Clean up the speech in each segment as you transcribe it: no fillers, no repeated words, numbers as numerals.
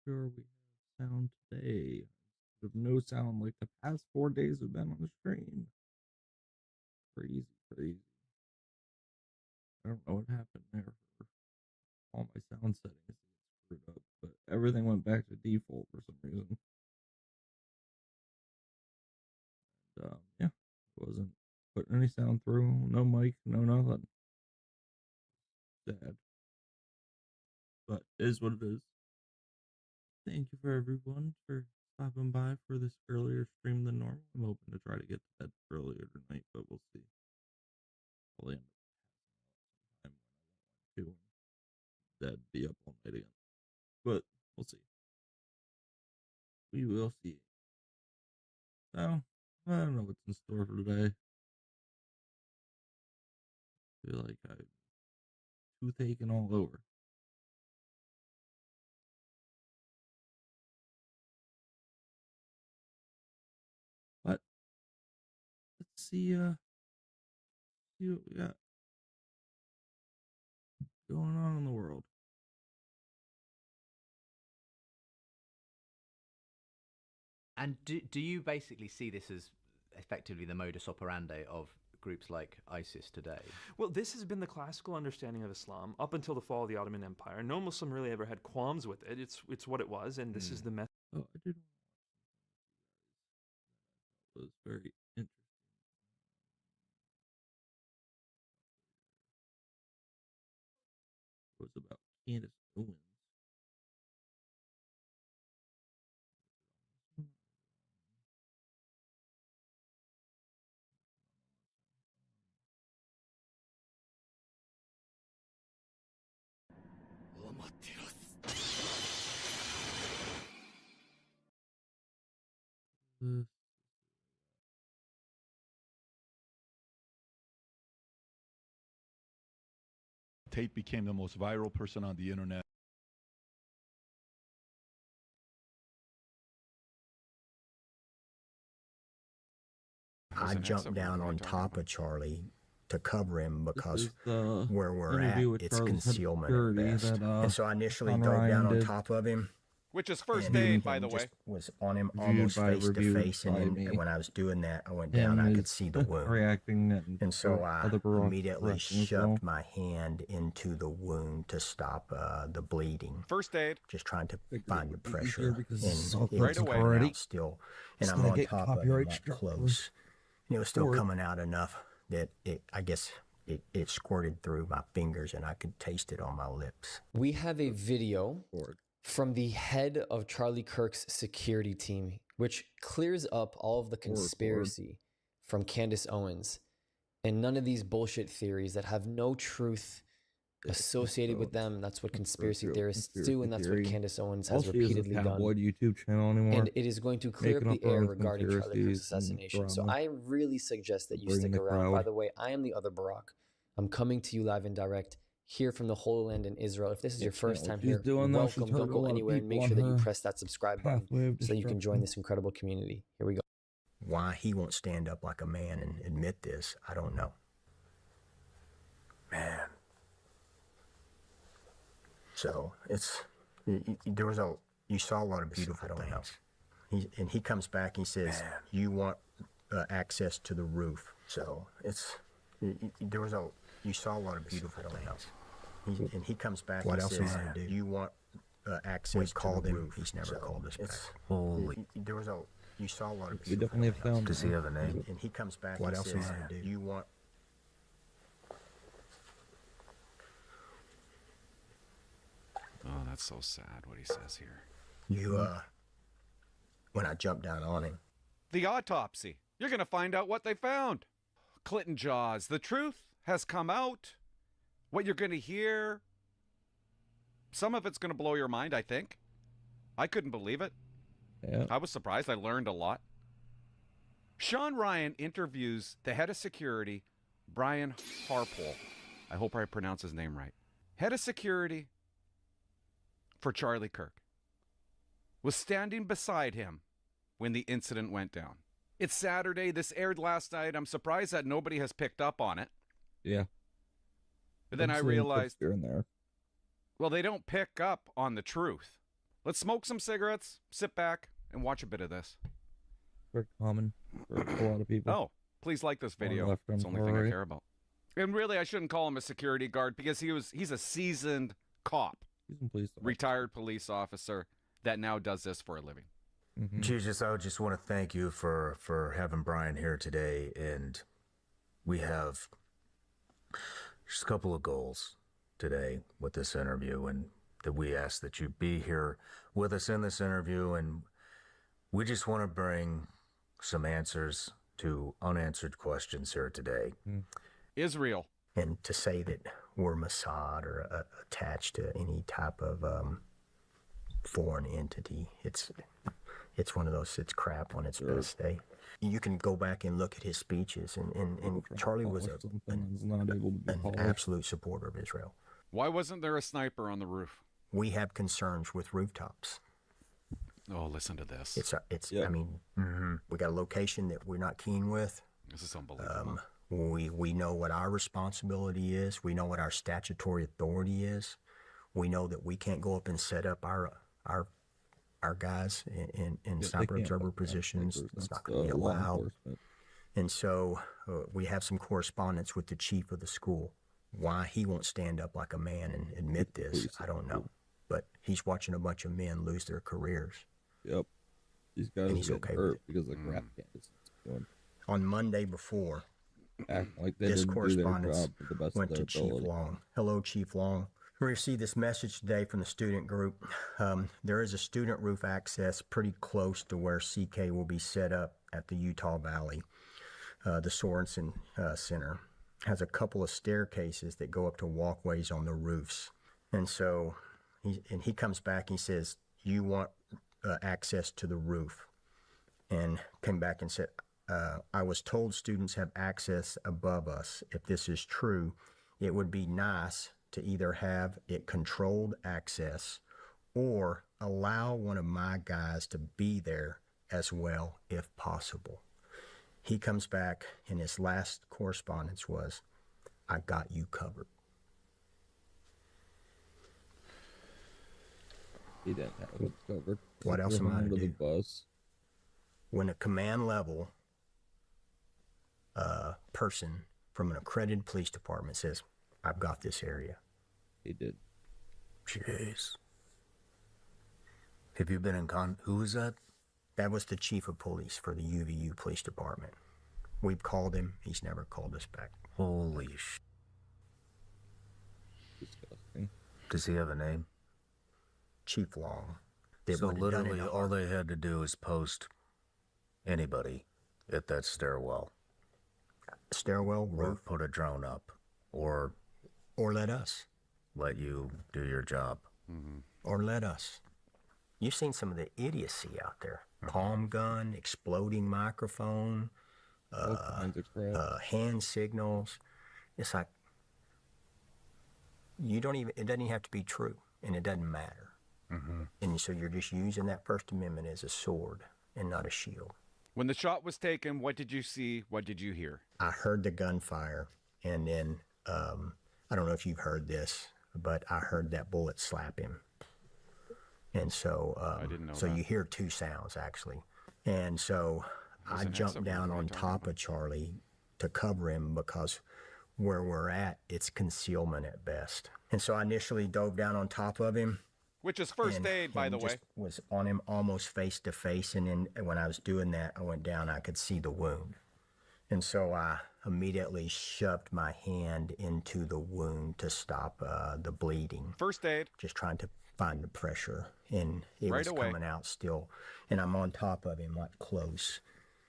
sure we have sound today. With no sound like the past 4 days have been on the stream. Crazy, crazy. I don't know what happened there for all my sound settings to get screwed up, but everything went back to default for some reason. And yeah, wasn't putting any sound through, no mic, no nothing. Sad. But it is what it is. Thank you for everyone for stopping by for this earlier stream than normal. I'm hoping to try to get to bed earlier tonight, but we'll see. Probably end up passing out sometime when I want to, and then be up all night again. But we'll see. We will see. So, I don't know what's in store for today. I feel like I'm toothache and all over. But let's see what we got going on in the world. And do you basically see this as effectively the modus operandi of groups like ISIS today? Well, this has been the classical understanding of Islam up until the fall of the Ottoman Empire. No Muslim really ever had qualms with it. It's what it was, and this is the method. Oh, I did want to watch something with you guys. That was very interesting. It was about Candace Owens. Tate became the most viral person on the internet. I jumped down on top of Charlie to cover him because where we're at, it's concealment at best. And so I initially dove down on top of him. Which is first aid, by the way. Was on him almost face to face, and when I was doing that, I went down. I could see the wound, and so I immediately shoved my hand into the wound to stop the bleeding. First aid. Just trying to find the pressure, and right away. Still, and I'm on top of him that close, and it was still coming out enough that I guess it squirted through my fingers, and I could taste it on my lips. We have a video from the head of Charlie Kirk's security team, which clears up all of the conspiracy from Candace Owens and none of these bullshit theories that have no truth associated with them. That's what conspiracy theorists do, and that's what Candace Owens has repeatedly done. YouTube channel anymore. And it is going to clear up the air regarding Charlie Kirk's assassination. So I really suggest that you stick around. By the way, I am the other Barack. I'm coming to you live and direct here from the Holy Land in Israel. If this is your first time here, welcome. Don't go anywhere, and make sure that you press that subscribe button so that you can join this incredible community. Here we go. Why he won't stand up like a man and admit this, I don't know. Man. So you saw a lot of beautiful things. He comes back and he says, you want access to the roof. So you saw a lot of beautiful things. And he comes back and says, you want access to the roof. He's never called us back. Holy. You saw a lot of beautiful things. We definitely have found. Does he have a name? And he comes back and says, you want... Oh, that's so sad what he says here. When I jumped down on him. The autopsy. You're going to find out what they found. Clinton Jaws. The truth has come out. What you're going to hear, some of it's going to blow your mind, I think. I couldn't believe it. Yeah. I was surprised. I learned a lot. Sean Ryan interviews the head of security, Brian Harpole. I hope I pronounce his name right. Head of security for Charlie Kirk. Was standing beside him when the incident went down. It's Saturday. This aired last night. I'm surprised that nobody has picked up on it. Yeah. But then I realized, here and there. well, they don't pick up on the truth. Let's smoke some cigarettes, sit back, and watch a bit of this. Very common for a lot of people. Oh, please like this video. Left, it's the only thing I care about. And really, I shouldn't call him a security guard because he's a seasoned cop. He's a police officer. Retired police officer that now does this for a living. Mm-hmm. Jesus, I just want to thank you for having Brian here today. And we have just a couple of goals today with this interview, and that we ask that you be here with us in this interview. And we just want to bring some answers to unanswered questions here today. Israel. And to say that we're Mossad or attached to any type of foreign entity, it's one of those, it's crap on its best day. You can go back and look at his speeches, and Charlie was an absolute supporter of Israel. Why wasn't there a sniper on the roof? We have concerns with rooftops. Oh, listen to this. I mean, we got a location that we're not keen with. This is unbelievable. We know what our responsibility is. We know what our statutory authority is. We know that we can't go up and set up our guys in sniper observer positions. It's not going to be allowed. And so we have some correspondence with the chief of the school. Why he won't stand up like a man and admit this, I don't know. But he's watching a bunch of men lose their careers. Yep. These guys and he's okay hurt because of crap candidates. On Monday before, like they this didn't correspondence do their job to the best went of to their Chief ability. Long. Hello, Chief Long. We received this message today from the student group. There is a student roof access pretty close to where CK will be set up at the Utah Valley. The Sorensen Center has a couple of staircases that go up to walkways on the roofs. And so he comes back and he says, you want access to the roof. And came back and said, I was told students have access above us. If this is true, it would be nice to either have it controlled access or allow one of my guys to be there as well if possible. He comes back and his last correspondence was, I got you covered. He didn't have it covered. What else am I to do? The bus. When a command level person from an accredited police department says, I've got this area. He did. Jeez. Have you been in who was that? That was the chief of police for the UVU police department. We've called him. He's never called us back. Holy Disgusting. Does he have a name? Chief Long. So literally all they had to do is post anybody at that stairwell. Stairwell, or roof. Put a drone up. Or let us. Let you do your job. Mm-hmm. Or let us. You've seen some of the idiocy out there. Palm gun, exploding microphone, hand signals. It's like, it doesn't even have to be true, and it doesn't matter. Mm-hmm. And so you're just using that First Amendment as a sword and not a shield. When the shot was taken, what did you see? What did you hear? I heard the gunfire, and then I don't know if you've heard this, but I heard that bullet slap him. And so, I didn't know so that. you hear two sounds actually. And so I jumped down on top of Charlie to cover him because where we're at, it's concealment at best. And so I initially dove down on top of him. Which is first aid, by the way. Was on him almost face to face. And then when I was doing that, I went down, I could see the wound. And so I immediately shoved my hand into the wound to stop the bleeding. First aid. Just trying to find the pressure. And it Right was away. coming out still. And I'm on top of him, like close.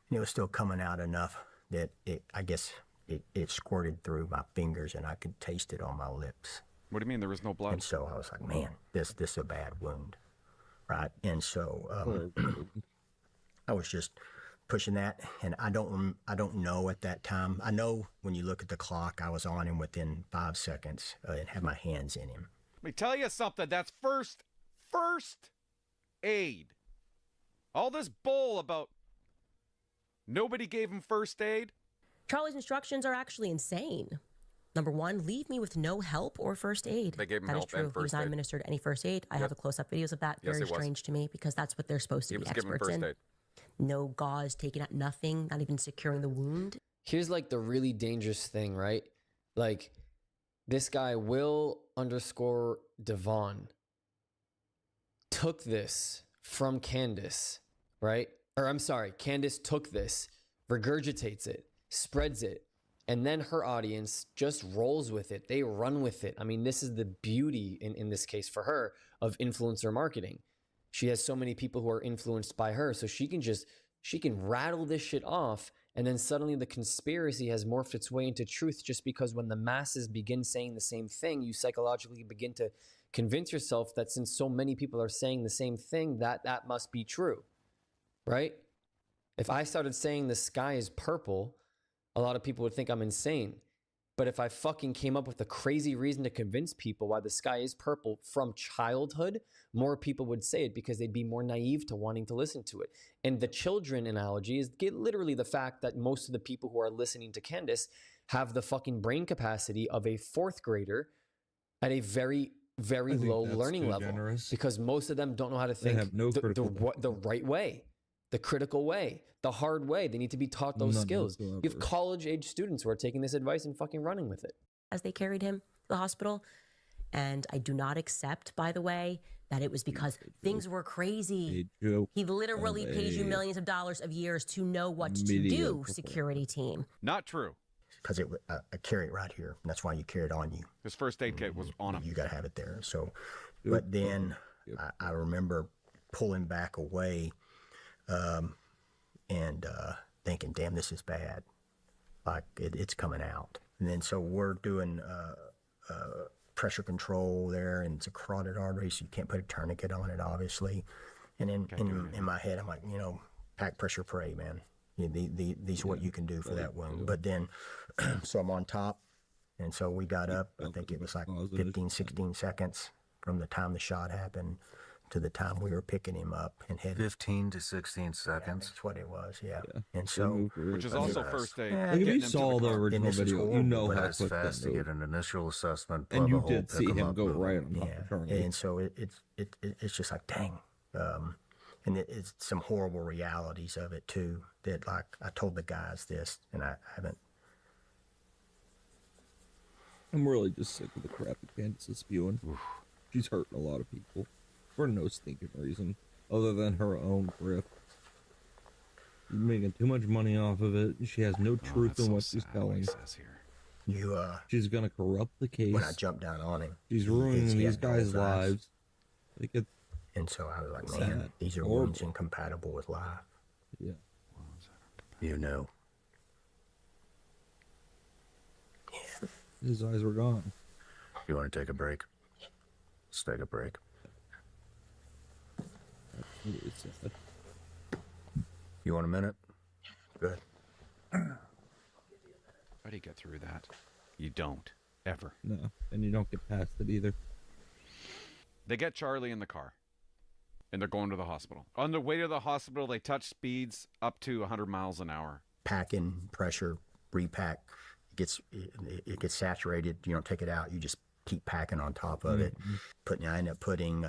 And it was still coming out enough that it squirted through my fingers and I could taste it on my lips. What do you mean there was no blood? And so I was like, man, this is a bad wound, right? And so I was just pushing that, and I don't know at that time. I know when you look at the clock, I was on him within 5 seconds and had my hands in him. Let me tell you something. That's first aid. All this bull about nobody gave him first aid. Charlie's instructions are actually insane. Number one, leave me with no help or first aid. They gave him That is help true. and He first was not aid. administered any first aid. I have the close-up videos of that. Yes, Very he was. strange to me because that's what they're supposed to He be was given experts first in. aid. No gauze taken out, nothing, not even securing the wound. Here's like the really dangerous thing, right? Like this guy, Will _ Devon, took this from Candace, right? Or I'm sorry, Candace took this, regurgitates it, spreads it, and then her audience just rolls with it. They run with it. I mean, this is the beauty in this case for her of influencer marketing. She has so many people who are influenced by her, so she can rattle this shit off, and then suddenly the conspiracy has morphed its way into truth just because when the masses begin saying the same thing, you psychologically begin to convince yourself that since so many people are saying the same thing, that must be true, right? If I started saying the sky is purple, a lot of people would think I'm insane. But if I fucking came up with a crazy reason to convince people why the sky is purple from childhood, more people would say it because they'd be more naive to wanting to listen to it. And the children analogy is literally the fact that most of the people who are listening to Candace have the fucking brain capacity of a fourth grader at a very, very low learning level. Generous. Because most of them don't know how to think the right way, the critical way, the hard way. They need to be taught those skills. You have college-age students who are taking this advice and fucking running with it. As they carried him to the hospital. And I do not accept, by the way, that it was because things were crazy. He literally pays you millions of dollars of years to know what to do, security team. Not true. Because I carry it right here. And that's why you carry it on you. His first aid kit was on him. You got to have it there. So, but then I remember pulling back away and thinking, damn, this is bad. Like it's coming out. And then so we're doing pressure control there, and it's a carotid artery, so you can't put a tourniquet on it, obviously. And then in my head, I'm like, pack pressure, pray, man. These are what you can do for that wound. But then, so I'm on top, and so we got up. I think it was like 15, 16 seconds from the time the shot happened to the time we were picking him up and headed. 15 to 16 seconds. That's what it was, yeah. And so, which is also first aid. Like if you saw the original video, you know how quick fast to get an initial assessment. And you did see him go right on top of Charlie. And so it's just like, dang. And it's some horrible realities of it too. That like I told the guys this, and I haven't. I'm really just sick of the crap that Candace is spewing. She's hurting a lot of people for no stinking reason other than her own grift. She's making too much money off of it. She has no truth in what she's telling. She's gonna corrupt the case. When I jumped down on him, she's ruining these guys' lives. Like it's. And so I was like, man, these are wounds incompatible with life. Yeah. You know. Yeah. His eyes were gone. You want to take a break? Let's take a break. You want a minute? Good. How do you get through that? You don't. Ever. No. And you don't get past it either. They get Charlie in the car. And they're going to the hospital. On the way to the hospital, they touch speeds up to 100 miles an hour. Packing, pressure, repack. It gets saturated. You don't take it out. You just keep packing on top of it. I end up putting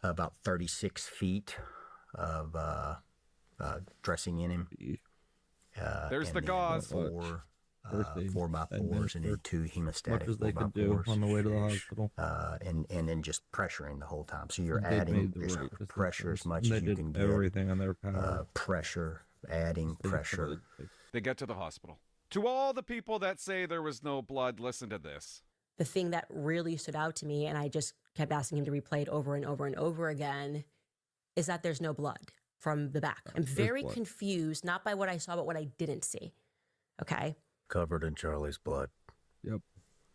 about 36 feet of dressing in him. There's the gauze. 4x4s and then 2 hemostatic 4x4s on the way to the hospital, and then just pressuring the whole time. So you're adding pressure as much as you can get. Everything on their power. Pressure, adding pressure. They get to the hospital. To all the people that say there was no blood, listen to this. The thing that really stood out to me, and I just kept asking him to replay it over and over and over again, is that there's no blood from the back. I'm very confused, not by what I saw, but what I didn't see. Okay. Covered in Charlie's blood. Yep.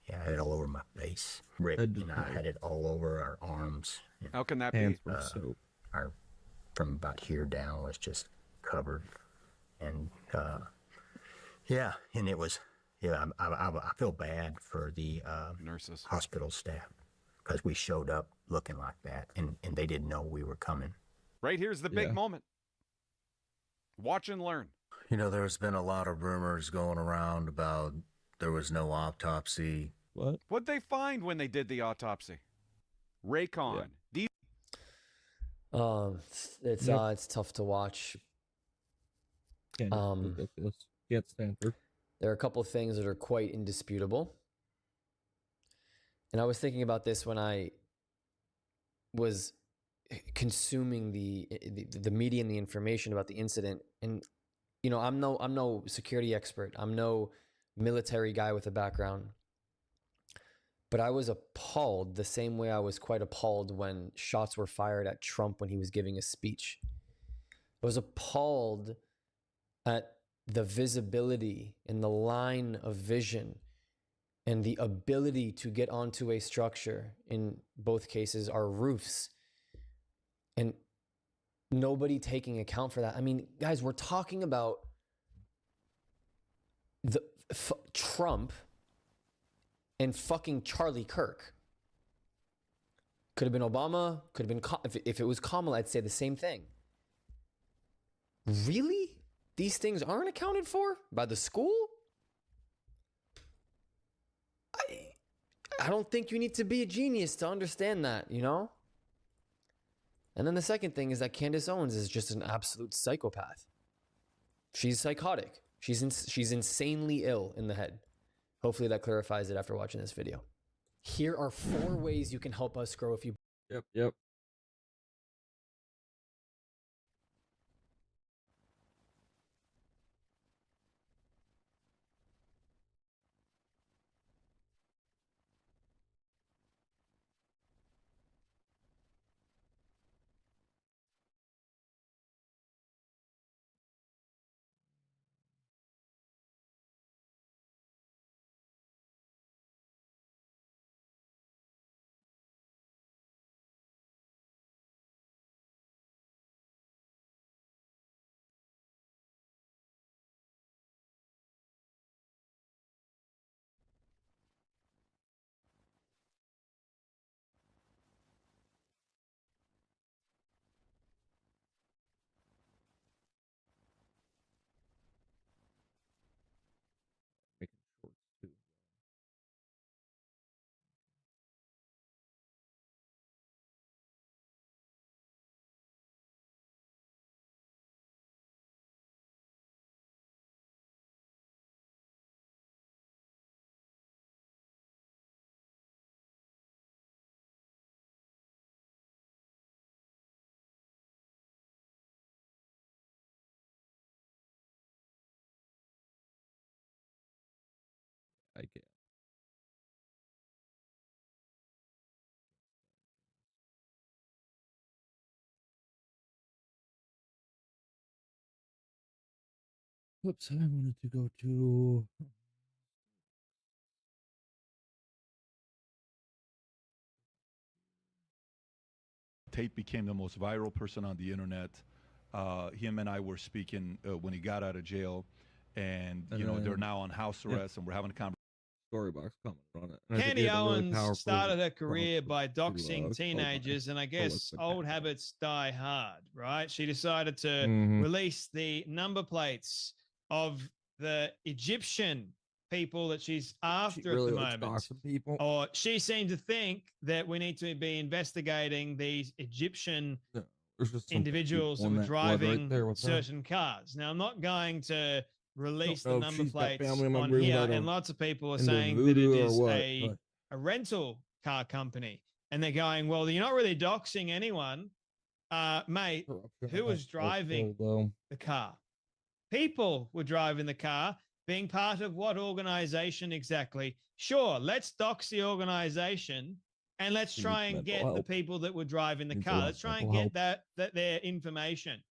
Yeah, I had it all over my face. And I had it all over our arms. How can that be? From about here down was just covered. And and it was, I feel bad for the nurses, hospital staff, because we showed up looking like that, and they didn't know we were coming. Right here's the big moment. Watch and learn. There's been a lot of rumors going around about there was no autopsy. What? What'd they find when they did the autopsy? Raycon. Yeah. It's tough to watch. Ridiculous. Get Stanford. There are a couple of things that are quite indisputable. And I was thinking about this when I was consuming the media and the information about the incident. And you know, I'm no security expert. I'm no military guy with a background. But I was appalled the same way I was quite appalled when shots were fired at Trump when he was giving a speech. I was appalled at the visibility and the line of vision and the ability to get onto a structure, in both cases, are roofs, and nobody taking account for that. I mean, guys, we're talking about Trump and fucking Charlie Kirk. Could have been Obama, could have been, if it was Kamala, I'd say the same thing. Really? These things aren't accounted for by the school? I don't think you need to be a genius to understand that, you know? And then the second thing is that Candace Owens is just an absolute psychopath. She's psychotic. She's insanely ill in the head. Hopefully that clarifies it after watching this video. Here are 4 ways you can help us grow a few. Yep. Making shorts too. I can't. Whoops, I wanted to go to Tate became the most viral person on the internet. Him and I were speaking when he got out of jail, and you know they're now on house arrest, and we're having a conversation. Storybox comment on it. Candy Owens started her career by doxing teenagers, and I guess old habits die hard, right? She decided to release the number plates of the Egyptian people that she's after at the moment. Or she seemed to think that we need to be investigating these Egyptian individuals that were driving certain cars. Now, I'm not going to release the number plates on here, and lots of people are saying that it is a rental car company, and they're going, well, you're not really doxing anyone, mate. Who was driving the car? People were driving the car, being part of what organization exactly? Sure, let's dox the organization, and let's try and get the people that were driving the car. Let's try and get their information.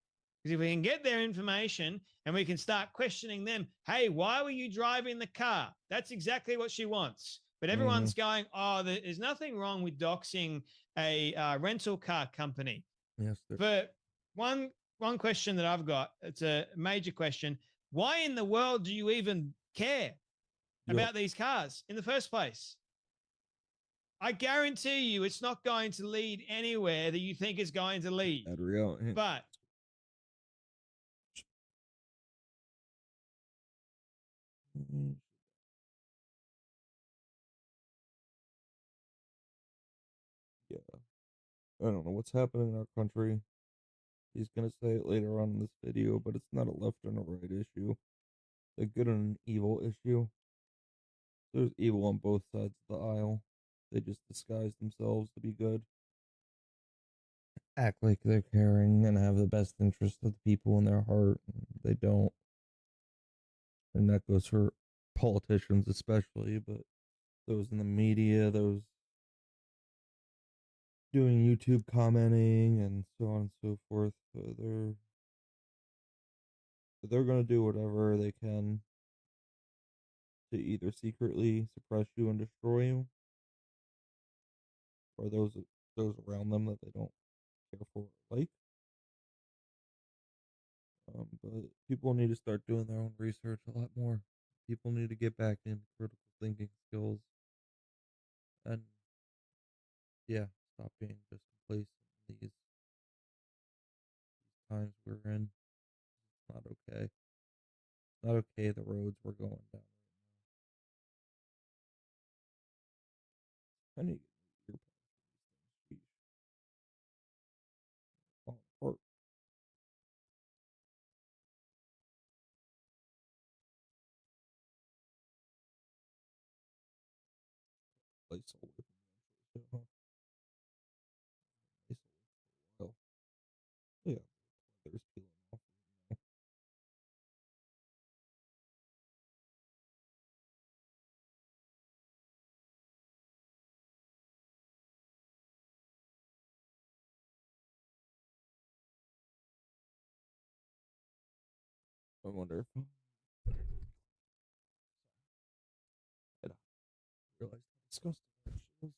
Because if we can get their information and we can start questioning them, hey, why were you driving the car? That's exactly what she wants. But everyone's going, oh, there's nothing wrong with doxing a rental car company. Yes. But one question that I've got, it's a major question. Why in the world do you even care about these cars in the first place? I guarantee you it's not going to lead anywhere that you think it's going to lead. But I don't know what's happening in our country. He's going to say it later on in this video, but it's not a left and a right issue. It's a good and an evil issue. There's evil on both sides of the aisle. They just disguise themselves to be good. Act like they're caring and have the best interest of the people in their heart. They don't. And that goes for politicians especially, but those in the media, those doing YouTube commenting and so on and so forth, they're going to do whatever they can to either secretly suppress you and destroy you, or those around them that they don't care for or like. But people need to start doing their own research a lot more. People need to get back into critical thinking skills, and yeah, stop being just complacent in these times we're in. It's not okay. Not okay. The roads we're going down right now. I need to get your things. Falling apart. Place away from the entrance, huh? Place away for a while. Yeah, there's peeling off right now. I wonder if I realized how disgusting that shit is.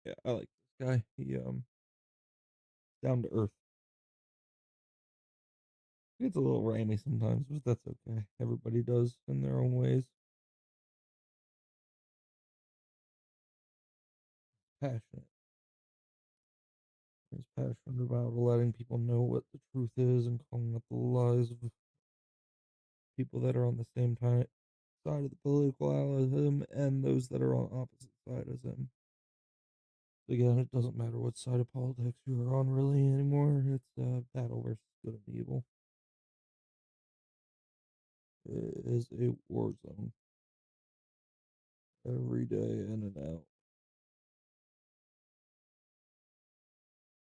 Yeah, I like this guy. He down to earth. It's a little rainy sometimes, but that's okay. Everybody does in their own ways. Passionate. He's passionate about letting people know what the truth is and calling out the lies of people that are on the same side of the political aisle as him and those that are on opposite side as him. Again, it doesn't matter what side of politics you are on really anymore. It's battle versus good and evil. It is a war zone. Every day in and out.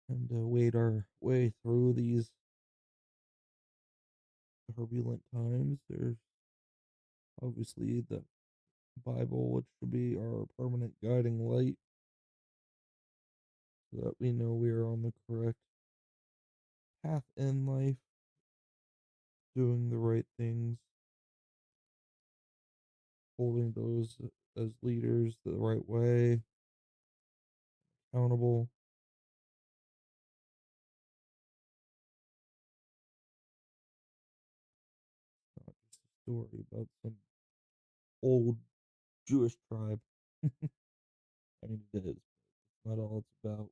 And wade our way through these turbulent times. There's obviously the Bible, which should be our permanent guiding light, so that we know we are on the correct path in life, doing the right things, holding those as leaders the right way, accountable. Not just a story about some old Jewish tribe. I mean, it is, but it's not all it's about.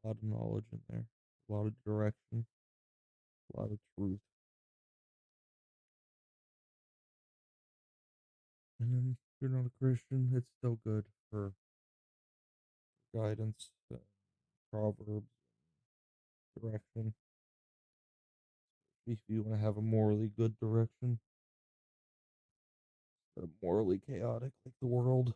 A lot of knowledge in there, a lot of direction, a lot of truth. And then if you're not a Christian, it's still good for guidance, proverbs, direction. If you want to have a morally good direction, instead of morally chaotic like the world.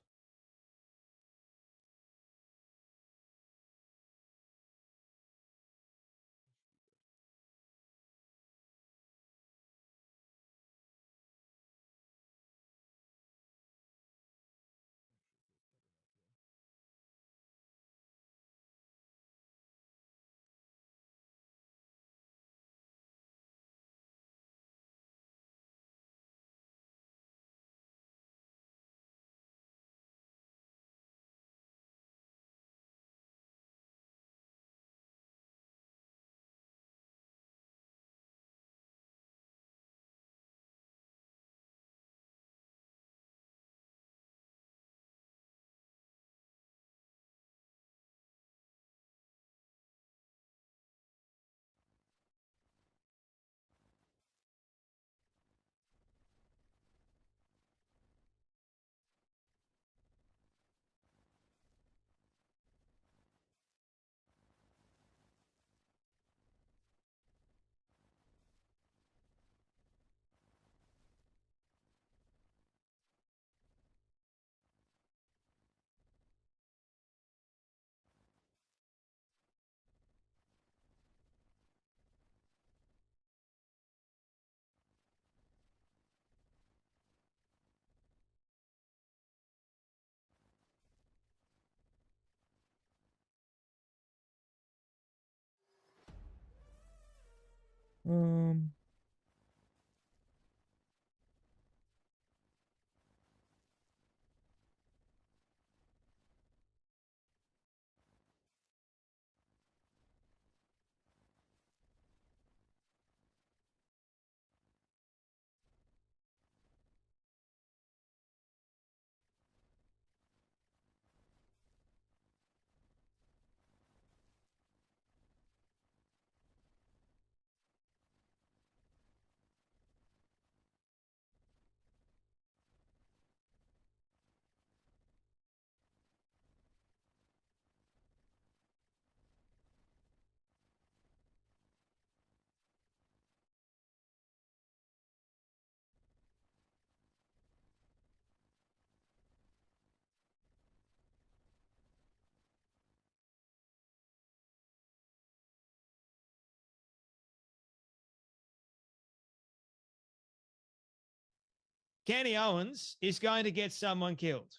Kenny Owens is going to get someone killed.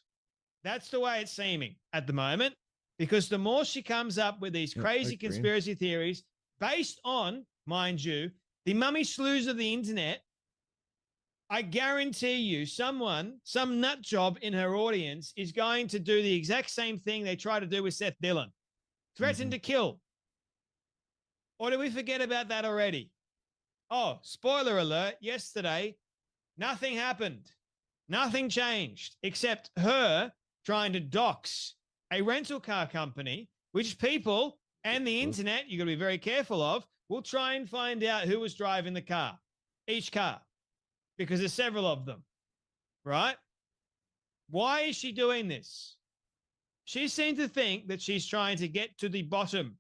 That's the way it's seeming at the moment, because the more she comes up with these crazy conspiracy theories based on, mind you, the mummy slews of the internet, I guarantee you some nut job in her audience is going to do the exact same thing they tried to do with Seth Dillon. Threaten to kill. Or do we forget about that already? Oh, spoiler alert, yesterday, nothing happened. Nothing changed except her trying to dox a rental car company, which people and the internet, you've got to be very careful of, will try and find out who was driving the car, each car, because there's several of them, right? Why is she doing this? She seems to think that she's trying to get to the bottom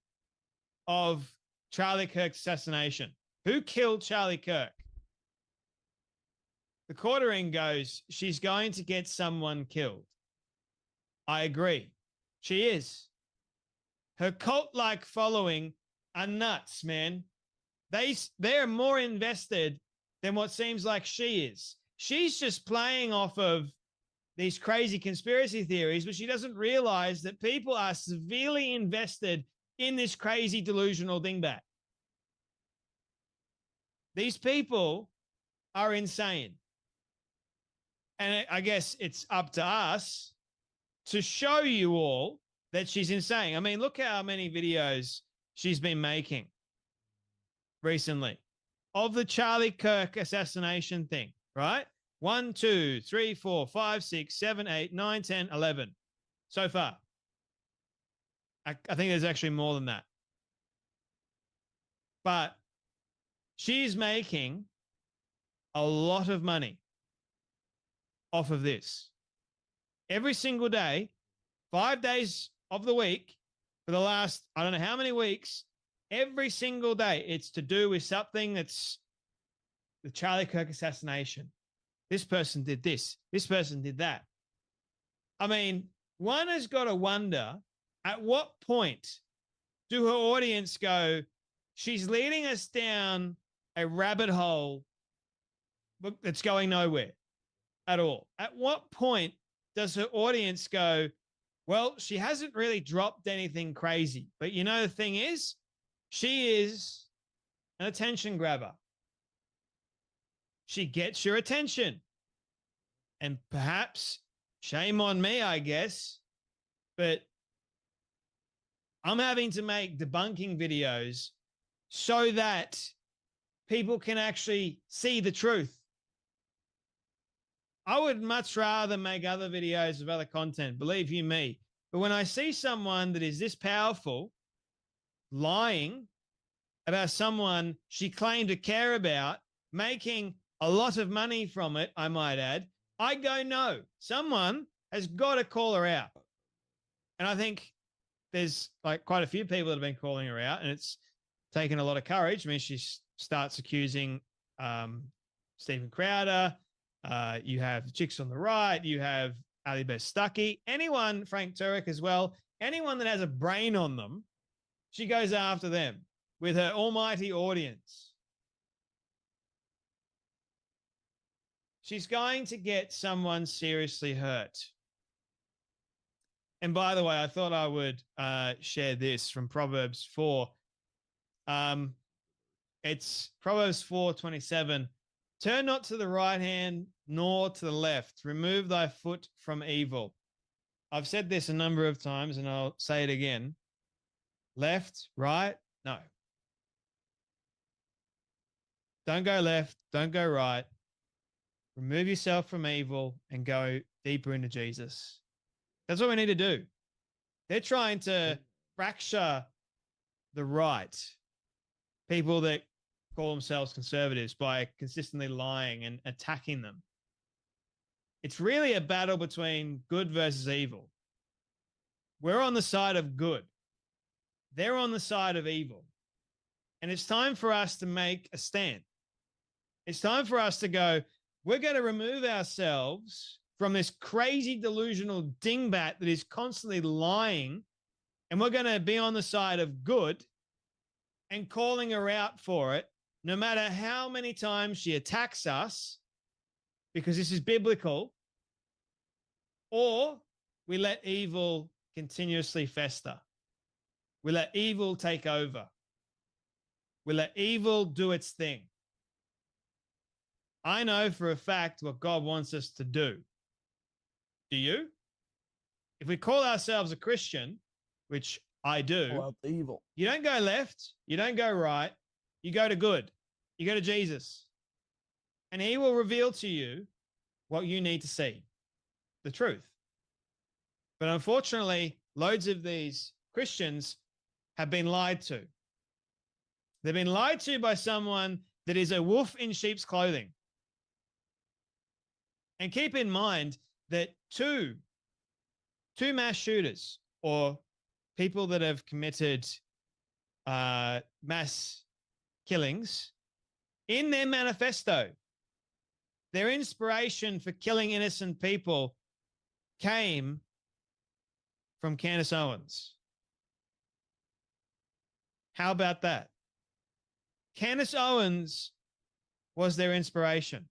of Charlie Kirk's assassination. Who killed Charlie Kirk? The quartering goes, she's going to get someone killed. I agree. She is. Her cult-like following are nuts, man. They're more invested than what seems like she is. She's just playing off of these crazy conspiracy theories, but she doesn't realize that people are severely invested in this crazy delusional dingbat. These people are insane. And I guess it's up to us to show you all that she's insane. I mean, look how many videos she's been making recently of the Charlie Kirk assassination thing, right? 1, 2, 3, 4, 5, 6, 7, 8, 9, 10, 11 so far. I think there's actually more than that. But she's making a lot of money off of this. Every single day, 5 days of the week, for the last, I don't know how many weeks, every single day, it's to do with something that's the Charlie Kirk assassination. This person did this. This person did that. I mean, one has got to wonder, at what point do her audience go, she's leading us down a rabbit hole that's going nowhere at all? At what point does her audience go, well, she hasn't really dropped anything crazy, but you know, the thing is, she is an attention grabber. She gets your attention. And perhaps, shame on me, I guess, but I'm having to make debunking videos so that people can actually see the truth. I would much rather make other videos of other content, believe you me. But when I see someone that is this powerful lying about someone she claimed to care about, making a lot of money from it, I might add, I go, no, someone has got to call her out. And I think there's like quite a few people that have been calling her out, and it's taken a lot of courage. I mean, she starts accusing Stephen Crowder. You have Chicks on the Right. You have Ali Bestaki. Anyone, Frank Turek as well, anyone that has a brain on them, she goes after them with her almighty audience. She's going to get someone seriously hurt. And by the way, I thought I would share this from Proverbs 4. It's Proverbs 4:27. Turn not to the right hand nor to the left. Remove thy foot from evil. I've said this a number of times, and I'll say it again. Left, right, no. Don't go left. Don't go right. Remove yourself from evil and go deeper into Jesus. That's what we need to do. They're trying to fracture the right, people that call themselves conservatives, by consistently lying and attacking them. It's really a battle between good versus evil. We're on the side of good. They're on the side of evil. And it's time for us to make a stand. It's time for us to go, we're going to remove ourselves from this crazy delusional dingbat that is constantly lying, and we're going to be on the side of good and calling her out for it, no matter how many times she attacks us, because this is biblical, or we let evil continuously fester. We let evil take over. We let evil do its thing. I know for a fact what God wants us to do. Do you? If we call ourselves a Christian, which I do, Pull out the evil. You don't go left. You don't go right. You go to good. You go to Jesus. And he will reveal to you what you need to see, the truth. But unfortunately, loads of these Christians have been lied to. They've been lied to by someone that is a wolf in sheep's clothing. And keep in mind that two mass shooters or people that have committed mass killings, in their manifesto, their inspiration for killing innocent people came from Candace Owens. How about that? Candace Owens was their inspiration.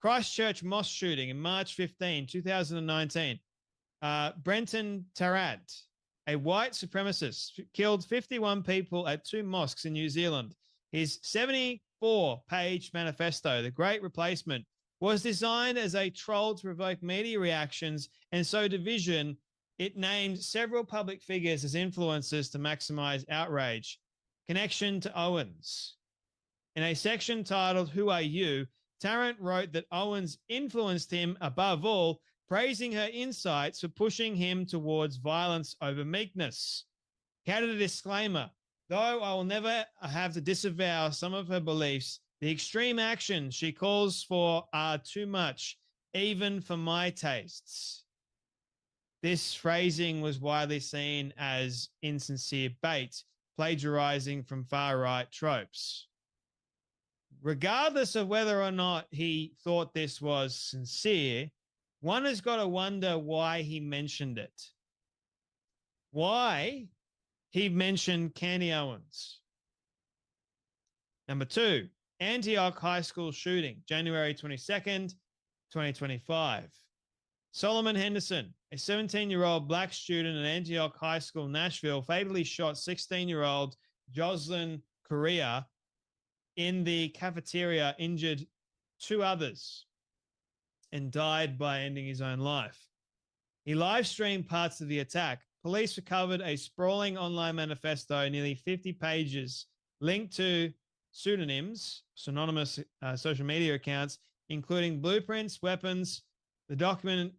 Christchurch mosque shooting in March 15, 2019. Brenton Tarrant, a white supremacist, killed 51 people at 2 mosques in New Zealand. His 74-page manifesto, The Great Replacement, was designed as a troll to provoke media reactions and sow division. It named several public figures as influencers to maximize outrage. Connection to Owens. In a section titled, Who Are You?, Tarrant wrote that Owens influenced him above all, praising her insights for pushing him towards violence over meekness. He added a disclaimer, though I will never have to disavow some of her beliefs, the extreme actions she calls for are too much, even for my tastes. This phrasing was widely seen as insincere bait, plagiarizing from far-right tropes. Regardless of whether or not he thought this was sincere, one has got to wonder why he mentioned it. Why he mentioned Candy Owens. Number 2, Antioch High School shooting, January 22nd, 2025. Solomon Henderson, a 17-year-old black student at Antioch High School, Nashville, fatally shot 16-year-old Jocelyn Correa in the cafeteria, injured 2 others, and died by ending his own life. He live-streamed parts of the attack. Police recovered a sprawling online manifesto, nearly 50 pages, linked to pseudonyms, synonymous social media accounts, including blueprints, weapons. The document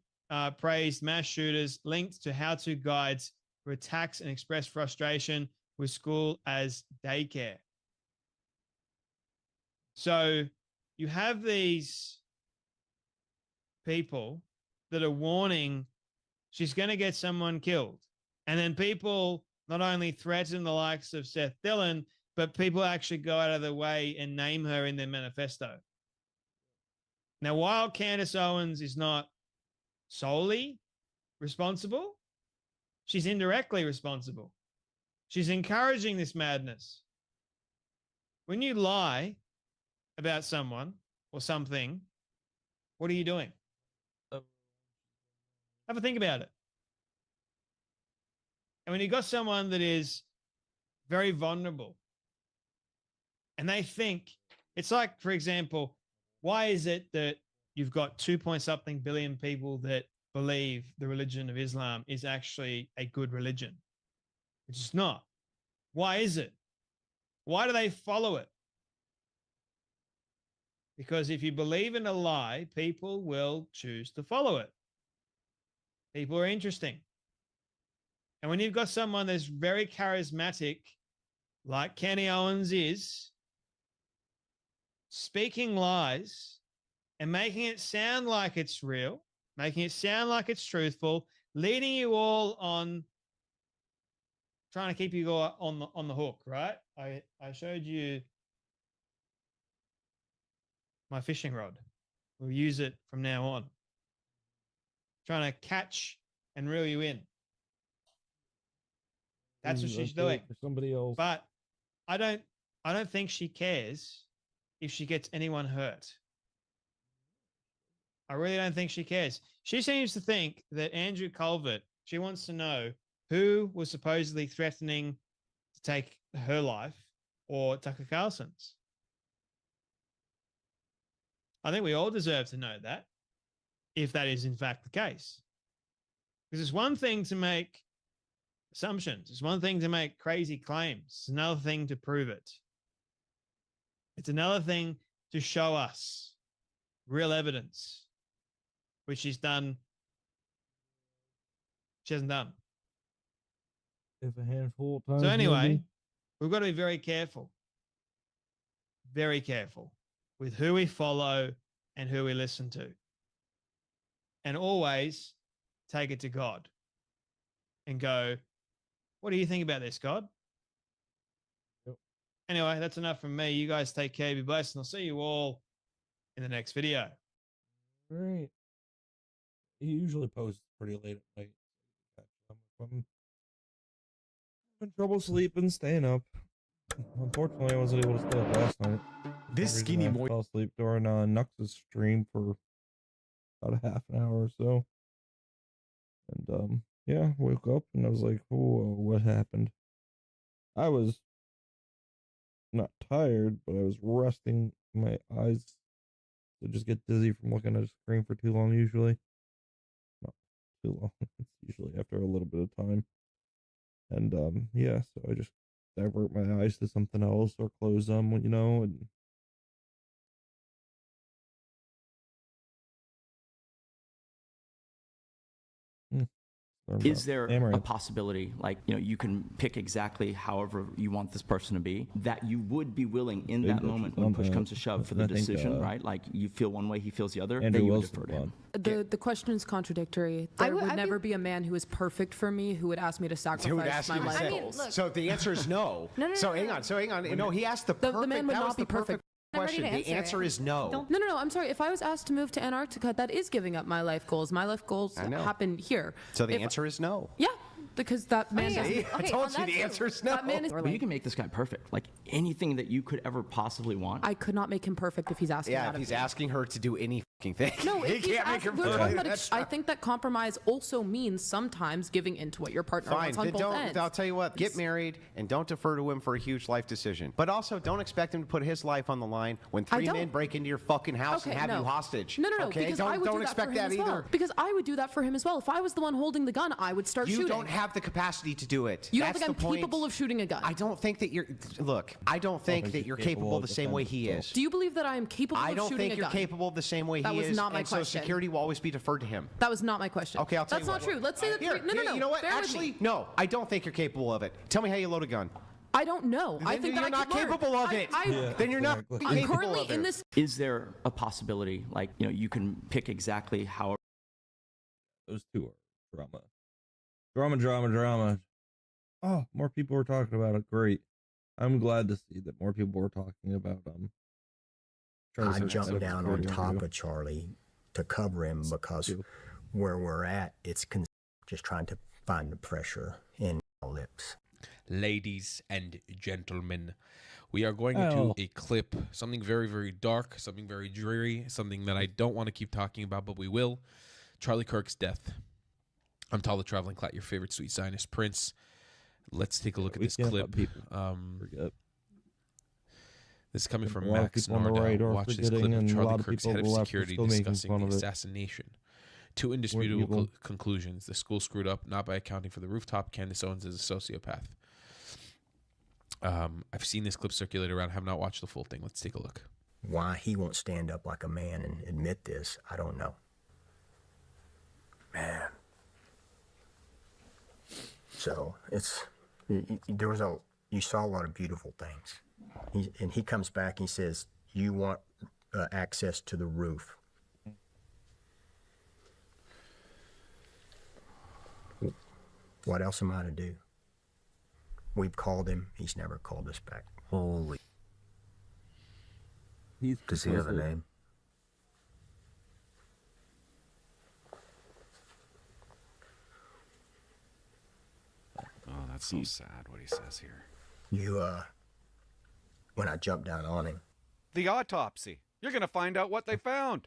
praised mass shooters, linked to how-to guides for attacks, and expressed frustration with school as daycare. So you have these people that are warning she's going to get someone killed. And then people not only threaten the likes of Seth Dillon, but people actually go out of their way and name her in their manifesto. Now, while Candace Owens is not solely responsible, she's indirectly responsible. She's encouraging this madness. When you lie about someone or something, what are you doing? Have a think about it. And when you've got someone that is very vulnerable and they think, it's like, for example, why is it that you've got 2-point-something billion people that believe the religion of Islam is actually a good religion? It's not. Why is it? Why do they follow it? Because if you believe in a lie, people will choose to follow it. People are interesting. And when you've got someone that's very charismatic, like Kenny Owens is, speaking lies and making it sound like it's real, making it sound like it's truthful, leading you all on, trying to keep you all on the hook, right? I showed you my fishing rod. We'll use it from now on. Trying to catch and reel you in. That's what she's doing. For somebody else. But I don't think she cares if she gets anyone hurt. I really don't think she cares. She seems to think that Andrew Colvert, she wants to know who was supposedly threatening to take her life or Tucker Carlson's. I think we all deserve to know that, if that is in fact the case. Because it's one thing to make assumptions. It's one thing to make crazy claims. It's another thing to prove it. It's another thing to show us real evidence, which she's done. She hasn't done. If a handful of times. So anyway, maybe. we've got to be very careful with who we follow and who we listen to. And always take it to God and go, what do you think about this, God? Yep. Anyway, that's enough from me. You guys take care, be blessed, and I'll see you all in the next video. Great. He usually posts pretty late at night. I'm having trouble sleeping, staying up. Unfortunately, I wasn't able to stay up last night. This skinny boy fell asleep during Nux's stream for about a half an hour or so. And yeah, woke up and I was like, "Whoa, what happened?" I was not tired, but I was resting my eyes to just get dizzy from looking at a screen for too long. Usually, not too long. It's usually after a little bit of time. And yeah, so I just divert my eyes to something else or close them, you know, and Is there a possibility, like, you know, you can pick exactly however you want this person to be, that you would be willing in that moment when push comes to shove for the decision, right? Like, you feel one way, he feels the other, then you would defer to him. The question is contradictory. There would never be a man who is perfect for me who would ask me to sacrifice my life goals. So the answer is no. No. So hang on. No, he asked the perfect. The man would that not was be the perfect question. The answer is no. No. I'm sorry. If I was asked to move to Antarctica, that is giving up my life goals. My life goals happen here. So the answer is no. Yeah. Because that man I told you the answer is no. That man is, But you can make this guy perfect. Like, anything that you could ever possibly want. I could not make him perfect if he's asking Yeah, if he's asking her to do any fucking thing. No, he if he's can't make her asking, we're talking perfect. about I think that compromise also means sometimes giving into what your partner Fine, wants on then both don't. ends. I'll tell you what. Get married and don't defer to him for a huge life decision. But also, don't expect him to put his life on the line when three men break into your fucking house and have you hostage. No. Okay, because I would don't do that expect for him that as well. either. Because I would do that for him as well. If I was the one holding the gun, I would start shooting. You don't have the capacity to do it. You don't That's think the I'm point. capable of shooting a gun? I don't think that you're. Look, I don't think that you're capable the same way he is. Do you believe that I am capable of shooting a gun? I don't think you're capable of the same way he is. That was not my and question. So security will always be deferred to him. That was not my question. Okay, I'll tell That's you not what. true. Let's say that. No. You know what? Bear with Actually, me. no. I don't think you're capable of it. Tell me how you load a gun. I don't know. Then I think you're that not I could capable learn. of it. Yeah, then you're not I'm capable currently of it. in this. Is there a possibility, like, you know, you can pick exactly how. Those two are drama. Oh, more people were talking about it. Great. I'm glad to see that more people were talking about I jumped down on top of Charlie to cover him because where we're at, it's just trying to find the pressure in our lips. Ladies and gentlemen, we are going into a clip, something very, very dark, something very dreary, something that I don't want to keep talking about, but we will. Charlie Kirk's death. I'm Tall the Traveling Clat, your favorite sweet Zionist prince. Let's take a look at this clip. This is coming from Max Nordell. Watch this clip of Charlie Kirk's head of security discussing the assassination. Two indisputable conclusions. The school screwed up, not by accounting for the rooftop. Candace Owens is a sociopath. I've seen this clip circulate around. Have not watched the full thing. Let's take a look. Why he won't stand up like a man and admit this, I don't know. Man. So you saw a lot of beautiful things. And he comes back and he says, you want access to the roof. What else am I to do? We've called him. He's never called us back. Holy. Does he have a name? Oh, that's so sad what he says here. When I jumped down on him. The autopsy. You're going to find out what they found.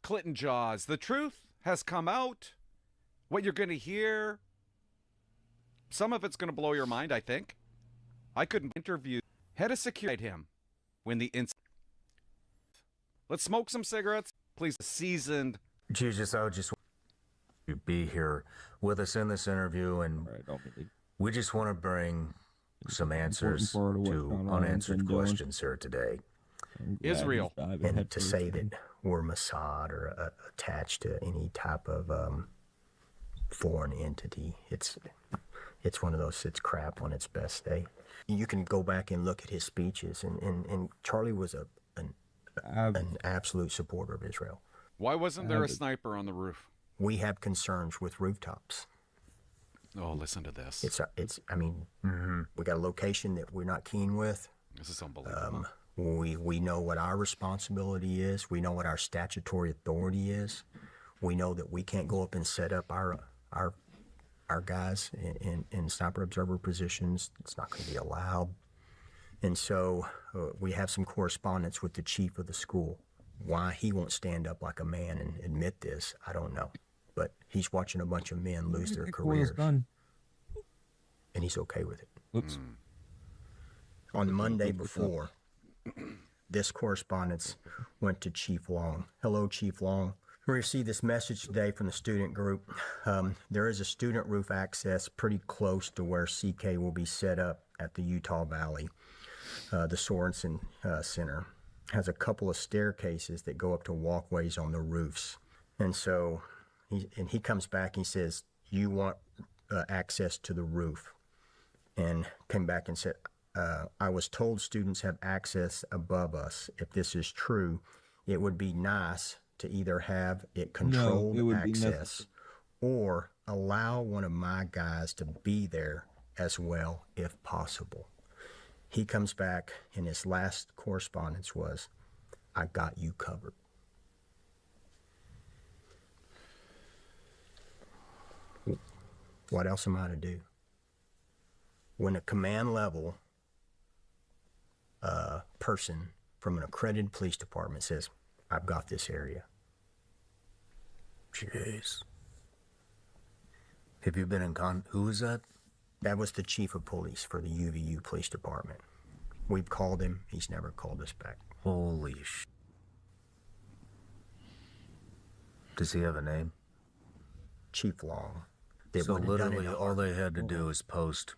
Clinton Jaws. The truth has come out. What you're going to hear, some of it's going to blow your mind, I think. I couldn't interview head of security him when the incident. Let's smoke some cigarettes. Please, seasoned. Jesus, I would just want you to be here with us in this interview, and we just want to bring some answers to unanswered questions here today. Israel. And to say that we're Mossad or attached to any type of foreign entity, it's one of those, it's crap on its best day. You can go back and look at his speeches, and Charlie was an absolute supporter of Israel. Why wasn't there a sniper on the roof? We have concerns with rooftops. Oh, listen to this. I mean, we got a location that we're not keen with. This is unbelievable. We know what our responsibility is. We know what our statutory authority is. We know that we can't go up and set up our guys in sniper observer positions. It's not going to be allowed. And so we have some correspondence with the chief of the school. Why he won't stand up like a man and admit this, I don't know. But he's watching a bunch of men lose their careers. And he's okay with it. Oops. On Monday before, this correspondence went to Chief Long. Hello, Chief Long. We received this message today from the student group. There is a student roof access pretty close to where CK will be set up at the Utah Valley. The Sorensen Center has a couple of staircases that go up to walkways on the roofs. And so he comes back and he says, you want access to the roof. And came back and said, I was told students have access above us. If this is true, it would be nice to either have it controlled access or allow one of my guys to be there as well if possible. He comes back and his last correspondence was, I got you covered. What else am I to do? When a command level person from an accredited police department says, I've got this area. Jeez. Have you been in who was that? That was the chief of police for the UVU police department. We've called him. He's never called us back. Holy sh... Does he have a name? Chief Long. So literally all they had to do is post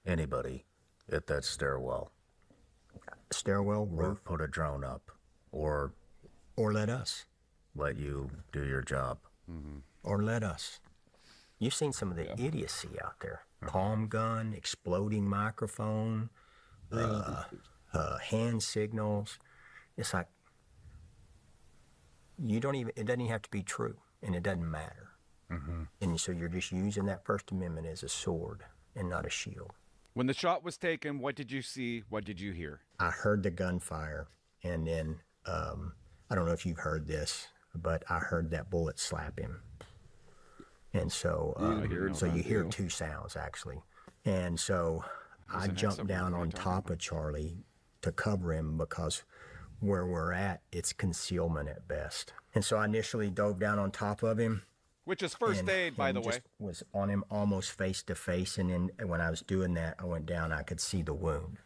anybody at that stairwell. Stairwell, roof. Or put a drone up. Or let us. Let you do your job. Or let us. You've seen some of the idiocy out there. Palm gun, exploding microphone, hand signals. It's like, it doesn't even have to be true, and it doesn't matter. And so you're just using that First Amendment as a sword and not a shield. When the shot was taken, what did you see? What did you hear? I heard the gunfire, and then I don't know if you've heard this, but I heard that bullet slap him. And so, you hear two sounds actually. And so I jumped down on top of Charlie to cover him because where we're at, it's concealment at best. And so I initially dove down on top of him. Which is first aid, by the way. Was on him almost face to face, and then when I was doing that, I went down, I could see the wound.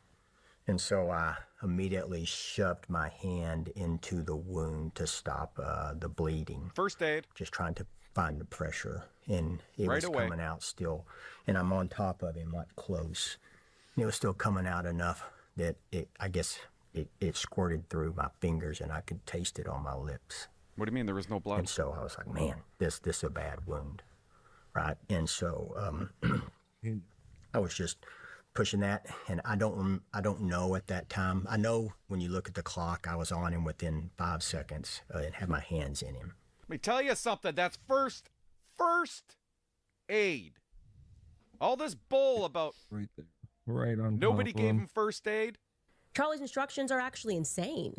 And so I immediately shoved my hand into the wound to stop the bleeding. First aid. Just trying to find the pressure, and it was coming out still. And I'm on top of him, like close. And it was still coming out enough that I guess it squirted through my fingers, and I could taste it on my lips. What do you mean there was no blood? And so I was like, man, this is a bad wound, right? And so I was just pushing that, and I don't know at that time. I know when you look at the clock, I was on him within 5 seconds and had my hands in him. Let me tell you something. That's first aid. All this bull about right there, right on. Nobody gave him first aid. Charlie's instructions are actually insane.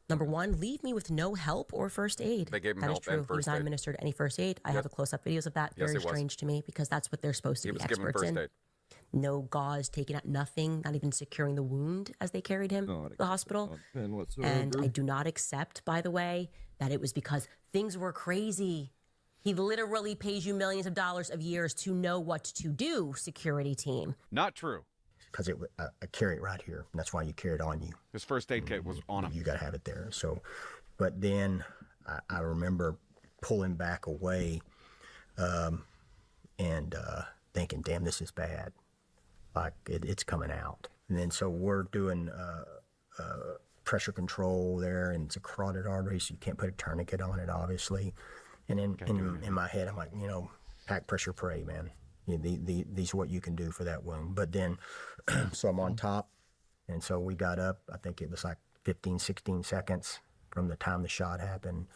Number one, leave me with no help or first aid. They gave him help and first aid. He was not administered any first aid. I have the close-up videos of that. Very strange to me because that's what they're supposed to be experts in. No gauze taken out, nothing, not even securing the wound as they carried him to the hospital. And I do not accept, by the way, that it was because things were crazy. He literally pays you millions of dollars of years to know what to do, security team. Not true. Because I carry it right here. And that's why you carry it on you. His first aid kit was on him. You got to have it there. So, but then I remember pulling back away and thinking, damn, this is bad. Like, it's coming out. And then so we're doing pressure control there, and it's a carotid artery, so you can't put a tourniquet on it, obviously. And in my head, I'm like, pack, pressure, pray, man. These are what you can do for that wound. But then, so I'm on top, and so we got up. I think it was like 15, 16 seconds from the time the shot happened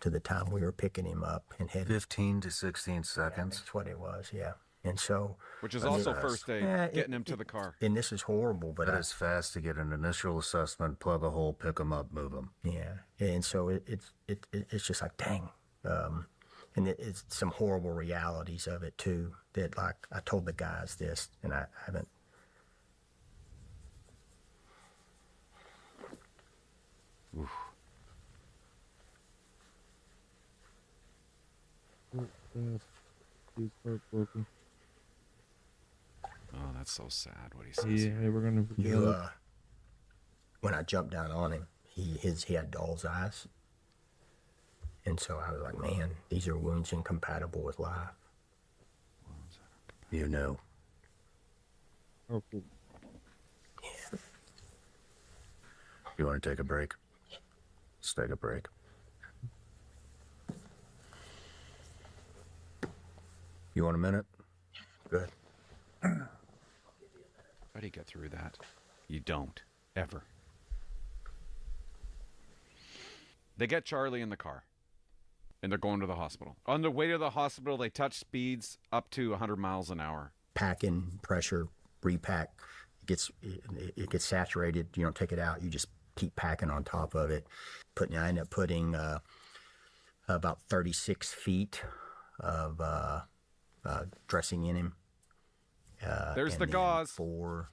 to the time we were picking him up and heading. 15 to 16 seconds? That's what it was, yeah. And so... Which is also first aid, getting him to the car. And this is horrible, but... It's fast to get an initial assessment, plug a hole, pick them up, move them. Yeah, and so it's just like, dang. And it's some horrible realities of it, too, that, like, I told the guys this, and I haven't... Oof. He's heartbroken. Oh, that's so sad what he says. Yeah, we're gonna forget. When I jumped down on him, he had doll's eyes. And so I was like, man, these are wounds incompatible with life. You know. Oh, cool. Yeah. You want to take a break? Let's take a break. You want a minute? Good. How do you get through that? You don't. Ever. They get Charlie in the car, and they're going to the hospital. On the way to the hospital, they touch speeds up to 100 miles an hour. Packing, pressure, repack. It gets saturated. You don't take it out. You just keep packing on top of it. I end up putting about 36 feet of dressing in him. There's the gauze. 4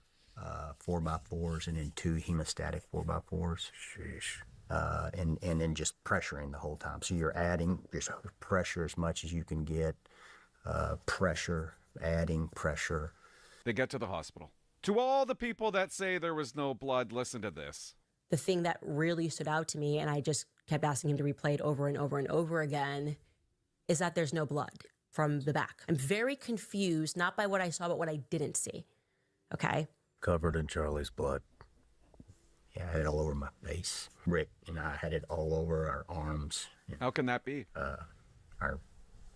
4x4s and then 2 hemostatic 4x4s. Sheesh. And then just pressuring the whole time. So you're adding just pressure as much as you can get. Pressure, adding pressure. They get to the hospital. To all the people that say there was no blood, listen to this. The thing that really stood out to me, and I just kept asking him to replay it over and over and over again, is that there's no blood from the back. I'm very confused, not by what I saw, but what I didn't see. Okay? Covered in Charlie's blood. Yeah, I had it all over my face. Rick and I had it all over our arms. How can that be?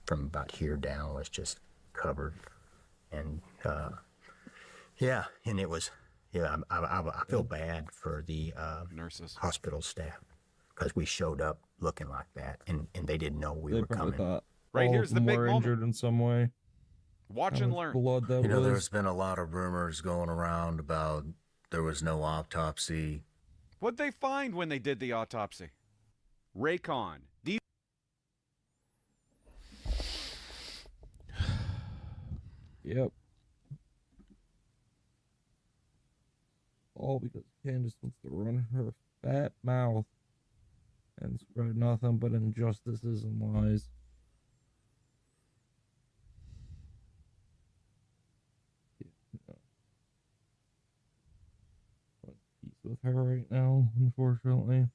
From about here down was just covered. And, yeah, and it was, yeah, I feel bad for the nurses, hospital staff, because we showed up looking like that, and they didn't know we were coming. Right, here's the big moment. Injured in some way. Watch and learn. Blood that was. There's been a lot of rumors going around about there was no autopsy. What'd they find when they did the autopsy? Raycon. Yep. All because Candace wants to run her fat mouth and spread nothing but injustices and lies. Peace with her right now, unfortunately.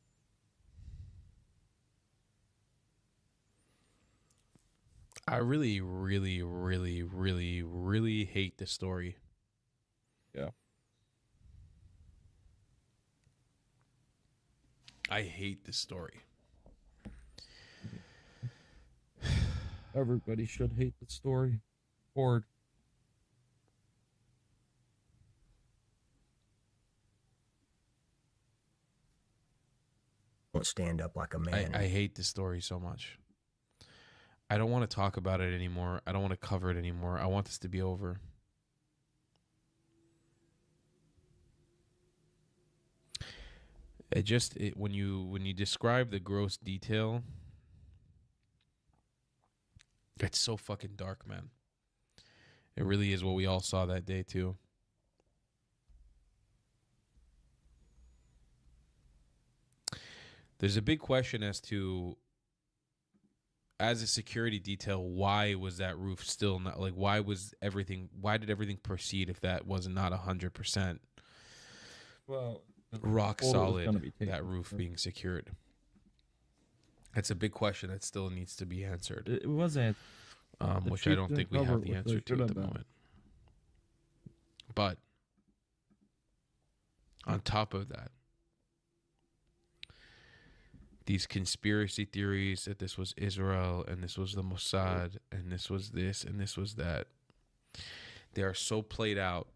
I really, really, really, really, really hate this story. Yeah. I hate this story. Everybody should hate the story. Ford. Won't stand up like a man. I hate this story so much. I don't want to talk about it anymore. I don't want to cover it anymore. I want this to be over. When you describe the gross detail, it's so fucking dark, man. It really is what we all saw that day too. There's a big question as to as a security detail, why was that roof still not like? Why did everything proceed if that was not 100%? Well, rock solid, that roof being secured. That's a big question that still needs to be answered. It was answered, which I don't think we have the answer to at the moment. But on top of that, these conspiracy theories that this was Israel and this was the Mossad and this was this and this was that, they are so played out.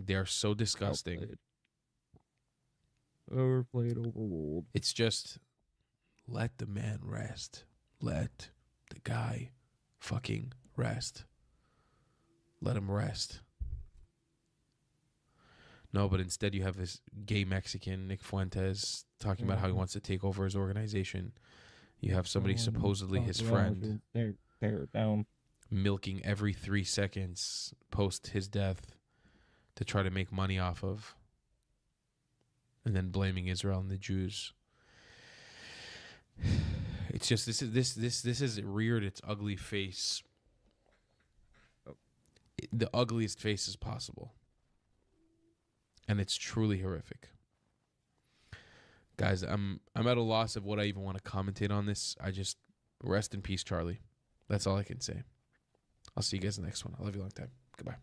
They are so disgusting. Overplayed, overruled. It's just let the man rest. Let the guy fucking rest. Let him rest. No, but instead you have this gay Mexican, Nick Fuentes, talking about how he wants to take over his organization. You have somebody supposedly his friend tear it down, milking every 3 seconds post his death to try to make money off of, and then blaming Israel and the Jews. It's just this has reared its ugly face, the ugliest faces possible, and it's truly horrific. Guys, I'm at a loss of what I even want to commentate on this. I just rest in peace, Charlie. That's all I can say. I'll see you guys in the next one. I love you long time. Goodbye.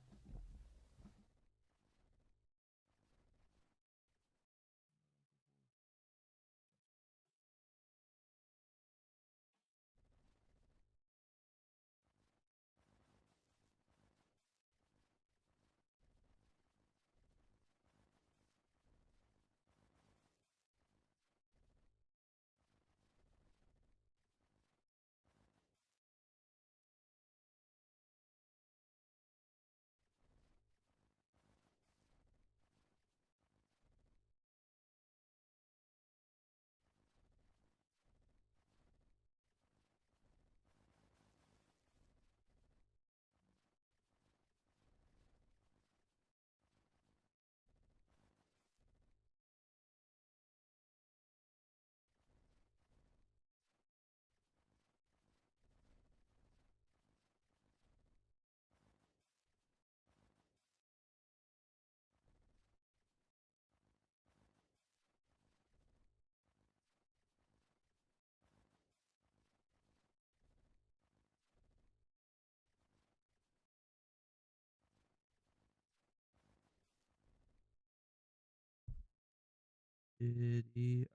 Idiotic.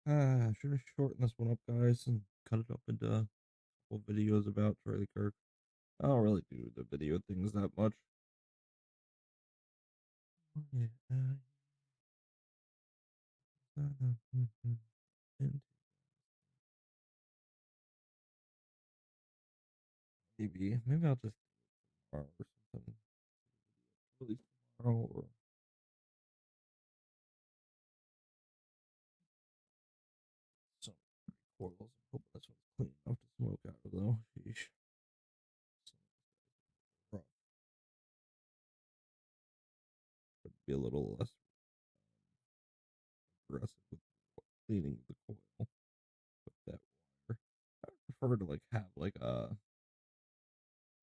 I should have shortened this one up, guys, and cut it up into a couple videos about Charlie Kirk. I don't really do the video things that much. Maybe I'll just tomorrow or something. Release tomorrow or some coils. I'm hoping this one's clean enough to smoke out of though. Sheesh. Would be a little less aggressive with cleaning the coil with that wire. I would prefer to like have like a,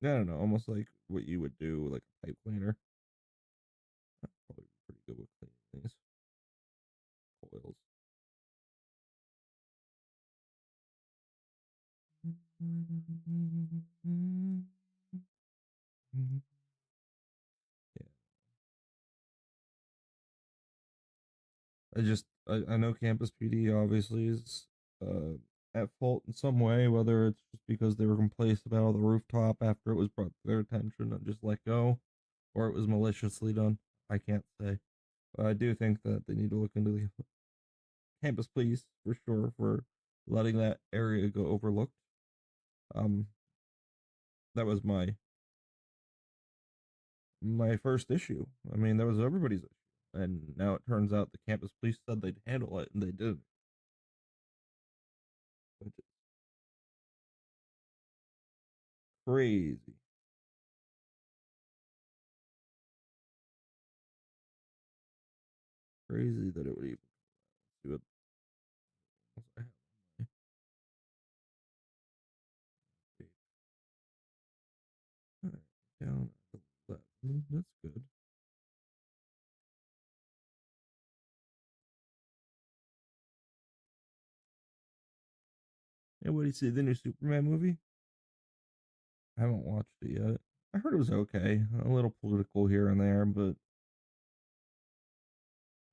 I don't know, almost like what you would do like a pipe cleaner. That'd probably be pretty good with cleaning these coils. Yeah. I know Campus PD obviously is at fault in some way, whether it's just because they were complacent about the rooftop after it was brought to their attention and just let go, or it was maliciously done. I can't say. But I do think that they need to look into the campus police for sure for letting that area go overlooked. That was my first issue. I mean, that was everybody's issue. And now it turns out the campus police said they'd handle it, and they didn't. Which is crazy. Crazy that it would even do it. Alright, down at 11. That's good. Yeah, what do you see? The new Superman movie? I haven't watched it yet. I heard it was okay. A little political here and there, but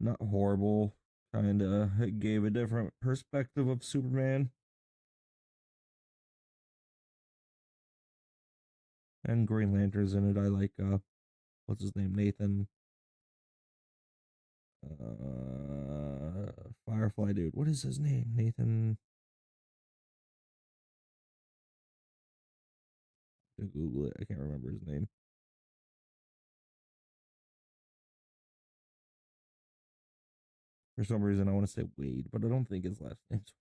not horrible. Kinda it gave a different perspective of Superman. And Green Lantern's in it. I like what's his name? Nathan. Firefly dude. What is his name? Nathan. Google it. I can't remember his name. For some reason, I want to say Wade, but I don't think his last name's.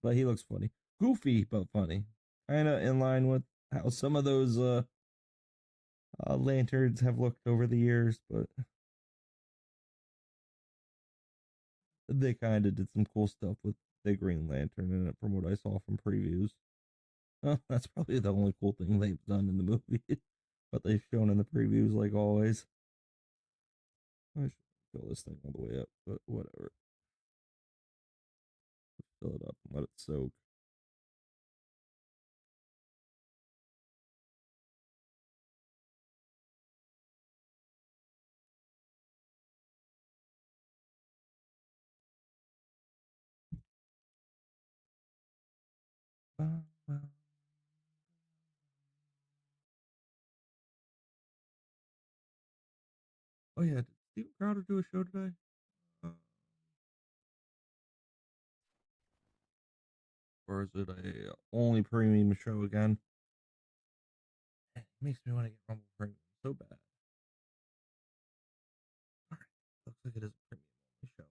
But he looks funny, goofy but funny, kind of in line with how some of those lanterns have looked over the years. But they kind of did some cool stuff with the Green Lantern in it, from what I saw from previews. That's probably the only cool thing they've done in the movie, but they've shown in the previews, like always. I should fill this thing all the way up, but whatever. Fill it up and let it soak. Oh yeah, did Steven Crowder do a show today? Or is it a only premium show again? It makes me want to get Rumble Premium so bad. Alright, looks like it is a premium only show.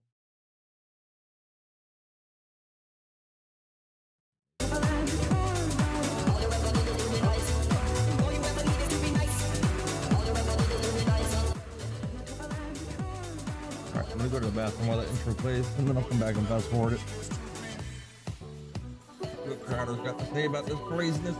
Alright, I'm gonna go to the bathroom while that intro plays, and then I'll come back and fast forward it. What Crowder's got to say about this craziness.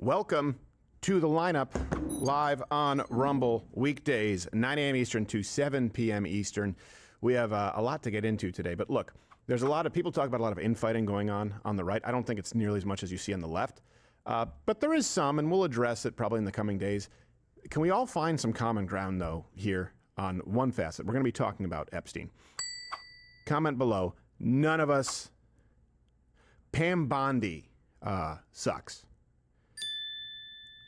Welcome to the lineup, live on Rumble, weekdays, 9 a.m. Eastern to 7 p.m. Eastern. We have a lot to get into today, but look, there's a lot of people talk about a lot of infighting going on the right. I don't think it's nearly as much as you see on the left, but there is some, and we'll address it probably in the coming days. Can we all find some common ground, though, here on one facet? We're going to be talking about Epstein. Comment below. None of us. Pam Bondi sucks.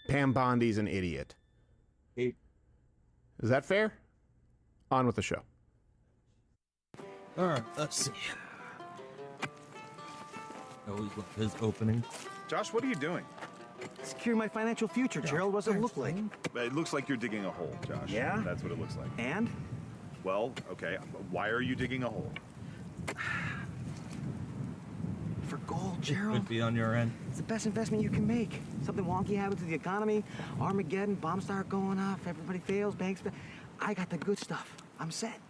Pam Bondi's an idiot. Is that fair? On with the show. All right, let's see. Always love his opening. Josh, what are you doing? Securing my financial future, Gerald. What does it look like? It looks like you're digging a hole, Josh. Yeah? That's what it looks like. And? Well, okay, why are you digging a hole? For gold, Gerald. Could be on your end. It's the best investment you can make. Something wonky happens to the economy, Armageddon, bombs start going off, everybody fails, banks fail. I got the good stuff. I'm set.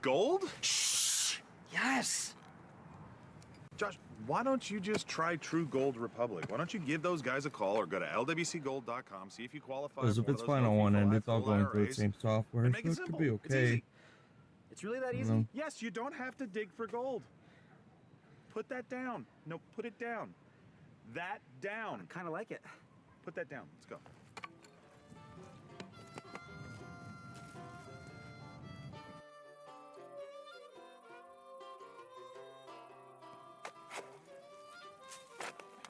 Gold? Shh! Yes! Josh, why don't you just try True Gold Republic? Why don't you give those guys a call or go to lwcgold.com, see if you qualify Because if it's fine on one end, it's all going through the same software, so it could be okay. It's really that easy? Yes, you don't have to dig for gold. Put that down. No, put it down. That down. I kind of like it. Put that down. Let's go.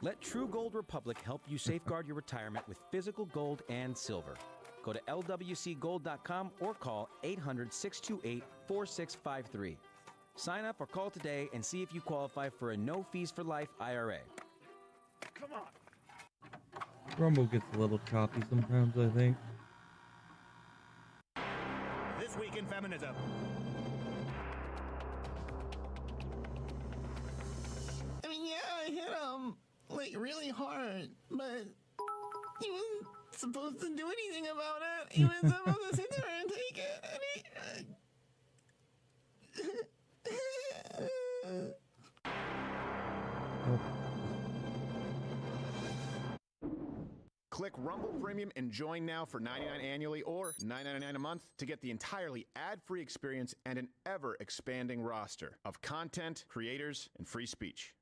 Let True Gold Republic help you safeguard your retirement with physical gold and silver. Go to lwcgold.com or call 800-628-4653. Sign up or call today and see if you qualify for a no-fees-for-life IRA. Come on. Rumble gets a little choppy sometimes, I think. This Week in Feminism. I mean, yeah, I hit him, like, really hard, but he wasn't supposed to do anything about it. He was supposed to sit there and take it, and Click Rumble Premium and join now for $99 annually or $9.99 a month to get the entirely ad-free experience and an ever-expanding roster of content, creators, and free speech.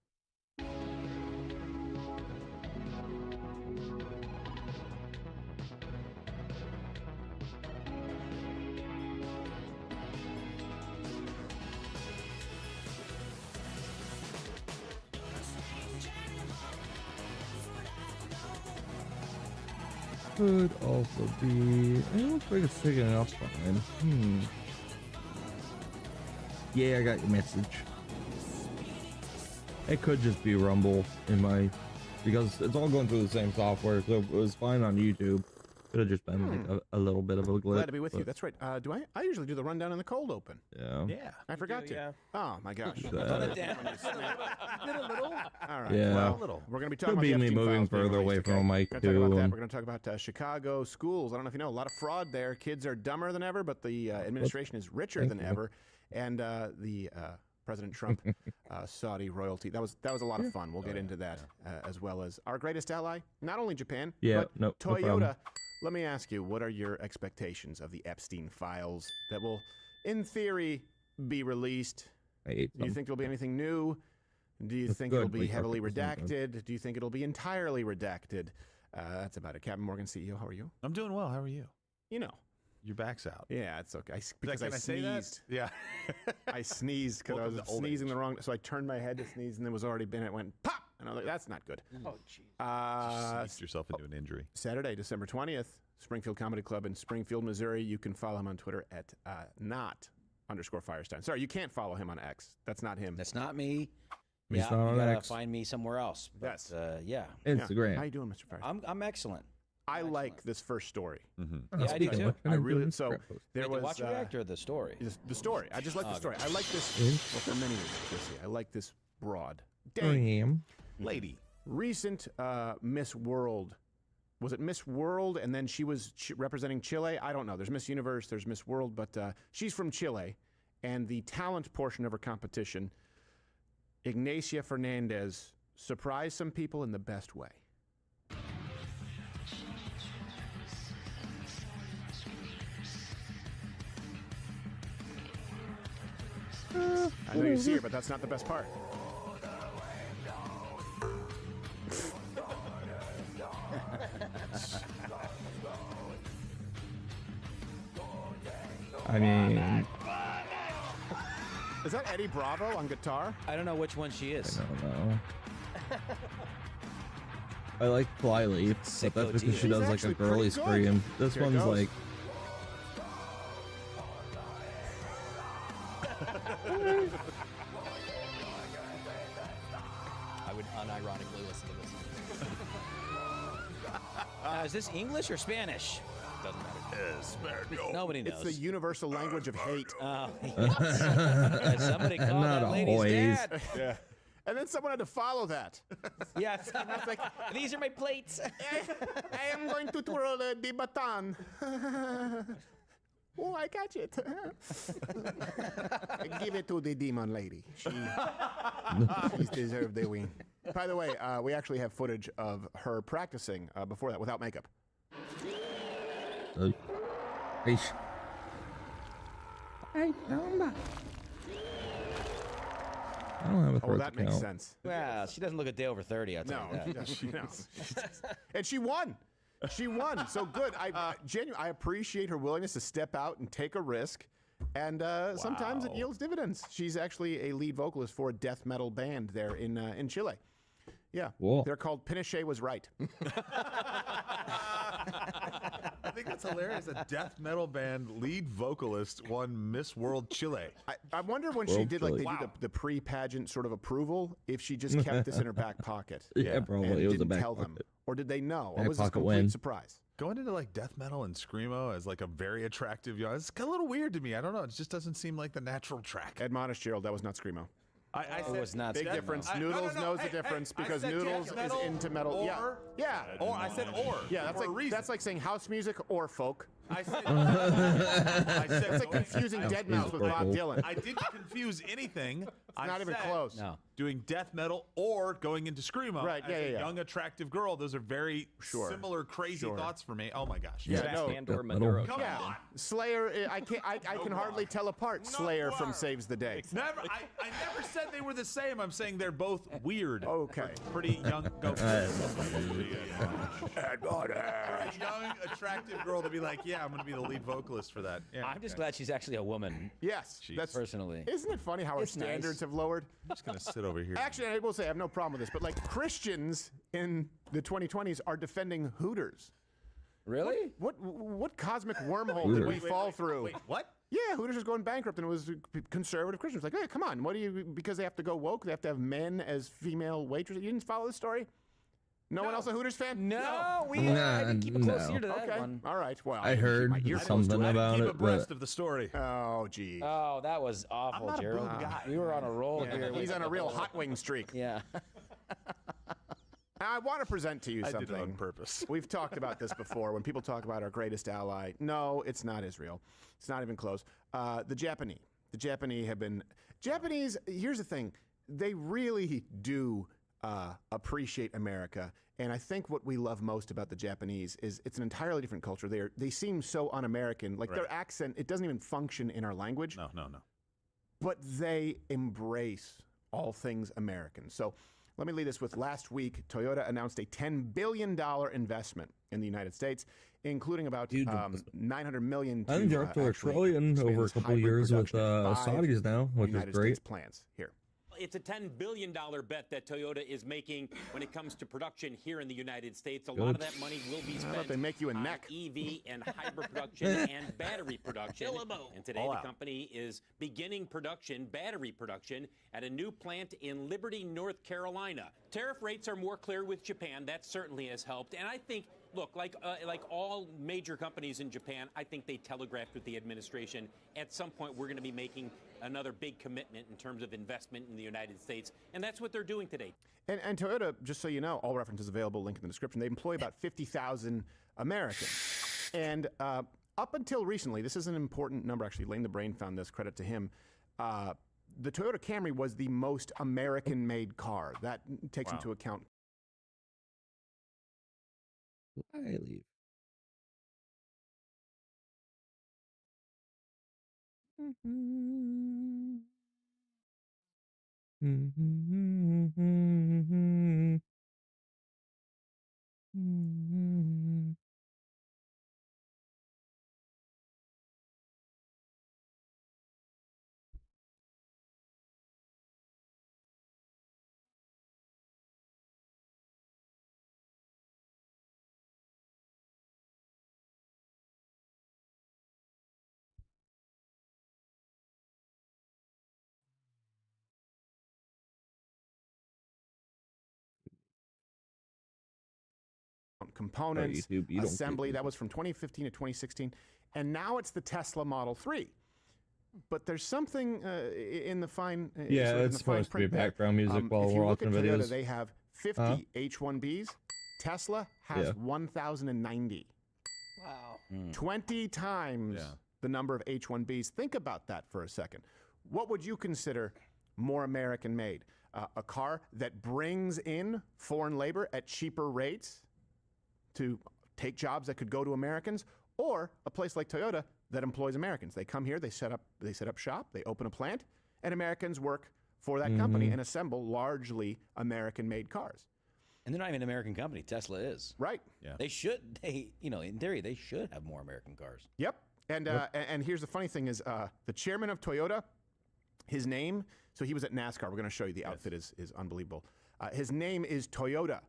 Could also be. It looks like it's taking up fine. Yeah, I got your message. It could just be Rumble because it's all going through the same software, so it was fine on YouTube. Could have just been like a little bit of a glitch. Glad to be with you. That's right. Do I usually do the rundown in the cold open. Yeah. Yeah. I forgot to. Yeah. Oh my gosh. Did a little. All right. Yeah. Well, we're going to be talking Could about be the me Epstein moving files being further away released, from a mic We're too. going to talk about that. We're going to talk about Chicago schools. I don't know if you know, a lot of fraud there. Kids are dumber than ever, but the administration is richer than ever, and the President Trump, Saudi royalty. That was a lot of fun. We'll get into that as well as our greatest ally, not only Japan, but Toyota. No Let me ask you, what are your expectations of the Epstein files that will, in theory, be released? Do you think there'll be anything new? Do you think it'll be heavily redacted? Do you think it'll be entirely redacted? That's about it. Captain Morgan, CEO, how are you? I'm doing well. How are you? You know. Your back's out. Yeah, it's okay. Because Can I say that? sneezed. Yeah. I sneezed because I was sneezing the wrong. So I turned my head to sneeze, and there was already been. It went pop, and I was like, "That's not good." Oh, jeez. Sneezed yourself into an injury. Saturday, December 20th, Springfield Comedy Club in Springfield, Missouri. You can follow him on Twitter at _Firestein. Sorry, you can't follow him on X. That's not him. That's not me. He's Yeah, not you on gotta X. find me somewhere else. But, Yes. Yeah. Instagram. How you doing, Mr. Firestein? I'm excellent. I like this first story. Yeah, I do too. I really so there was Watch React or the story. The story. I just like the story. I like this for many reasons. Jesse. I like this broad lady. Recent Miss World. Was it Miss World? And then she was representing Chile. I don't know. There's Miss Universe. There's Miss World, but she's from Chile, and the talent portion of her competition, Ignacia Fernandez, surprised some people in the best way. I know you see her, but that's not the best part. I mean, is that Eddie Bravo on guitar? I don't know which one she is. I don't know. I like Flyleaf, but that's because she does like a girly scream. This one's like. I would unironically listen to this. Is this English or Spanish? Doesn't matter. Nobody knows. It's the universal language of hate. Somebody called Not that lady's always. dad. Yeah. And then someone had to follow that. Yeah. Like, these are my plates. I am going to twirl the baton. Oh, I got it. Give it to the demon lady. She's deserved the win. By the way, we actually have footage of her practicing before that without makeup. I don't have a throat Oh, that to makes count. sense. Well, she doesn't look a day over 30, I'll tell you that. She does. And she won. She won. So good. I appreciate her willingness to step out and take a risk. And sometimes it yields dividends. She's actually a lead vocalist for a death metal band there in Chile. Yeah. Whoa. They're called Pinochet Was Right. I think that's hilarious. A death metal band lead vocalist won Miss World Chile. I wonder when she did like the pre-pageant sort of approval, if she just kept this in her back pocket. Yeah, probably. And It was a didn't back tell them. pocket. Or did they know? Or Back was this a pocket complete win. surprise? Going into like death metal and screamo as like a very attractive young, it's a little weird to me. I don't know. It just doesn't seem like the natural track. Admonish Gerald, that was not screamo. I It was not Big screamo. difference. Noodles knows the difference because I said Noodles death is metal into metal. Yeah. Or I said or. Yeah, that's for a like reason. that's like saying house music or folk. I said. It's like confusing Deadmau5 with Bob Dylan. I didn't confuse anything. It's not even close. No. Doing death metal or going into screamo. Right, As yeah, a yeah. young attractive girl. Those are very similar, crazy thoughts for me. Oh my gosh. Yeah, no. Andor Maduro. Come on. Slayer, I can hardly tell apart Slayer from Saves the Day. Never. I never said they were the same. I'm saying they're both weird. Okay. Pretty young. Go. Pretty Pretty young, attractive girl to be like, yeah, I'm going to be the lead vocalist for that. Yeah, I'm just glad she's actually a woman. Yes, that's personally. Isn't it funny how our It's nice. standards have lowered? I'm just going to sit over here. Actually, I will say I have no problem with this, but like Christians in the 2020s are defending Hooters. Really? What cosmic wormhole did we fall through? Wait, what? Yeah, Hooters was going bankrupt, and it was conservative Christians. Like, hey, come on, what do you? Because they have to go woke, they have to have men as female waitresses. You didn't follow this story? No one else a Hooters fan? No, we Nah, I keep a close ear to that Okay, one. all right. Well, I heard something about Keep it, abreast but of the story. Oh, gee. Oh, that was awful, not a Gerald. boob guy. We were on a roll Yeah, here. he's on a real hot wing streak. Yeah. I want to present to you I something. did it on purpose. We've talked about this before. When people talk about our greatest ally, no, it's not Israel. It's not even close. The Japanese. The Japanese have been. Japanese, here's the thing. They really do appreciate America. And I think what we love most about the Japanese is it's an entirely different culture. They seem so un-American. Like their accent, it doesn't even function in our language. No. But they embrace all things American. So let me lead this with last week, Toyota announced a $10 billion investment in the United States, including about $900 million to I think they're up to $1 trillion over a couple of years with Saudis now, which is great. Plans here. It's a $10 billion bet that Toyota is making when it comes to production here in the United States. A lot of that money will be spent they make you a on neck. EV and hybrid production and battery production. And today the company is beginning battery production, at a new plant in Liberty, North Carolina. Tariff rates are more clear with Japan. That certainly has helped. And I think, look, like all major companies in Japan, I think they telegraphed with the administration, at some point we're going to be making another big commitment in terms of investment in the United States, and that's what they're doing today. And Toyota, just so you know, all references available, link in the description, they employ about 50,000 Americans. And up until recently, this is an important number, actually, Lane the Brain found this, credit to him, the Toyota Camry was the most American-made car. That takes into account. I leave. Components, assembly. That was from 2015 to 2016. And now it's the Tesla Model 3. But there's something in the fine it's supposed to be background music while we're watching videos. Toyota, they have 50 H1Bs. Tesla has 1,090. Wow. 20 times the number of H1Bs. Think about that for a second. What would you consider more American-made? A car that brings in foreign labor at cheaper rates to take jobs that could go to Americans, or a place like Toyota that employs Americans. They come here, they set up shop, they open a plant, and Americans work for that company and assemble largely American-made cars. And they're not even an American company. Tesla is. Right. Yeah. In theory, they should have more American cars. Yep. And here's the funny thing is, the chairman of Toyota, his name, so he was at NASCAR. We're going to show you the outfit is unbelievable. His name is Toyota,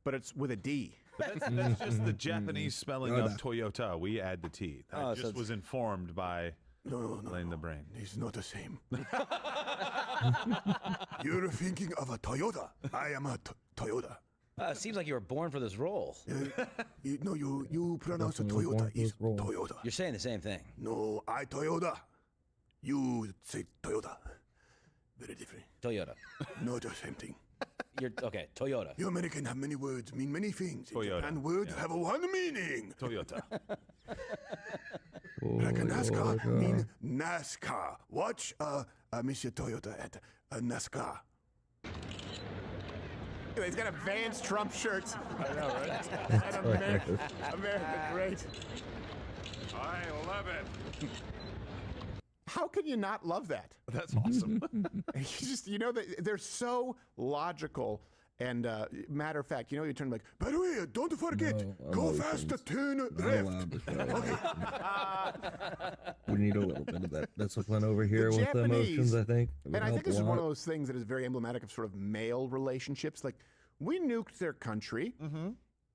but it's with a D. But that's just the Japanese spelling of Toyota. We add the T. I just was informed by Lane the Brain. It's not the same. You're thinking of a Toyota. I am a Toyota. It seems like you were born for this role. You pronounce a Toyota is Toyota. You're saying the same thing. No, I Toyota. You say Toyota. Very different. Toyota. Not the same thing. Okay, Toyota. You American have many words, mean many things. Toyota. And words have one meaning. Toyota. Like a NASCAR mean NASCAR. Watch Mr. Toyota at NASCAR. He's got a Vance Trump shirt. I know, right? America, great. I love it. How can you not love that? That's awesome. They're so logical and matter of fact. You turn like, by the way, don't forget, go fast to turn left. Okay. We need a little bit of that discipline over here with the emotions, I think. And I think this is one of those things that is very emblematic of sort of male relationships. Like, we nuked their country.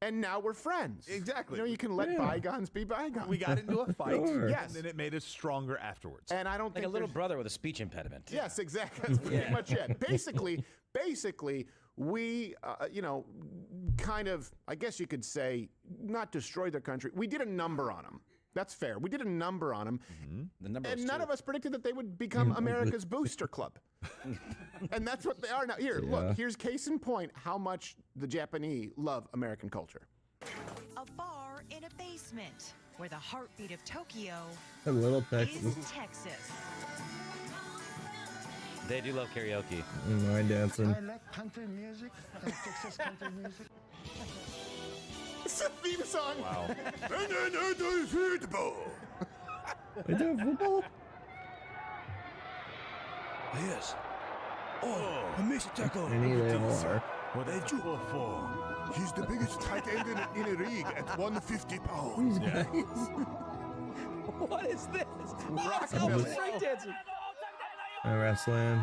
And now we're friends. Exactly. You can let bygones be bygones. We got into a fight, yes, and then it made us stronger afterwards. And I don't think a little brother with a speech impediment. Yes, exactly. That's pretty much it. Basically, we, kind of, I guess you could say, not destroyed their country. We did a number on them. That's fair. We did a number on them. The number and none of us predicted that they would become America's booster club. And that's what they are now. Here, look, here's case in point how much the Japanese love American culture. A bar in a basement where the heartbeat of Tokyo A little Texas. is Texas. They do love karaoke. Mind dancing. I like country music, Texas country music. It's a theme song. Wow. Football. They do football? Yes. Oh, I missed a tackle. I need they all are. What did you go for? He's the biggest tight end in the league at 150 pounds. Yeah. What is this? Rock Elvis breakdancing. Wrestling.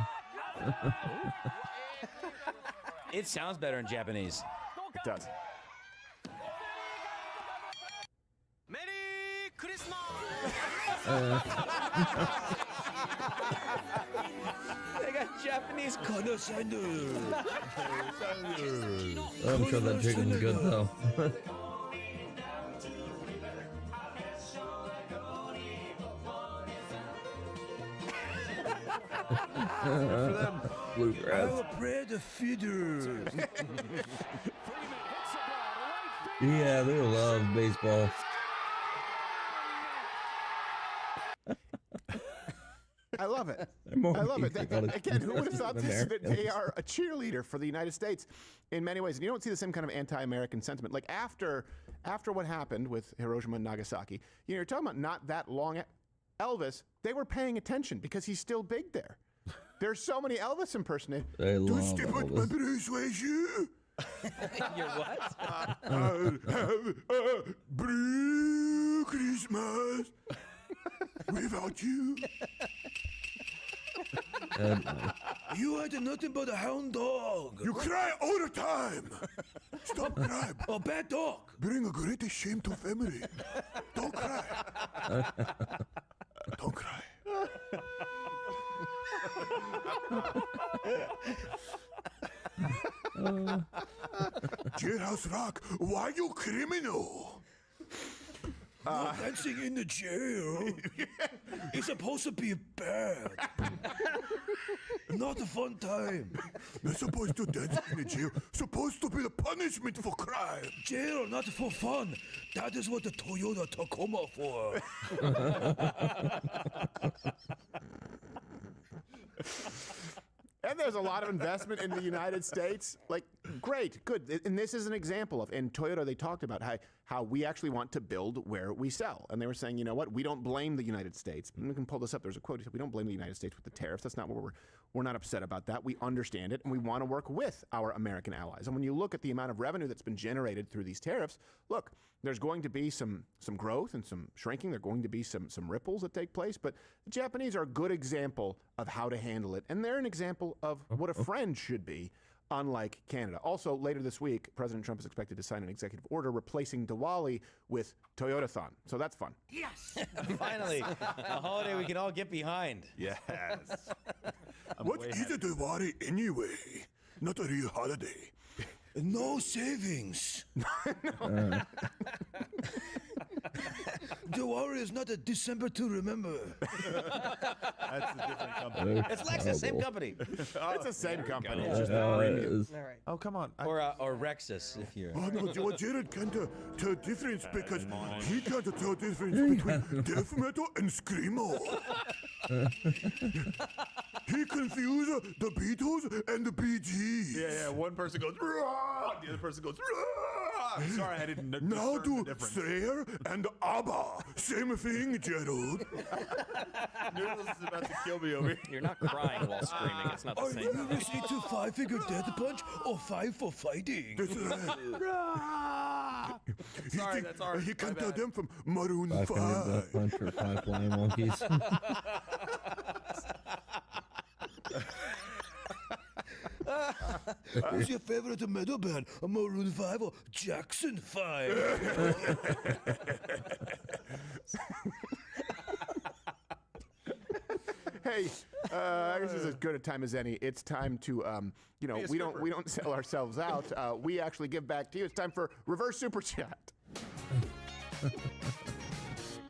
It sounds better in Japanese. It does. Merry Christmas. They got Japanese. I'm sure that chicken's good though. Bluegrass. I'll pray the feeders. Yeah, they love baseball. I love it. more I love it. music on his Again, who would have thought than this, that Americans. they are a cheerleader for the United States in many ways? And you don't see the same kind of anti-American sentiment. Like after what happened with Hiroshima and Nagasaki, you're talking about not that long. Elvis, they were paying attention because he's still big there. There's so many Elvis impersonators. They love Step out my persuasion. You're what? I'll have a blue Christmas without you. You had nothing but a hound dog. You cry all the time. Stop crying. A bad dog. Bring a great shame to family. Don't cry. Don't cry. Jailhouse Rock, why you criminal? Not dancing in the jail. It's supposed to be bad. Not a fun time. Not supposed to dance in the jail. Supposed to be the punishment for crime. Jail, not for fun. That is what the Toyota Tacoma for. And there's a lot of investment in the United States. Like, great, good. And this is an example of, in Toyota, they talked about how we actually want to build where we sell. And they were saying, you know what, we don't blame the United States. And we can pull this up. There's a quote. He said, we don't blame the United States with the tariffs. That's not what we're not upset about that. We understand it, and we want to work with our American allies. And when you look at the amount of revenue that's been generated through these tariffs, look, there's going to be some growth and some shrinking. There are going to be some ripples that take place. But the Japanese are a good example of how to handle it. And they're an example of what a friend should be, unlike Canada. Also, later this week, President Trump is expected to sign an executive order replacing Diwali with Toyotathon. So that's fun. Yes! Finally, a holiday we can all get behind. Yes. What is a Diwali anyway? Not a real holiday. No savings. Diwali is not a December to remember. That's a different company. It's Lexus, same company. It's the same company. It's just All premium. right. Oh, come on. Or Rexus, if you're. Oh no, Jared can't tell difference because he can't tell difference between death metal and screamo. He confused the Beatles and the Bee Gees. Yeah. One person goes, "Rah!" The other person goes, "Rah!" Sorry, I didn't Now discern do the difference. Slayer and ABBA. Same thing, Gerald. Noodles is about to kill me over here. You're not crying while screaming. It's not the Are same. you listening to Five Finger Death Punch or Five for Fighting? That's right. Sorry, that's ours. He can't tell them from Maroon 5 Finger Death 5. Punch or 5 Flying Monkeys. Who's your favorite metal band? Maroon 5 or Jackson 5? Hey, I guess this is as good a time as any. It's time to, we don't sell ourselves out. We actually give back to you. It's time for Reverse Super Chat.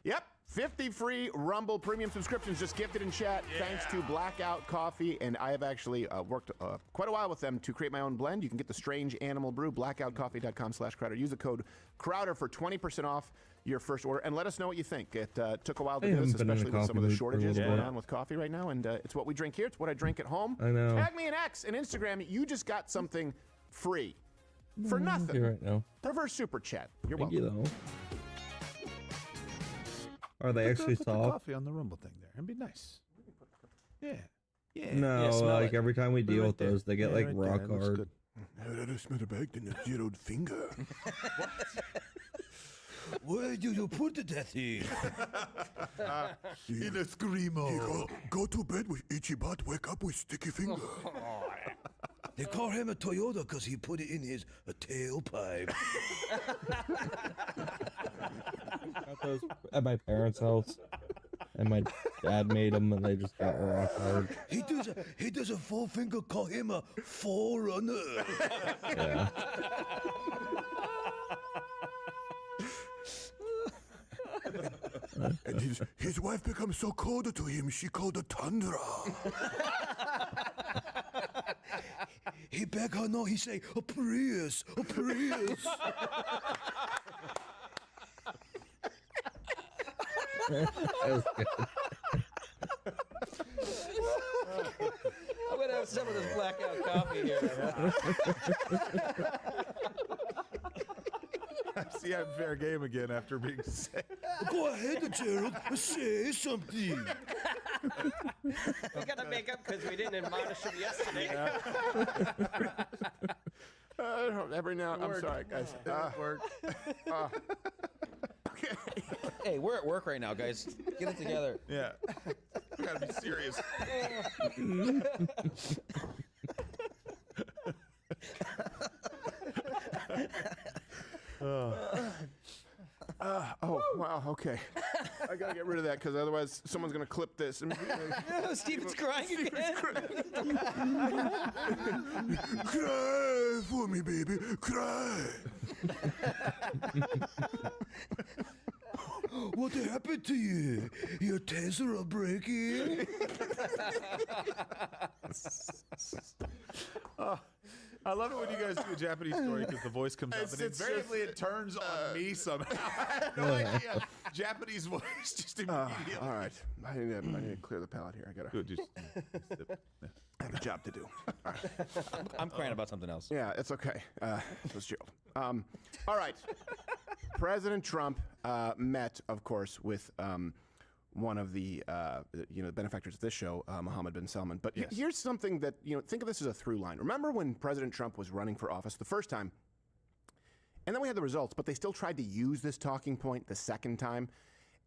Yep. 50 free Rumble premium subscriptions just gifted in chat thanks to Blackout Coffee. And I have actually worked quite a while with them to create my own blend. You can get the Strange Animal Brew, blackoutcoffee.com/Crowder. Use the code Crowder for 20% off your first order. And let us know what you think. It took a while to do this, especially with some of the shortages going on with coffee right now. And it's what we drink here. It's what I drink at home. I know. Tag me in X and Instagram. You just got something free for nothing. You're right now. Reverse Super Chat. You're Thank welcome. you, though. Are they actually Put the soft? coffee on the Rumble thing there and be nice. Yeah. Yeah. No, like every time we deal with those, they get like rock hard. I'd rather smell the bag than a zeroed finger. Where do you put that thing? In a screamo. Go to bed with itchy butt, wake up with sticky finger. They call him a Toyota because he put it in his tailpipe. Got those at my parents' house, and my dad made them, and they just got rock hard. He does a four finger, call him a forerunner. Yeah. And his wife becomes so cold to him, she called a tundra. He beg her no, he say, a Prius, a Prius. That was good. I'm gonna have some of this blackout coffee here. See, I'm fair game again after being sick. Go ahead, Gerald. Say something. We gotta make up because we didn't admonish him yesterday. Every now, I'm sorry, guys. Work. Hey, we're at work right now, guys. Get it together. Yeah. We gotta be serious. Oh, wow, okay. I gotta get rid of that because otherwise someone's gonna clip this. And, Steven's crying again. Cry for me, baby. Cry. What happened to you? Your taser are breaking? I love it when you guys do a Japanese story because the voice comes up and invariably it turns on me somehow. I had no idea. Japanese voice just immediately. All right, I need to clear the palate here. I gotta. Good, just I have a job to do. All right. I'm crying about something else. Yeah, it's okay. It was Gerald. All right. President Trump met, of course, with one of the benefactors of this show, Mohammed bin Salman. But here's something that, think of this as a through line. Remember when President Trump was running for office the first time, and then we had the results, but they still tried to use this talking point the second time.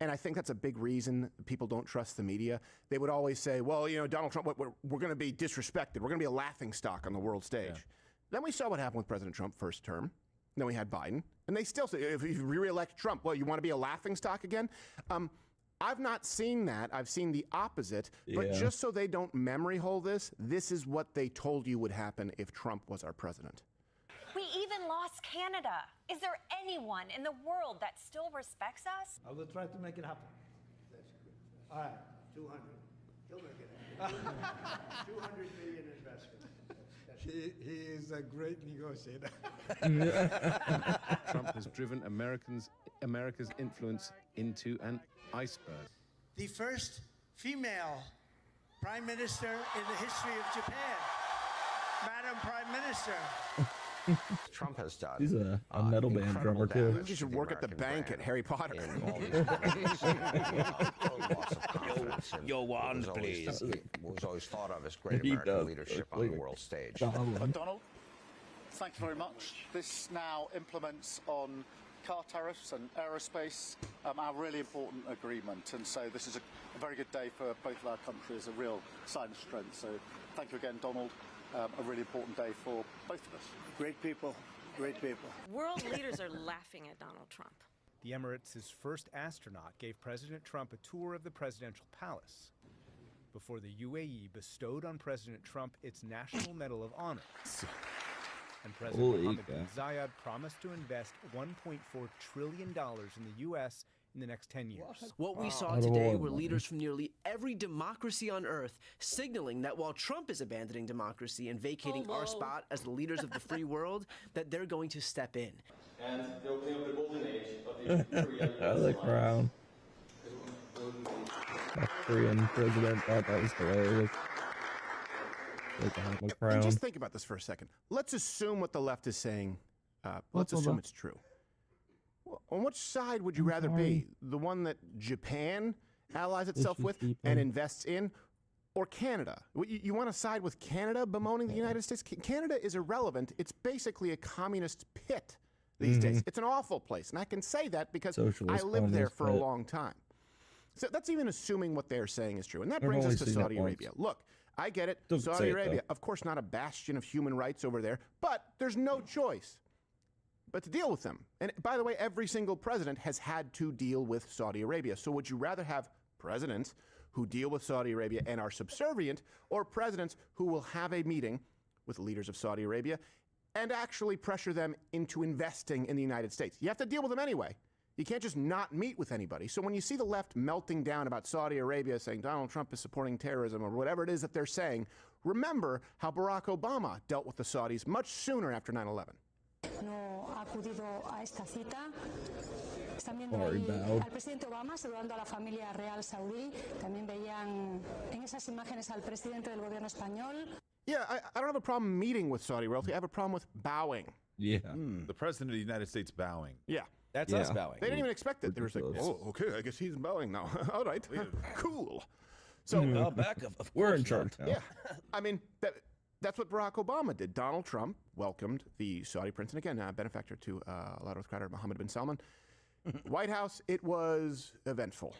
And I think that's a big reason people don't trust the media. They would always say, well, Donald Trump, we're going to be disrespected. We're going to be a laughingstock on the world stage. Yeah. Then we saw what happened with President Trump first term. Then we had Biden. And they still say, if you re-elect Trump, well, you want to be a laughingstock again? I've not seen that. I've seen the opposite. But just so they don't memory hole this is what they told you would happen if Trump was our president. We even lost Canada. Is there anyone in the world that still respects us? I will try to make it happen. All right, 200. He'll make it happen. 200 million investment. He is a great negotiator. Trump has driven America's influence into an iceberg. The first female prime minister in the history of Japan. Madam Prime Minister. Trump has done. He's a metal band drummer too. You should work at the bank at Harry Potter. Your wand, please. Was always thought of as great American leadership on the world stage. Donald, thank you very much. This now implements on car tariffs and aerospace, our really important agreement. And so this is a very good day for both of our countries, a real sign of strength. So thank you again, Donald. A really important day for both of us. Great people, great people. World leaders are laughing at Donald Trump. The Emirates' first astronaut gave President Trump a tour of the presidential palace before the UAE bestowed on President Trump its National Medal of Honor. And President Mohammed bin Zayed promised to invest $1.4 trillion in the U.S. in the next 10 years. What we saw today were leaders from nearly every democracy on earth signaling that while Trump is abandoning democracy and vacating our spot as the leaders of the free world, that they're going to step in. And the opening of the golden age of the Korean the crown. Korean president thought that was hilarious. And just think about this for a second. Let's assume what the left is saying. Let's assume it's true. On which side would you rather be? The one that Japan allies itself with and invests in, or Canada? You want to side with Canada bemoaning the United States? Canada is irrelevant. It's basically a communist pit these days. It's an awful place, and I can say that because I lived there for a long time. So that's even assuming what they're saying is true. And that brings us to Saudi Arabia. Look, I get it. Saudi Arabia, of course, not a bastion of human rights over there, but there's no choice but to deal with them. And by the way, every single president has had to deal with Saudi Arabia. So would you rather have presidents who deal with Saudi Arabia and are subservient, or presidents who will have a meeting with the leaders of Saudi Arabia and actually pressure them into investing in the United States? You have to deal with them anyway. You can't just not meet with anybody. So when you see the left melting down about Saudi Arabia, saying Donald Trump is supporting terrorism or whatever it is that they're saying, remember how Barack Obama dealt with the Saudis much sooner after 9/11. No ha acudido a esta cita. Están viendo al presidente Obama saludando a la familia real saudí. También veían en esas imágenes al presidente del gobierno español. Yeah, I don't have a problem meeting with Saudi royalty. I have a problem with bowing. Yeah. The president of the United States bowing. Yeah. That's us bowing. They didn't even expect it. They were just like, oh, okay, I guess he's bowing now. All right. Cool. So back of we're in charge now. Yeah. I mean, that's what Barack Obama did. Donald Trump welcomed the Saudi prince, and again, benefactor to a lot of credit, Mohammed bin Salman. White House, it was eventful.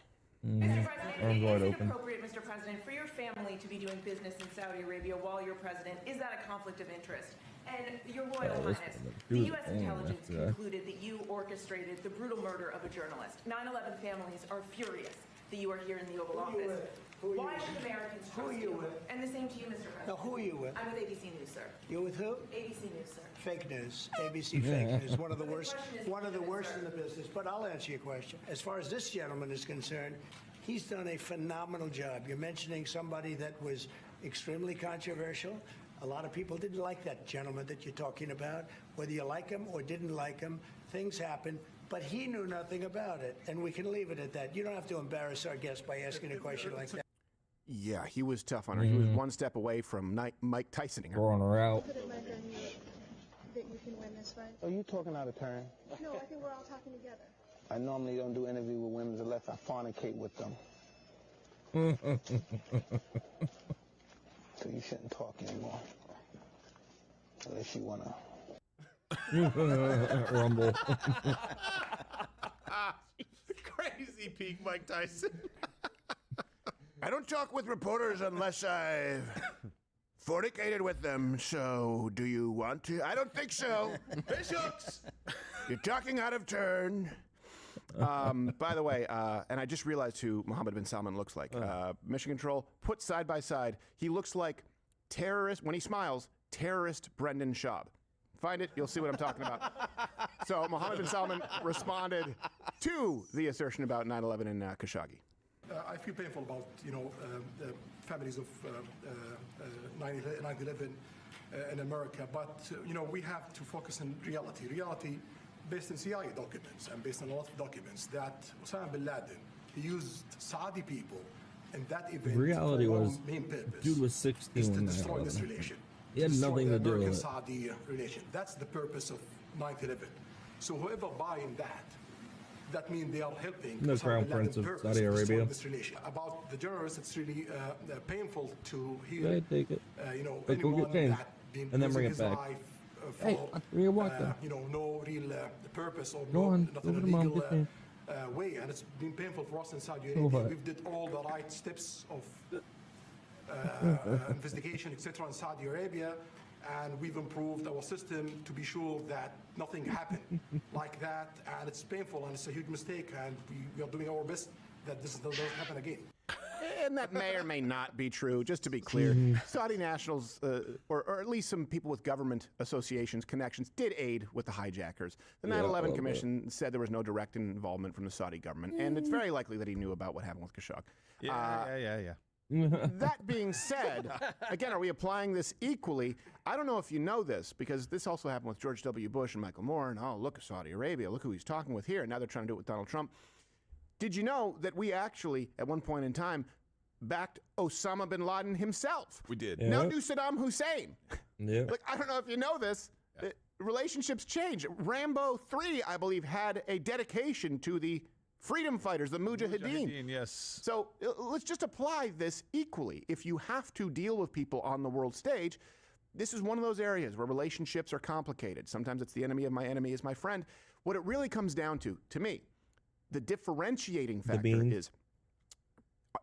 Mr. President, Arms wide is it open. appropriate, Mr. President, for your family to be doing business in Saudi Arabia while you're president? Is that a conflict of interest? And Your Royal Highness, the U.S. intelligence concluded that you orchestrated the brutal murder of a journalist. 9/11 families are furious that you are here in the Oval Office. Why should Americans trust you? And the same to you, Mr. President. Now, who are you with? I'm with ABC News, sir. You're with who? ABC News, sir. Fake news. ABC fake news. One of the worst in the business. But I'll answer your question. As far as this gentleman is concerned, he's done a phenomenal job. You're mentioning somebody that was extremely controversial. A lot of people didn't like that gentleman that you're talking about. Whether you like him or didn't like him, things happen. But he knew nothing about it, and we can leave it at that. You don't have to embarrass our guest by asking a question like that. Yeah, he was tough on her. He was one step away from Mike Tysoning her. Throwing her out. Put it like that you can win this fight. Are you talking out of turn? No, I think we're all talking together. I normally don't do interviews with women unless I fornicate with them. So you shouldn't talk anymore. Unless you want to. Rumble. Crazy peak Mike Tyson. I don't talk with reporters unless I've fornicated with them, so do you want to? I don't think so. Fish hooks. You're talking out of turn. By the way, and I just realized who Mohammed bin Salman looks like. Mission Control, put side by side, he looks like terrorist, when he smiles, terrorist Brendan Schaub. Find it, you'll see what I'm talking about. So Mohammed bin Salman responded to the assertion about 9/11 in Khashoggi. I feel painful about, the families of 9/11 in America, but, we have to focus on reality. Reality based on CIA documents and based on a lot of documents that Osama bin Laden used Saudi people in that event. The reality for was, main purpose dude was 16 is to when destroy 9/11. this relation. He had Destroy nothing the to do with it. American-Saudi relation. That's the purpose of 9/11. So whoever buying that means they are helping The Osama Crown bin Laden Prince of purpose Saudi to destroy Arabia. this relation. About the journalists, it's really painful to Go hear. ahead, take it. But go Anyone get changed, that been and then bring losing it his back. life, Hey, bring your walk then. no real purpose or Go on, not go in to a the mom, legal get me. way, and it's been painful for us in Saudi Go Arabia. for it. We've did all the right steps of investigation, etc., in Saudi Arabia, and we've improved our system to be sure that nothing happened like that, and it's painful and it's a huge mistake, and we are doing our best that this doesn't happen again. And that may or may not be true, just to be clear. Saudi nationals, or at least some people with government associations, connections, did aid with the hijackers. The 9/11 Commission said there was no direct involvement from the Saudi government, and it's very likely that he knew about what happened with Khashoggi. Yeah. That being said, again, are we applying this equally? I don't know if you know this, because this also happened with George W. Bush and Michael Moore, and oh, look at Saudi Arabia, look who he's talking with here, and now they're trying to do it with Donald Trump. Did you know that we actually, at one point in time, backed Osama bin Laden himself? We did. Now do Saddam Hussein. Yeah. Look, I don't know if you know this. Relationships change. Rambo 3, I believe, had a dedication to the freedom fighters, the Mujahideen. Yes. So let's just apply this equally. If you have to deal with people on the world stage, this is one of those areas where relationships are complicated. Sometimes it's the enemy of my enemy is my friend. What it really comes down to me, the differentiating factor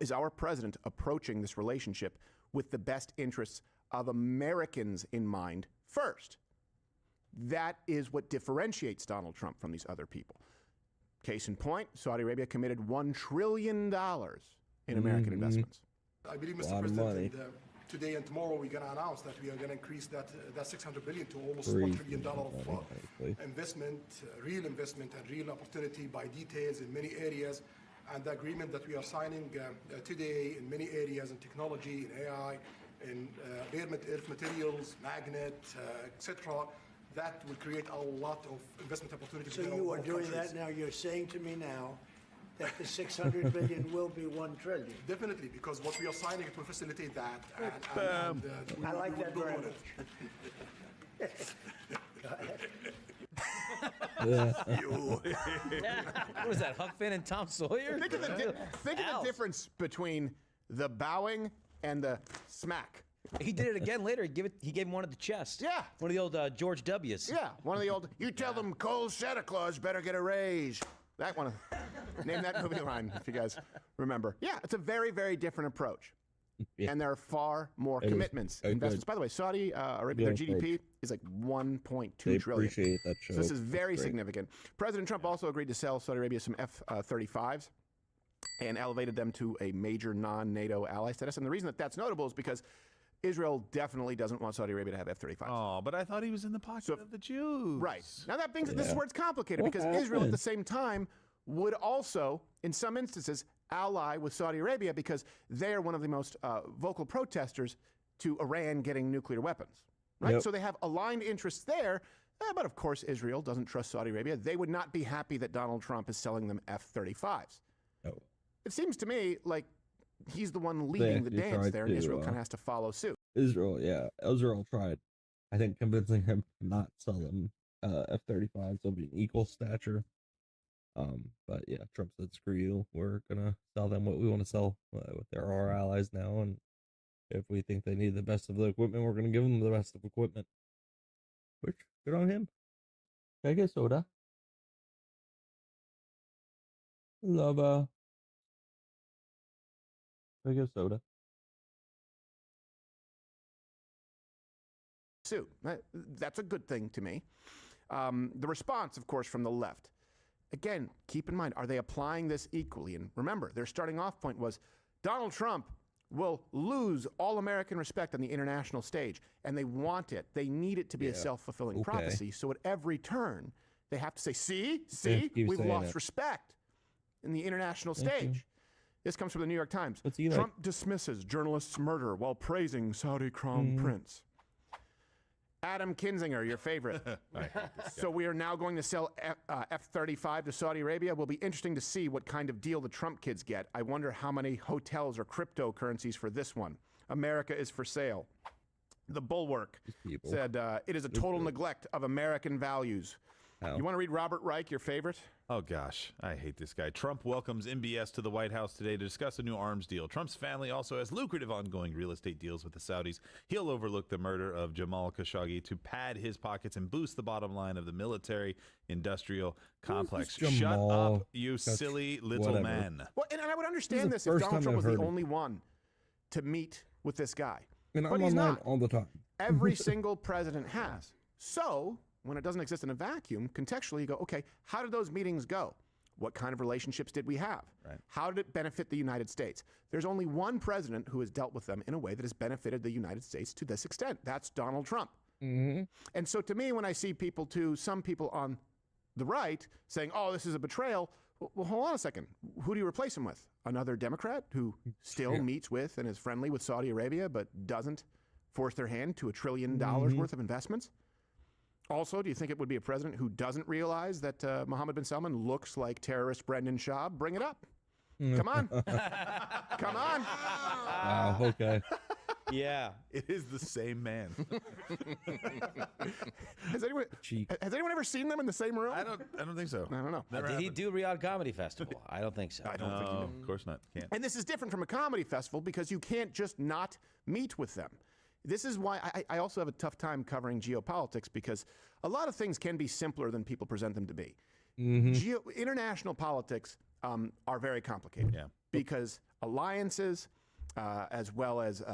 is our president approaching this relationship with the best interests of Americans in mind first. That is what differentiates Donald Trump from these other people. Case in point, Saudi Arabia committed $1 trillion in American investments. I believe, Mr. President, today and tomorrow we're going to announce that we are going to increase that $600 billion to almost $1 trillion of investment, real investment and real opportunity by details in many areas. And the agreement that we are signing today in many areas in technology, in AI, in earth materials, magnet, etc., that will create a lot of investment opportunities. So you are doing that now. You're saying to me now that the $600 billion will be $1 trillion. Definitely, because what we are signing, it will facilitate that. I like that very much. What was that, Huck Finn and Tom Sawyer? Think of the difference between the bowing and the smack. He did it again later. He gave him one at the chest. Yeah. One of the old George W's. Yeah, one of the old, you tell them Cole Santa Claus better get a raise. That one. Name that movie line, if you guys remember. Yeah, it's a very, very different approach. Yeah. And there are far more commitments, investments. By the way, Saudi Arabia, their GDP is like $1.2 trillion. Appreciate that show. So this is very significant. President Trump also agreed to sell Saudi Arabia some F-35s and elevated them to a major non-NATO ally status. And the reason that that's notable is because Israel definitely doesn't want Saudi Arabia to have F-35s. Oh, but I thought he was in the pocket of the Jews. Right. Now that brings this is where it's complicated because Israel at the same time would also, in some instances, ally with Saudi Arabia because they are one of the most vocal protesters to Iran getting nuclear weapons. Right? Yep. So they have aligned interests there. But of course, Israel doesn't trust Saudi Arabia. They would not be happy that Donald Trump is selling them F-35s. No. It seems to me like he's the one leading the dance there, and Israel kind of has to follow suit. Israel tried, I think, convincing him to not sell them F-35s. They'll be an equal stature. But yeah, Trump said, screw you. We're going to sell them what we want to sell. They're our allies now, and if we think they need the best of the equipment, we're going to give them the best of equipment. Which, good on him. Can I get soda? Love, I guess soda. Suit. That's a good thing to me. The response, of course, from the left. Again, keep in mind, are they applying this equally? And remember, their starting off point was Donald Trump will lose all American respect on the international stage, and they want it. They need it to be a self-fulfilling prophecy. So at every turn, they have to say, see, we've lost respect in the international stage. This comes from the New York Times. Trump dismisses journalists' murder while praising Saudi Crown Prince. Adam Kinzinger, your favorite. So we are now going to sell F-35 to Saudi Arabia. It will be interesting to see what kind of deal the Trump kids get. I wonder how many hotels or cryptocurrencies for this one. America is for sale. The Bulwark said, it is a total neglect of American values. You want to read Robert Reich, your favorite? Oh, gosh. I hate this guy. Trump welcomes MBS to the White House today to discuss a new arms deal. Trump's family also has lucrative ongoing real estate deals with the Saudis. He'll overlook the murder of Jamal Khashoggi to pad his pockets and boost the bottom line of the military-industrial complex. Shut up, you silly little man. Well, and I would understand this if Donald Trump was the only one to meet with this guy. And I'm online all the time. Every single president has. So when it doesn't exist in a vacuum, contextually you go, okay, how did those meetings go? What kind of relationships did we have? Right. How did it benefit the United States? There's only one president who has dealt with them in a way that has benefited the United States to this extent. That's Donald Trump. And so to me, when I see some people on the right saying, oh, this is a betrayal, well, hold on a second. Who do you replace him with? Another Democrat who still meets with and is friendly with Saudi Arabia but doesn't force their hand to $1 trillion worth of investments? Also, do you think it would be a president who doesn't realize that Mohammed bin Salman looks like terrorist Brendan Schaub? Bring it up. Come on. Come on. Okay. Yeah, it is the same man. Has anyone ever seen them in the same room? I don't think so. I don't know. Did he do Riyadh Comedy Festival? I don't think so. I don't think he did. Of course not. Can't. And this is different from a comedy festival because you can't just not meet with them. This is why I also have a tough time covering geopolitics, because a lot of things can be simpler than people present them to be. International politics are very complicated because alliances, as well as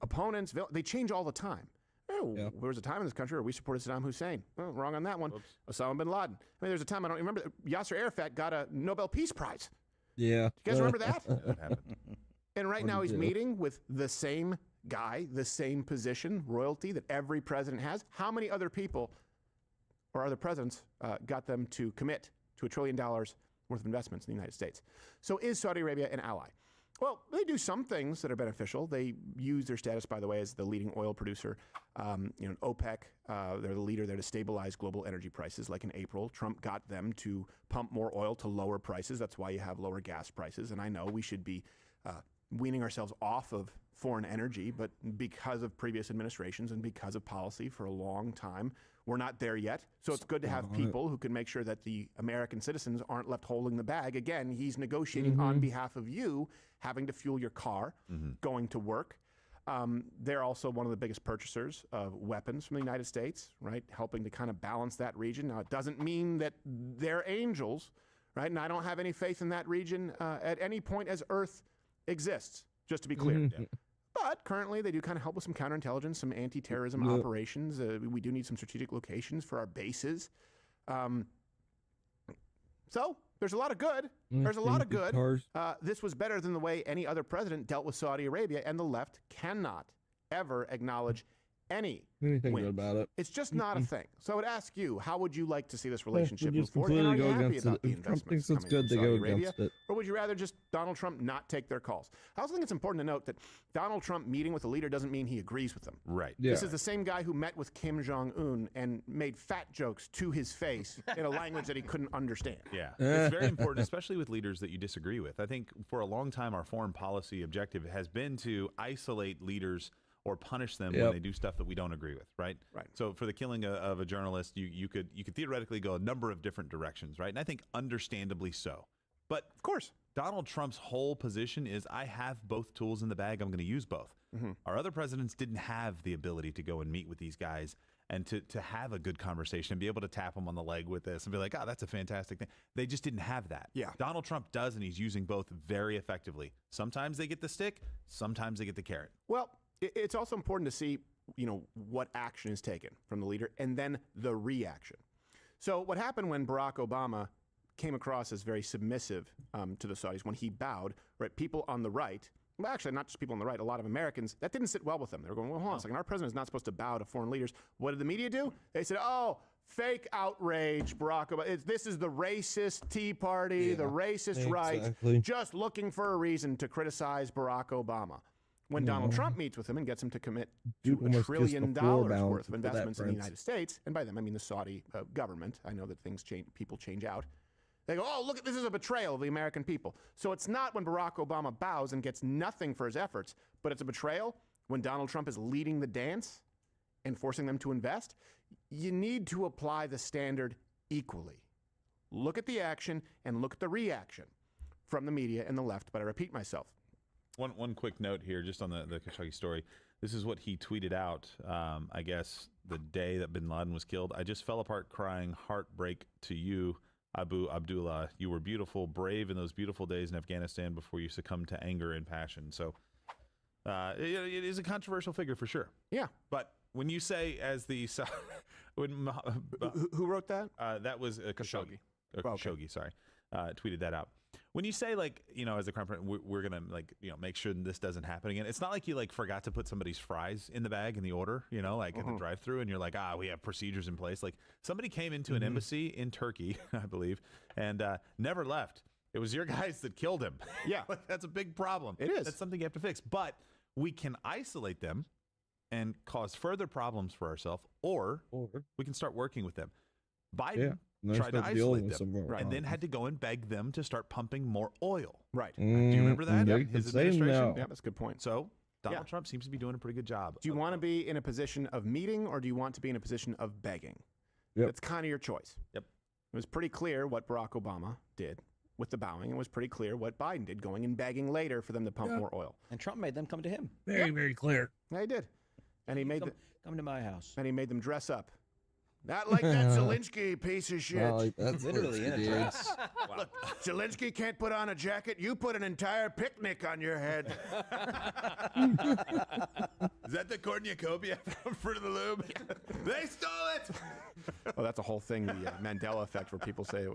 opponents, they change all the time. There was a time in this country where we supported Saddam Hussein. Oh, wrong on that one. Oops. Osama bin Laden. I mean, there's a time I don't remember. Yasser Arafat got a Nobel Peace Prize. Yeah. You guys remember that? That happened. And right now he's meeting with the same guy, the same position, royalty that every president has. How many other people or other presidents got them to commit to $1 trillion worth of investments in the United States? So is Saudi Arabia an ally? Well, they do some things that are beneficial. They use their status, by the way, as the leading oil producer. OPEC, they're the leader there to stabilize global energy prices. Like in April, Trump got them to pump more oil to lower prices. That's why you have lower gas prices. And I know we should be weaning ourselves off of foreign energy, but because of previous administrations and because of policy for a long time, we're not there yet. So it's good to have people who can make sure that the American citizens aren't left holding the bag. Again, he's negotiating on behalf of you, having to fuel your car, going to work. They're also one of the biggest purchasers of weapons from the United States, right? Helping to kind of balance that region. Now, it doesn't mean that they're angels, right? And I don't have any faith in that region at any point as Earth exists, just to be clear. But currently, they do kind of help with some counterintelligence, some anti-terrorism operations. We do need some strategic locations for our bases. So there's a lot of good. There's a lot of good. This was better than the way any other president dealt with Saudi Arabia, and the left cannot ever acknowledge anything good about it. It's just not a thing. So I would ask you, how would you like to see this relationship move forward? And are you happy about the investments coming from Saudi Arabia? Or would you rather just Donald Trump not take their calls? I also think it's important to note that Donald Trump meeting with a leader doesn't mean he agrees with them. Right. This is the same guy who met with Kim Jong-un and made fat jokes to his face in a language that he couldn't understand. Yeah. It's very important, especially with leaders that you disagree with. I think for a long time, our foreign policy objective has been to isolate leaders or punish them when they do stuff that we don't agree with, right? Right. So for the killing of a journalist, you could theoretically go a number of different directions, right? And I think understandably so. But of course, Donald Trump's whole position is, I have both tools in the bag. I'm going to use both. Our other presidents didn't have the ability to go and meet with these guys and to have a good conversation and be able to tap them on the leg with this and be like, oh, that's a fantastic thing. They just didn't have that. Yeah. Donald Trump does, and he's using both very effectively. Sometimes they get the stick, sometimes they get the carrot. Well, it's also important to see, what action is taken from the leader and then the reaction. So what happened when Barack Obama came across as very submissive to the Saudis, when he bowed, right? People on the right, well, actually, not just people on the right, a lot of Americans, that didn't sit well with them. They were going, well, hold on a second. Our president is not supposed to bow to foreign leaders. What did the media do? They said, oh, fake outrage, Barack Obama. This is the racist Tea Party, the racist right, just looking for a reason to criticize Barack Obama. When Donald Trump meets with him and gets him to commit to $1 trillion worth of investments in the United States, and by them I mean the Saudi government, I know that things change, people change out. They go, oh, look, this is a betrayal of the American people. So it's not when Barack Obama bows and gets nothing for his efforts, but it's a betrayal when Donald Trump is leading the dance and forcing them to invest. You need to apply the standard equally. Look at the action and look at the reaction from the media and the left, but I repeat myself. One quick note here, just on the Khashoggi story. This is what he tweeted out, I guess, the day that bin Laden was killed. I just fell apart crying, heartbreak to you, Abu Abdullah. You were beautiful, brave in those beautiful days in Afghanistan before you succumbed to anger and passion. So it is a controversial figure for sure. Yeah. But when you say as the... Who wrote that? That was Khashoggi. Khashoggi, sorry. Tweeted that out. When you say, as a crown prince, we're going to, make sure this doesn't happen again. It's not like you, forgot to put somebody's fries in the bag in the order, in the drive-thru, and you're like, we have procedures in place. Like, somebody came into an embassy in Turkey, I believe, and never left. It was your guys that killed him. Yeah. That's a big problem. It is. That's something you have to fix. But we can isolate them and cause further problems for ourselves, or we can start working with them. Biden tried to isolate them, and then had to go and beg them to start pumping more oil. Right. Do you remember that? Yeah, His administration? Yeah, that's a good point. So Donald Trump seems to be doing a pretty good job. Do you want to be in a position of meeting, or do you want to be in a position of begging? Yep. It's kind of your choice. Yep. It was pretty clear what Barack Obama did with the bowing. It was pretty clear what Biden did, going and begging later for them to pump more oil. And Trump made them come to him. Very clear. Yeah, he did. And he made them come to my house. And he made them dress up. Not like that Zelensky piece of shit. Well, that's literally in a dress. Wow. Look, Zelensky can't put on a jacket. You put an entire picnic on your head. Is that the cornucopia from Fruit of the Loom? They stole it! Well, that's a whole thing, the Mandela effect, where people say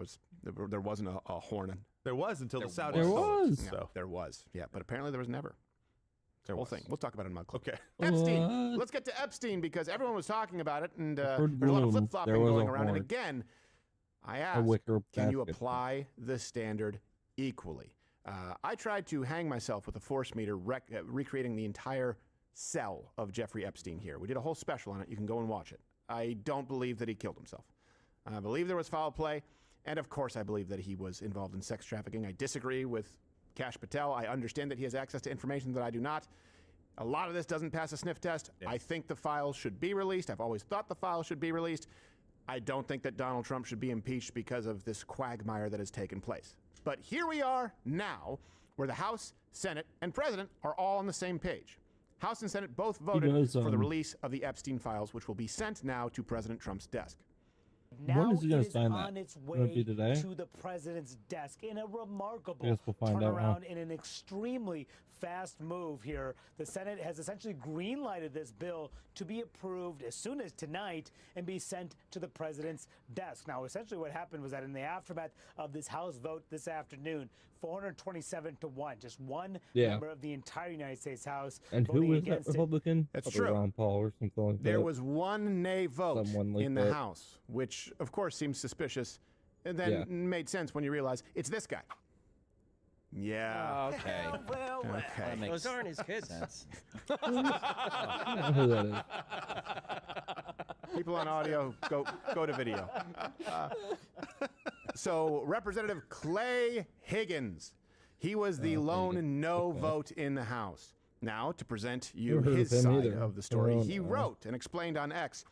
there wasn't a horn. There was until the Saudis. There was. Yeah, there was. Yeah, but apparently there was never. The whole thing. We'll talk about it in Mud Club. Okay. Epstein. Let's get to Epstein, because everyone was talking about it, and there's a lot of flip-flopping going around. And again, I asked, can you apply the standard equally? I tried to hang myself with a force meter, recreating the entire cell of Jeffrey Epstein here. We did a whole special on it. You can go and watch it. I don't believe that he killed himself. I believe there was foul play, and of course I believe that he was involved in sex trafficking. I disagree with Kash Patel. I understand that he has access to information that I do not. A lot of this doesn't pass a sniff test. Yeah. I think the files should be released. I've always thought the files should be released. I don't think that Donald Trump should be impeached because of this quagmire that has taken place. But here we are now, where the House, Senate, and President are all on the same page. House and Senate both voted for the release of the Epstein files, which will be sent now to President Trump's desk. Now when is he going to sign on that? Its way today? to the president's desk in a remarkable we'll turnaround in an extremely fast move here. The Senate has essentially green-lighted this bill to be approved as soon as tonight and be sent to the president's desk. Now, essentially what happened was that in the aftermath of this House vote this afternoon, 427-1, just one member of the entire United States House and voting who was against that Republican? That's true. Ron Paul or something like that. There was one nay vote like in the House, which of course seems suspicious, and then made sense when you realize it's this guy. Yeah. Oh, okay. Well. Okay. Those aren't his kids. Sense. I don't know who that is. People on audio, go to video. So Representative Clay Higgins, he was the lone no vote in the House. Now, to present you his side of the story, he wrote and explained on X,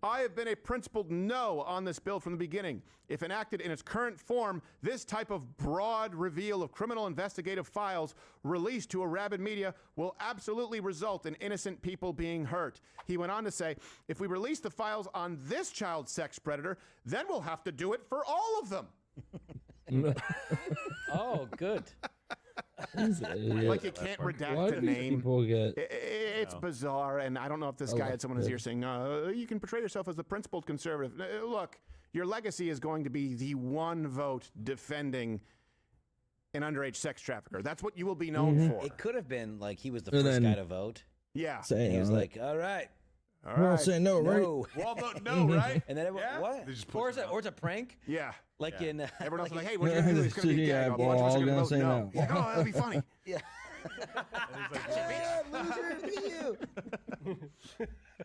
I have been a principled no on this bill from the beginning. If enacted in its current form, this type of broad reveal of criminal investigative files released to a rabid media will absolutely result in innocent people being hurt. He went on to say, if we release the files on this child sex predator, then we'll have to do it for all of them. Oh, good. Like you can't redact the name. It's bizarre, and I don't know if this guy had someone in his ear saying, you can portray yourself as a principled conservative. Look, your legacy is going to be the one vote defending an underage sex trafficker. That's what you will be known for. It could have been like he was the first guy to vote. Yeah. And he was like, all right. We're all saying no, right? We're all voting no, right? And then what? Or it's a prank? Yeah. Like in everyone else is like, hey, what are you gonna do? It's gonna be a gag. we're all gonna say no. He's like, oh, that'll be funny. Yeah.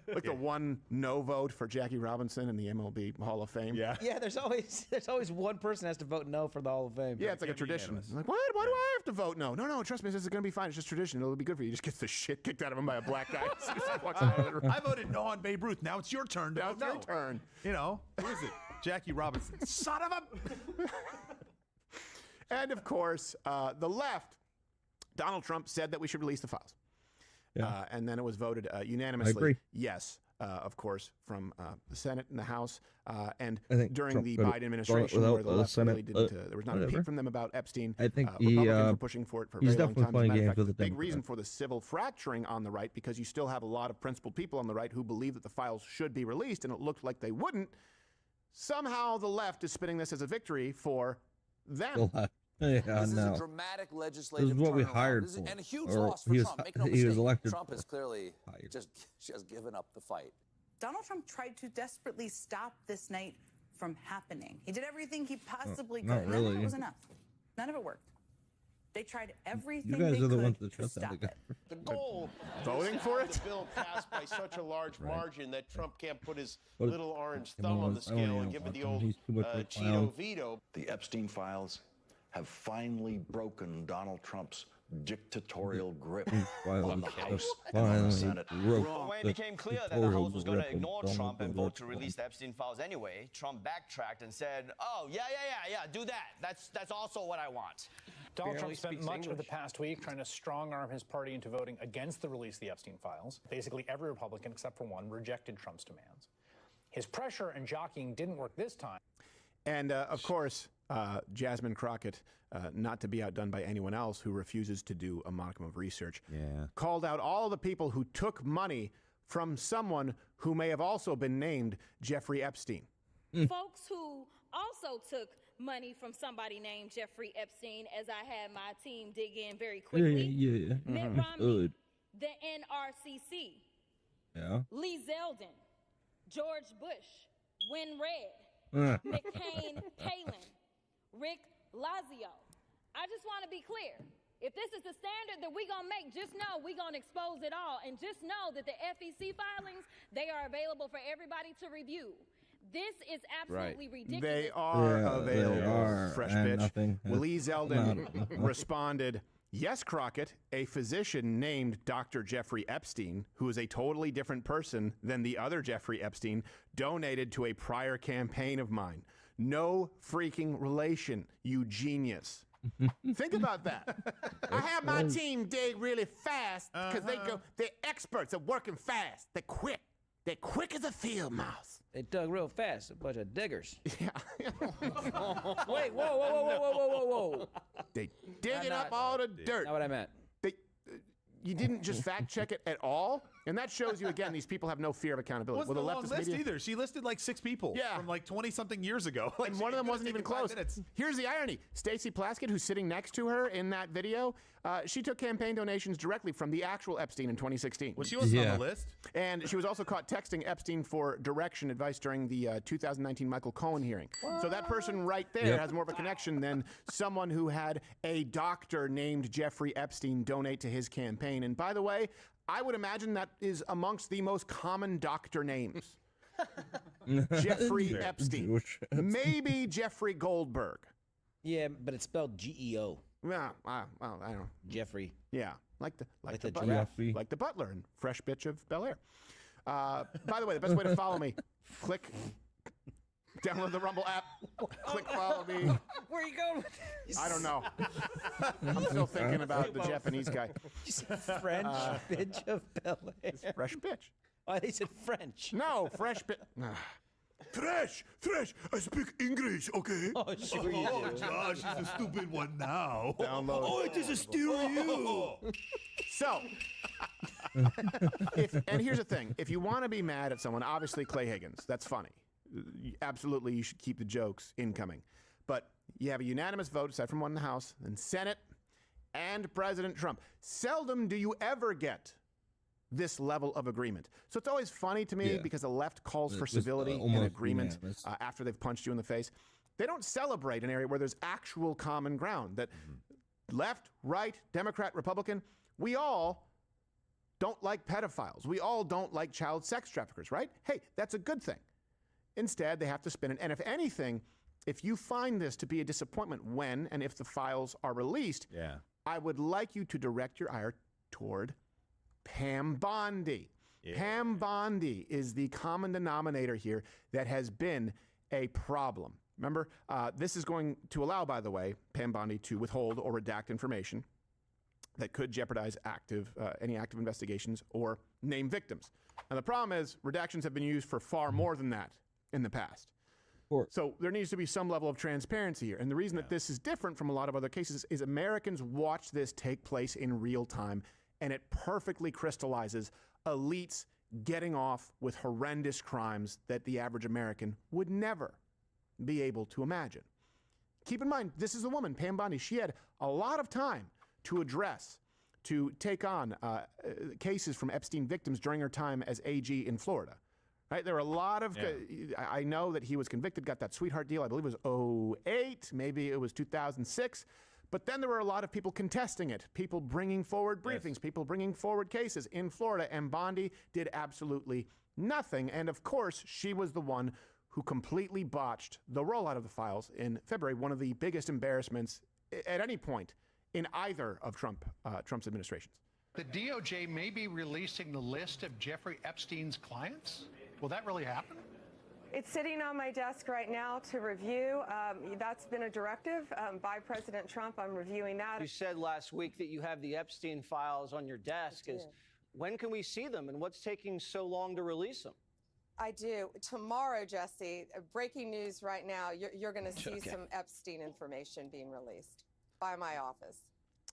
Like the one no vote for Jackie Robinson in the MLB Hall of Fame. Yeah. Yeah, there's always one person has to vote no for the Hall of Fame. Yeah, it's like a tradition. Like, what? Why do I have to vote no? No, trust me, this is going to be fine. It's just tradition. It'll be good for you. He just gets the shit kicked out of him by a black guy. I voted no on Babe Ruth. Now it's your turn. Now it's your turn. You know, who is it? Jackie Robinson. Son of a... And of course, the left, Donald Trump said that we should release the files. Yeah. And then it was voted unanimously yes, of course, from the Senate and the House. And during Trump the Biden administration, where the left Senate, really didn't, there was not a peep from them about Epstein. I think Republicans were pushing for it for a very long time. Playing As a matter of games with fact, the the big reason for the civil fracturing on the right, because you still have a lot of principled people on the right who believe that the files should be released, and it looked like they wouldn't. Somehow the left is spinning this as a victory for them. This is a dramatic legislative This is what we turnaround. hired for. And a huge Or loss for he was- Trump. Make no he mistake, was elected Trump for. has clearly just given up the fight. Donald Trump tried to desperately stop this night from happening. He did everything he possibly could. not And none of really. it was enough. None of it worked. They tried everything You guys they are the could ones that to shut stop down the it. The goal voting is to for have it? the bill passed by such a large margin that Trump can't put his But little orange you know, thumb on I the don't scale know and give it about the him. old He's too much of a Cheeto clown. veto. The Epstein files have finally broken Donald Trump's dictatorial grip While on the House and finally on the Senate. broke When it the became clear that the House was going to dictatorial ignore grip of Trump and Donald vote to Trump. release the Epstein files anyway, Trump backtracked and said, "Oh, yeah, do that. That's also what I want." Donald Trump spent much of the past week trying to strong-arm his party into voting against the release of the Epstein files. Basically, every Republican, except for one, rejected Trump's demands. His pressure and jockeying didn't work this time. And, of course, Jasmine Crockett, not to be outdone by anyone else who refuses to do a modicum of research, called out all the people who took money from someone who may have also been named Jeffrey Epstein. Folks who also took money from somebody named Jeffrey Epstein, as I had my team dig in very quickly. Mitt Romney, the NRCC, Lee Zeldin, George Bush, Win Red, McCain Palin, Rick Lazio. I just want to be clear. If this is the standard that we're going to make, just know we're going to expose it all. And just know that the FEC filings, they are available for everybody to review. This is absolutely ridiculous. They are available. They are, Fresh and bitch. Lee Zeldin responded, "Yes, Crockett, a physician named Dr. Jeffrey Epstein, who is a totally different person than the other Jeffrey Epstein, donated to a prior campaign of mine. No freaking relation, you genius." Think about that. I have my team dig really fast because they're experts at working fast. They're quick. They're quick as a field mouse. They dug real fast, a bunch of diggers. Yeah. Wait, whoa. They digging up all the dirt. Not what I meant. You didn't just fact check it at all? And that shows you, again, these people have no fear of accountability. Wasn't a long list either. She listed like 6 people from like 20-something years ago. And one of them wasn't even close. Here's the irony. Stacey Plaskett, who's sitting next to her in that video, she took campaign donations directly from the actual Epstein in 2016. Well, she wasn't on the list. And she was also caught texting Epstein for direction advice during the 2019 Michael Cohen hearing. So that person right there has more of a connection than someone who had a doctor named Jeffrey Epstein donate to his campaign. And by the way, I would imagine that is amongst the most common doctor names. Jeffrey Epstein. Maybe Jeffrey Goldberg. Yeah, but it's spelled G-E-O. Yeah, well, I don't know. Jeffrey. Yeah, like the giraffe. Like the butler in Fresh Bitch of Bel Air. By the way, the best way to follow me, download the Rumble app, click follow me. Where are you going with this? I don't know. I'm still thinking about the Japanese guy. You said French bitch of Bel Air. It's Fresh Bitch. Oh, they said French. No, Fresh Bitch. Fresh, I speak English, okay? Oh, sure you do. Josh, he's a stupid one now. Download. Oh, it is a stereo. So, and here's the thing. If you want to be mad at someone, obviously Clay Higgins, that's funny. Absolutely, you should keep the jokes incoming. But you have a unanimous vote, aside from one in the House, and Senate, and President Trump. Seldom do you ever get this level of agreement. So it's always funny to me because the left calls for civility and agreement after they've punched you in the face. They don't celebrate an area where there's actual common ground, that left, right, Democrat, Republican, we all don't like pedophiles. We all don't like child sex traffickers, right? Hey, that's a good thing. Instead, they have to spin it. And if anything, if you find this to be a disappointment when and if the files are released, I would like you to direct your ire toward Pam Bondi. Pam Bondi is the common denominator here that has been a problem. Remember, this is going to allow, by the way, Pam Bondi to withhold or redact information that could jeopardize any active investigations or name victims. Now, the problem is redactions have been used for far more than that in the past. So there needs to be some level of transparency here. And the reason that this is different from a lot of other cases is Americans watch this take place in real time, and it perfectly crystallizes elites getting off with horrendous crimes that the average American would never be able to imagine. Keep in mind, this is a woman, Pam Bondi. She had a lot of time to address, to take on cases from Epstein victims during her time as AG in Florida. Right? There were a lot of, I know that he was convicted, got that sweetheart deal, I believe it was 2008, maybe it was 2006. But then there were a lot of people contesting it, people bringing forward briefings, people bringing forward cases in Florida, and Bondi did absolutely nothing. And of course, she was the one who completely botched the rollout of the files in February, one of the biggest embarrassments at any point in either of Trump's administrations. The DOJ may be releasing the list of Jeffrey Epstein's clients. Will that really happen? It's sitting on my desk right now to review. That's been a directive by President Trump. I'm reviewing that. You said last week that you have the Epstein files on your desk. When can we see them, and what's taking so long to release them? I do. Tomorrow, Jesse, breaking news right now, you're going to see some Epstein information being released by my office.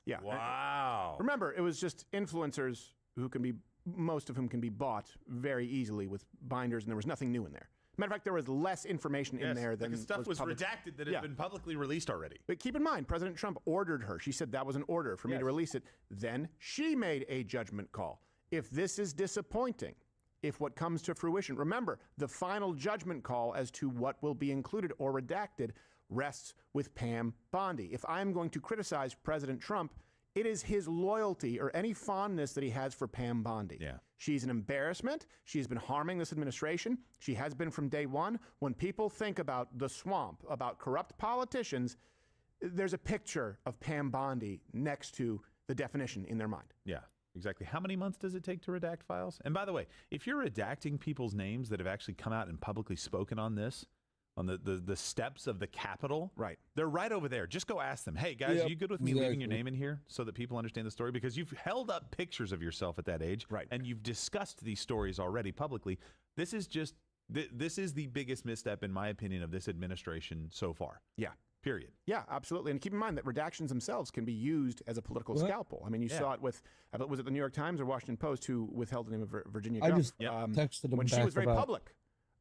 Yeah. Wow. Remember, it was just influencers who can be, most of whom can be bought very easily with binders, and there was nothing new in there. Matter of fact, there was less information in there than stuff was public. redacted that had been publicly released already. But keep in mind, President Trump ordered her. She said that was an order for me to release it. Then she made a judgment call. If this is disappointing, if what comes to fruition, remember, the final judgment call as to what will be included or redacted rests with Pam Bondi. If I'm going to criticize President Trump, it is his loyalty or any fondness that he has for Pam Bondi. Yeah. She's an embarrassment. She's been harming this administration. She has been from day one. When people think about the swamp, about corrupt politicians, there's a picture of Pam Bondi next to the definition in their mind. Yeah, exactly. How many months does it take to redact files? And by the way, if you're redacting people's names that have actually come out and publicly spoken on this, on the steps of the Capitol, right? They're right over there. Just go ask them, hey, guys, are you good with me leaving your name in here so that people understand the story? Because you've held up pictures of yourself at that age, right? And you've discussed these stories already publicly. This is just, this is the biggest misstep, in my opinion, of this administration so far. Yeah. Period. Yeah, absolutely. And keep in mind that redactions themselves can be used as a political scalpel. I mean, you saw it with, was it the New York Times or Washington Post who withheld the name of Virginia Gulf? I just texted him when she back was very about public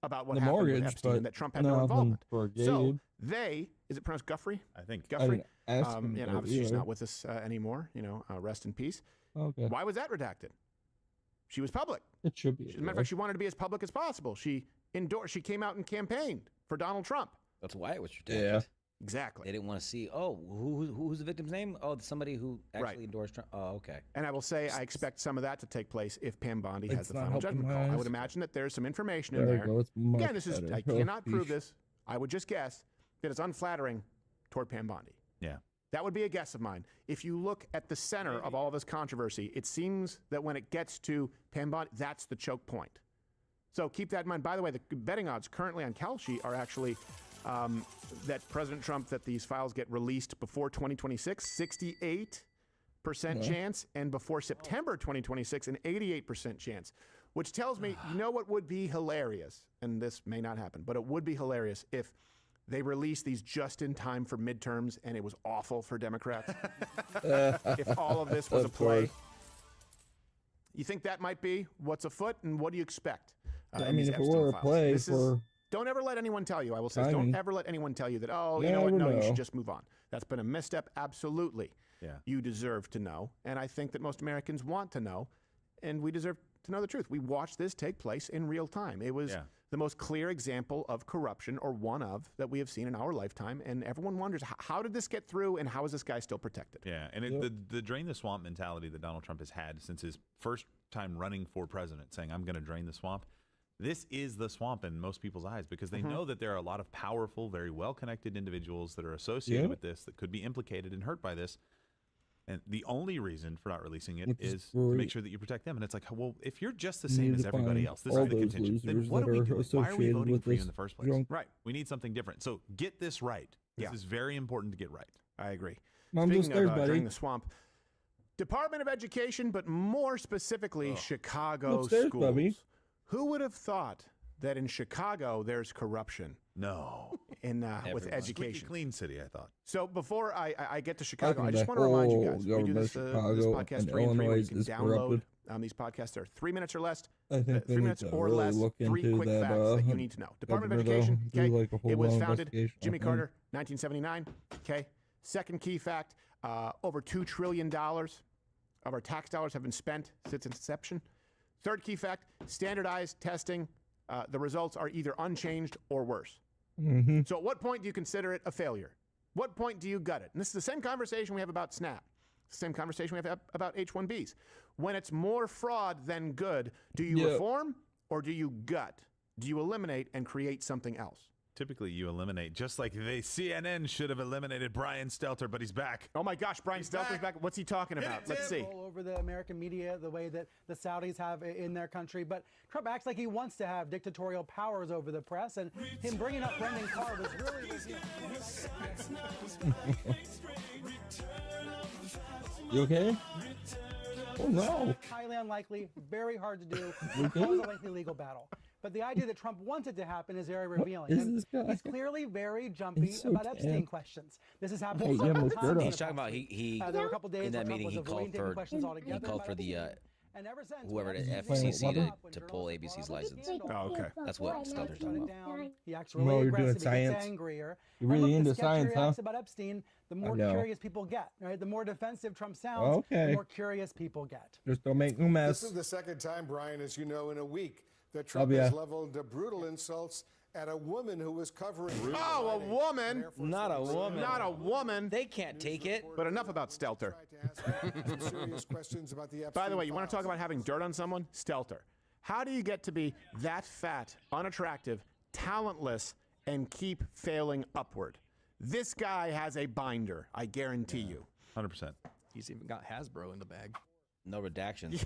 about what the happened mortgage, with Epstein and that Trump had no nothing involvement. for Gabe. So they, is it pronounced Guffrey? I think. Guffrey. I didn't ask him And about obviously she's either. not with us anymore. You know, rest in peace. Okay. Why was that redacted? She was public. It should be. As a matter of fact, she wanted to be as public as possible. She endorsed. She came out and campaigned for Donald Trump. That's why it was redacted. Yeah. Exactly. They didn't want to see, who's the victim's name? Oh, somebody who actually endorsed Trump. Oh, okay. And I will say, I expect some of that to take place if Pam Bondi has It's the not final helping judgment my call. I eyes. would imagine that there's some information in There there. we go. It's much Again, this is, better. I Oh, cannot prove sheesh. this. I would just guess that it's unflattering toward Pam Bondi. Yeah. That would be a guess of mine. If you look at the center of all of this controversy, it seems that when it gets to Pam Bondi, that's the choke point. So keep that in mind. By the way, the betting odds currently on Kalshi are actually that President Trump, that these files get released before 2026, 68% chance, and before September 2026, an 88% chance, which tells me, you know what would be hilarious, and this may not happen, but it would be hilarious if they released these just in time for midterms and it was awful for Democrats. If all of this was a play. You think that might be what's afoot, and what do you expect? I mean, if it were a play for... Don't ever let anyone tell you, I will say, timing. don't ever let anyone tell you that, oh, you Yeah, know what, I no, would you should know. just move on. That's been a misstep, absolutely. Yeah. You deserve to know, and I think that most Americans want to know, and we deserve to know the truth. We watched this take place in real time. It was the most clear example of corruption, or one of, that we have seen in our lifetime, and everyone wonders, how did this get through, and how is this guy still protected? Yeah, and the drain the swamp mentality that Donald Trump has had since his first time running for president, saying, I'm going to drain the swamp. This is the swamp in most people's eyes, because they know that there are a lot of powerful, very well-connected individuals that are associated with this, that could be implicated and hurt by this. And the only reason for not releasing it is to make sure that you protect them. And it's like, well, if you're just the same as everybody else, this is the contingent, then what are we doing? Why are we voting for you in the first place? Right. We need something different. So get this right. This is very important to get right. I agree. Mom's Speaking upstairs, of buddy. drain the swamp, Department of Education, but more specifically, Chicago Upstairs, schools. Bubby. Who would have thought that in Chicago there's corruption? No. In with Everyone. education. Squeaky clean city, I thought. So before I get to Chicago, Welcome I just to want to remind you whole guys, we do government this, of this Chicago podcast and 3 and 3 where you Illinois can is download corrupted. these podcasts. They're 3 minutes or less. I think they 3 need minutes to or really less. look 3 into quick that, facts that you need to know. Department of governor, though. Education, Do okay, like a whole it was long founded investigation Jimmy on Carter, 1979. Okay. Second key fact, over $2 trillion of our tax dollars have been spent since its inception. Third key fact, standardized testing. The results are either unchanged or worse. Mm-hmm. So at what point do you consider it a failure? What point do you gut it? And this is the same conversation we have about SNAP. It's the same conversation we have about H-1Bs. When it's more fraud than good, do you reform or do you gut? Do you eliminate and create something else? typically you eliminate, just like CNN should have eliminated Brian Stelter, but he's back. Oh my gosh, Brian Stelter's back. What's he talking about? Let's see. All over the American media, the way that the Saudis have in their country. But Trump acts like he wants to have dictatorial powers over the press, and him bringing up Brendan Carr was really You okay? Oh no. highly unlikely, very hard to do. It was a lengthy legal battle. But the idea that Trump wants it to happen is very revealing. is And this guy? he's clearly very jumpy He's so about Epstein tan. questions. This has happened Hey, you have several no times. shirt in on. the He's talking past. about he There were a couple days in that where Trump meeting was he avoiding called taking for questions altogether about the Epstein. And ever since, whoever when the Epstein FCC came up, when to journalists pull brought ABC's up the license. scandal, Oh, okay. That's what Trump Stelter's shut talking it about. down. He acts Oh, really you're doing aggressive. He gets science. angrier. You're And really look, into the sketchier science, he huh? acts about Epstein, the more know. curious people get. Right? The more defensive Trump sounds, Okay. the more curious people get. Just don't make no mess. This is the second time, Brian, as you know, in a week that Love Trump ya. has leveled brutal insults at a woman who was covering. Oh, a woman. Not a woman. Not a woman. They can't take it. But enough about Stelter. Some serious questions about the Epstein By the way, you want to files. talk about having dirt on someone? Stelter. How do you get to be that fat, unattractive, talentless, and keep failing upward? This guy has a binder, I guarantee you. 100%. He's even got Hasbro in the bag. No redactions.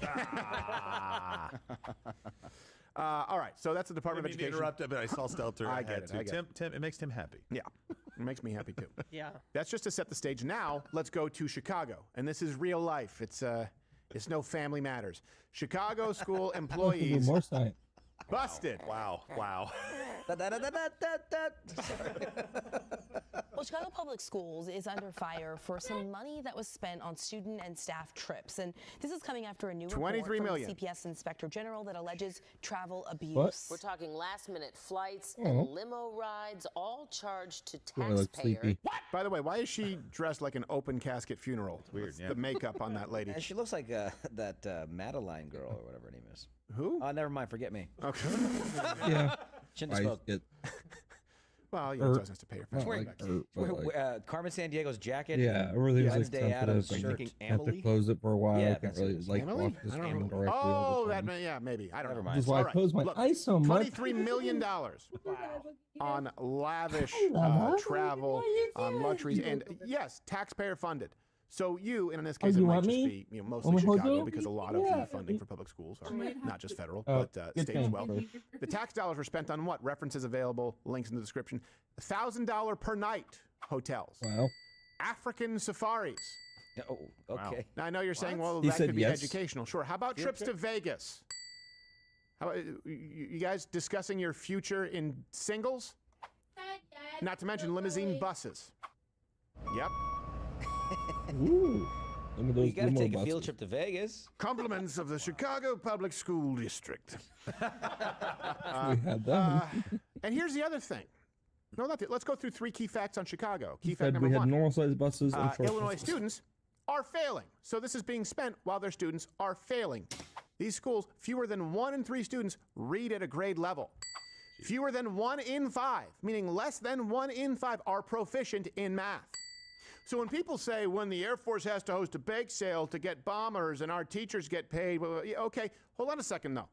All right, so that's the Department of I didn't mean to Education. interrupt it, but I saw Stelter. I I get had it, to. I get Tim, it makes Tim happy. Yeah, it makes me happy too. Yeah. That's just to set the stage. Now let's go to Chicago, and this is real life. It's no Family Matters. Chicago school employees More science. busted. Wow. Well, Chicago Public Schools is under fire for some money that was spent on student and staff trips. And this is coming after a new report $23 from million. the CPS Inspector General that alleges travel abuse. What? We're talking last-minute flights Oh. and limo rides, all charged to I look taxpayers. sleepy. By the way, why is she dressed like an open casket funeral? It's weird, yeah. The makeup on that lady. And she looks like that Madeline girl or whatever her name is. Who? Oh, never mind. Forget me. Okay. Yeah. Shouldn't have spoke. Well, you know, doesn't have to pay her. Not Wearing- like her, but like- Carmen San Diego's jacket. everything was like Wednesday Addams sensitive. shirt. And have to close it for a while. Yeah, I can't that's really it. like Emily? watch this I don't game know. directly. Oh, all the that time. yeah, maybe. I don't Never know. mind. That's why I All right, close my look, eyes so much. $23 million on lavish travel, on luxuries, and yes, taxpayer funded. So you, and in this case, it you might want just me? be mostly Want me to hold Chicago you? because a lot of Yeah. the funding for public schools are not just federal, Oh, but good state as thing. well. The tax dollars were spent on what? References available, links in the description. $1,000 per night hotels. Wow. African safaris. Oh, okay. Now I know you're saying, well, He that said could be yes. educational. Sure. How about trips to Vegas? How about you guys discussing your future in singles? Not to mention limousine buses. Yep. Ooh. Look at those You got to limo take a buses. field trip to Vegas. Compliments of the Chicago Public School District. We had that. And here's the other thing. No, not the, let's go through 3 key facts on Chicago. Key He fact said number we had 1. normal-sized buses and short Illinois buses. students are failing. So this is being spent while their students are failing. These schools, fewer than 1 in 3 students read at a grade level. Fewer than 1 in 5, meaning less than 1 in 5, are proficient in math. So when people say when the Air Force has to host a bake sale to get bombers and our teachers get paid, well, yeah, okay, hold on a second though.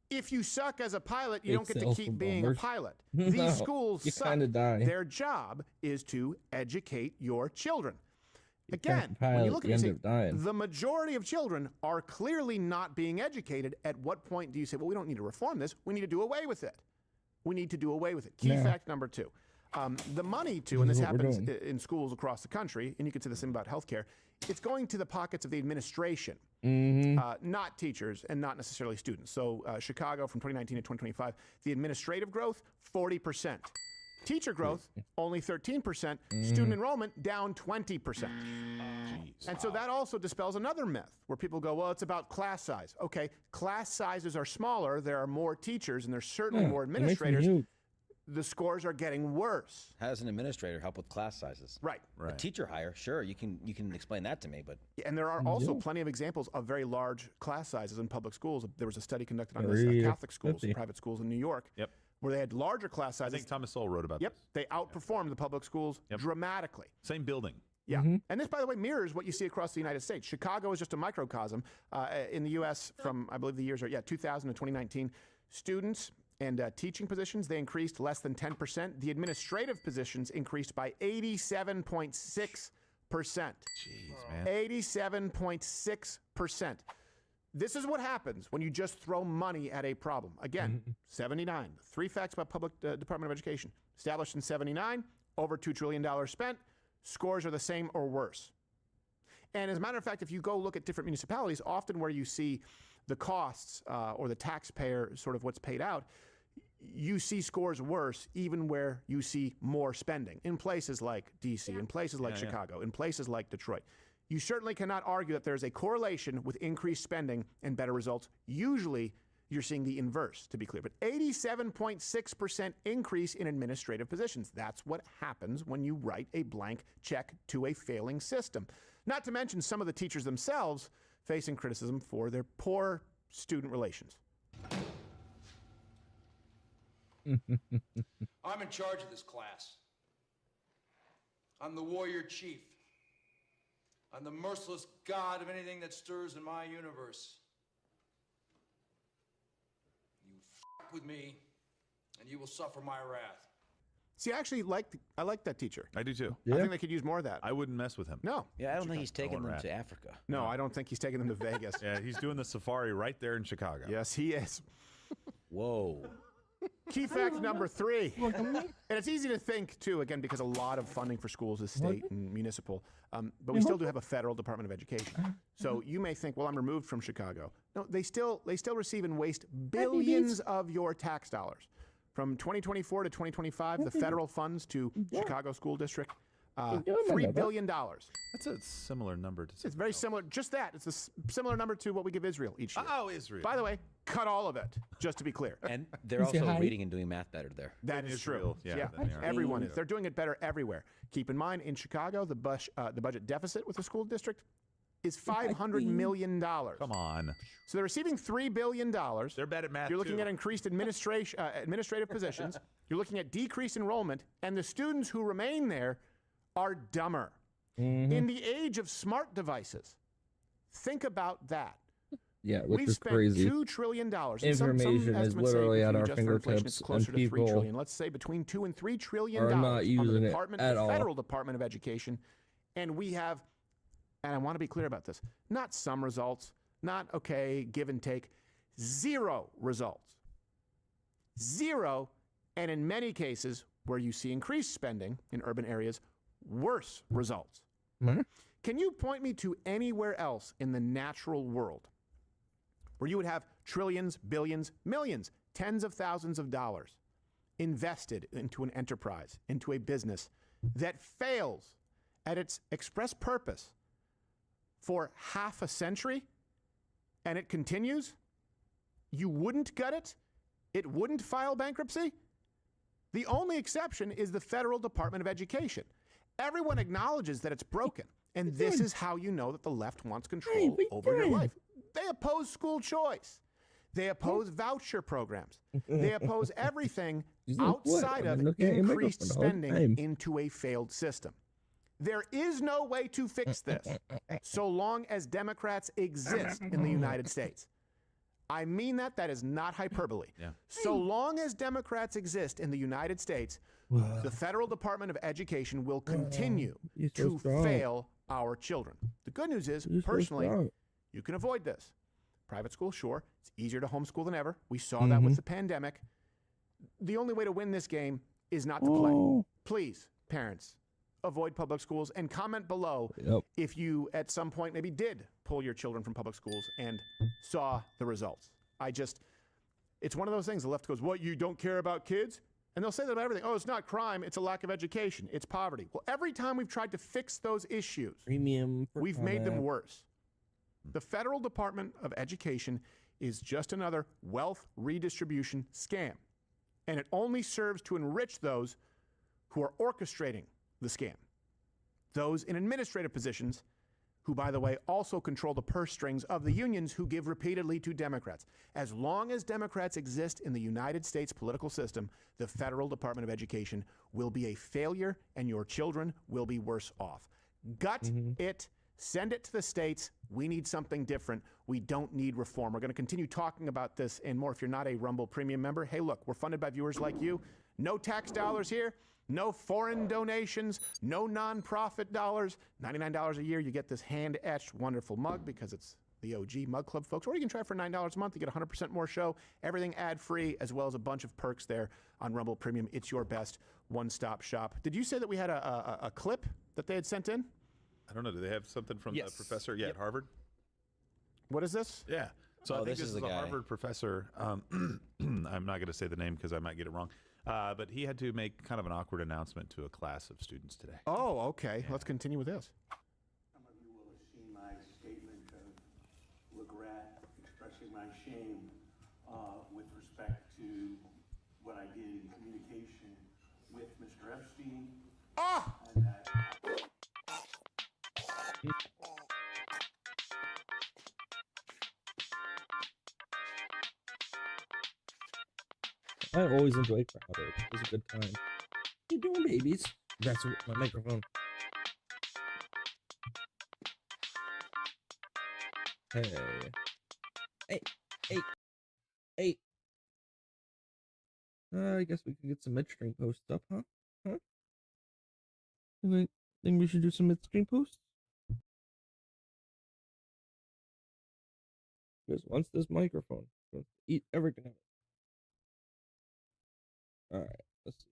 If you suck as a pilot, you Bake don't get to sales keep for being bombers. a pilot. No, These schools you suck. kinda die. Their job is to educate your children. can't Again, when pilot, you look at you it, you end say, up dying. the majority of children are clearly not being educated. At what point do you say, well, we don't need to reform this. We need to do away with it. We need to do away with it. Key Yeah. fact number 2. The money to, and This this is what we're happens doing. in schools across the country, and you can say the same about healthcare, it's going to the pockets of the administration, not teachers and not necessarily students. So Chicago from 2019 to 2025, the administrative growth, 40%. Teacher growth, only 13%. Student enrollment, down 20%. And so that also dispels another myth where people go, well, it's about class size. Okay, class sizes are smaller. There are more teachers, and there's certainly Yeah, more it makes me administrators. huge. The scores are getting worse. How does an administrator help with class sizes? Right. A teacher hire, sure, you can explain that to me, but And there are also Yeah. plenty of examples of very large class sizes in public schools. There was a study conducted on this, 30 or Catholic schools, 50. private schools in New York, where they had larger class I sizes. think Thomas Sowell wrote about Yep, this. they outperformed the public schools dramatically. Same building. Yeah, and this, by the way, mirrors what you see across the United States. Chicago is just a microcosm. In the U.S., from I believe the years are 2000 to 2019, students and teaching positions, they increased less than 10%. The administrative positions increased by 87.6%. Jeez, man. 87.6%. This is what happens when you just throw money at a problem. Again, 79. 3 facts about public Department of Education. Established in 79, over $2 trillion spent. Scores are the same or worse. And as a matter of fact, if you go look at different municipalities, often where you see the costs or the taxpayer sort of what's paid out, you see scores worse even where you see more spending. In places like D.C., in places like Chicago, in places like Detroit. You certainly cannot argue that there's a correlation with increased spending and better results. Usually, you're seeing the inverse, to be clear. But 87.6% increase in administrative positions. That's what happens when you write a blank check to a failing system. Not to mention some of the teachers themselves facing criticism for their poor student relations. I'm in charge of this class. I'm the warrior chief. I'm the merciless god of anything that stirs in my universe. You f with me, and you will suffer my wrath. See, I actually I like that teacher. I do too. I think they could use more of that. I wouldn't mess with him. No. Yeah, I don't think he's taking them to Africa. No, I don't think he's taking them to Vegas. Yeah, he's doing the safari right there in Chicago. Yes, he is. Whoa. Key fact number 3. And it's easy to think, too, again, because a lot of funding for schools is state and municipal. But we still do have a federal Department of Education. So you may think, well, I'm removed from Chicago. No, they still receive and waste billions of your tax dollars. From 2024 to 2025, the federal funds to Chicago School District, $3 billion. That's a similar number to. It's very similar. Just that. It's a similar number to what we give Israel each year. Oh, Israel. By the way, cut all of it, just to be clear. And they're also reading and doing math better there. That is true. Yeah, everyone is. They're doing it better everywhere. Keep in mind, in Chicago, the budget deficit with the school district is $500 million. Come on. So they're receiving $3 billion. They're bad at math. You're looking too. at increased administrative positions. You're looking at decreased enrollment, and the students who remain there are dumber. In the age of smart devices, think about that. Yeah, which We've is spent crazy. $2 trillion. Information some is literally at our fingertips, it's closer and to $3 people trillion. Let's say between $2 and $3 trillion are not on using the it department, at the all. federal Department of Education, and we have, and I want to be clear about this, not some results, not okay, give and take, 0 results. 0, and in many cases where you see increased spending in urban areas, worse results. Can you point me to anywhere else in the natural world where you would have trillions, billions, millions, tens of thousands of dollars invested into an enterprise, into a business that fails at its express purpose for half a century and it continues? You wouldn't gut it? It wouldn't file bankruptcy? The only exception is the federal Department of Education. Everyone acknowledges that it's broken, and this is how you know that the left wants control over your life. They oppose school choice. They oppose voucher programs. They oppose everything outside of increased spending into a failed system. There is no way to fix this so long as Democrats exist in the United States. I mean that. That is not hyperbole. So long as Democrats exist in the United States, the federal Department of Education will continue to fail our children. The good news is, personally, you can avoid this. Private school, sure. It's easier to homeschool than ever. We saw that with the pandemic. The only way to win this game is not to play. Please, parents, avoid public schools and comment below if you at some point maybe did pull your children from public schools and saw the results. It's one of those things. The left goes, what, you don't care about kids? And they'll say that about everything. Oh, it's not crime. It's a lack of education. It's poverty. Well, every time we've tried to fix those issues, we've made them worse. The federal Department of Education is just another wealth redistribution scam. And it only serves to enrich those who are orchestrating the scam. Those in administrative positions who, by the way, also control the purse strings of the unions who give repeatedly to Democrats. As long as Democrats exist in the United States political system, the federal Department of Education will be a failure and your children will be worse off. Gut it Send it to the states. We need something different. We don't need reform. We're going to continue talking about this and more. If you're not a Rumble Premium member, hey, look, we're funded by viewers like you. No tax dollars here. No foreign donations. No nonprofit dollars. $99 a year. You get this hand-etched wonderful mug because it's the OG Mug Club, folks. Or you can try it for $9 a month. You get 100% more show. Everything ad-free, as well as a bunch of perks there on Rumble Premium. It's your best one-stop shop. Did you say that we had a clip that they had sent in? I don't know. Do they have something from the professor? Yeah, at Harvard. What is this? Yeah. So I think this is a Harvard professor. I'm not going to say the name because I might get it wrong. But he had to make kind of an awkward announcement to a class of students today. Oh, okay. Let's continue with this. Some of you will have seen my statement of regret, expressing my shame with respect to what I did in communication with Mr. Epstein. And that I always enjoy Crowder. It was a good time. What you doing, babies? That's my microphone. Hey. Hey. Hey. Hey. I guess we can get some midstream posts up, huh? Huh? Think we should do some midstream posts? Because once this microphone goes to eat everything out. Alright, let's see.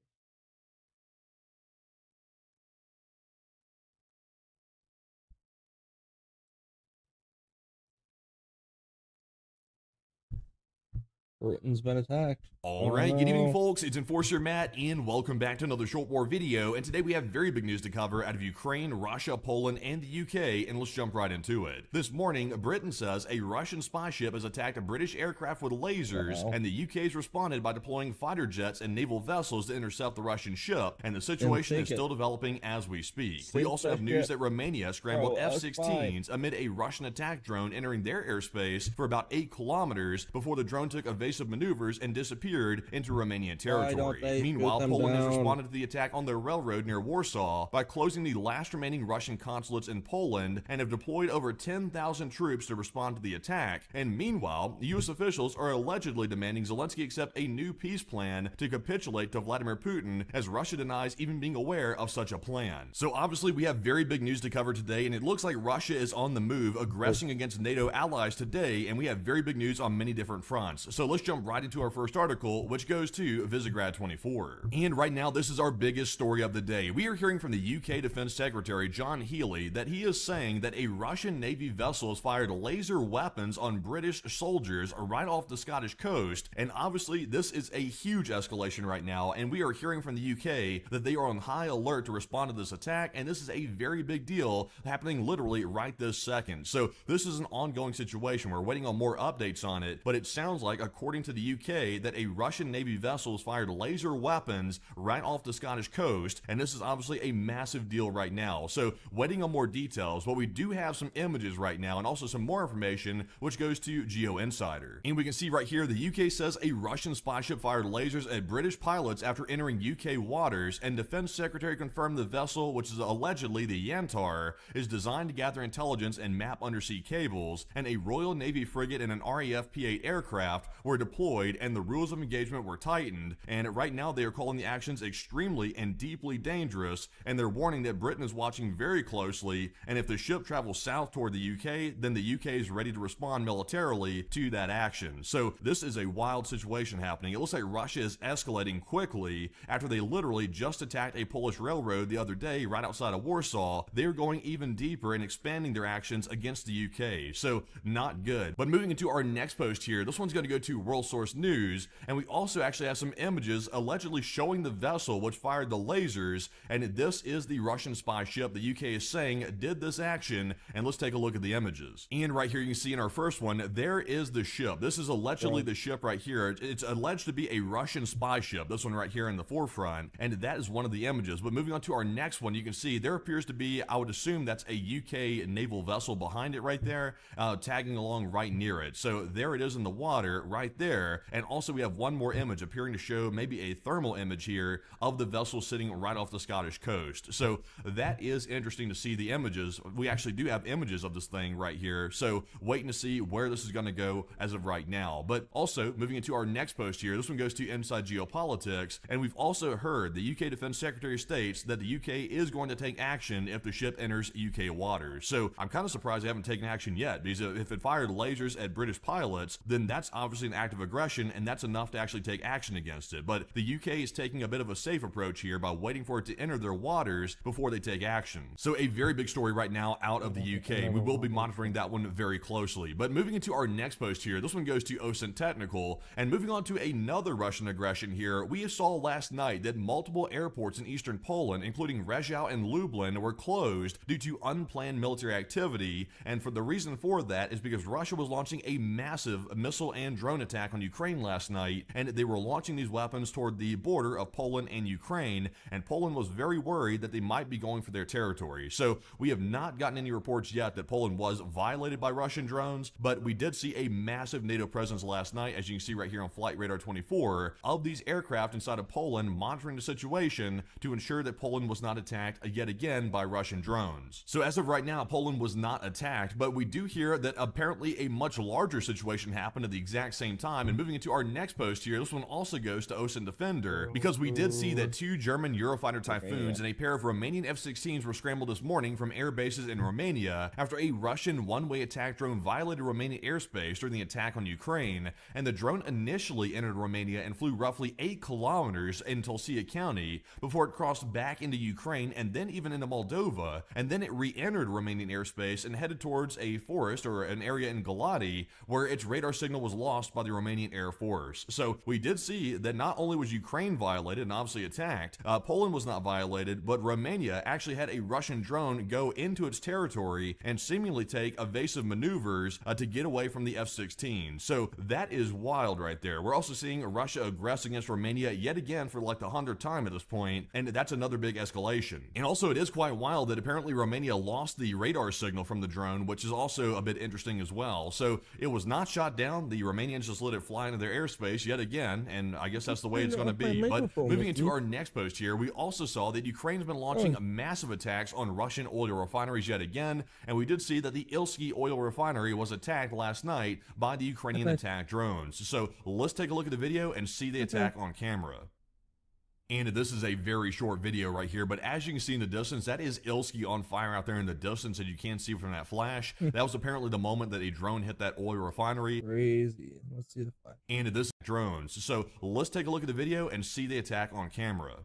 Britain's been attacked. All right, good evening, folks. It's Enforcer Matt, and welcome back to another Short War video. And today we have very big news to cover out of Ukraine, Russia, Poland, and the UK, and let's jump right into it. This morning, Britain says a Russian spy ship has attacked a British aircraft with lasers, and the UK's responded by deploying fighter jets and naval vessels to intercept the Russian ship, and the situation is still developing as we speak. We also have news that Romania scrambled F-16s amid a Russian attack drone entering their airspace for about 8 kilometers before the drone took evasive maneuvers and disappeared into Romanian territory. Meanwhile, Poland has responded to the attack on their railroad near Warsaw by closing the last remaining Russian consulates in Poland and have deployed over 10,000 troops to respond to the attack. And meanwhile, U.S. officials are allegedly demanding Zelensky accept a new peace plan to capitulate to Vladimir Putin, as Russia denies even being aware of such a plan. So obviously we have very big news to cover today, and it looks like Russia is on the move, aggressing against NATO allies today, and we have very big news on many different fronts. So let's jump right into our first article, which goes to Visegrad 24. And right now, this is our biggest story of the day. We are hearing from the UK Defense Secretary John Healey that he is saying that a Russian Navy vessel has fired laser weapons on British soldiers right off the Scottish coast. And obviously, this is a huge escalation right now, and we are hearing from the UK that they are on high alert to respond to this attack, and this is a very big deal happening literally right this second. So this is an ongoing situation. We're waiting on more updates on it, but it sounds like, according to the UK, that a Russian Navy vessel has fired laser weapons right off the Scottish coast, and this is obviously a massive deal right now. So waiting on more details, but we do have some images right now and also some more information, which goes to Geo Insider. And we can see right here, the UK says a Russian spy ship fired lasers at British pilots after entering UK waters, and Defense Secretary confirmed the vessel, which is allegedly the Yantar, is designed to gather intelligence and map undersea cables, and a Royal Navy frigate and an RAF P-8 aircraft were deployed, and the rules of engagement were tightened, and right now they are calling the actions extremely and deeply dangerous, and they're warning that Britain is watching very closely, and if the ship travels south toward the UK, then the UK is ready to respond militarily to that action. So this is a wild situation happening. It looks like Russia is escalating quickly after they literally just attacked a Polish railroad the other day right outside of Warsaw. They're going even deeper and expanding their actions against the UK. So not good. But moving into our next post here, this one's going to go to World Source News, and we also actually have some images allegedly showing the vessel which fired the lasers, and this is the Russian spy ship the UK is saying did this action, and let's take a look at the images. And right here you can see in our first one, there is the ship. This is allegedly the ship right here. It's alleged to be a Russian spy ship, this one right here in the forefront, and that is one of the images. But moving on to our next one, you can see there appears to be, I would assume that's a UK naval vessel behind it right there, tagging along right near it. So there it is in the water right right there. And also we have one more image appearing to show maybe a thermal image here of the vessel sitting right off the Scottish coast. So that is interesting to see the images. We actually do have images of this thing right here. So waiting to see where this is going to go as of right now. But also moving into our next post here, this one goes to Inside Geopolitics. And we've also heard the UK Defense Secretary states that the UK is going to take action if the ship enters UK waters. So I'm kind of surprised they haven't taken action yet, because if it fired lasers at British pilots, then that's obviously an act of aggression, and that's enough to actually take action against it. But the UK is taking a bit of a safe approach here by waiting for it to enter their waters before they take action. So a very big story right now out of the UK. We will be monitoring that one very closely. But moving into our next post here, this one goes to OSINT Technical, and moving on to another Russian aggression here, we saw last night that multiple airports in eastern Poland, including Rzeszów and Lublin, were closed due to unplanned military activity. And for the reason for that is because Russia was launching a massive missile and drone attack on Ukraine last night, and they were launching these weapons toward the border of Poland and Ukraine, and Poland was very worried that they might be going for their territory. So we have not gotten any reports yet that Poland was violated by Russian drones, but we did see a massive NATO presence last night, as you can see right here on Flight Radar 24, of these aircraft inside of Poland monitoring the situation to ensure that Poland was not attacked yet again by Russian drones. So as of right now, Poland was not attacked, but we do hear that apparently a much larger situation happened at the exact same time. And moving into our next post here, this one also goes to OSINT Defender, because we did see that 2 German Eurofighter Typhoons and a pair of Romanian F-16s were scrambled this morning from air bases in Romania after a Russian one-way attack drone violated Romanian airspace during the attack on Ukraine. And the drone initially entered Romania and flew roughly 8 kilometers in Tulcea County before it crossed back into Ukraine and then even into Moldova, and then it re-entered Romanian airspace and headed towards a forest or an area in Galati where its radar signal was lost by the Romanian Air Force. So we did see that not only was Ukraine violated and obviously attacked, Poland was not violated, but Romania actually had a Russian drone go into its territory and seemingly take evasive maneuvers to get away from the F-16. So that is wild right there. We're also seeing Russia aggress against Romania yet again for like the 100th time at this point, and that's another big escalation. And also it is quite wild that apparently Romania lost the radar signal from the drone, which is also a bit interesting as well. So it was not shot down. The Romanians just let it fly into their airspace yet again, and I guess that's the way it's going to be. But moving into our next post here, we also saw that Ukraine's been launching massive attacks on Russian oil refineries yet again, and we did see that the Ilsky oil refinery was attacked last night by the Ukrainian attack drones. So let's take a look at the video and see the attack on camera. And this is a very short video right here, but as you can see in the distance, that is Ilsky on fire out there in the distance, and you can see from that flash. That was apparently the moment that a drone hit that oil refinery. Crazy. Let's see the flash. And this drones. So let's take a look at the video and see the attack on camera.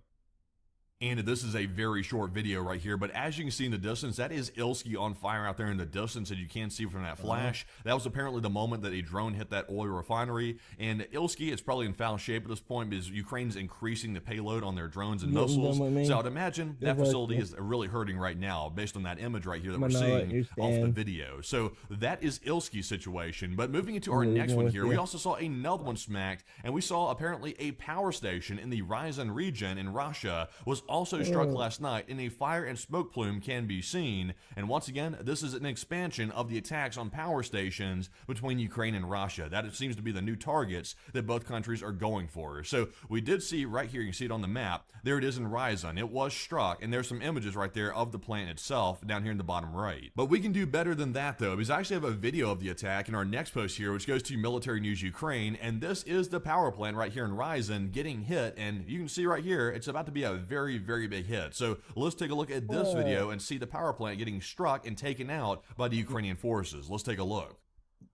And this is a very short video right here, but as you can see in the distance, that is Ilsky on fire out there in the distance, and you can see from that flash. That was apparently the moment that a drone hit that oil refinery. And Ilsky is probably in foul shape at this point because Ukraine's increasing the payload on their drones and missiles. So I'd imagine that facility is really hurting right now based on that image right here that we're seeing off the video. So that is Ilsky's situation. But moving into our next one here, we also saw another one smacked, and we saw apparently a power station in the Ryazan region in Russia was also struck last night, and a fire and smoke plume can be seen. And once again, this is an expansion of the attacks on power stations between Ukraine and Russia. That it seems to be the new targets that both countries are going for. So we did see right here, you can see it on the map, there it is in Ryazan. It was struck, and there's some images right there of the plant itself down here in the bottom right. But we can do better than that though, because I actually have a video of the attack in our next post here, which goes to Military News Ukraine, and this is the power plant right here in Ryazan getting hit, and you can see right here, it's about to be a very big hit. So let's take a look at this video and see the power plant getting struck and taken out by the Ukrainian forces. Let's take a look.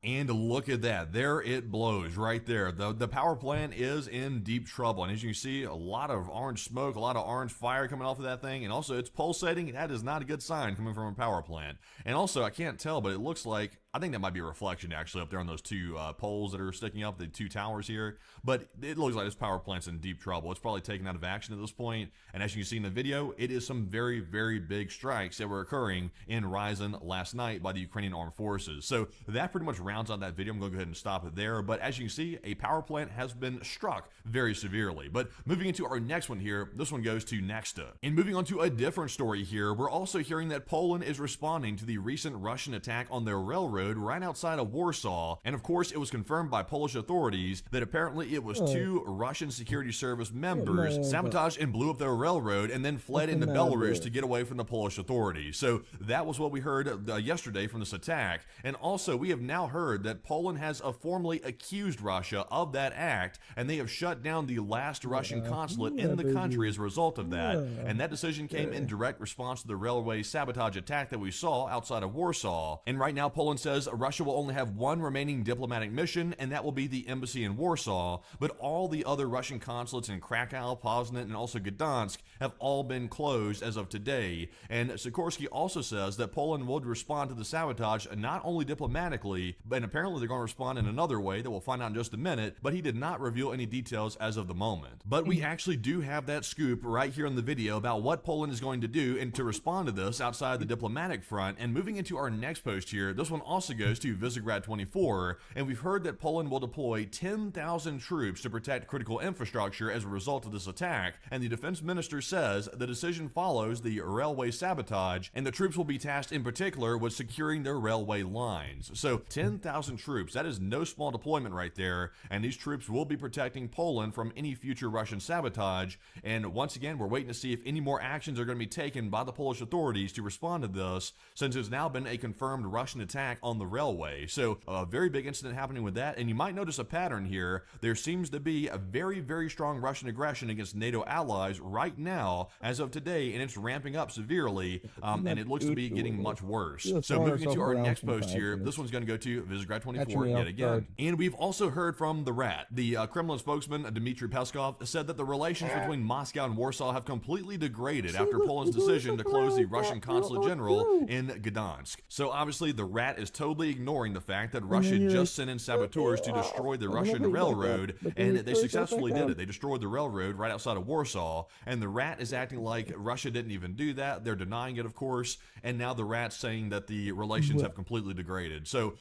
And look at that. There it blows right there. The power plant is in deep trouble. And as you can see, a lot of orange smoke, a lot of orange fire coming off of that thing. And also it's pulsating. That is not a good sign coming from a power plant. And also, I can't tell, but it looks like, I think that might be a reflection actually up there on those two poles that are sticking up, the two towers here. But it looks like this power plant's in deep trouble. It's probably taken out of action at this point. And as you can see in the video, it is some very big strikes that were occurring in Ryazan last night by the Ukrainian armed forces. So that pretty much rounds out that video. I'm going to go ahead and stop it there. But as you can see, a power plant has been struck very severely. But moving into our next one here, this one goes to Nexta. And moving on to a different story here, we're also hearing that Poland is responding to the recent Russian attack on their railroad railroad right outside of Warsaw. And of course, it was confirmed by Polish authorities that apparently it was 2 Russian security service members sabotaged and blew up their railroad and then fled into Belarus to get away from the Polish authorities. So that was what we heard yesterday from this attack. And also, we have now heard that Poland has formally accused Russia of that act, and they have shut down the last Russian consulate in the country as a result of that. And that decision came in direct response to the railway sabotage attack that we saw outside of Warsaw. And right now, Poland says Russia will only have 1 remaining diplomatic mission, and that will be the embassy in Warsaw. But all the other Russian consulates in Krakow, Poznan, and also Gdansk have all been closed as of today. And Sikorsky also says that Poland would respond to the sabotage not only diplomatically, but apparently they're going to respond in another way that we'll find out in just a minute, but he did not reveal any details as of the moment. But we actually do have that scoop right here in the video about what Poland is going to do and to respond to this outside the diplomatic front. And moving into our next post here, this one also goes to Visegrad 24, and we've heard that Poland will deploy 10,000 troops to protect critical infrastructure as a result of this attack, and the defense minister says the decision follows the railway sabotage, and the troops will be tasked in particular with securing their railway lines. So 10,000 troops, that is no small deployment right there, and these troops will be protecting Poland from any future Russian sabotage. And once again, we're waiting to see if any more actions are going to be taken by the Polish authorities to respond to this, since it's now been a confirmed Russian attack on the railway. So a very big incident happening with that, and you might notice a pattern here. There seems to be a very, very strong Russian aggression against NATO allies right now as of today, and it's ramping up severely, and it looks to be getting much worse. So moving into our next post here, this one's going to go to Visegrad 24 yet again. And we've also heard from the Rat. The Kremlin spokesman, Dmitry Peskov, said that the relations between Moscow and Warsaw have completely degraded after Poland's decision to close the Russian consulate general in Gdansk. So obviously the Rat is totally ignoring the fact that Russia just sent in saboteurs to destroy the Russian railroad, and they successfully did it. They destroyed the railroad right outside of Warsaw, and the Rat is acting like Russia didn't even do that. They're denying it, of course, and now the Rat's saying that the relations have completely degraded. So,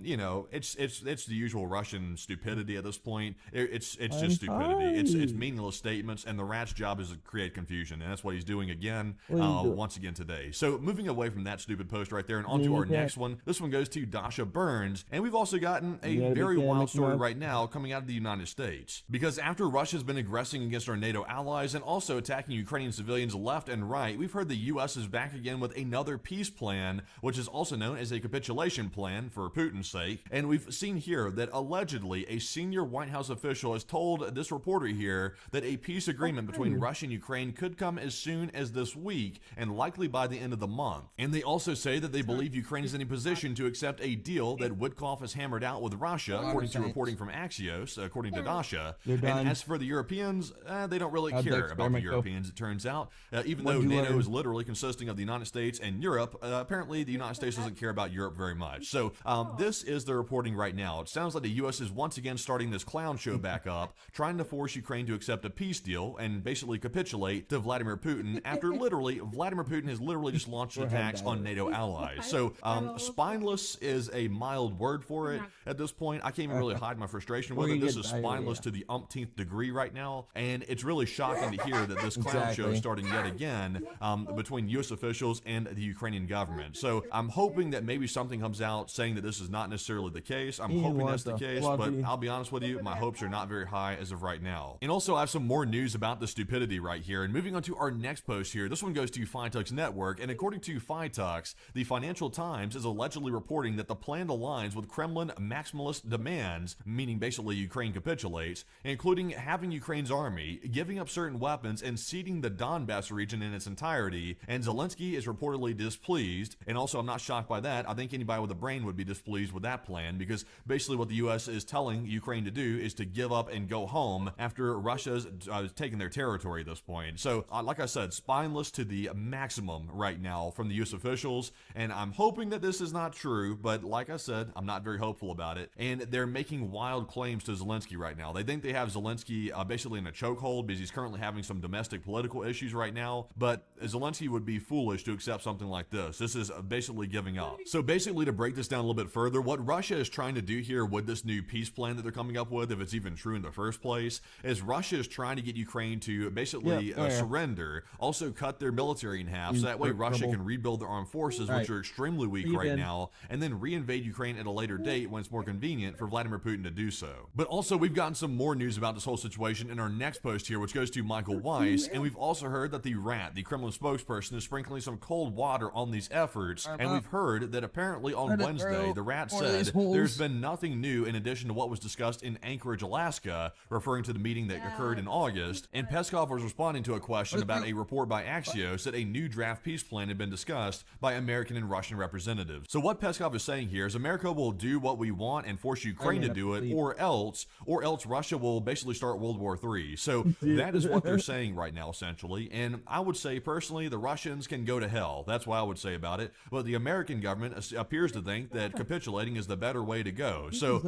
you know, it's the usual Russian stupidity at this point. It's just stupidity. It's meaningless statements, and the Rat's job is to create confusion, and that's what he's doing again, once again today. So moving away from that stupid post right there and onto our next one. This one goes to Dasha Burns, and we've also gotten a very wild story right now coming out of the United States. Because after Russia's been aggressing against our NATO allies and also attacking Ukrainian civilians left and right, we've heard the U.S. is back again with another peace plan, which is also known as a capitulation plan for Putin's sake. And we've seen here that allegedly a senior White House official has told this reporter here that a peace agreement between Russia and Ukraine could come as soon as this week and likely by the end of the month. And they also say that they believe Ukraine is in a position to accept a deal that Witkoff has hammered out with Russia, according to reporting from Axios, according to Dasha. And as for the Europeans, they don't really care about the Europeans, it turns out. Even though NATO is literally consisting of the United States and Europe, apparently the United States doesn't care about Europe very much. So this is the reporting right now. It sounds like the U.S. is once again starting this clown show back up, trying to force Ukraine to accept a peace deal and basically capitulate to Vladimir Putin after Vladimir Putin has literally just launched attacks on NATO allies. So spineless is a mild word for it at this point. I can't even really hide my frustration with it. This is spineless to the umpteenth degree right now, and it's really shocking to hear that this clown show is starting yet again between U.S. officials and the Ukrainian government. So I'm hoping that maybe something comes out saying that this is not necessarily the case. I'm hoping that's the case, but I'll be honest with you, my hopes are not very high as of right now. And also I have some more news about the stupidity right here. And moving on to our next post here, this one goes to Fitux Network, and according to Fitux, the Financial Times is allegedly reporting that the plan aligns with Kremlin maximalist demands, meaning basically Ukraine capitulates, including having Ukraine's army, giving up certain weapons, and ceding the Donbass region in its entirety. And Zelensky is reportedly displeased, and also I'm not shocked by that. I think anybody with a brain would be displeased with that plan, because basically what the U.S. is telling Ukraine to do is to give up and go home after Russia's taken their territory at this point. So like I said, spineless to the maximum right now from the U.S. officials, and I'm hoping that this is not true, but like I said, I'm not very hopeful about it. And they're making wild claims to Zelensky right now. They think they have Zelensky basically in a chokehold because he's currently having some domestic political issues right now, but Zelensky would be foolish to accept something like this. This is basically giving up. So basically, to break this down a little bit further, what Russia is trying to do here with this new peace plan that they're coming up with, if it's even true in the first place, is Russia is trying to get Ukraine to basically surrender, also cut their military in half, so that way Russia can rebuild their armed forces, which are extremely weak right now, and then reinvade Ukraine at a later date when it's more convenient for Vladimir Putin to do so. But also, we've gotten some more news about this whole situation in our next post here, which goes to Michael Weiss, and we've also heard that the Rat, the Kremlin spokesperson, is sprinkling some cold water on these efforts, and we've heard that apparently on Wednesday, the Rat said there's been nothing new in addition to what was discussed in Anchorage, Alaska, referring to the meeting that occurred in August, and Peskov was responding to a question about a report by Axios that a new draft peace plan had been discussed by American and Russian representatives. So what Peskov is saying here is America will do what we want and force Ukraine to do it, or else Russia will basically start World War III. So that is what they're saying right now, essentially. And I would say, personally, the Russians can go to hell. That's what I would say about it. But the American government appears to think that capitulating is the better way to go. So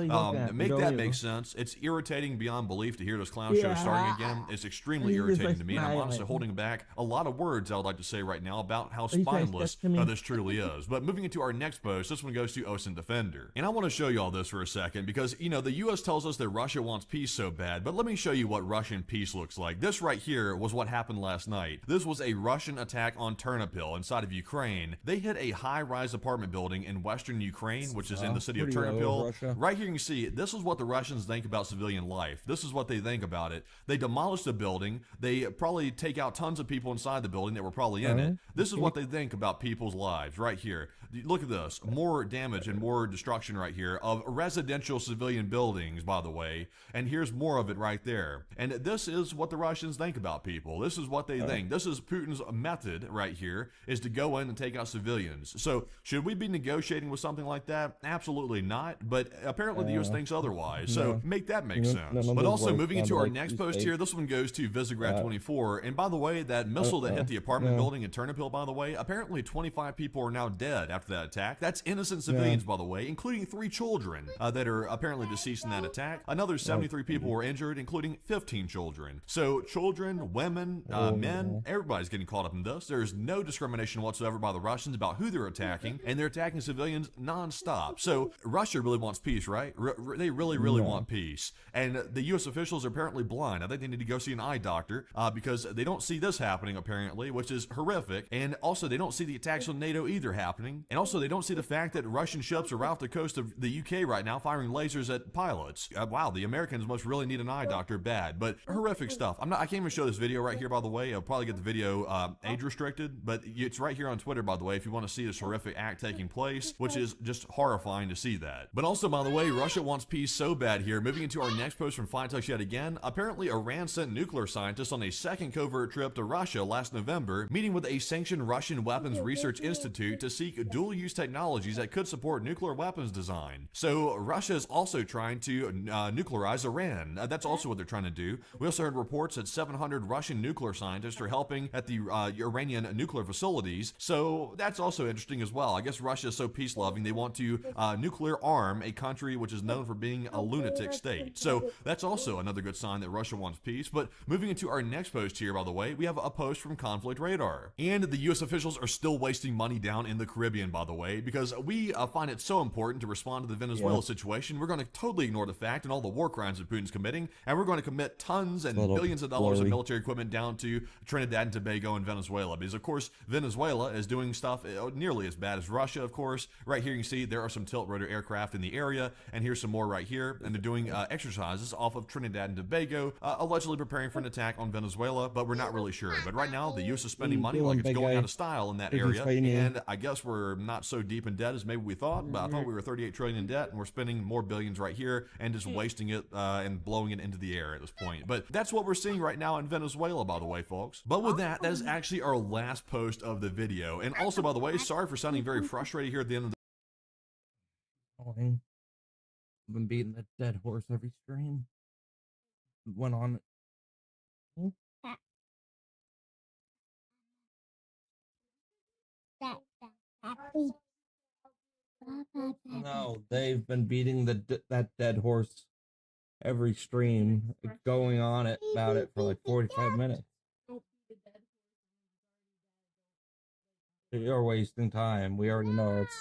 make that make sense. It's irritating beyond belief to hear this clown show starting again. It's extremely irritating to me, and I'm honestly holding back a lot of words I would like to say right now about how spineless this truly is. But moving into our next post, this one goes to Ocean Defender. And I want to show you all this for a second because, you know, the U.S. tells us that Russia wants peace so bad, but let me show you what Russian peace looks like. This right here was what happened last night. This was a Russian attack on Ternopil inside of Ukraine. They hit a high-rise apartment building in western Ukraine, which is in the city of Ternopil. Right here you can see, this is what the Russians think about civilian life. This is what they think about it. They demolished the building. They probably take out tons of people inside the building that were probably in it. This is what they think about people's lives right here. Look at this. More damage and more destruction right here of residential civilian buildings, by the way. And here's more of it right there. And this is what the Russians think about people. This is what they think. This is Putin's method right here, is to go in and take out civilians. So should we be negotiating with something like that? Absolutely not. But apparently the U.S. thinks otherwise. So make that make sense. But also moving into our next post here, this one goes to Visegrad 24. And by the way, that missile that hit the apartment building in Ternopil, by the way, apparently 25 people are now dead after that attack. That's innocent civilians, by the way, including 3 children that are apparently deceased in that attack. Another 73 people were injured, including 15 children. So children, women, men, everybody's getting caught up in this. There's no discrimination whatsoever by the Russians about who they're attacking, and they're attacking civilians nonstop. So Russia really wants peace, right? They really want peace. And the U.S. officials are apparently blind. I think they need to go see an eye doctor because they don't see this happening, apparently, which is horrific. And also, they don't see the attacks on NATO either happening. And also, they don't see the fact that Russian ships are off the coast of the UK right now firing lasers at pilots. Wow, the Americans must really need an eye doctor bad. But horrific stuff. I can't even show this video right here, by the way. I'll probably get the video age restricted, but it's right here on Twitter, by the way, if you want to see this horrific act taking place, which is just horrifying to see that. But also, by the way, Russia wants peace so bad here. Moving into our next post from FlyTux yet again, apparently Iran sent nuclear scientists on a second covert trip to Russia last November, meeting with a sanctioned Russian Weapons Research Institute to seek dual-use technologies that could support nuclear weapons design. So Russia is also trying to nuclearize Iran. That's also what they're trying to do. We also heard reports that 700 Russian nuclear scientists are helping at the Iranian nuclear facilities. So that's also interesting as well. I guess Russia is so peace-loving, they want to nuclear arm a country which is known for being a lunatic state. So that's also another good sign that Russia wants peace. But moving into our next post here, by the way, we have a post from Conflict Radar. And the U.S. officials are still wasting money down in the Caribbean, by the way, because we find it so important to respond to the Venezuela situation. We're going to totally ignore the fact and all the war crimes that Putin's committing, and we're going to commit tons and billions of dollars of military equipment down to Trinidad and Tobago and Venezuela, because of course Venezuela is doing stuff nearly as bad as Russia. Of course, right here you can see there are some tilt rotor aircraft in the area, and here's some more right here, and they're doing exercises off of Trinidad and Tobago, allegedly preparing for an attack on Venezuela, but we're not really sure. But right now the U.S. is spending money like it's going out of style in that area, and I guess we're not so deep in debt as maybe we thought, but I thought we were 38 trillion in debt, and we're spending more billions right here and just wasting it and blowing it into the air at this point. But that's what we're seeing right now in Venezuela, by the way, folks. But with that is actually our last post of the video. And also, by the way, sorry for sounding very frustrated here at the end of the I've been beating that dead horse every stream. Went on. No, they've been beating that dead horse every stream, going on about it for like 45 minutes. You're wasting time. We already know it's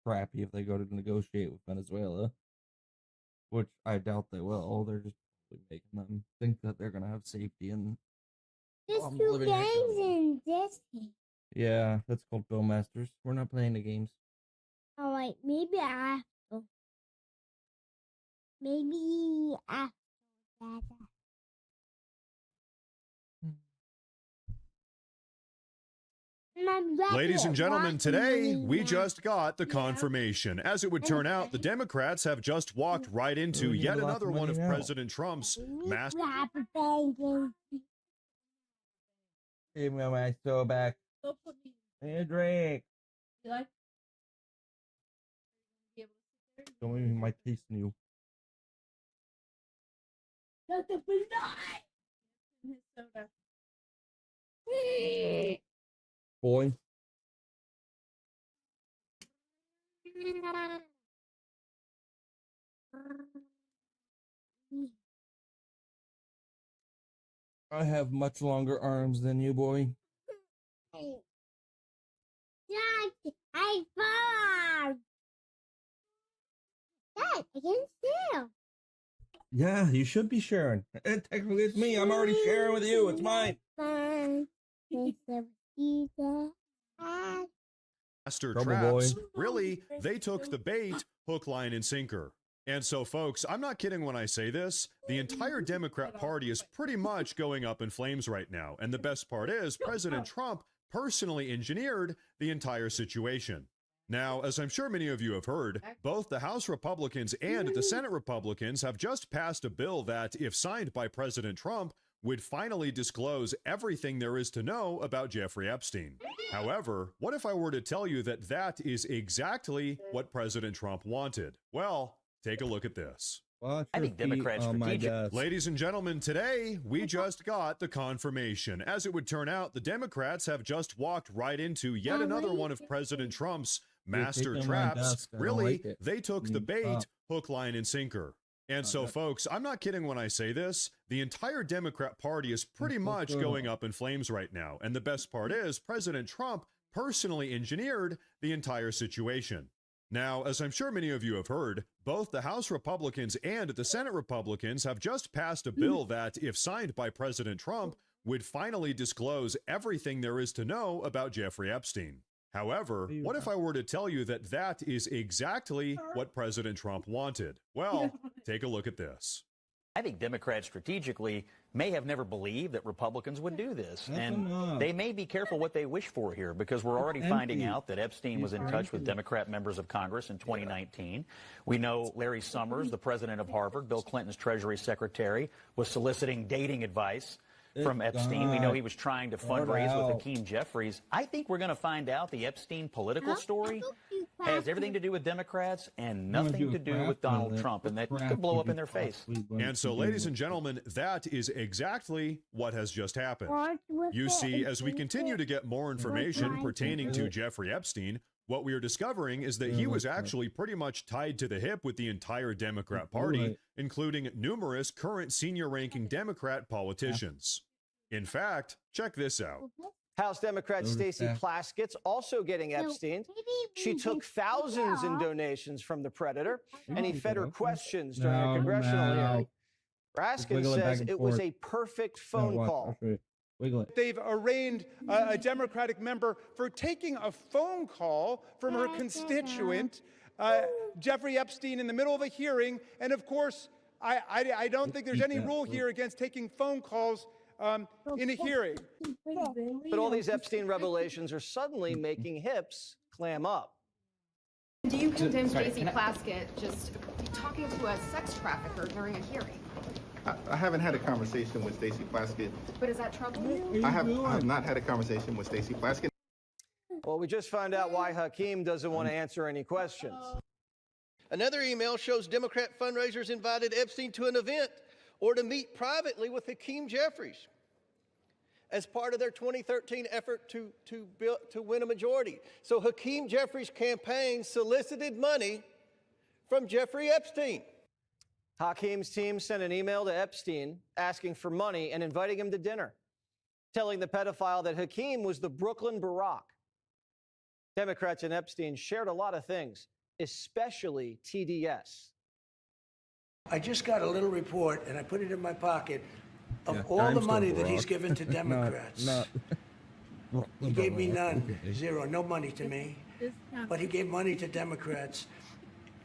crappy if they go to negotiate with Venezuela, which I doubt they will. They're just making them think that they're gonna have safety and living games in this. Yeah, that's called Bill Masters. We're not playing the games. All right, maybe after. Maybe after that. Ladies and gentlemen, today we just got the confirmation. As it would turn out, the Democrats have just walked right into yet another one of President Trump's mass. Hey, my so back. Hey, Drake. You like? Don't even my taste in you. Shut the in his soda. Boy. I have much longer arms than you, boy. I fall. Dad, I can steal. Yeah, you should be sharing. Technically, it's me. I'm already sharing with you. It's mine. Master traps. Really, they took the bait, hook, line, and sinker. And so, folks, I'm not kidding when I say this. The entire Democrat Party is pretty much going up in flames right now. And the best part is President Trump personally engineered the entire situation. Now, as I'm sure many of you have heard, both the House Republicans and the Senate Republicans have just passed a bill that, if signed by President Trump, would finally disclose everything there is to know about Jeffrey Epstein. However, what if I were to tell you that that is exactly what President Trump wanted? Well, take a look at this. I think Democrats Ladies and gentlemen, today we just got the confirmation. As it would turn out, the Democrats have just walked right into yet another one of President Trump's master traps. Really, they took the bait, hook, line, and sinker. And so, folks, I'm not kidding when I say this. The entire Democrat Party is pretty much going up in flames right now. And the best part is President Trump personally engineered the entire situation. Now, as I'm sure many of you have heard, both the House Republicans and the Senate Republicans have just passed a bill that, if signed by President Trump, would finally disclose everything there is to know about Jeffrey Epstein. However, what if I were to tell you that that is exactly what President Trump wanted? Well, take a look at this. I think Democrats strategically may have never believed that Republicans would do this. And they may be careful what they wish for here, because we're already finding out that Epstein was in touch with Democrat members of Congress in 2019. We know Larry Summers, the president of Harvard, Bill Clinton's Treasury Secretary, was soliciting dating advice from Epstein. We know he was trying to fundraise with Hakeem Jeffries. I think we're going to find out the Epstein political story has everything to do with Democrats and nothing to do with Donald Trump, and that could blow up in their face. And so, ladies and gentlemen, that is exactly what has just happened. You see, as we continue to get more information pertaining to Jeffrey Epstein, what we are discovering is that he was actually pretty much tied to the hip with the entire Democrat Party, including numerous current senior-ranking Democrat politicians. In fact, check this out. House Democrat Stacey Plaskett's also getting Epstein. She took thousands in donations from the predator, and he fed her questions during a congressional hearing. Raskin says it was a perfect phone call. They've arraigned a Democratic member for taking a phone call from her constituent, Jeffrey Epstein, in the middle of a hearing. And of course, I don't think there's any rule here against taking phone calls in a hearing. But all these Epstein revelations are suddenly making hips clam up. Do you condemn Stacey Plaskett just talking to a sex trafficker during a hearing? I haven't had a conversation with Stacey Plaskett. But is that troubling you? I have not had a conversation with Stacey Plaskett. Well, we just found out why Hakeem doesn't want to answer any questions. Another email shows Democrat fundraisers invited Epstein to an event or to meet privately with Hakeem Jeffries as part of their 2013 effort to win a majority. So Hakeem Jeffries' campaign solicited money from Jeffrey Epstein. Hakeem's team sent an email to Epstein asking for money and inviting him to dinner, telling the pedophile that Hakeem was the Brooklyn Barack. Democrats and Epstein shared a lot of things, especially TDS. I just got a little report, and I put it in my pocket, of all the money that he's given to Democrats. He gave me none, zero, no money to me. but he gave money to Democrats.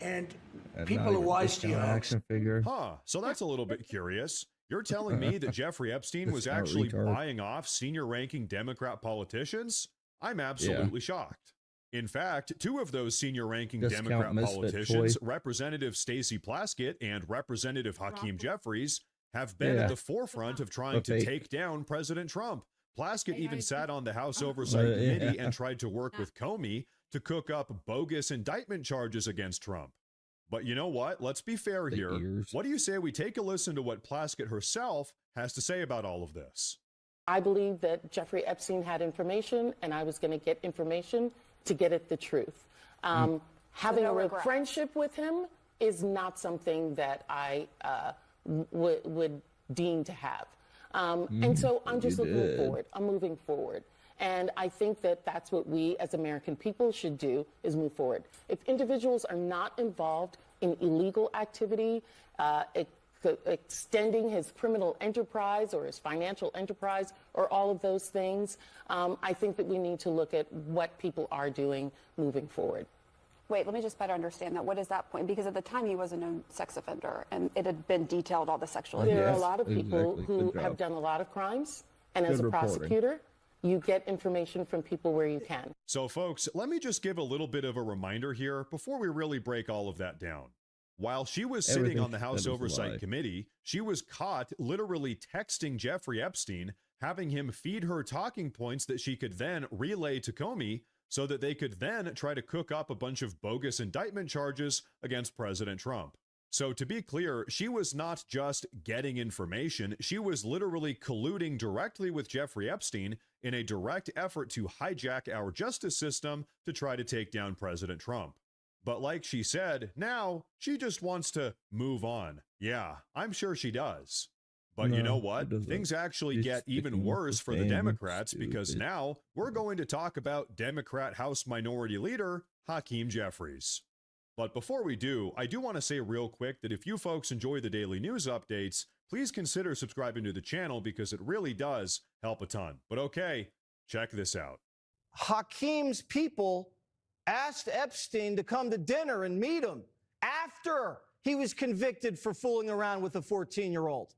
And And people now are you're wise to discounting your action figure. Huh, so that's a little bit curious. You're telling me that Jeffrey Epstein was Discount actually retard. buying off senior ranking Democrat politicians? I'm absolutely shocked. In fact, two of those senior ranking Discount Democrat misfit politicians, toy. Representative Stacey Plaskett and Representative Hakeem Jeffries, have been Yeah. at the forefront of trying to Okay. take down President Trump. Plaskett even sat on the House Oversight Committee yeah. and tried to work with Comey to cook up bogus indictment charges against Trump. But you know what? Let's be fair here. ears. What do you say we take a listen to what Plaskett herself has to say about all of this? I believe that Jeffrey Epstein had information, and I was going to get information to get at the truth. Having no a regrets. friendship with him is not something that I would deem to have. And so I'm just you looking did. forward. I'm moving forward. And I think that that's what we as American people should do, is move forward. If individuals are not involved in illegal activity, extending his criminal enterprise or his financial enterprise or all of those things, I think that we need to look at what people are doing moving forward. Wait, let me just better understand that. What is that point? Because at the time he was a known sex offender, and it had been detailed all the sexual There are a Yes, lot of people exactly. who Good job. have done a lot of crimes, and as Good a reporting. prosecutor, you get information from people where you can. So, folks, let me just give a little bit of a reminder here before we really break all of that down. While she was sitting Everything on the she House said was a Oversight lie. Committee, she was caught literally texting Jeffrey Epstein, having him feed her talking points that she could then relay to Comey so that they could then try to cook up a bunch of bogus indictment charges against President Trump. So to be clear, she was not just getting information, she was literally colluding directly with Jeffrey Epstein in a direct effort to hijack our justice system to try to take down President Trump. But like she said, now she just wants to move on. Yeah, I'm sure she does. But you No, know she what? doesn't. Things actually She's get even sticking with worse the for the same Democrats because stupid- now we're going to talk about Democrat House Minority Leader Hakeem Jeffries. But before we do, I do want to say real quick that if you folks enjoy the daily news updates, please consider subscribing to the channel because it really does help a ton. But okay, check this out. Hakeem's people asked Epstein to come to dinner and meet him after he was convicted for fooling around with a 14-year-old.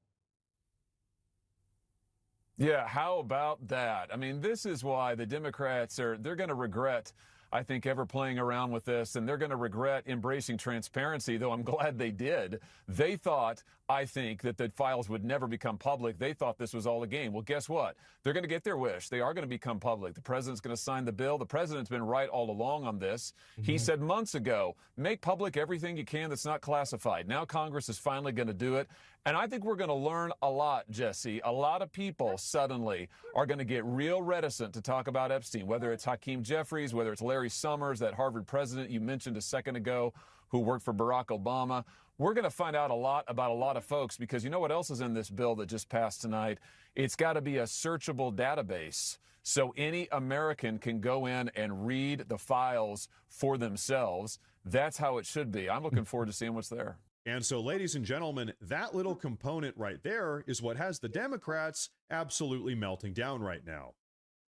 Yeah, how about that? I mean, this is why the Democrats they're going to regret, I think, ever playing around with this, and they're going to regret embracing transparency, though I'm glad they did. They thought, I think, that the files would never become public. They thought this was all a game. Well, guess what? They're going to get their wish. They are going to become public. The president's going to sign the bill. The president's been right all along on this. He said months ago, make public everything you can that's not classified. Now Congress is finally going to do it. And I think we're going to learn a lot, Jesse. A lot of people suddenly are going to get real reticent to talk about Epstein, whether it's Hakeem Jeffries, whether it's Larry Summers, that Harvard president you mentioned a second ago who worked for Barack Obama. We're going to find out a lot about a lot of folks because you know what else is in this bill that just passed tonight? It's got to be a searchable database. So any American can go in and read the files for themselves. That's how it should be. I'm looking forward to seeing what's there. And so, ladies and gentlemen, that little component right there is what has the Democrats absolutely melting down right now.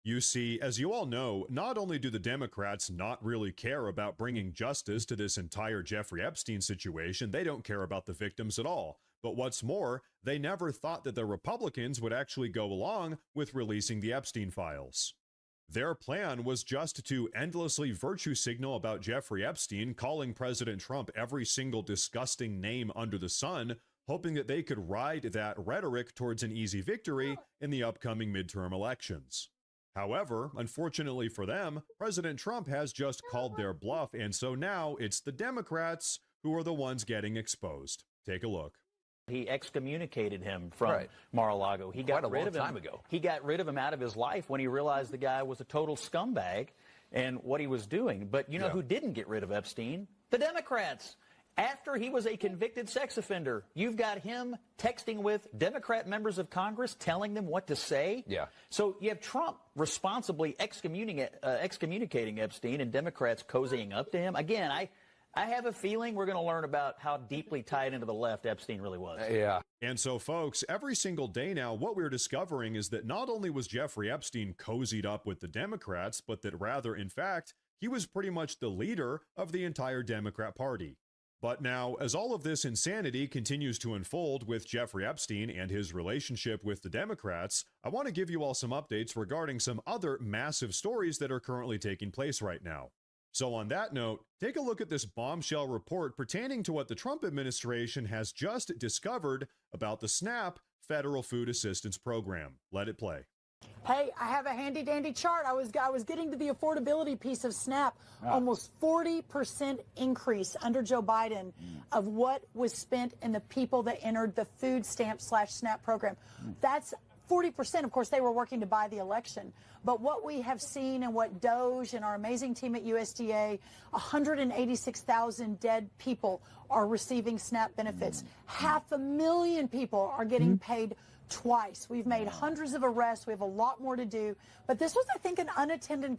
You see, as you all know, not only do the Democrats not really care about bringing justice to this entire Jeffrey Epstein situation, they don't care about the victims at all. But what's more, they never thought that the Republicans would actually go along with releasing the Epstein files. Their plan was just to endlessly virtue signal about Jeffrey Epstein, calling President Trump every single disgusting name under the sun, hoping that they could ride that rhetoric towards an easy victory in the upcoming midterm elections. However, unfortunately for them, President Trump has just called their bluff, and so now it's the Democrats who are the ones getting exposed. Take a look. He excommunicated him from Right. Mar-a-Lago. He Quite got a rid long of him. time ago. He got rid of him out of his life when he realized the guy was a total scumbag and what he was doing. But you know who didn't get rid of Epstein? The Democrats. After he was a convicted sex offender, you've got him texting with Democrat members of Congress, telling them what to say. Yeah. So you have Trump responsibly excommunicating Epstein and Democrats cozying up to him. Again, I have a feeling we're going to learn about how deeply tied into the left Epstein really was. Yeah. And so, folks, every single day now, what we're discovering is that not only was Jeffrey Epstein cozied up with the Democrats, but that rather, in fact, he was pretty much the leader of the entire Democrat Party. But now, as all of this insanity continues to unfold with Jeffrey Epstein and his relationship with the Democrats, I want to give you all some updates regarding some other massive stories that are currently taking place right now. So on that note, take a look at this bombshell report pertaining to what the Trump administration has just discovered about the SNAP Federal Food Assistance Program. Let it play. Hey, I have a handy dandy chart. I was getting to the affordability piece of SNAP. Almost 40% increase under Joe Biden of what was spent in the people that entered the food stamp/SNAP program. That's 40%. Of course, they were working to buy the election. But what we have seen and what Doge and our amazing team at USDA, 186,000 dead people are receiving SNAP benefits. 500,000 people are getting paid twice. We've made hundreds of arrests. We have a lot more to do. But this was, I think, an unintended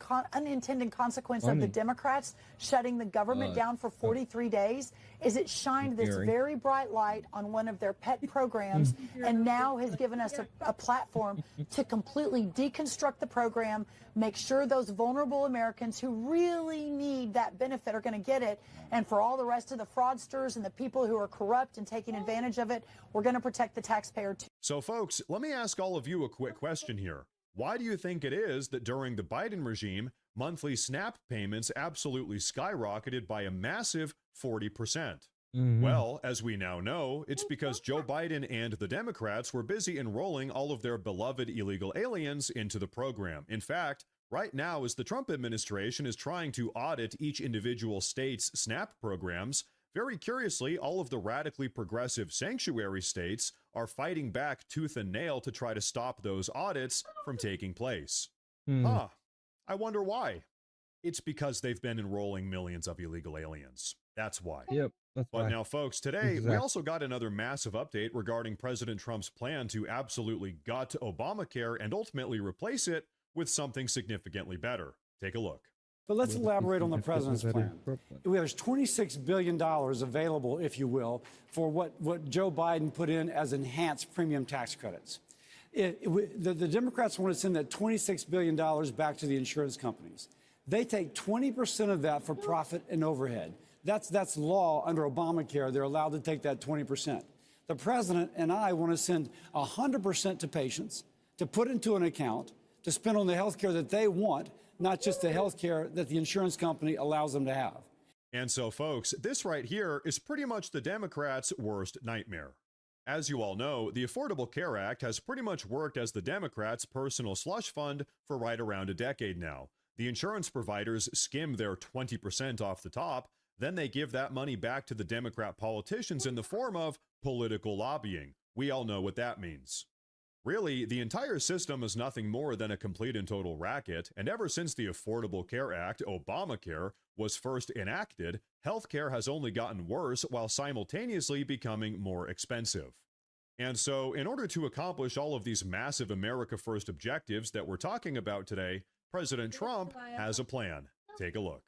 consequence of the Democrats shutting the government down for 43 days, is it shined this very bright light on one of their pet programs and now has given us a platform to completely deconstruct the program, make sure those vulnerable Americans who really need that benefit are going to get it. And for all the rest of the fraudsters and the people who are corrupt and taking advantage of it, we're going to protect the taxpayer too. So folks, let me ask all of you a quick question here. Why do you think it is that during the Biden regime, monthly SNAP payments absolutely skyrocketed by a massive 40%? Well, as we now know, it's because Joe Biden and the Democrats were busy enrolling all of their beloved illegal aliens into the program. In fact, right now, as the Trump administration is trying to audit each individual state's SNAP programs, very curiously, all of the radically progressive sanctuary states are fighting back tooth and nail to try to stop those audits from taking place. I wonder why. It's because they've been enrolling millions of illegal aliens. That's why. Yep. But now, folks, today we also got another massive update regarding President Trump's plan to absolutely gut Obamacare and ultimately replace it with something significantly better. Take a look. But let's elaborate on the president's plan. There's $26 billion available, if you will, for what Joe Biden put in as enhanced premium tax credits. The Democrats want to send that $26 billion back to the insurance companies. They take 20% of that for profit and overhead. That's law under Obamacare. They're allowed to take that 20%. The president and I want to send 100% to patients to put into an account to spend on the health care that they want, not just the health care that the insurance company allows them to have. And so, folks, this right here is pretty much the Democrats' worst nightmare. As you all know, the Affordable Care Act has pretty much worked as the Democrats' personal slush fund for right around a decade now. The insurance providers skim their 20% off the top, then they give that money back to the Democrat politicians in the form of political lobbying. We all know what that means. Really, the entire system is nothing more than a complete and total racket, and ever since the Affordable Care Act, Obamacare, was first enacted, healthcare has only gotten worse while simultaneously becoming more expensive. And so, in order to accomplish all of these massive America First objectives that we're talking about today, President Trump has a plan. Take a look.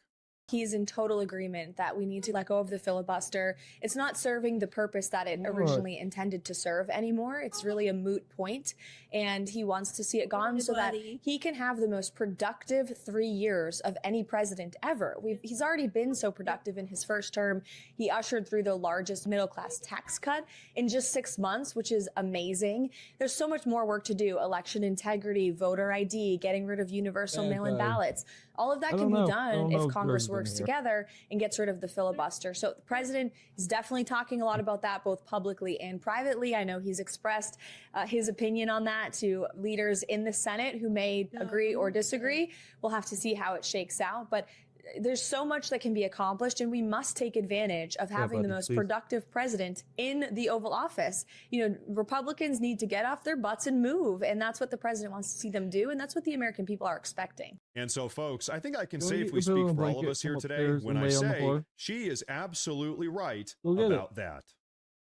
He's in total agreement that we need to let go of the filibuster. It's not serving the purpose that it originally intended to serve anymore. It's really a moot point, and he wants to see it gone so that he can have the most productive 3 years of any president ever. He's already been so productive in his first term. He ushered through the largest middle-class tax cut in just 6 months, which is amazing. There's so much more work to do. Election integrity, voter ID, getting rid of universal mail-in ballots. All of that can be done if Congress works together and gets rid of the filibuster. So the president is definitely talking a lot about that, both publicly and privately. I know he's expressed his opinion on that to leaders in the Senate who may agree or disagree. We'll have to see how it shakes out. But there's so much that can be accomplished, and we must take advantage of having the most productive president in the Oval Office. You know, Republicans need to get off their butts and move, and that's what the president wants to see them do, and that's what the American people are expecting. And so, folks, I think I can safely speak for all of us here today when I say she is absolutely right about that.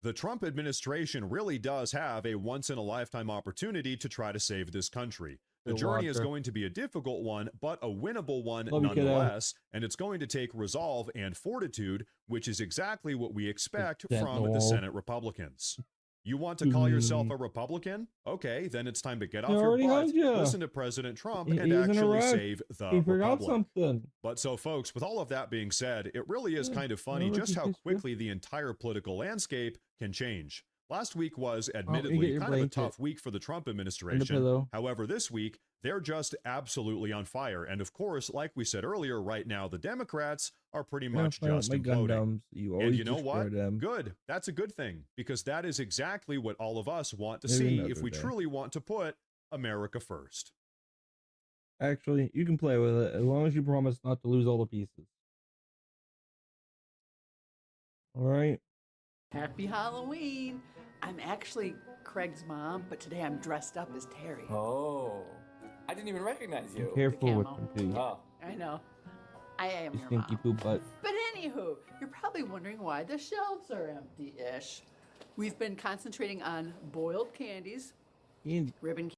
The Trump administration really does have a once-in-a-lifetime opportunity to try to save this country. The journey is going to be a difficult one, but a winnable one nonetheless, and it's going to take resolve and fortitude, which is exactly what we expect from the Senate Republicans. You want to call yourself a Republican? Okay, then it's time to get off He your already butt, had ya. listen to President Trump, He's and in a actually wreck. save the He forgot Republic. something. But so, folks, with all of that being said, it really is kind of funny no, just how it's good. quickly the entire political landscape can change. Last week was you get admittedly your kind of a blanket. tough week for the Trump And a administration. pillow. However, this week, they're just absolutely on fire. And of course, like we said earlier, right now, the Democrats are pretty much just my imploding. Gundams. You always And you know destroy what? them. Good. That's a good thing, because that is exactly what all of us want to Maybe see another if we day. truly want to put America first. Actually, you can play with it as long as you promise not to lose all the pieces. All right. Happy Halloween! I'm actually Craig's mom, but today I'm dressed up as Terry. Oh, I didn't even recognize you. Be careful with camo. them, please. Oh. I know. I am You your stinky mom. poop butt. But anywho, you're probably wondering why the shelves are empty-ish. We've been concentrating on boiled candies, Candy. ribbon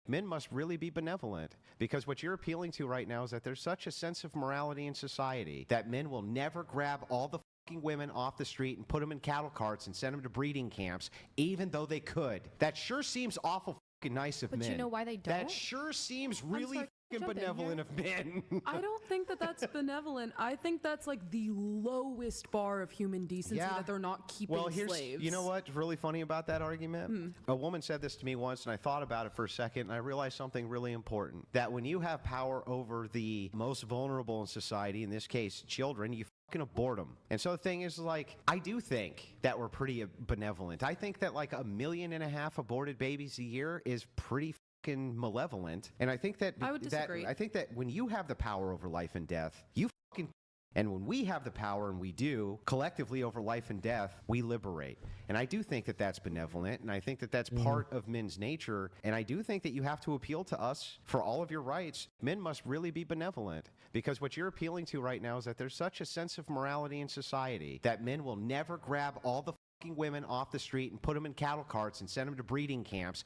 Men must really be benevolent, because what you're appealing to right now is that there's such a sense of morality in society that men will never grab all the fucking women off the street and put them in cattle carts and send them to breeding camps, even though they could. That sure seems awful fucking nice of men. But you know why they don't? That sure seems really sorry, fucking jump in benevolent here. of men. I don't think that that's benevolent. I think that's like the lowest bar of human decency that they're not keeping Well, here's, slaves. you know what's really funny about that argument? A woman said this to me once, and I thought about it for a second, and I realized something really important. That when you have power over the most vulnerable in society, in this case, children, you fucking abort them. And so the thing is, like, I do think that we're pretty benevolent. I think that like 1.5 million aborted babies a year is pretty fucking malevolent. And I think that I would disagree. I think that when you have the power over life and death, you fucking, and when we have the power, and we do, collectively over life and death, we liberate. And I do think that that's benevolent, and I think that that's part of men's nature, and I do think that you have to appeal to us for all of your rights. Men must really be benevolent, because what you're appealing to right now is that there's such a sense of morality in society that men will never grab all the fucking women off the street and put them in cattle carts and send them to breeding camps.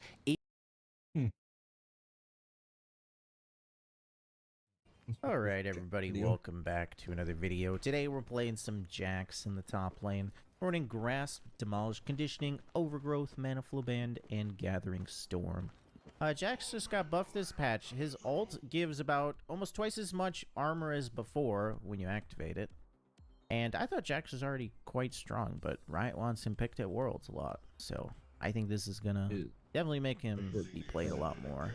Alright everybody, welcome back to another video. Today we're playing some Jax in the top lane. We're running Grasp, Demolish, Conditioning, Overgrowth, Mana Flow Band, and Gathering Storm. Jax just got buffed this patch. His ult gives about almost twice as much armor as before when you activate it. And I thought Jax was already quite strong, but Riot wants him picked at Worlds a lot. So I think this is gonna definitely make him be played a lot more.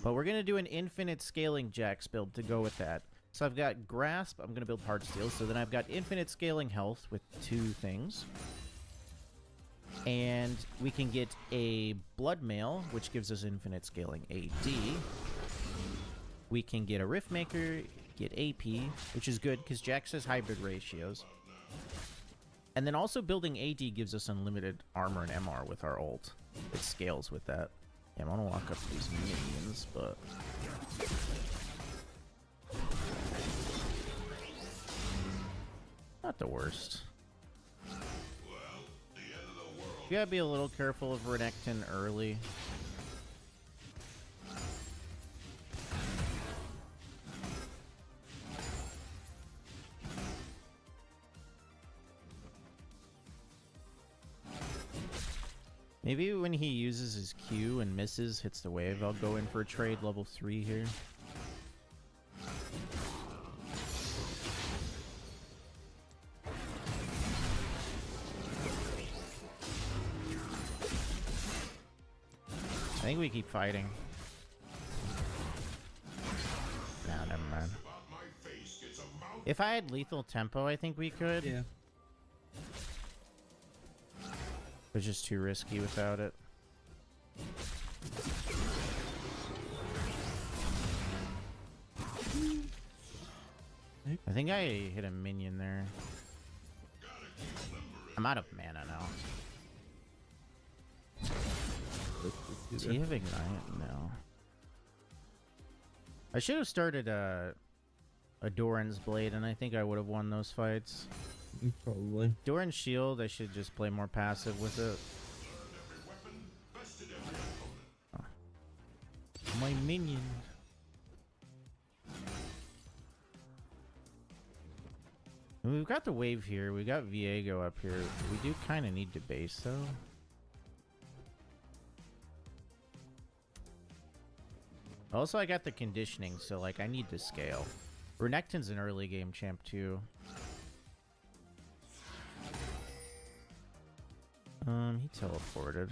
But we're going to do an infinite scaling Jax build to go with that. So I've got Grasp, I'm going to build Heartsteel, so then I've got infinite scaling health with 2 things. And we can get a Blood Mail, which gives us infinite scaling AD. We can get a Rift Maker, get AP, which is good because Jax has hybrid ratios. And then also building AD gives us unlimited armor and MR with our ult. It scales with that. Yeah, I'm gonna walk up to these minions, but... not the worst. You gotta be a little careful of Renekton early. Maybe when he uses his Q and misses, hits the wave, I'll go in for a trade level 3 here. I think we keep fighting. Nah, never mind. If I had lethal tempo, I think we could. Yeah. It's just too risky without it. I think I hit a minion there. I'm out of mana now. Does he have Ignite? No. I should have started a Doran's Blade, and I think I would have won those fights. Probably. During shield, I should just play more passive with it. Oh. My minion. We've got the wave here. We got Viego up here. We do kind of need to base though. Also, I got the conditioning, so like I need to scale. Renekton's an early game champ too. He teleported.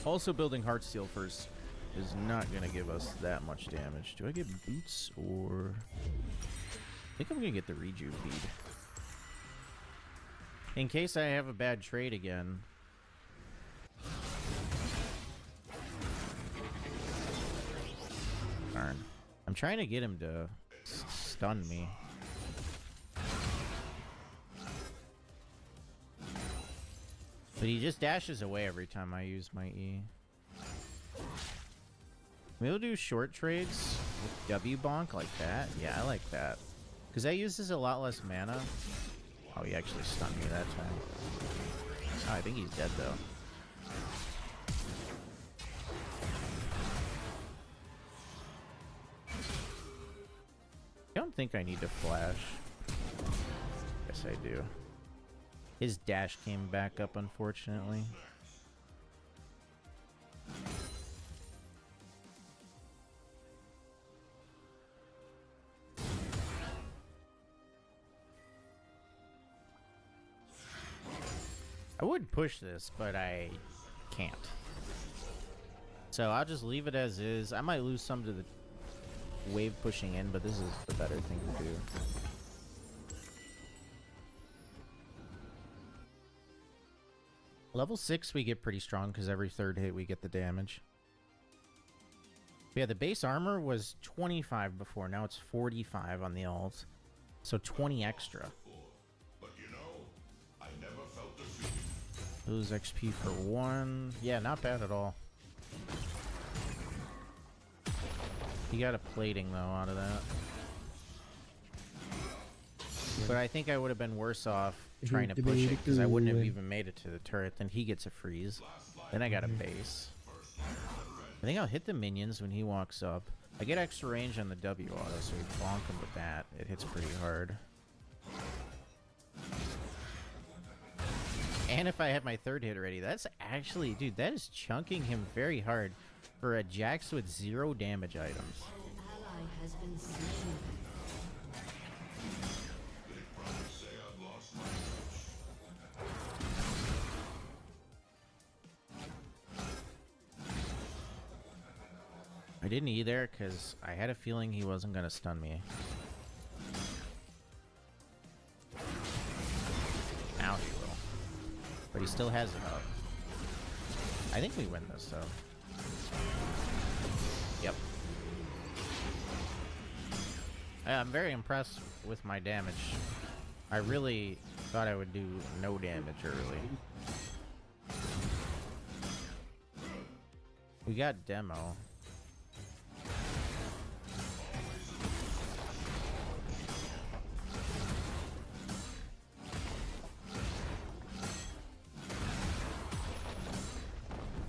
Also, building Heartsteel first is not gonna give us that much damage. Do I get boots or? I think I'm gonna get the reju feed. In case I have a bad trade again. Darn. I'm trying to get him to stun me. But he just dashes away every time I use my E. We'll do short trades with W bonk like that. Yeah, I like that. Because that uses a lot less mana. Oh, he actually stunned me that time. Oh, I think he's dead though. I don't think I need to flash. Yes, I do. His dash came back up, unfortunately. I would push this, but I can't. So I'll just leave it as is. I might lose some to the wave pushing in, but this is the better thing to do. Level 6 we get pretty strong because every third hit we get the damage. But yeah, the base armor was 25 before, now it's 45 on the ult. So 20 extra. Lose XP for 1. Yeah, not bad at all. He got a plating though out of that. But I think I would have been worse off trying to push it because I wouldn't have even made it to the turret. Then he gets a freeze. Then I got a base. I think I'll hit the minions when he walks up. I get extra range on the W auto, so we bonk him with that. It hits pretty hard. And if I have my third hit ready, that's actually, dude, that is chunking him very hard for a Jax with 0 damage items. Ally has been slain. I didn't either because I had a feeling he wasn't going to stun me. Now he will. But he still has it up. I think we win this though. Yep. I'm very impressed with my damage. I really thought I would do no damage early. We got demo.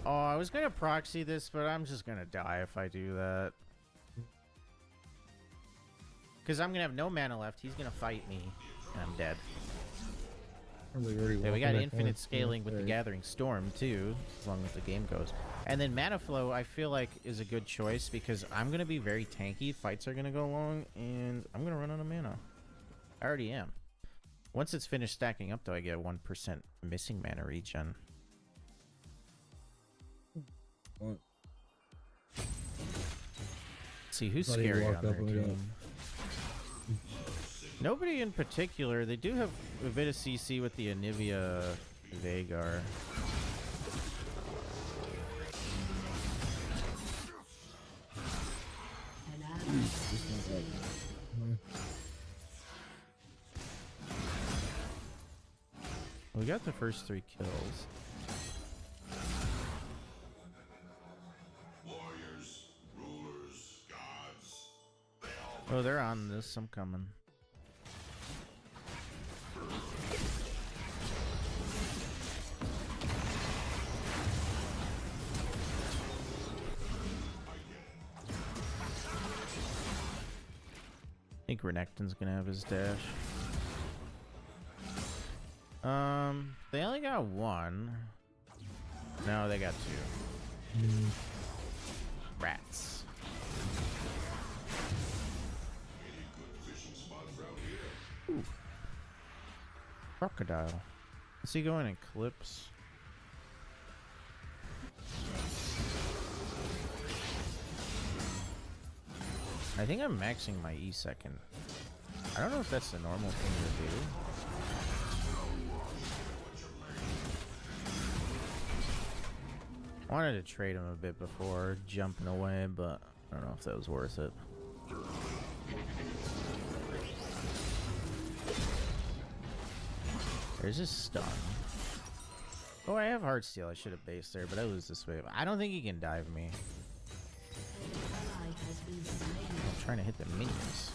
Oh, I was gonna proxy this, but I'm just gonna die if I do that. Because I'm gonna have no mana left, he's gonna fight me, and I'm dead. Yeah, we got infinite scaling with the Gathering Storm, too, as long as the game goes. And then Mana Flow, I feel like, is a good choice, because I'm gonna be very tanky, fights are gonna go long, and I'm gonna run out of mana. I already am. Once it's finished stacking up, though, I get 1% missing mana regen. What? See who's scary on their team. Nobody in particular. They do have a bit of CC with the Anivia Veigar. We got the first 3 kills. Oh, they're on this. I'm coming. I think Renekton's gonna have his dash. They only got one. No, they got two. Rats. Ooh. Crocodile. Is he going Eclipse? I think I'm maxing my E second. I don't know if that's the normal thing to do. I wanted to trade him a bit before jumping away, but I don't know if that was worth it. There's a stun. Oh, I have Heartsteel. I should have based there, but I lose this wave. I don't think he can dive me. I'm trying to hit the minions.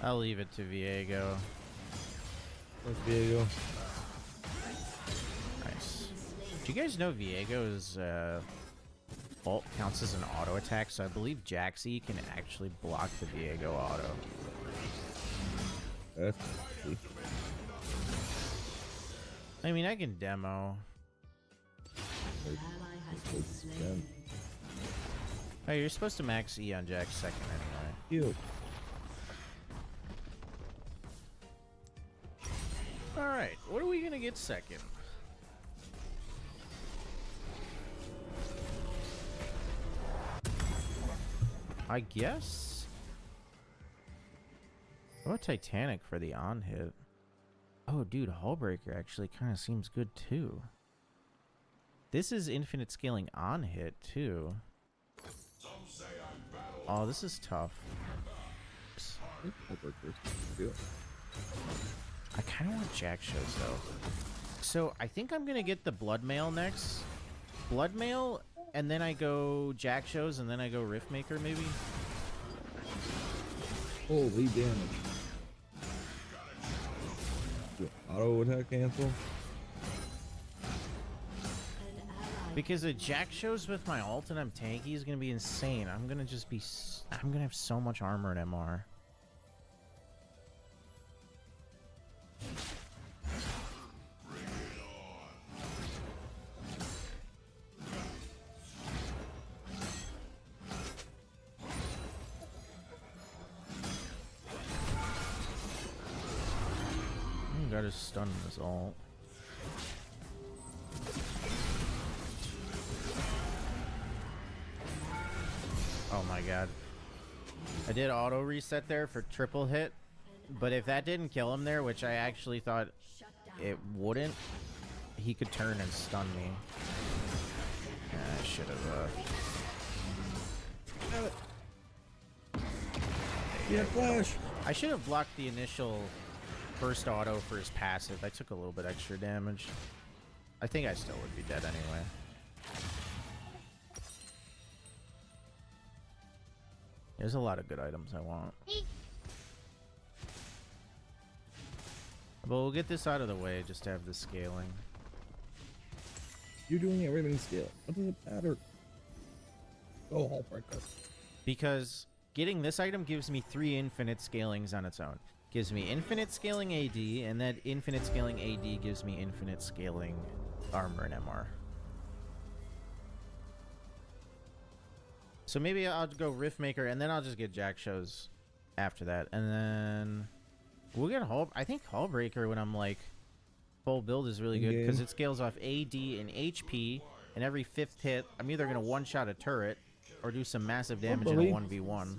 I'll leave it to Viego. Let's Viego. Nice. Do you guys know Viego's ult counts as an auto attack? So I believe Jaxi can actually block the Viego auto. That's I mean, I can demo. Oh, you're supposed to max E on Jax second anyway. Cute. Alright, what are we gonna get second? I guess? What about Titanic for the on hit? Oh, dude, Hullbreaker actually kind of seems good too. This is infinite scaling on hit too. Oh, this is tough. I kind of want Jack shows though. So I think I'm gonna get the Blood Mail next. Blood Mail, and then I go Jack shows, and then I go Riftmaker maybe. Holy damage. Auto attack cancel. Because a Jack shows with my ult and I'm tanky is gonna be insane. I'm gonna just be. I'm gonna have so much armor and MR. Got his stun in his ult. Oh my god. I did auto reset there for triple hit, but if that didn't kill him there, which I actually thought it wouldn't, he could turn and stun me. I should have Yeah, flash. I should have blocked the initial first auto for his passive. I took a little bit extra damage. I think I still would be dead anyway. There's a lot of good items I want. But we'll get this out of the way just to have the scaling. You're doing everything scale. What does it matter? Go Hullbreaker. Because getting this item gives me 3 infinite scalings on its own. Gives me infinite scaling AD, and that infinite scaling AD gives me infinite scaling armor and MR. So maybe I'll go Riftmaker, and then I'll just get Jack shows after that. And then we'll get I think Hullbreaker when I'm like full build is really good because it scales off AD and HP, and every 5th hit, I'm either going to one-shot a turret or do some massive damage in a 1v1.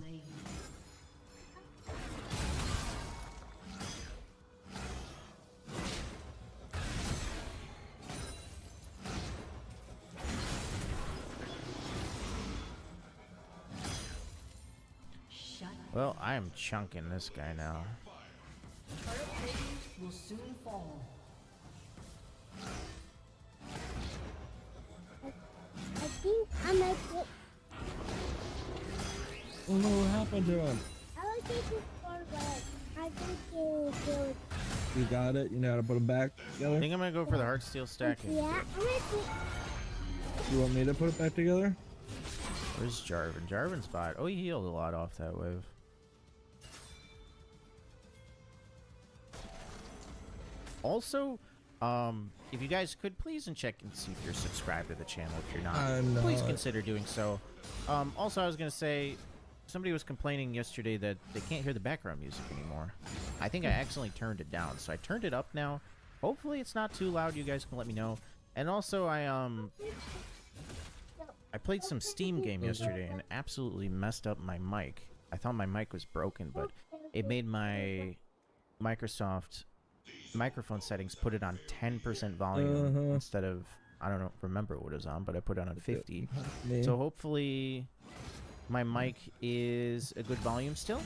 Well, I am chunking this guy now. Turret will soon fall. Oh no, what happened to him? I was taking far away. I think it killed. You got it? You know how to put them back I together? think I'm gonna go for the heart steel stacking. Yeah, I'm gonna take. You want me to put it back together? Where's Jarvan? Jarvan's bot. Oh, he healed a lot off that wave. Also, if you guys could please check and see if you're subscribed to the channel. If you're not, please consider doing so. Also, I was gonna say, somebody was complaining yesterday that they can't hear the background music anymore. I think I accidentally turned it down, so I turned it up now. Hopefully, it's not too loud. You guys can let me know. And also, I played some Steam game yesterday and absolutely messed up my mic. I thought my mic was broken, but it made my Microsoft microphone settings put it on 10% volume instead of, I don't remember what it was on, but I put it on 50. So hopefully my mic is a good volume still.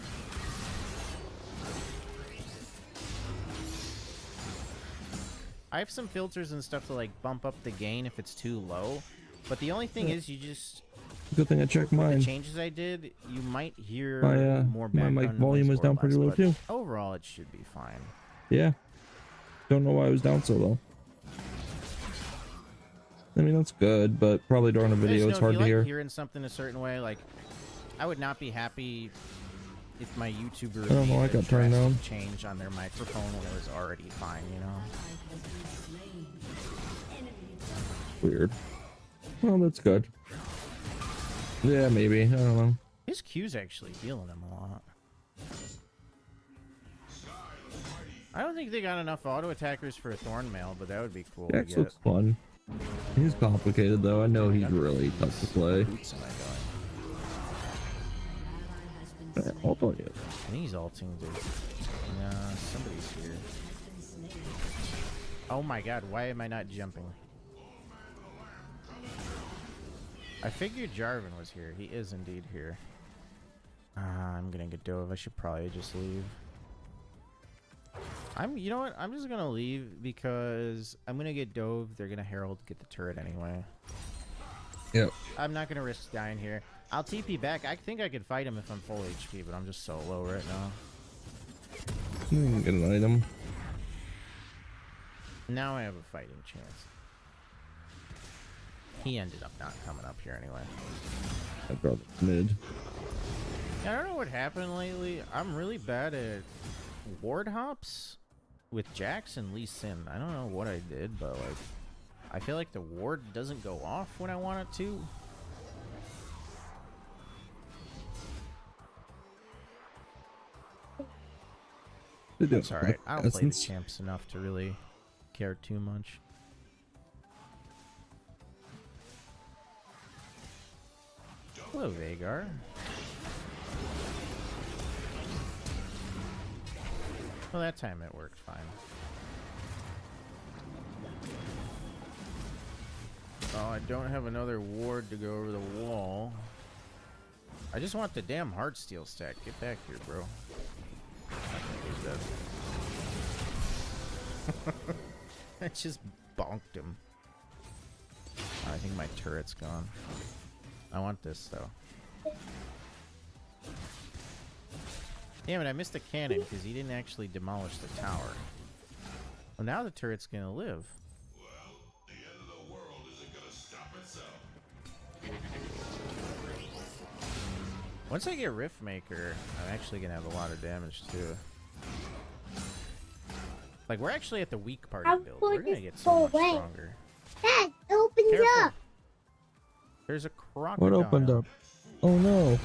I have some filters and stuff to like bump up the gain if it's too low, but the only thing is you just Good thing I checked mine. the changes I did, you might hear more my background mic volume noise was down or pretty less, low but too. Overall, it should be fine. Yeah. Don't know why it was down so low. I mean, that's good, but probably during a video it's hard to hear. Hearing something a certain way, like I would not be happy if my YouTuber I don't know, I got turned down. change on their microphone when it was already fine, you know. Weird. Well, that's good. Yeah, maybe. I don't know. His Q's actually healing him a lot. I don't think they got enough auto attackers for a Thornmail, but that would be cool to X get. looks fun. He's complicated though. I know he's really tough to play. Ult on you. I think he's ulting, dude. No, somebody's here. Oh my god, why am I not jumping? I figured Jarvan was here. He is indeed here. I'm gonna get dove. I should probably just leave. You know what? I'm just gonna leave because I'm gonna get dove. They're gonna herald, get the turret anyway. Yep. I'm not gonna risk dying here. I'll TP back. I think I could fight him if I'm full HP, but I'm just so low right now. You can get an item. Now I have a fighting chance. He ended up not coming up here anyway. I'd rather mid. I don't know what happened lately. I'm really bad at ward hops with Jax and Lee Sin. I don't know what I did, but like I feel like the ward doesn't go off when I want it to. It's alright. I don't play the champs enough to really care too much. Hello, Vagar. Well, that time it worked fine. Oh, I don't have another ward to go over the wall. I just want the damn heartsteel stack. Get back here, bro. He's dead. I just bonked him. I think my turret's gone. I want this though. Damn it, I missed the cannon because he didn't actually demolish the tower. Well, now the turret's gonna live. Well, the end of the world isn't gonna stop itself. Once I get Riftmaker, I'm actually gonna have a lot of damage too. Like, we're actually at the weak part of the build. We're gonna get so much stronger. Dad, it opens up. There's a crocodile. What opened up? Oh no.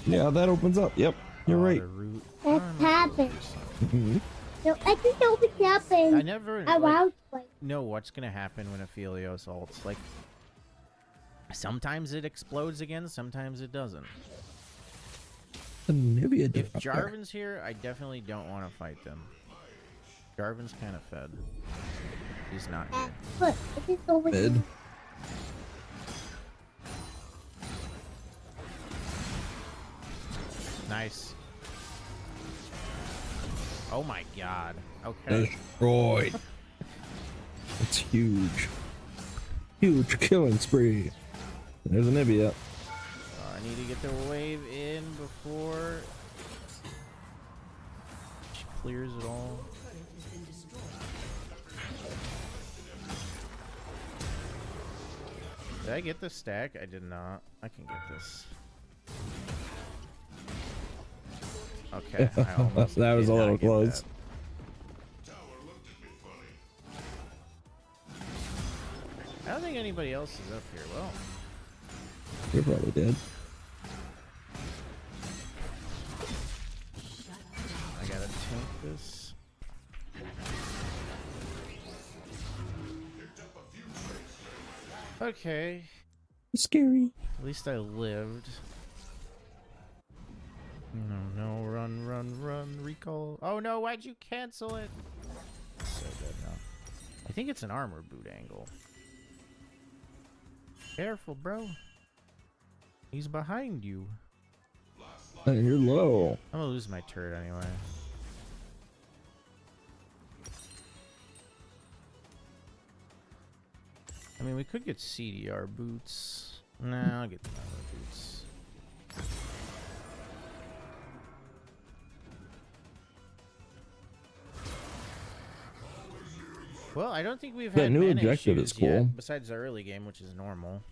Yeah, that opens up. Yep, you're right. That happened. No, I think it opens up and I never know what's gonna happen when Aphelios ults. Like, sometimes it explodes again, sometimes it doesn't. If Jarvan's here, I definitely don't want to fight them. Jarvan's kind of fed. He's not here. Look, it is over here. Nice. Oh my god. Okay. Destroyed. It's huge. Huge killing spree. There's an Ibby up. I I need to get the wave in before she clears it all. Did I get the stack? I did not. I can get this. Okay, I almost that was did a not little get close. that. I don't think anybody else is up here. Well, You probably did. I gotta tank this. Okay. Scary. At least I lived. No, run, run, run, recall. Oh no, why'd you cancel it? So good now. I think it's an armor boot angle. Careful, bro. He's behind you. Hey, you're low. I'm gonna lose my turret anyway. I mean, we could get CDR boots. Nah, I'll get the armor boots. Well, I don't think we've That had new mana objective issues is cool. yet, besides the early game, which is normal.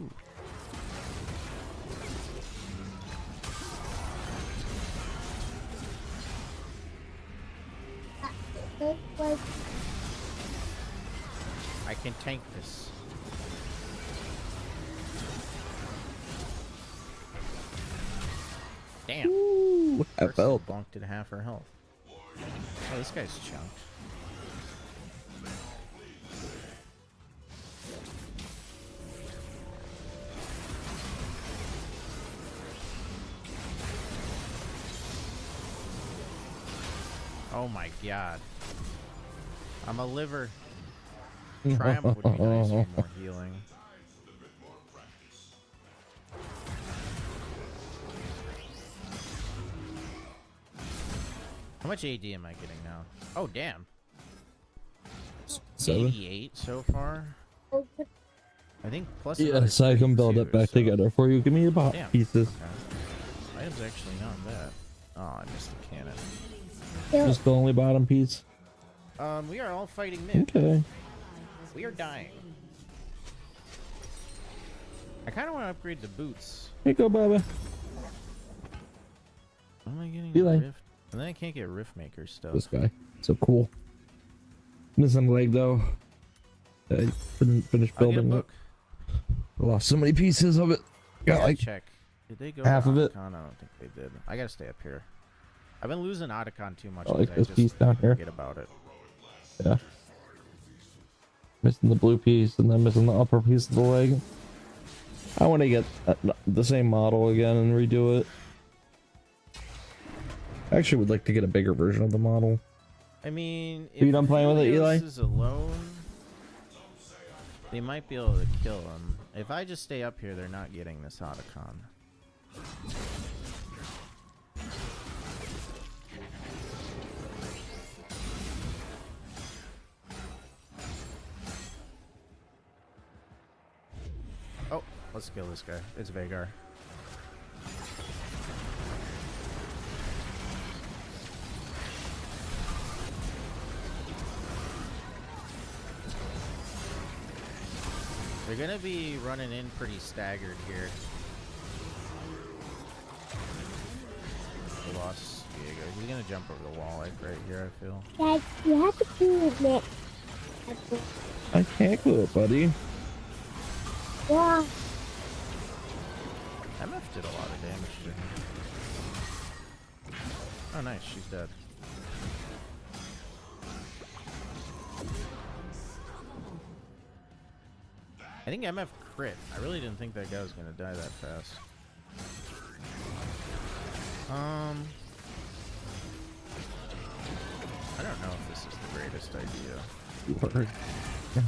Ooh. I can tank this. Damn. Ooh, I First felt. bonked at half her health. Oh, this guy's chunked. Oh my god. I'm a liver. Triumph would be nice for more healing. How much AD am I getting now? Oh, damn. 7. 88 so far. I think plus Yes, I can build it back together for you. Give me your pop Damn. pieces. Okay. Item's actually not bad. Oh, I missed the cannon. Just the only bottom piece. We are all fighting mid. Okay. We are dying. I kind of want to upgrade the boots. Here you go, Bubba. How am I getting Be like- Rift? And then I can't get Rift Maker stuff. This guy. So cool. Missing a leg, though. I couldn't finish I'll get a building it. book. I lost so many pieces of it. Got like check. Did they go half to of it. Otacon? I don't think they did. I gotta stay up here. I've been losing Otacon too much. I like 'cause this just piece down here. Forget about it. Yeah. Missing the blue piece and then missing the upper piece of the leg. I want to get the same model again and redo it. I actually would like to get a bigger version of the model. I mean, Are you done playing with it, Eli? Is alone, they might be able to kill him. If I just stay up here, they're not getting this Otacon. Oh, let's kill this guy. It's Vhagar. They're gonna be running in pretty staggered here. Lost Diego. He's gonna jump over the wall like right here, I feel. Dad, you have to do it. I can't do it, buddy. Yeah. MF did a lot of damage to him. Oh nice, she's dead. I think MF crit. I really didn't think that guy was gonna die that fast. I don't know if this is the greatest idea. Word. Yeah.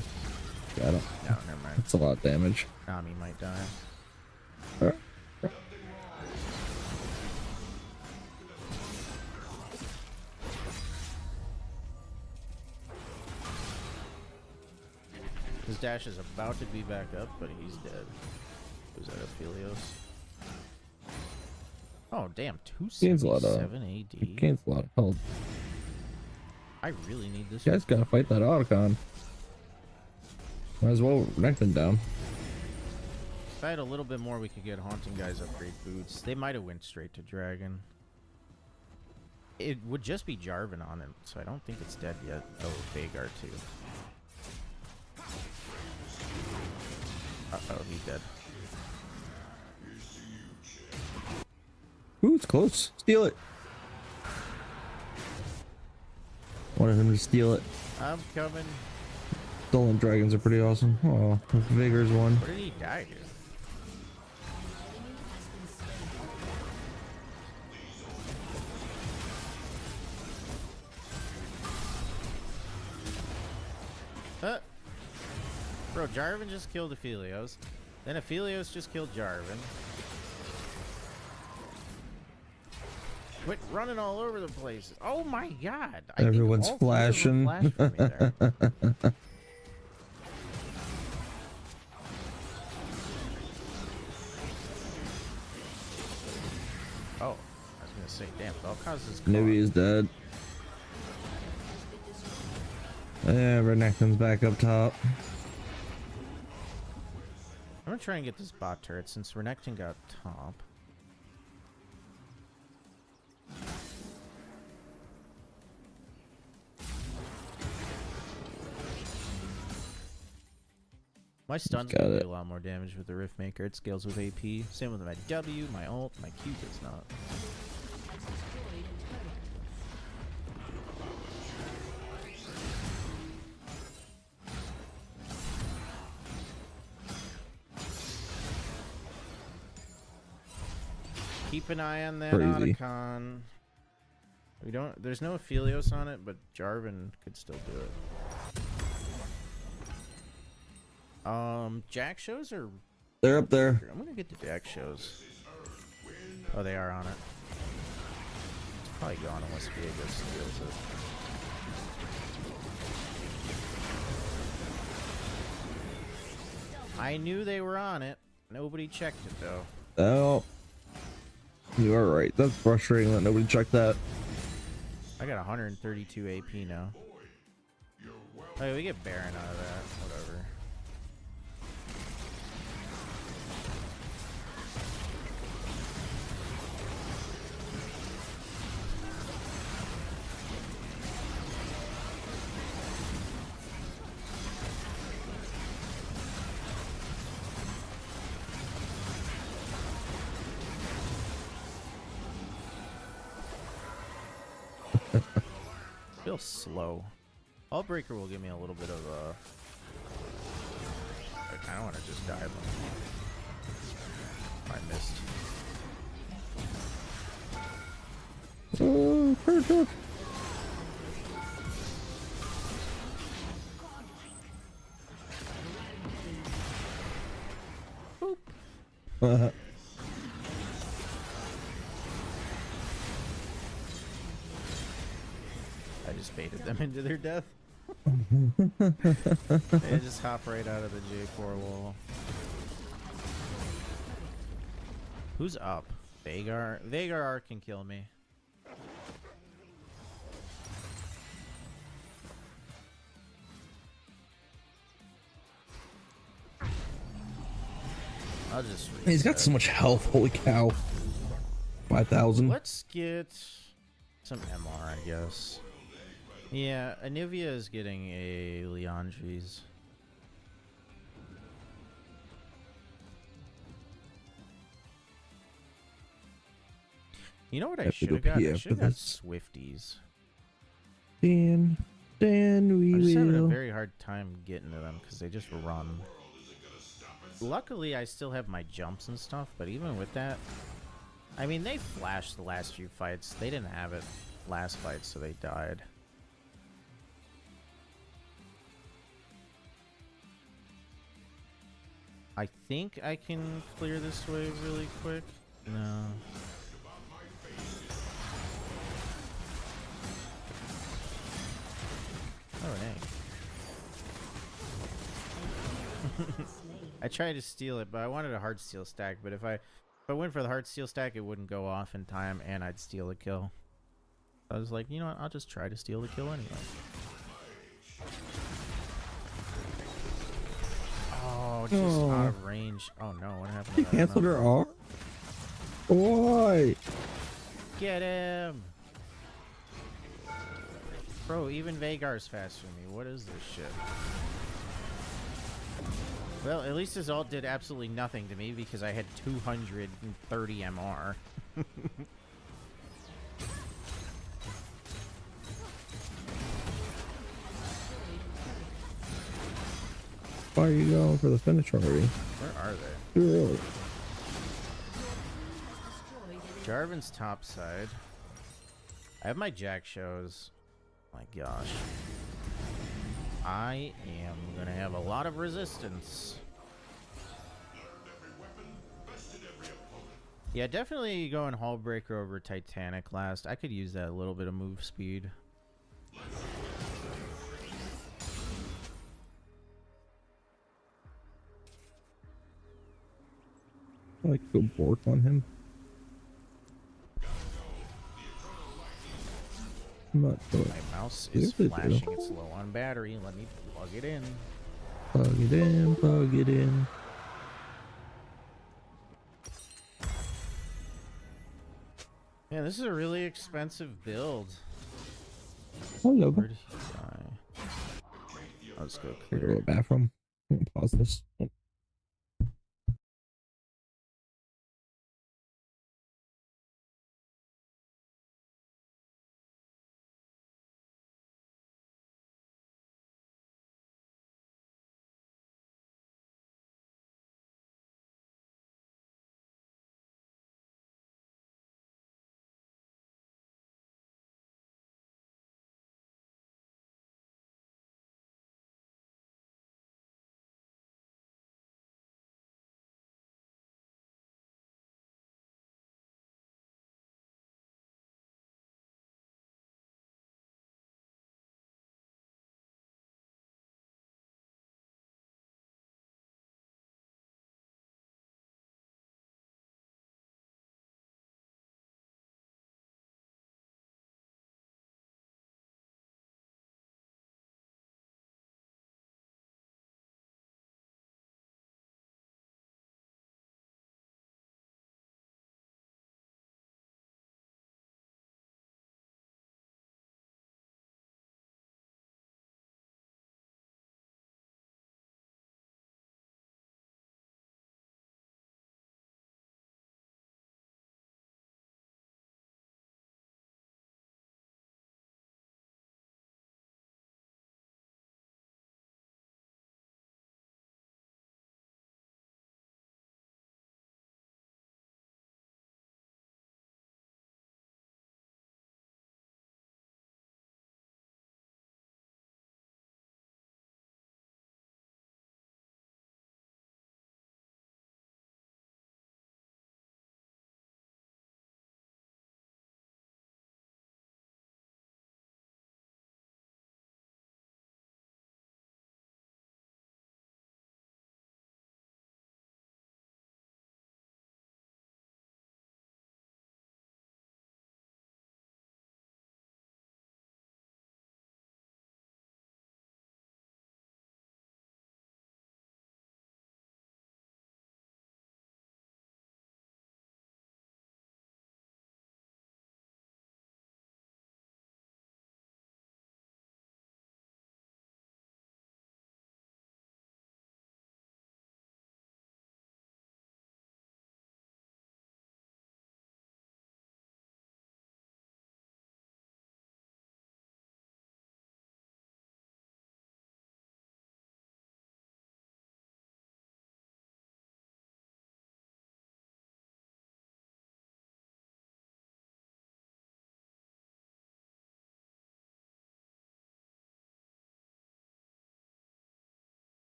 Got it. No, never mind. That's a lot of damage. Nami might die. Alright. His dash is about to be back up, but he's dead. Who's that, Aphelios? Oh, damn. Gains a lot 277 of. AD. Gains a lot of health. I really need this. You guys gotta fight that Otacon. Might as well neck them down. If I had a little bit more, we could get Haunting Guys upgrade boots. They might have went straight to Dragon. It would just be Jarvan on it, so I don't think it's dead yet. Oh, Vagar too. Uh-oh, he's dead. Ooh, it's close. Steal it. Wanted him to steal it. I'm coming. Stolen dragons are pretty awesome. Oh, Vigor's one. Where did he die, dude? Bro, Jarvan just killed Aphelios. Then Aphelios just killed Jarvan. Quit running all over the place. Oh my god. Everyone's flashing. Oh, I was gonna say, damn, Vel'Koz is Nibby is dead. Yeah, Renekton's back up top. I'm gonna try and get this bot turret since Renekton got top. My stun's gonna do a lot more damage with the Riftmaker. It scales with AP. Same with my W, my ult, my Q does not. Keep an eye on that Otacon. We don't. There's no Aphelios on it, but Jarvan could still do it. Jack shows are. They're up there. I'm gonna get the Jack shows. Oh, they are on it. It's probably gone unless Viego steals it. I knew they were on it. Nobody checked it though. Oh. You are right. That's frustrating that nobody checked that. I got 132 AP now. Oh, we get Baron out of that. Whatever. Feels slow. Hullbreaker will give me a little bit of I kind of want to just dive him. I missed. Oh, perfect. Boop. I just baited them into their death. They just hop right out of the J4 wall. Who's up? Vagar? Vagar can kill me. I'll just reset. He's got so much health. Holy cow. 5,000. Let's get some MR, I guess. Yeah, Anivia is getting a Leandries. You know what I should have got? I should have got Swifties. Dan, we I'm just having a will. very hard time getting to them because they just run. Luckily, I still have my jumps and stuff, but even with that, I mean, they flashed the last few fights. They didn't have it last fight, so they died. I think I can clear this wave really quick. No. Oh, I tried to steal it, but I wanted a hard steel stack. But if I went for the hard steel stack, it wouldn't go off in time, and I'd steal the kill. I was like, you know what? I'll just try to steal the kill anyway. Oh, just out of range. Oh no, what happened to She that? canceled her R? Why? Get him! Bro, even Vagar's faster than me. What is this shit? Well, at least his ult did absolutely nothing to me because I had 230 MR. Why are you going for the finish already? Where are they? Too early. Jarvan's top side. I have my Jack shows. My gosh. I am gonna have a lot of resistance. Yeah, definitely going Hullbreaker over Titanic last. I could use that a little bit of move speed. I like go bork on him. I'm not sure. My mouse is flashing. It's low on battery. Let me plug it in. Plug it in, plug it in. Yeah, this is a really expensive build. Hello. Where did he die? Let's go Go to clear. the bathroom. Pause this.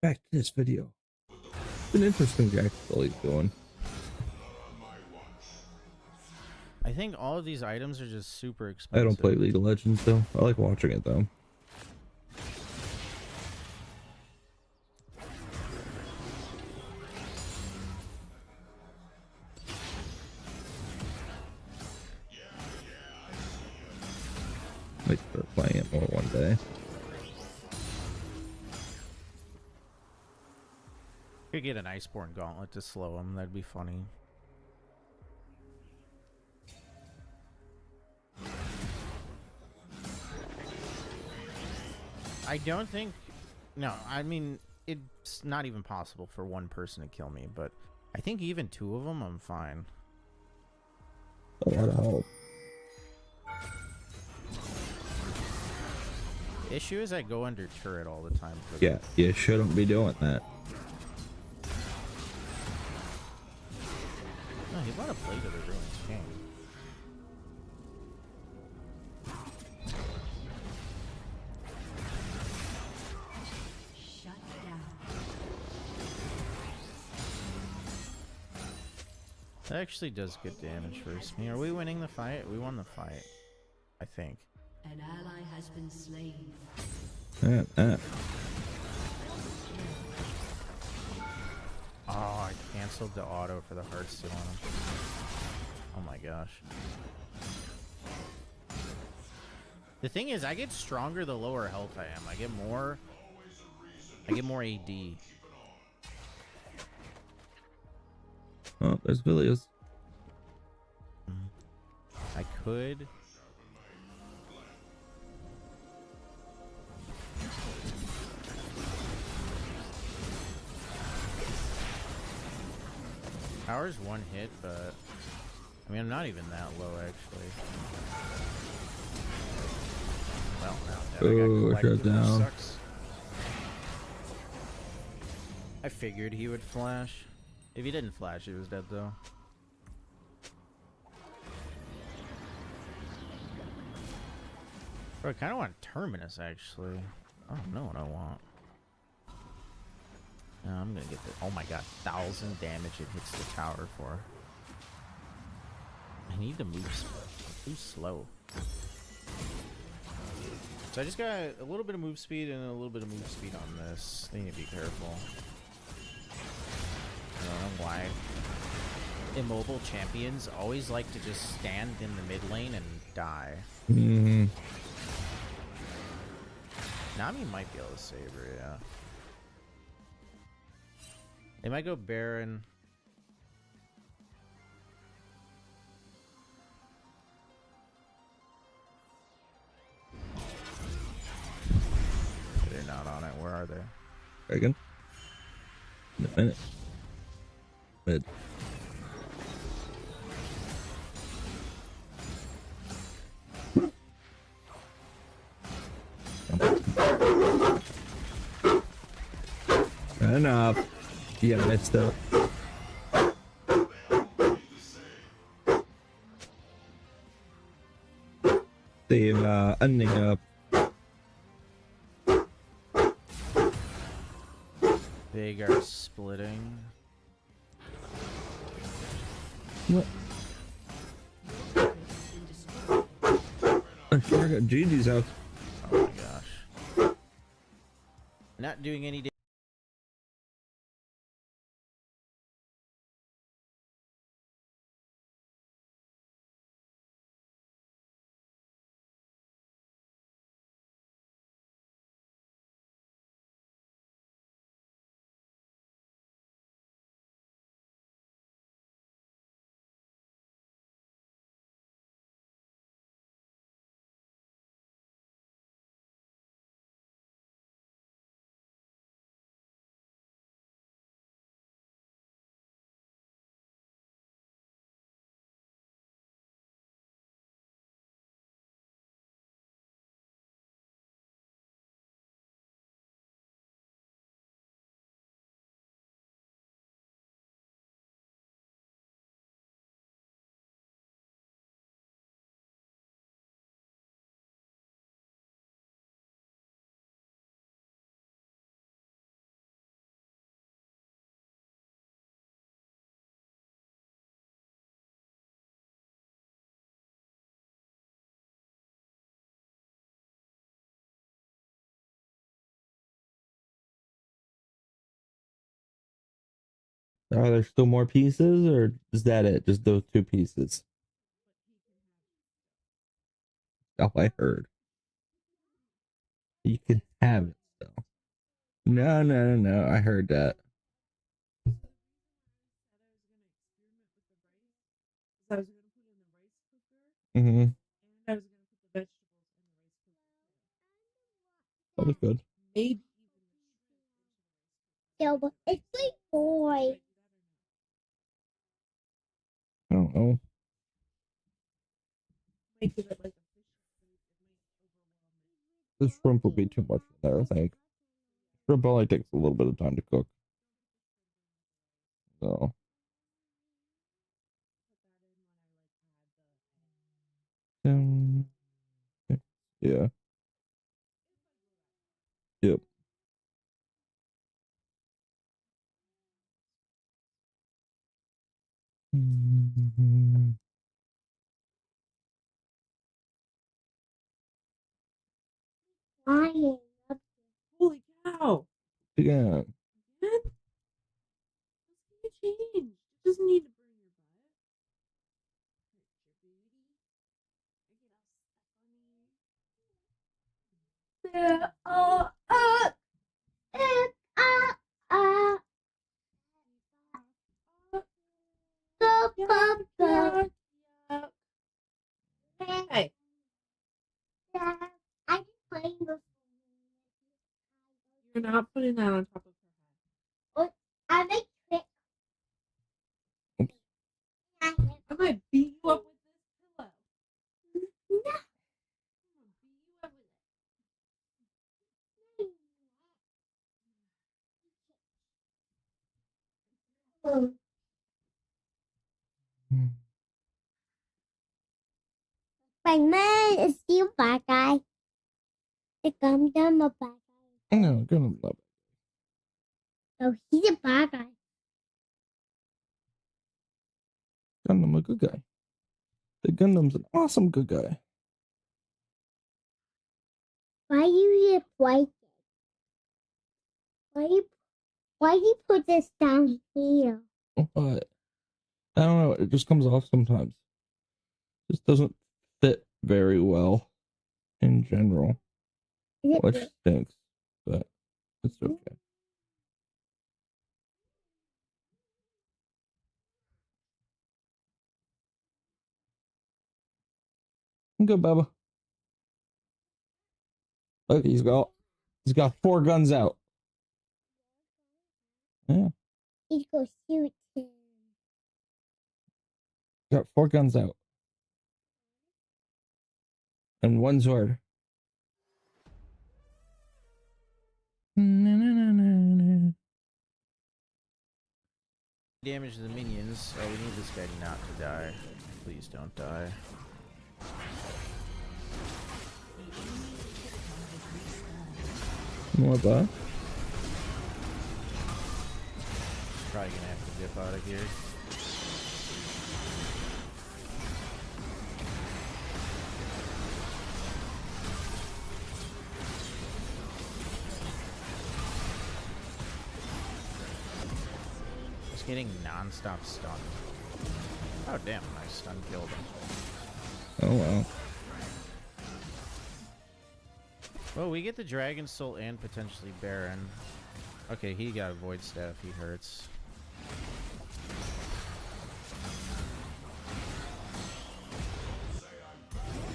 back to this video. It's an interesting Jack still he's doing. I think all of these items are just super I expensive. don't play League of Legends though. I like watching it though. Might start playing it more one day. Could get an Iceborne Gauntlet to slow him. That'd be funny. I don't think... No, I mean, it's not even possible for one person to kill me, but I think even two of them, I'm fine. A lot of help. The issue is I go under turret all the time. Yeah, you shouldn't be doing that. No, he brought a plate of the Ruins King. Shut down. That actually does good damage for me. Are we winning the fight? We won the fight, I think. An ally has been slain. Oh, I canceled the auto for the Heartstone on him. Oh my gosh. The thing is, I get stronger the lower health I am. I get more AD. Oh, there's Villiers. I could. Power's one hit, but I mean, I'm not even that low actually. Well, now I got shut down. Sucks. I figured he would flash. If he didn't flash, he was dead though. Bro, I kind of want Terminus actually. I don't know what I want. No, I'm gonna get the. Oh my god, 1,000 damage it hits the tower for. I need to move slow. So I just got a little bit of move speed and a little bit of move speed on this. I need to be careful. I don't know why immobile champions always like to just stand in the mid lane and die. Mm-hmm. Nami might be able to save her, yeah. They might go Baron. They're not on it. Where are they? Dragon. In a minute. Mid. Enough. Yeah, messed up. They've ending up. They are splitting. What? I got Gigi's out. Oh my gosh. Not doing any damage. Are there still more pieces, or is that it? Just those 2 pieces? Oh, I heard. You can have it still. No, no, no, no. I heard that. I was going to put it in the rice cooker, Mm-hmm. and I was going to put the vegetables in the rice cooker. That was good. Maybe Yeah, but it's like boy. I don't know. might give it like a fish The shrimp will be too much in there, I think. Shrimp only takes a little bit of time to cook. So. Yeah. Yep. Mm-hmm. Holy cow! Yeah. What? What's gonna change? It doesn't need to burn your butt. There are Hey. I'm playing with. You're not putting that on top of her head. I make tricks. I might beat you up with this pillow. No. My man is still bad guy. The Gundam a bad guy. No, Gundam's not bad. Oh, he's a bad guy. Gundam a good guy. The Gundam's an awesome good guy. Why you break it? Why you put this down here? But I don't know. It just comes off sometimes. Just doesn't fit very well in general, which stinks. But it's okay. Good, Bubba. Look, he's got 4 guns out. Yeah, He's gonna shoot him. got 4 guns out. And 1 sword. Damage to the minions. Oh, we need this guy not to die. Please don't die. What that? Probably gonna have to dip out of here. Just getting non-stop stunned. Oh damn, nice stun killed him. Oh wow. Well, we get the Dragon Soul and potentially Baron. Okay, he got a Void Staff, he hurts.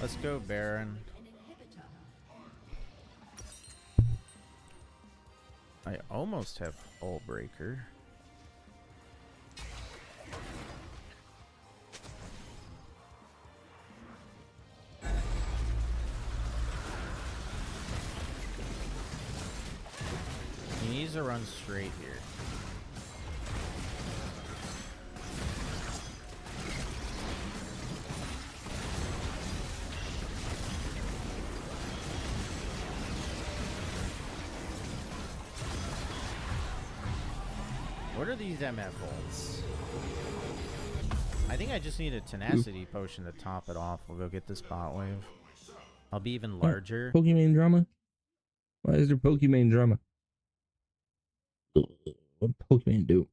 Let's go Baron. I almost have Hull Breaker. He needs to run straight here. What are these MF bolts? I think I just need a tenacity potion to top it off. We'll go get this bot wave. I'll be even larger. Pokemon drama? Why is there Pokemon drama? What Pokemon do?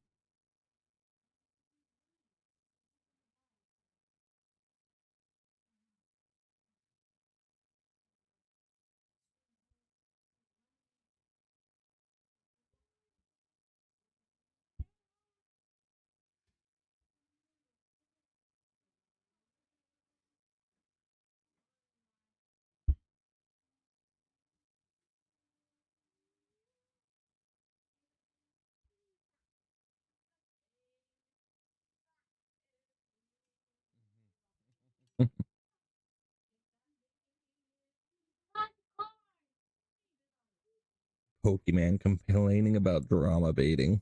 Pokemon complaining about drama baiting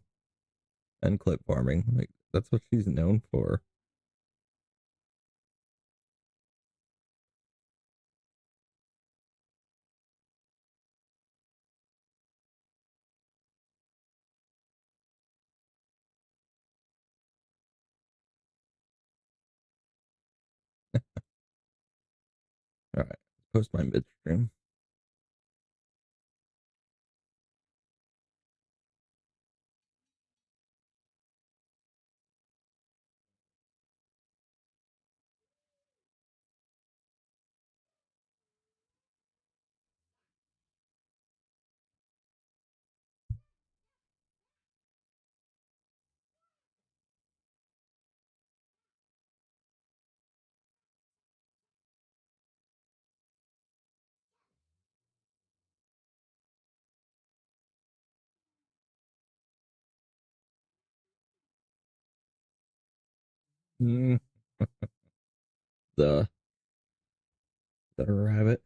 and clip farming. Like, that's what she's known for. All right, post my midstream. Mm. the rabbit.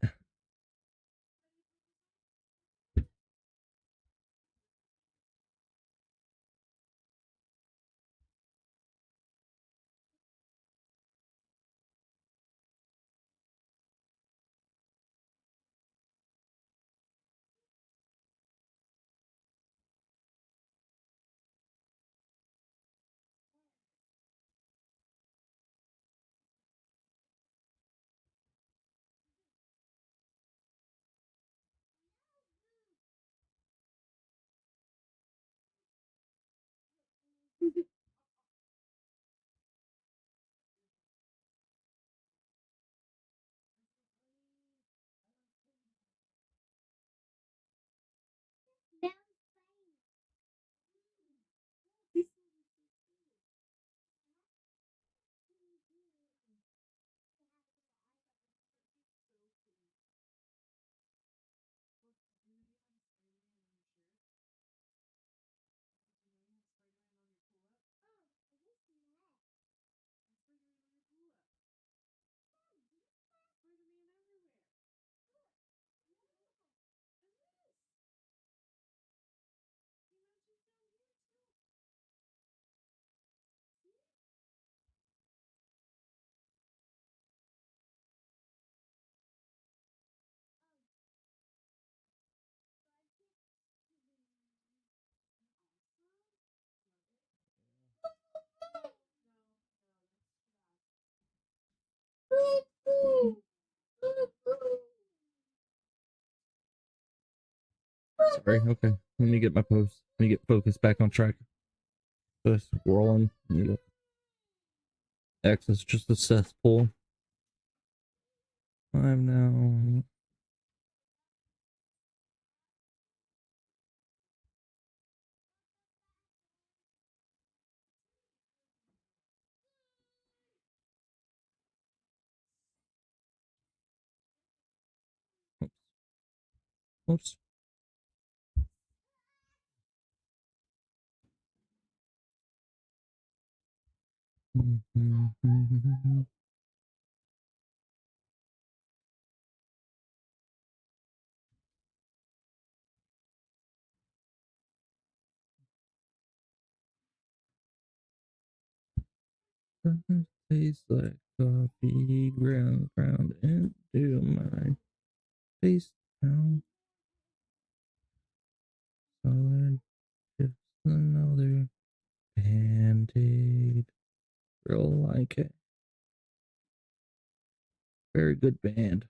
Sorry, okay. Let me get my post. Let me get focused back on track. Just scrolling. X is just a cesspool. I'm now. Oops. Tastes like coffee ground into my face now. Solid, just another band-aid. Real like it. Very good band.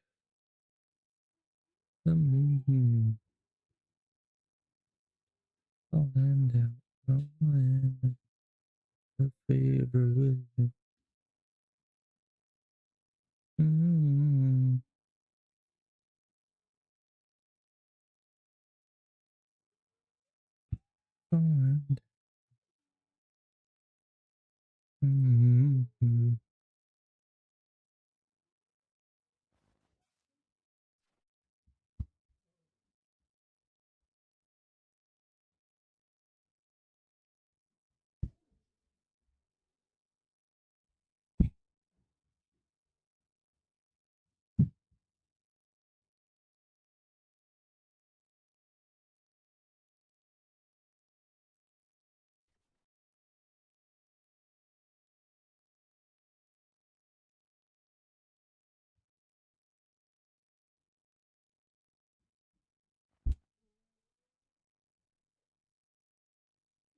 Falling down, falling. A favor with you. Falling down.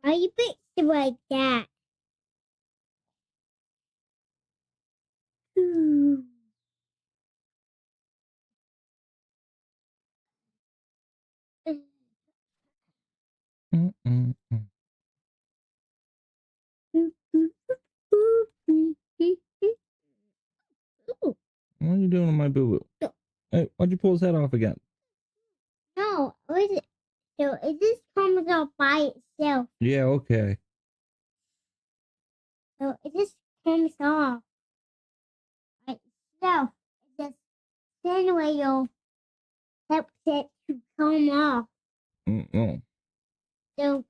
Why you fix it like that? What are you doing on my boo boo? Hey, why'd you pull his head off again? No, it just comes off by itself. Yeah, okay. So it just comes off by itself. It just then wheel helps it to come off. Mm-mm. So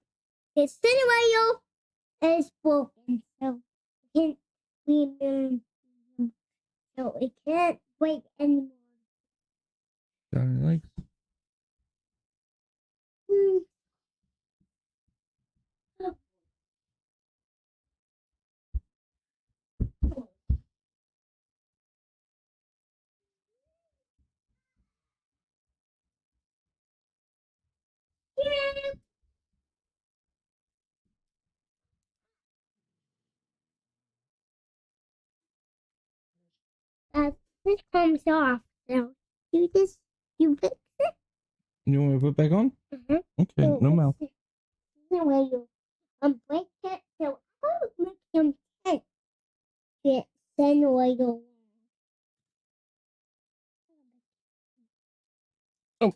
the spin wheel is broken, so it can't so it can't break anymore. Got any legs? This comes off. So you fix it. You want me to put it back on? Mhm. Okay, So no mouth. the way you break it, so I would make him take it, then wheel. Oh,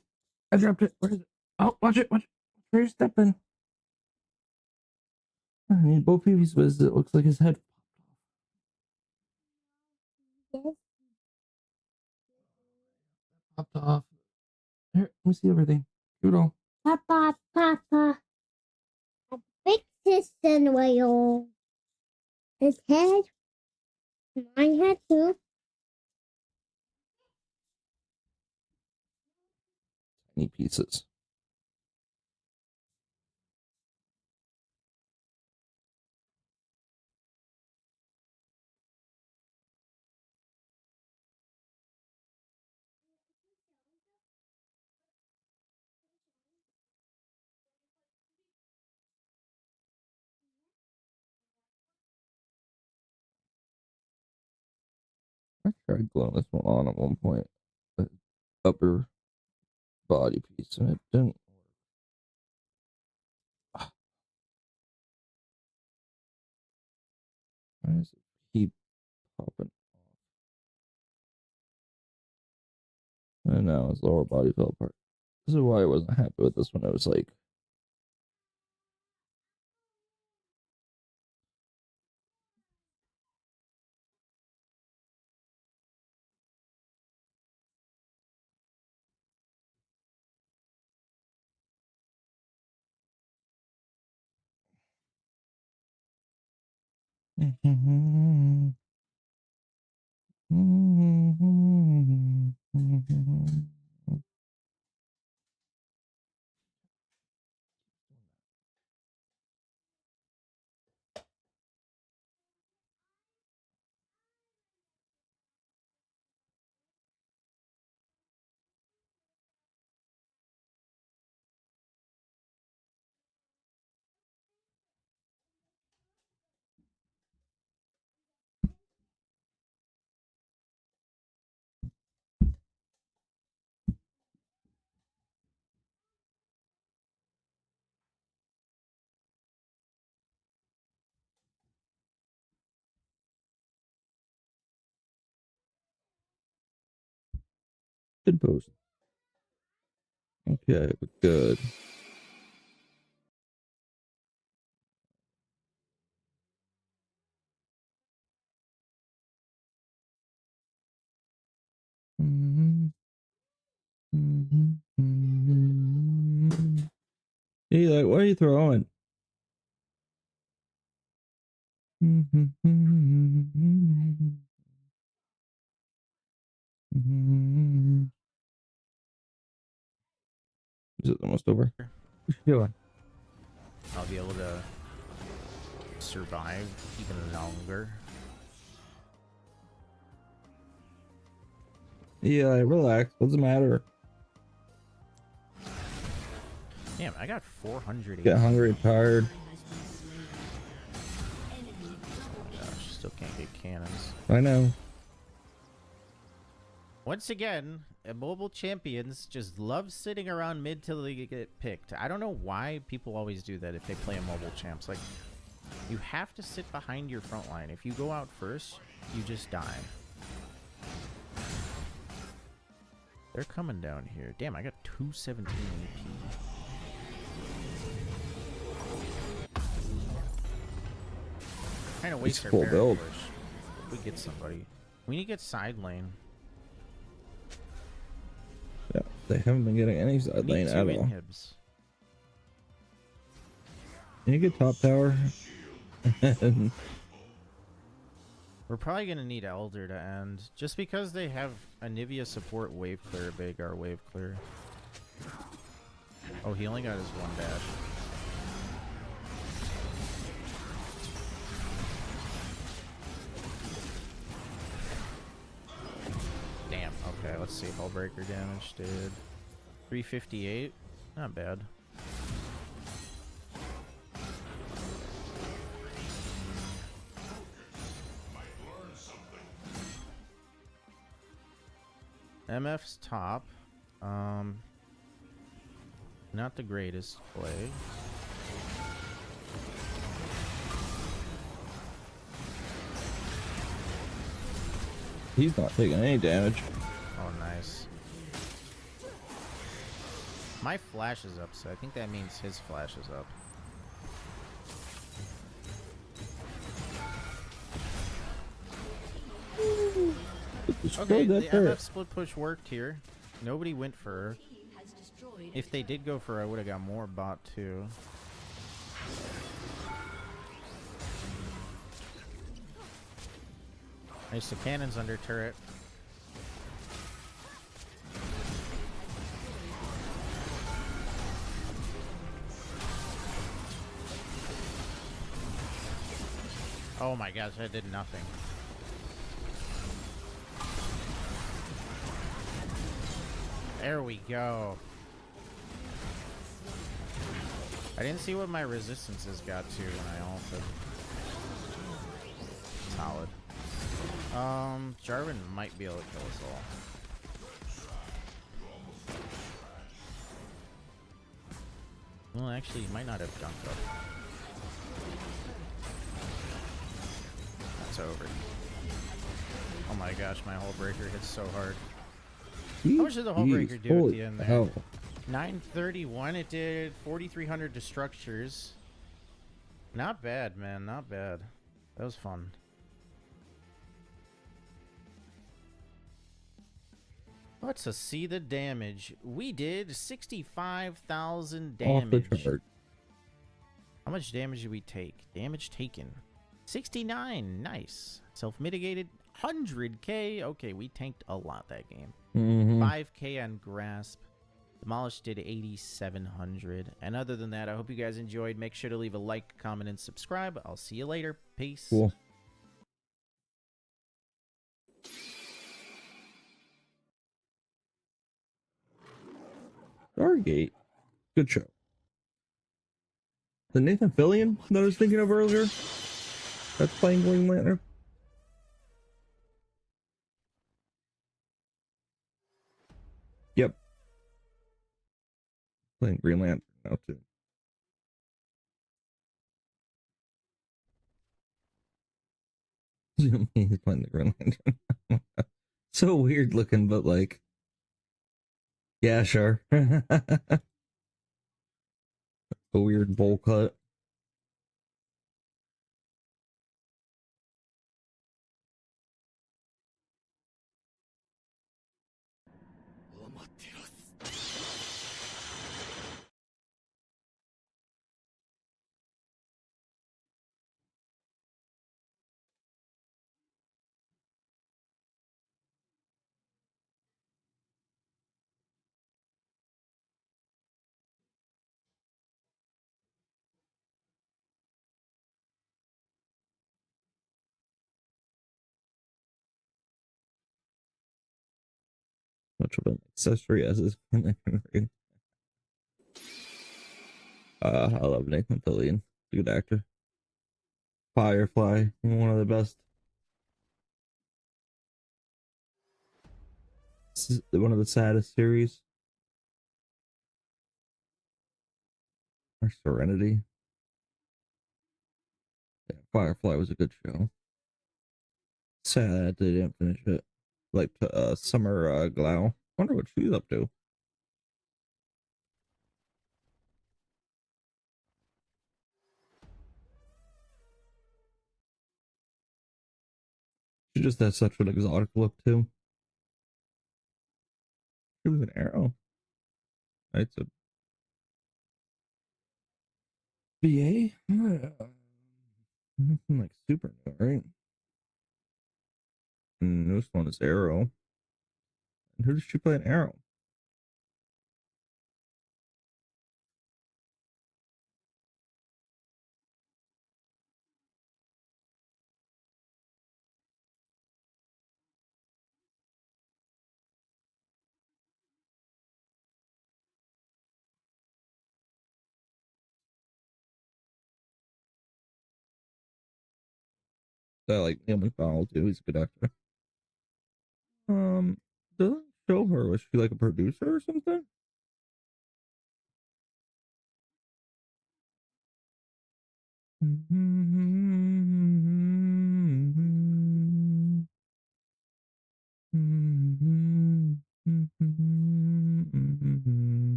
I dropped it. Where is it? Oh, watch it, watch it. Where you stepping? I need both peepees, but it looks like his head Yes. popped off. Here, let me see everything. Doodle. Papa, I fixed this then wheel. His head, mine head too. Tiny pieces. I tried gluing this one on at one point. The upper body piece, and it didn't work. Why does it keep popping off? And now his lower body fell apart. This is why I wasn't happy with this one. It was like, good post. Okay, but good. Eli, what are you throwing? Is it almost over? What you doing? I'll be able to survive even longer. Eli, relax. What's the matter? Damn, I got 400. Get hungry, tired. can't get cannons. I know. Once again, mobile champions just love sitting around mid till they get picked. I don't know why people always do that if they play a mobile champs. Like, you have to sit behind your front line. If you go out first, you just die. They're coming down here. Damn, I got 217 AP. Kind of waste our full barrier build. push. If we get somebody. We need to get side lane. Yeah, they haven't been getting any side lane at all. Inhibs. Can you get top tower? We're probably going to need Elder to end. Just because they have Anivia support wave clear, Vagar wave clear. Oh, he only got his one dash. Damn, okay, let's see. Hullbreaker damage did 358. Not bad. MF's top. Not the greatest play. He's not taking any damage. Oh, nice. My flash is up, so I think that means his flash is up. Okay, the MF split push worked here. Nobody went for her. If they did go for her, I would have got more bot too. Nice, the cannon's under turret. Oh my gosh, I did nothing. There we go. I didn't see what my resistances got to when I ulted. Solid. Jarvan might be able to kill us all. Well, actually, he might not have dunked up. That's over. Oh my gosh, my Hullbreaker hits so hard. How much did the Hullbreaker do at the end there? Hell. 931, it did 4,300 to structures. Not bad, man, not bad. That was fun. Let's see the damage. We did 65,000 damage. Off the chart. How much damage did we take? Damage taken. 69, nice. Self-mitigated, 100k. Okay, we tanked a lot that game. 5k on Grasp. Demolished did 8,700. And other than that, I hope you guys enjoyed. Make sure to leave a like, comment, and subscribe. I'll see you later. Peace. Cool. Stargate. Good show. The Nathan Fillion that I was thinking of earlier? That's playing Green Lantern. Yep. Playing Green Lantern now too. He's playing the Green Lantern. So weird looking, but like, yeah, sure. A weird bowl cut. Much of an accessory as his ring. I love Nathan Fillion. Good actor. Firefly, one of the best This is one of the saddest series. Or Serenity. Yeah, Firefly was a good show. Sad they didn't finish it. Like Summer Glau. Wonder what she's up to. She just has such an exotic look too. She was an Arrow. It's a VA. Nothing like super new, right? And the newest one is Arrow. And who does she play in Arrow? I like Neil McDonald too. He's a good actor. Doesn't show her. Was she like a producer or something?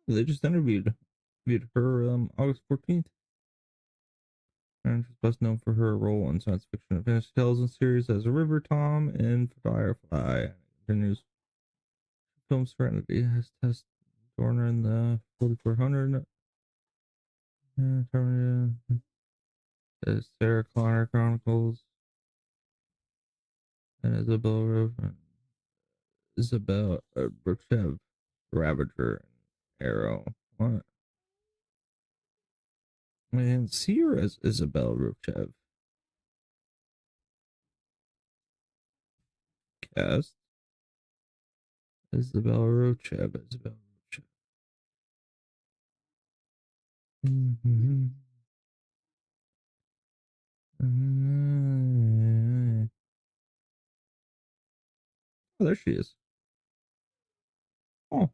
They just interviewed her August 14th. And she's best known for her role in science fiction and fantasy television series as a River Tom in Firefly. Continues film Serenity has Tess Dorner in the 4400. Sarah Connor Chronicles and Isabel Burchev, Ravager, and Arrow. What? I didn't see her as Isabel Burchev. Cast Isabel Rochev. Mm-hmm. Oh, there she is. Oh,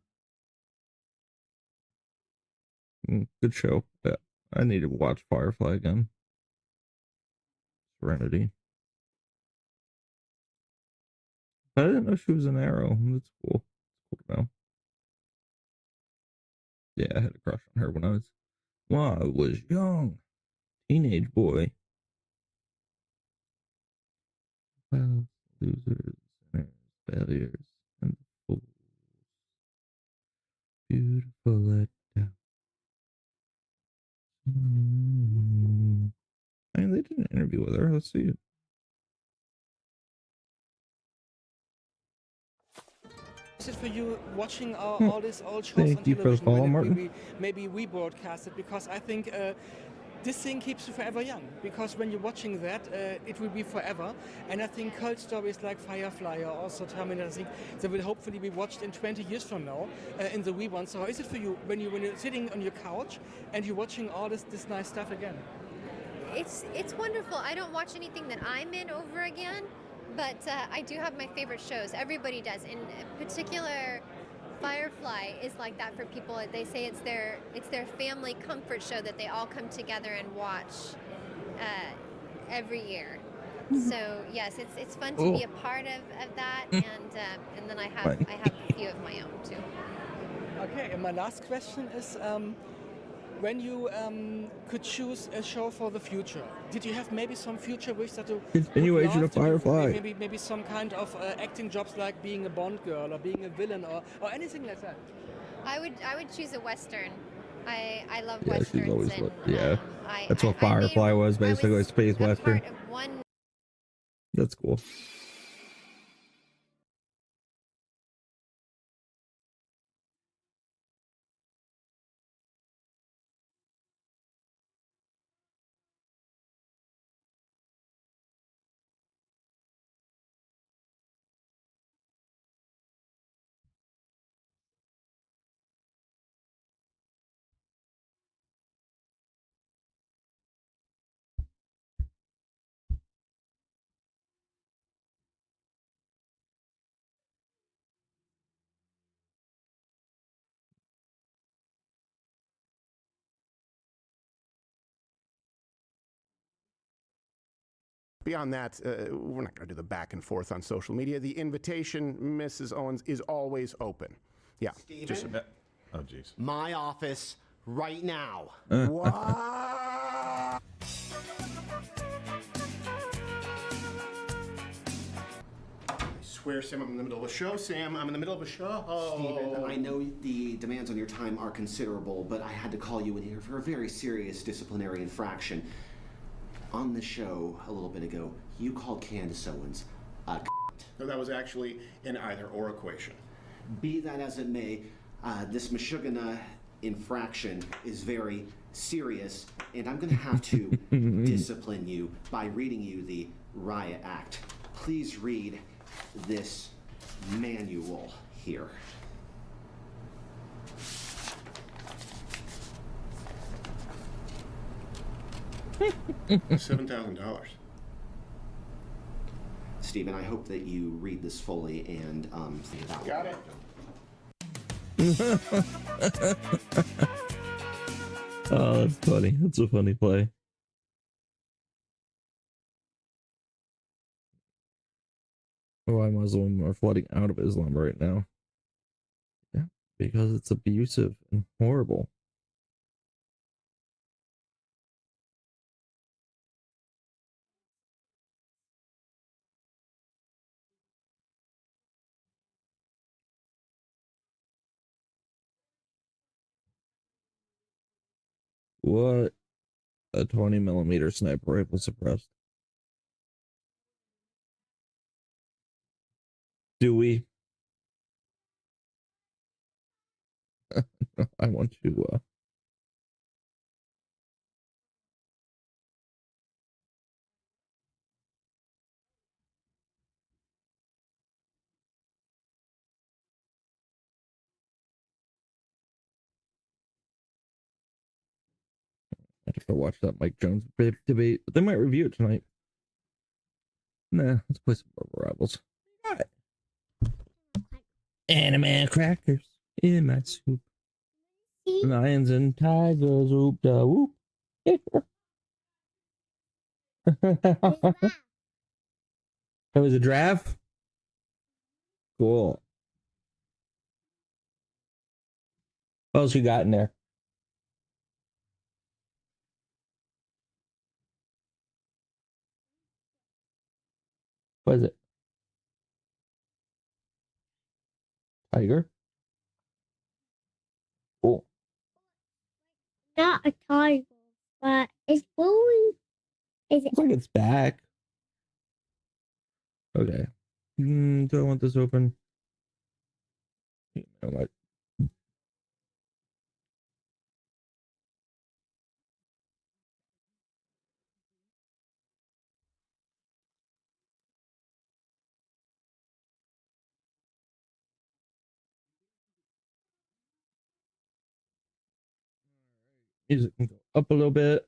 good show. Yeah, I need to watch Firefly again. Serenity. I didn't know she was an Arrow. That's cool. It's cool to know. Yeah, I had a crush on her when I was young. Teenage boy. Well, losers, sinners, failures, and fools. Beautiful let down. I mean, they did an interview with her. Let's see it. Is it for you watching Hmm. all these old shows Thank on you for the television follow, when Martin. maybe we broadcast it? Because I think this thing keeps you forever young. Because when you're watching that, it will be forever. And I think cult stories like Firefly or also Terminator, I think they will hopefully be watched in 20 years from now in the reruns. So how is it for you when you're sitting on your couch and you're watching all this nice stuff again? It's wonderful. I don't watch anything that I'm in over again, but I do have my favorite shows. Everybody does. In particular, Firefly is like that for people. They say it's their family comfort show that they all come together and watch every year. So yes, it's fun to be a part of that, and then I have a few of my own too. Okay, and my last question is. When you could choose a show for the future, did you have maybe some future wish that you Continuation of Firefly. Maybe some kind of acting jobs like being a Bond girl or being a villain or anything like that? I would choose a Western. I love Yeah, Westerns. she's always and, yeah. That's what Firefly was basically, a space Western. Part of one. That's cool. Beyond that, we're not going to do the back and forth on social media. The invitation, Mrs. Owens, is always open. Yeah. Steven? Oh, jeez. My office right now. What? I swear, Sam, I'm in the middle of a show. Sam, I'm in the middle of a show. Steven, I know the demands on your time are considerable, but I had to call you in here for a very serious disciplinary infraction. On the show a little bit ago, you called Candace Owens a No, that was actually an either-or equation. Be that as it may, this Meshuggah infraction is very serious, and I'm going to have to discipline you by reading you the Riot Act. Please read this manual here. $7,000. Stephen, I hope that you read this fully and think about Got it. Oh, that's funny. That's a funny play. Why Muslims are flooding out of Islam right now? Yeah, because it's abusive and horrible. What? A 20mm sniper rifle suppressed. Do we? I want to, I have to watch that Mike Jones debate, but they might review it tonight. Nah, let's play some Marvel Rivals. All right. Anime crackers in my soup. Lions and tigers, whoop da whoop. That was a draft? Cool. What else you got in there? What is it? Tiger? Cool. Not a tiger, but it's blue. Is it? Looks like it's back. Okay. Do I want this open? You know what? Music can go up a little bit.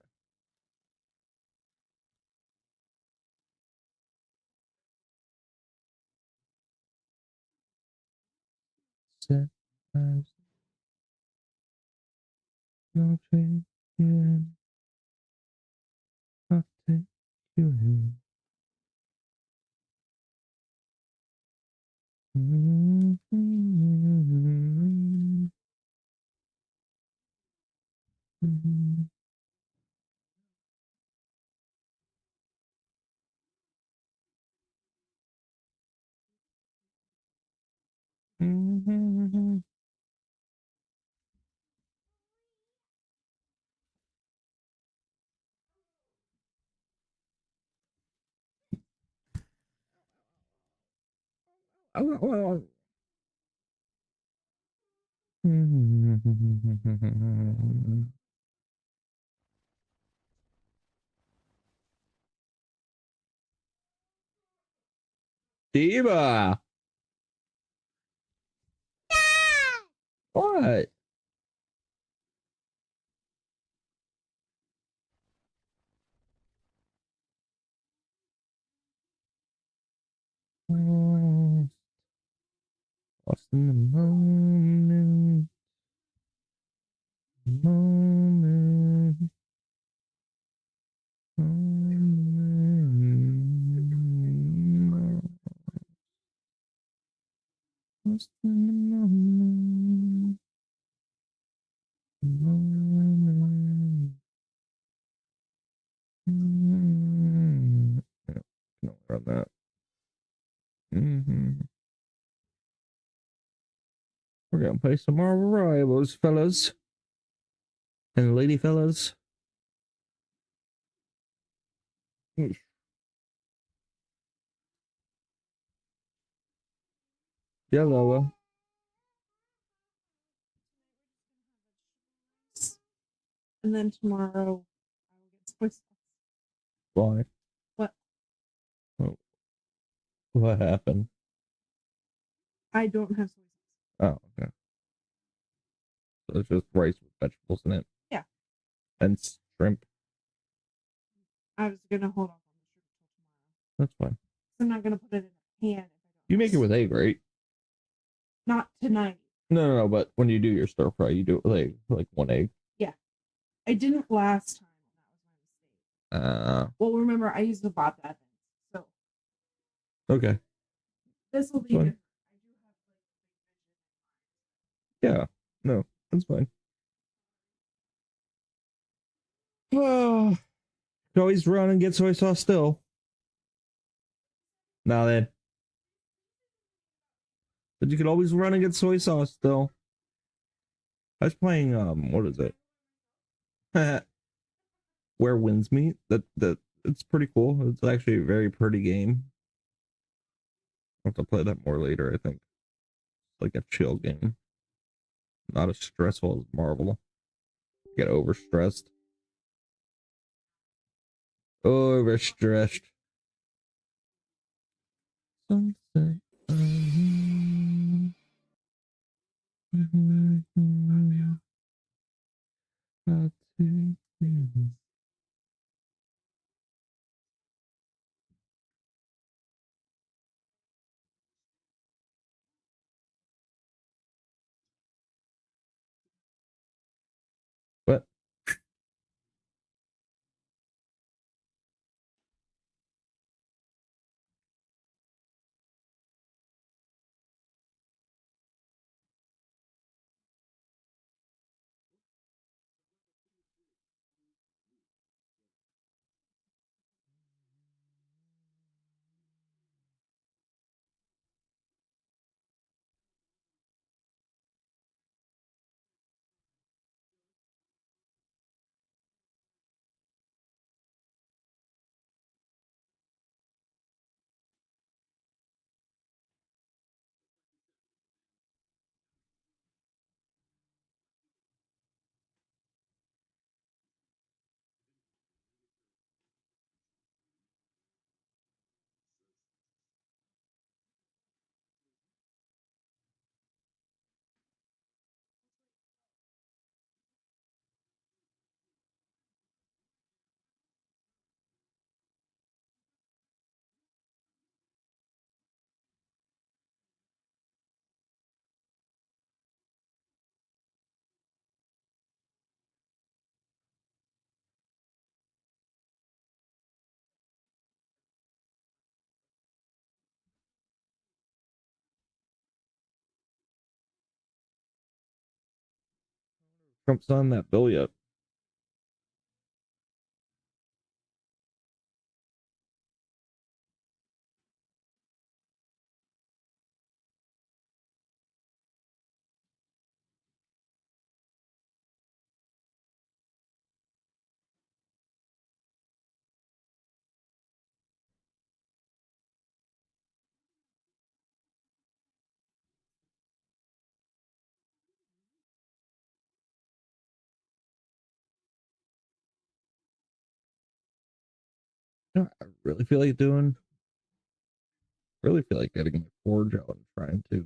Set as no train, yeah. I'll take you in. Diva! What? Lost in the moment. Moment. Lost in the moment. Yeah, no, run that. We're gonna play some more rivals, fellas and lady fellas. Yeah, Lola. And then tomorrow I will get soy sauce. Why? What? What happened? I don't have soy sauce. Oh, okay. So it's just rice with vegetables in it. Yeah. And shrimp. I was gonna hold off on the sugar till tomorrow. That's fine. I'm not gonna put it in a pan. You make it with egg, right? Not tonight. No, but when you do your stir fry, you do it with egg, like one egg. Yeah. I didn't last time. That was my mistake. Well, remember, I used the Bob Evans. So Okay. this will be Fine. different. Yeah. No, that's fine. Oh, you can always run and get soy sauce still. Now then. But you can always run and get soy sauce still. I was playing what is it? Where Winds Meet. That it's pretty cool. It's actually a very pretty game. I'll have to play that more later, I think. It's like a chill game. Not as stressful as Marvel. Get overstressed. Overstressed. Sunset. What? Trump's on that bill yet. You know, I really feel like getting my forge out and trying to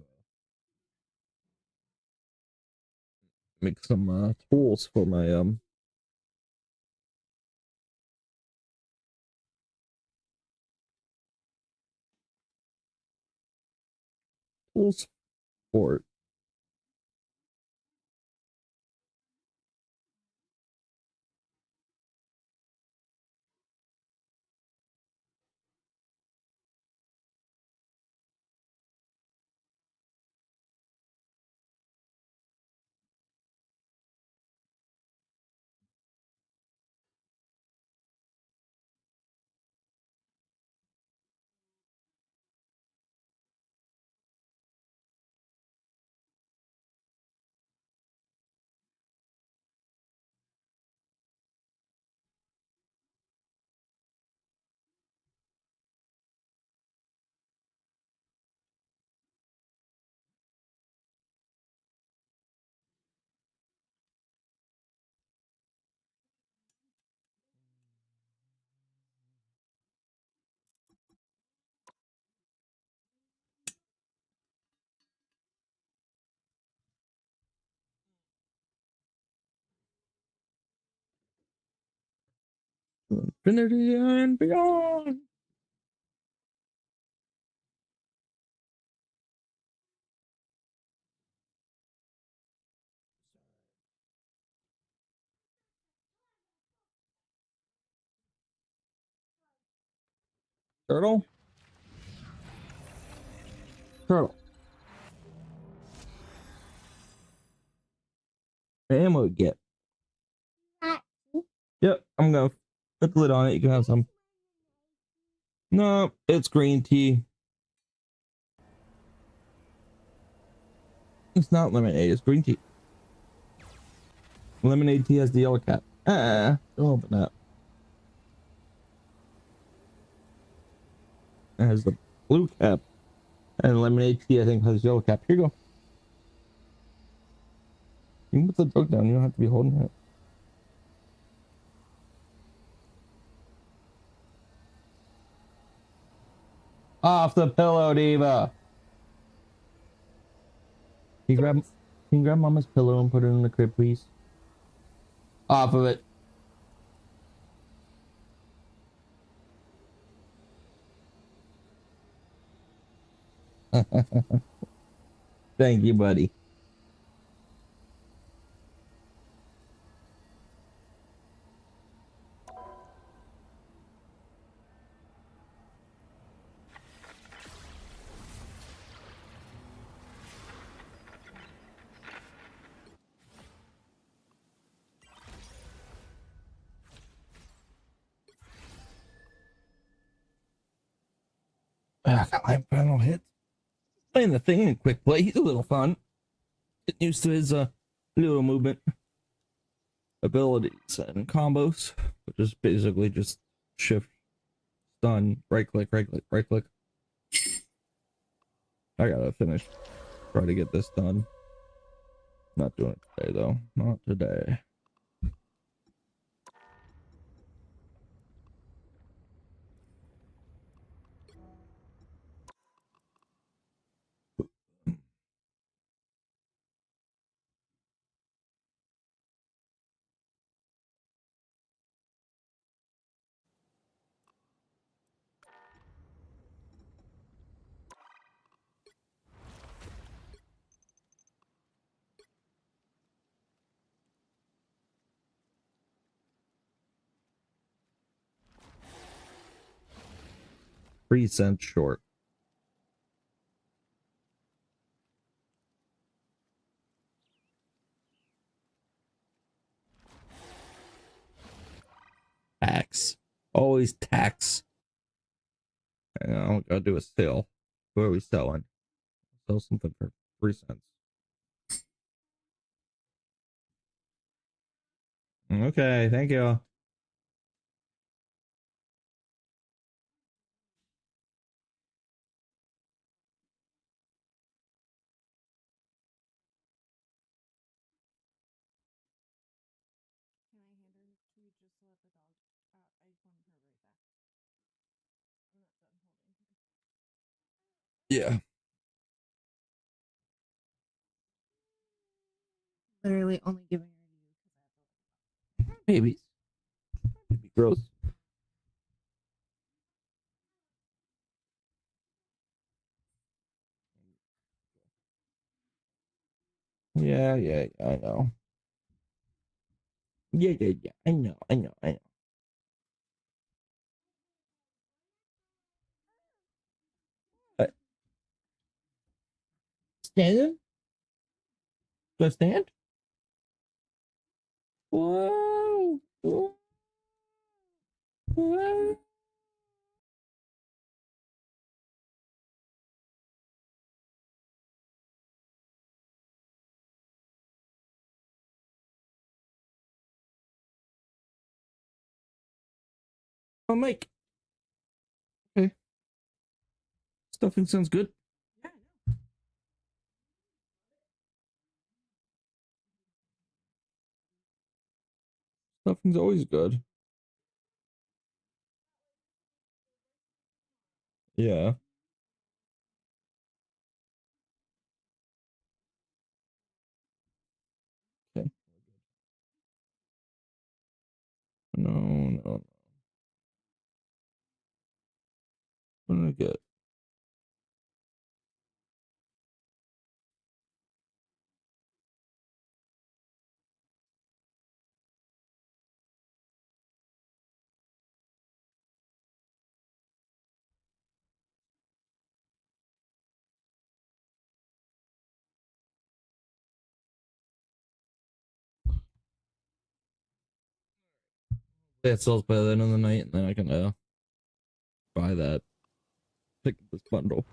make some tools for my tools for it. Infinity and beyond. Turtle? Turtle. Ammo get. Yep, I'm gonna put the lid on it. You can have some. No, it's green tea. It's not lemonade, it's green tea. Lemonade tea has the yellow cap. Don't open that. It has the blue cap. And lemonade tea, I think, has yellow cap. Here you go. You can put the jug down. You don't have to be holding it. Off the pillow, Diva. Can you grab Mama's pillow and put it in the crib, please? Off of it. Thank you, buddy. Got my final hit. Playing the thing in quick play. He's a little fun. Getting used to his little movement abilities and combos, which is basically just shift, stun, right click, right click, right click. I gotta finish. Try to get this done. Not doing it today though. Not today. $0.03 short. Tax. Always tax. I'm gonna do a sale. What are we selling? Sell something for 3 cents. Okay, thank you. Yeah. Literally only giving her Babies. Baby gross. Yeah, I know. Yeah, I know. Stand? Do I stand? Whoa. Whoa. Oh, Mike. Okay. Stuffing sounds good. Stuffing's always good. Yeah. Okay. No. What did I get? It sells by the end of the night, and then I can buy that. Pick up this bundle.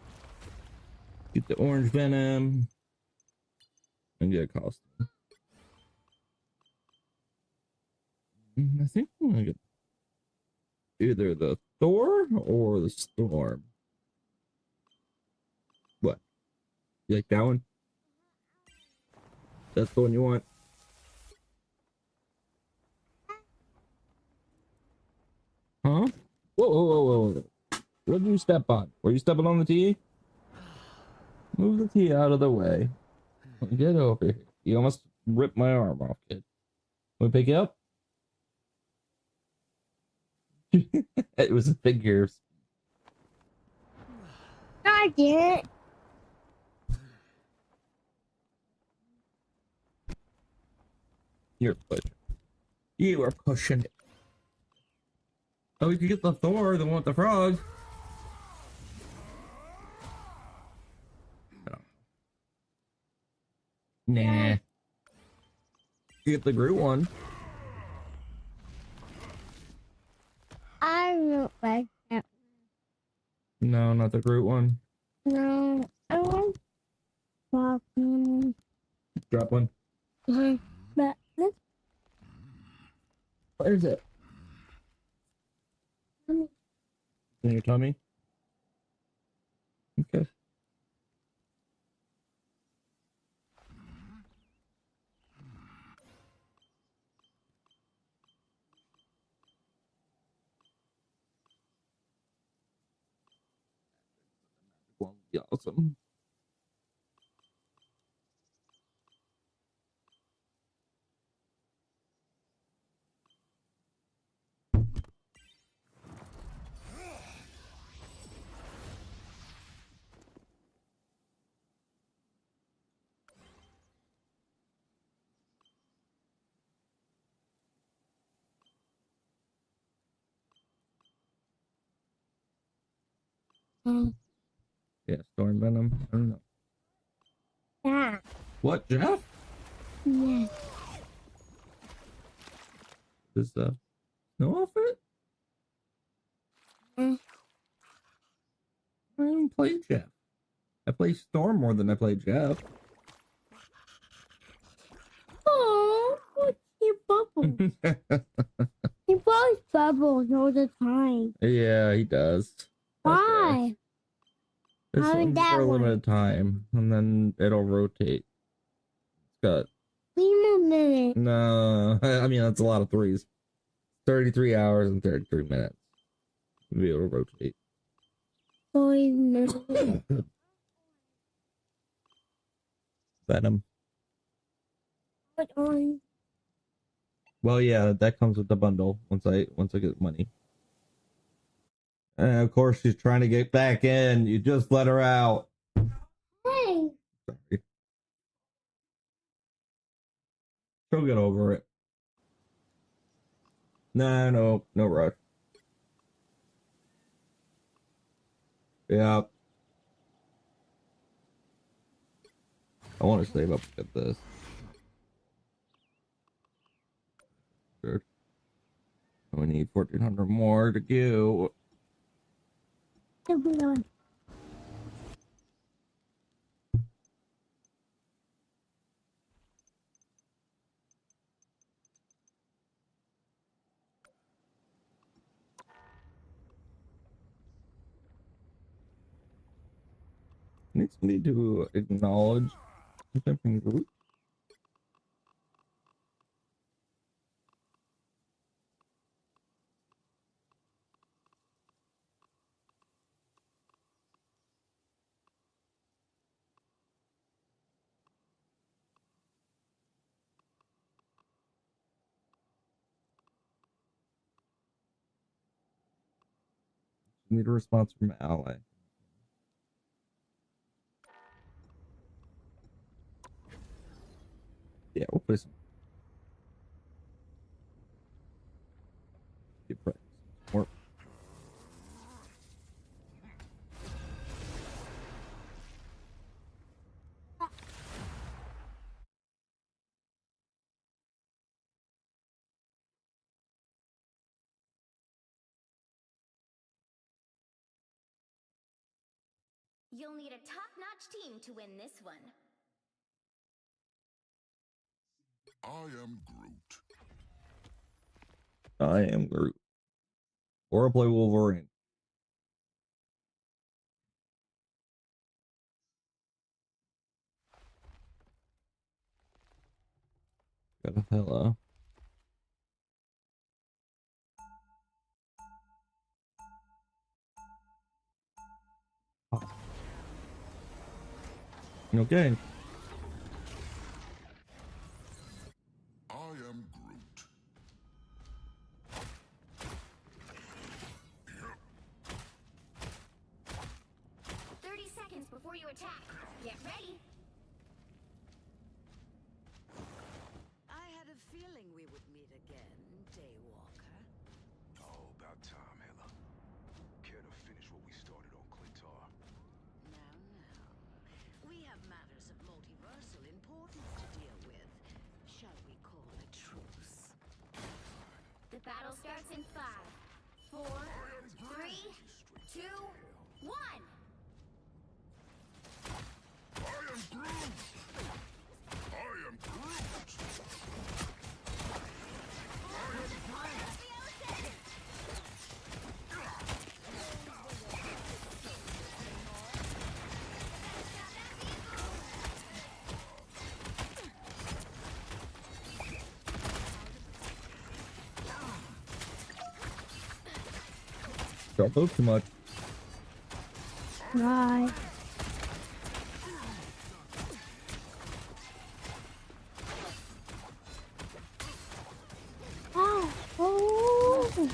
Get the orange venom. And get a costume. I think I'm gonna get either the Thor or the Storm. What? You like that one? That's the one you want? Huh? Whoa, whoa, whoa, whoa. What did you step on? Were you stepping on the T? Move the T out of the way. Get over here. You almost ripped my arm off, kid. Want to pick it up? It was a figure. I did. You're pushing. You are pushing it. Oh, we could get the Thor, the one with the frog. Nah. You get the Groot one. I don't like that. No, not the Groot one. No, I want one. Drop one. But this Where's it? In your tummy? Okay. Well, be awesome. Yeah, Storm Venom. I don't know. that. What, Jeff? Yes. Is snow outfit? I don't play Jeff. I play Storm more than I play Jeff. Oh, what's your bubble? He blows bubbles all the time. Yeah, he does. Why? This How one's that for a one? limited time, and then it'll rotate. It's got... Leave a minute. No, I mean, that's a lot of threes. 33 hours and 33 minutes. It'll be able to rotate. 5 minutes. Venom. What on? Well, yeah, that comes with the bundle once I get money. And of course, she's trying to get back in. You just let her out. Hey. Sorry. She'll get over it. No rush. Yeah. I want to save up to get this. Sure. We need 1,400 more to go. Needs me to acknowledge something from Groot. Need a response from ally. Yeah, we'll play some. Get practice. More. You'll need a top-notch team to win this one. I am Groot. I am Groot. Or I'll play Wolverine. Got a hello. Okay. I am Groot. 30 seconds before you attack. Get ready. I had a feeling we would meet again, Daywalker. Oh, about time, Hela. Care to finish what we started on Clintar? Now. We have matters of multiversal importance to deal with. Shall we call a truce? The battle starts in 5, 4, 3, 2, 1. I am Groot! I am Groot! Don't move too much. Right. Oh.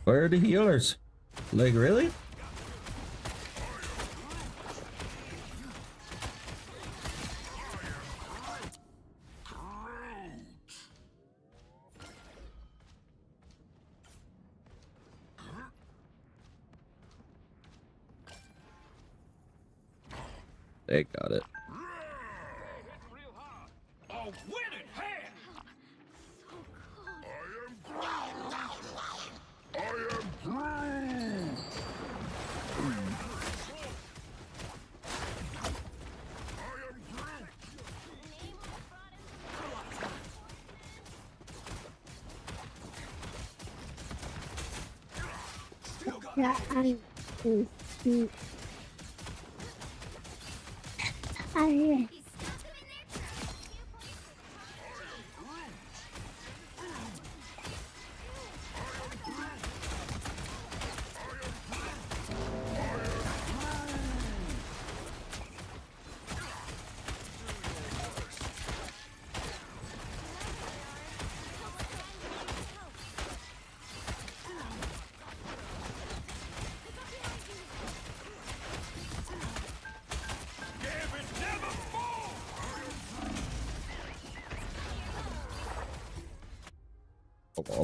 Where are the healers? Like, really? They got it. A winning hand! I am Groot! I am Groot! Yeah, I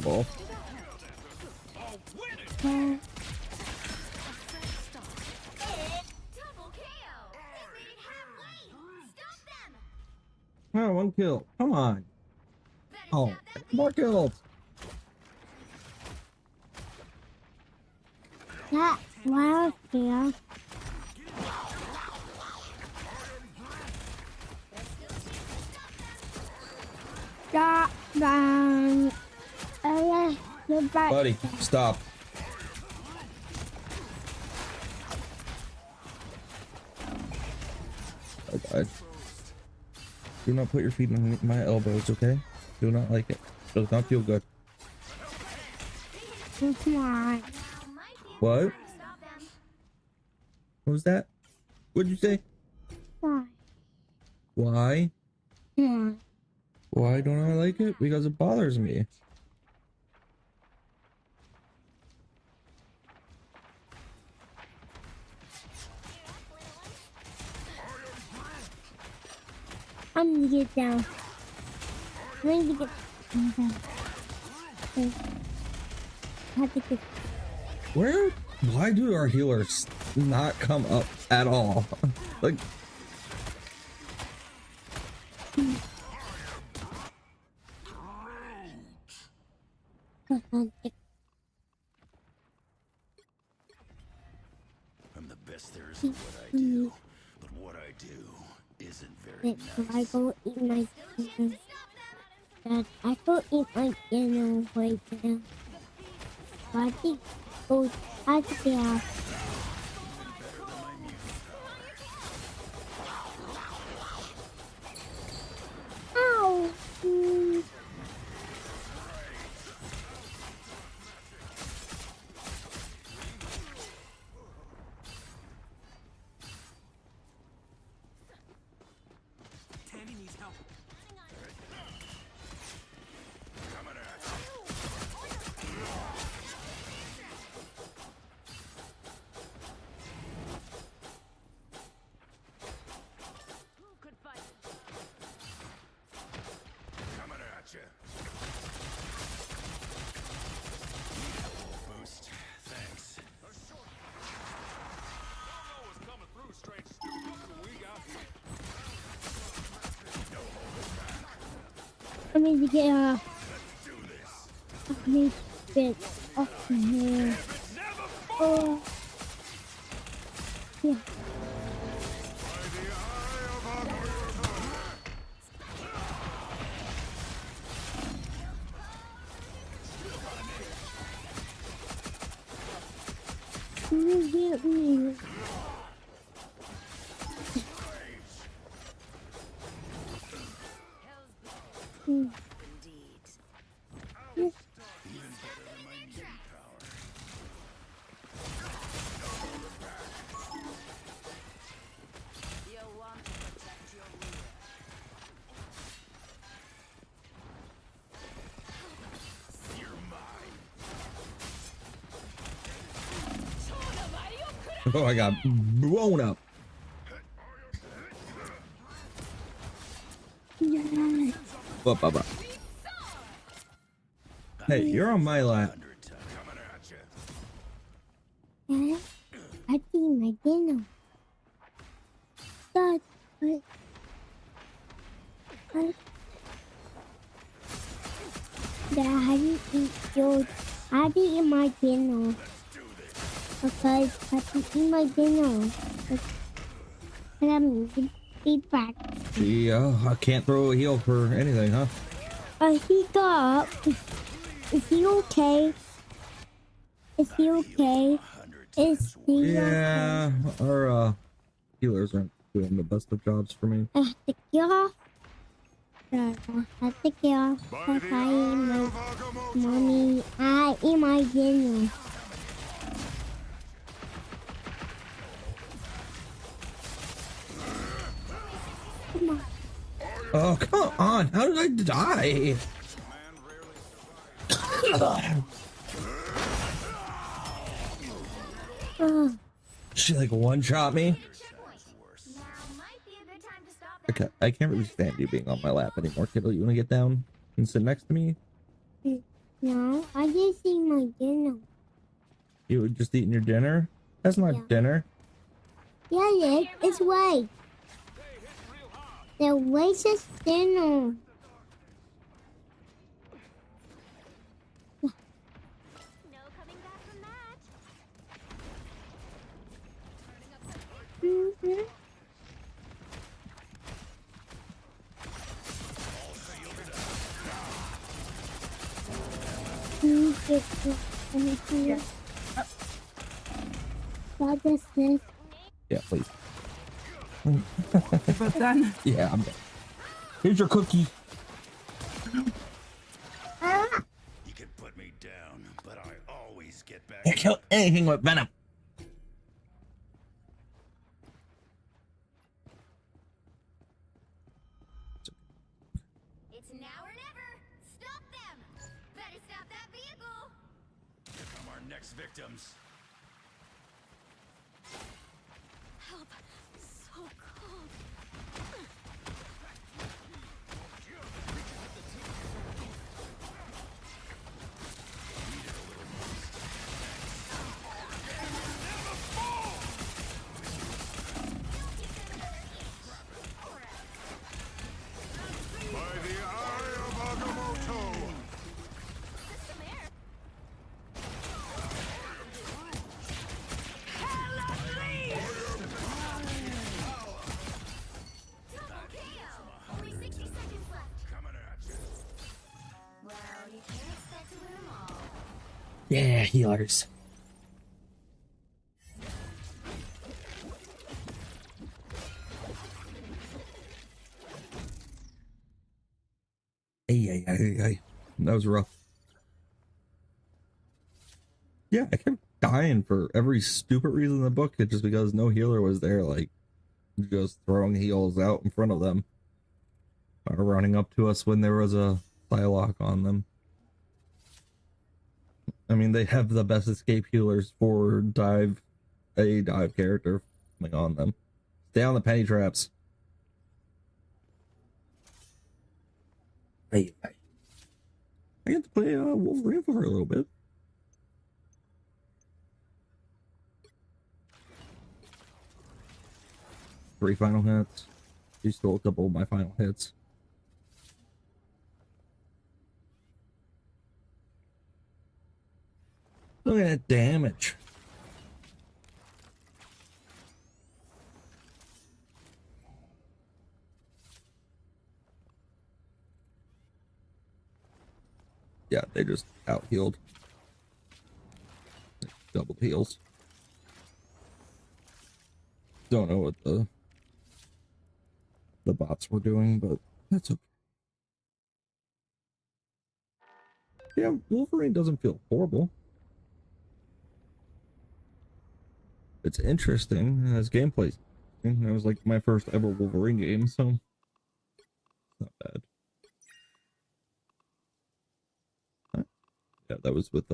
Ball. Oh, one kill. Come on. Oh, more kills. That wild here. Buddy, stop. Oh God. Do not put your feet on my elbows, okay? Do not like it. Does not feel good. Come on. What? What was that? What'd you say? Why? Why? Yeah. Why don't I like it? Because it bothers me. I'm gonna get down. I'm gonna get down. Okay. I have to get. Where? Why do our healers not come up at all? Like. I'm the best there is at what I do, but what I do isn't very nice. I go eat my dinner. Dad, I go eat my dinner right now. I think go I think Ow! Tandy needs help. Coming at Who could fight? Coming at you. Boost. Thanks. I need to get I need to get off here. Oh. Yeah. You get me. Mm. Yeah. Even better than my mutant power. You'll want to protect your rear. You're mine. Oh, I got blown up. Yeah. Ba. Hey, you're on my lap. Coming at Dad, you. I think my dinner. Dad, Dad, how do you eat George? How do you eat my dinner? Because I can eat my dinner. And I'm feedback. Yeah, I can't throw a heal for anything, huh? He got up. Is he okay? Is he okay? Is he Yeah, our healers aren't doing the best of jobs for me. I have to get off. I have to get off. Because I eat my mommy. I eat my dinner. Come on. Oh, come on. How did I die? She like one-shot me? Okay, I can't really stand you being on my lap anymore, kiddo. You want to get down and sit next to me? No, I just eat my dinner. You were just eating your dinner? That's not dinner. Yeah, it is. It's way. The waste is dinner. Mm-hmm. What is this? Yeah, please. But then. Yeah, I'm done. Here's your cookie. You can put me down, but I always get back. Can't kill anything with venom. next victims. Help. So cold. By the eye of Agamotto! Only 60 seconds left. Coming at you. Well, you can't expect to win them all. Yeah, healers. Hey. That was rough. Yeah, I kept dying for every stupid reason in the book, just because no healer was there, like just throwing heals out in front of them. Or running up to us when there was a Psylocke on them. I mean, they have the best escape healers for dive character on them. Stay on the penny traps. Hey. I get to play Wolverine for a little bit. 3 final hits. She stole a couple of my final hits. Look at that damage. Yeah, they just out healed. Double heals. Don't know what the bots were doing, but that's okay. Yeah, Wolverine doesn't feel horrible. It's interesting as gameplay. That was like my first ever Wolverine game, so not bad. Huh? Yeah, that was with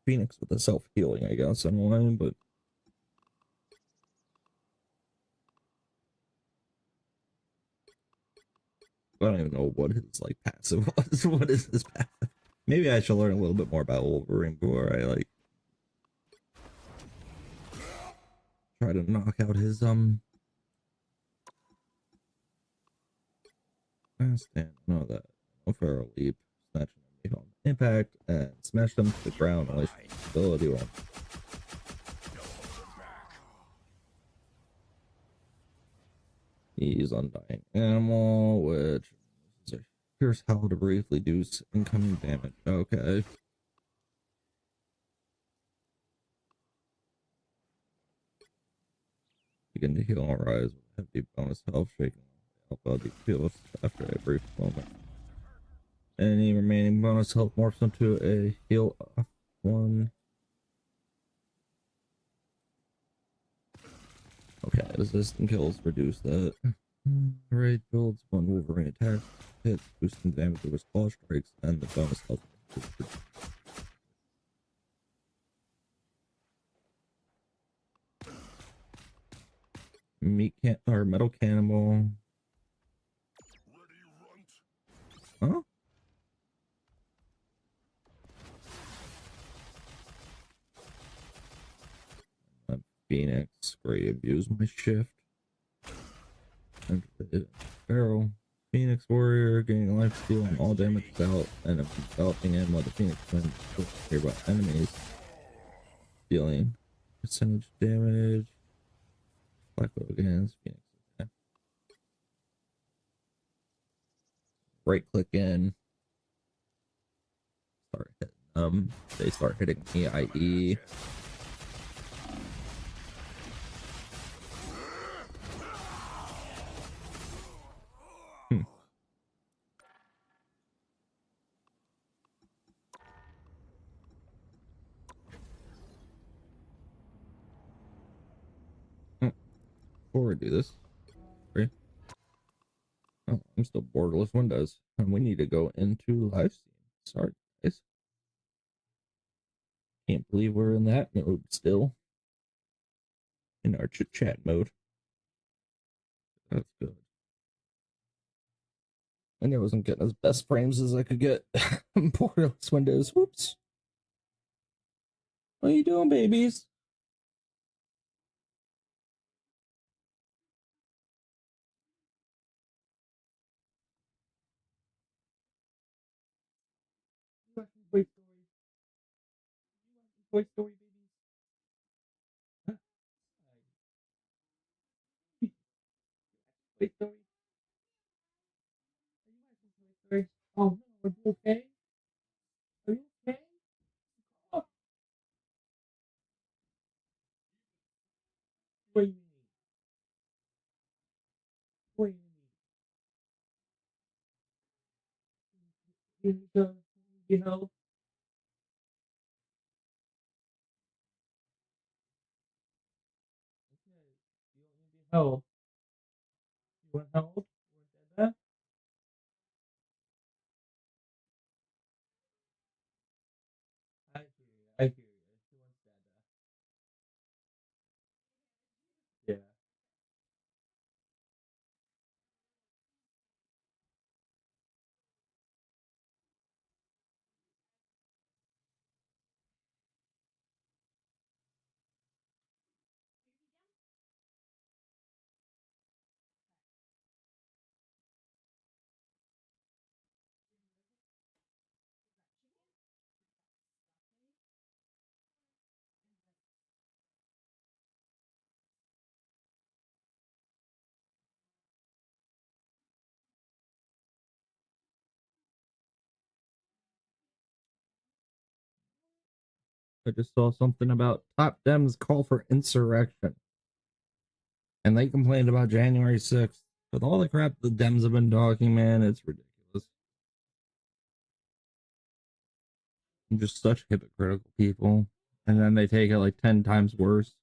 Phoenix with the self-healing, I guess, in a way, but I don't even know what his like passive was. What is his passive? Maybe I should learn a little bit more about Wolverine before I like try to knock out his stand. No, that no feral leap, snatch an enemy on impact, and smash them to the ground. Unless ability one. He's undying animal, which is a here's how to briefly do incoming damage. Okay. Begin to heal and rise with heavy bonus health, shaking help body heals after a brief moment. Any remaining bonus health morphs into a heal off 1. Okay, resistant kills reduce that. Raid builds 1 Wolverine attack, hits, boosting damage with his claw strikes, and the bonus health is reduced. Metal cannibal. Huh? Phoenix, great, abuse my shift. Barrel. Phoenix warrior, gaining life steal and all damage out, and developing in while the Phoenix wins nearby enemies. Dealing percentage damage. Black Widow against Phoenix. Okay. Right click in. Start hitting them. They start hitting me, i.e. before we do this. Right? Oh, I'm still borderless windows, and we need to go into live stream. Sorry, guys. Can't believe we're in that mode still. In our chit chat mode. That's good. I knew I wasn't getting as best frames as I could get. Borderless windows. Whoops. What are you doing, babies? Toy Story, babies. Toy Story. Story. Oh no, are you okay? Are you okay? Oh, what do you mean? What do you mean? You need to, you know? Help. You want help? You want that? I hear you. I hear you. She wants that. Yeah. I just saw something about top Dems call for insurrection. And they complained about January 6th. With all the crap the Dems have been talking, man, it's ridiculous. I'm just such hypocritical people. And then they take it like 10 times worse.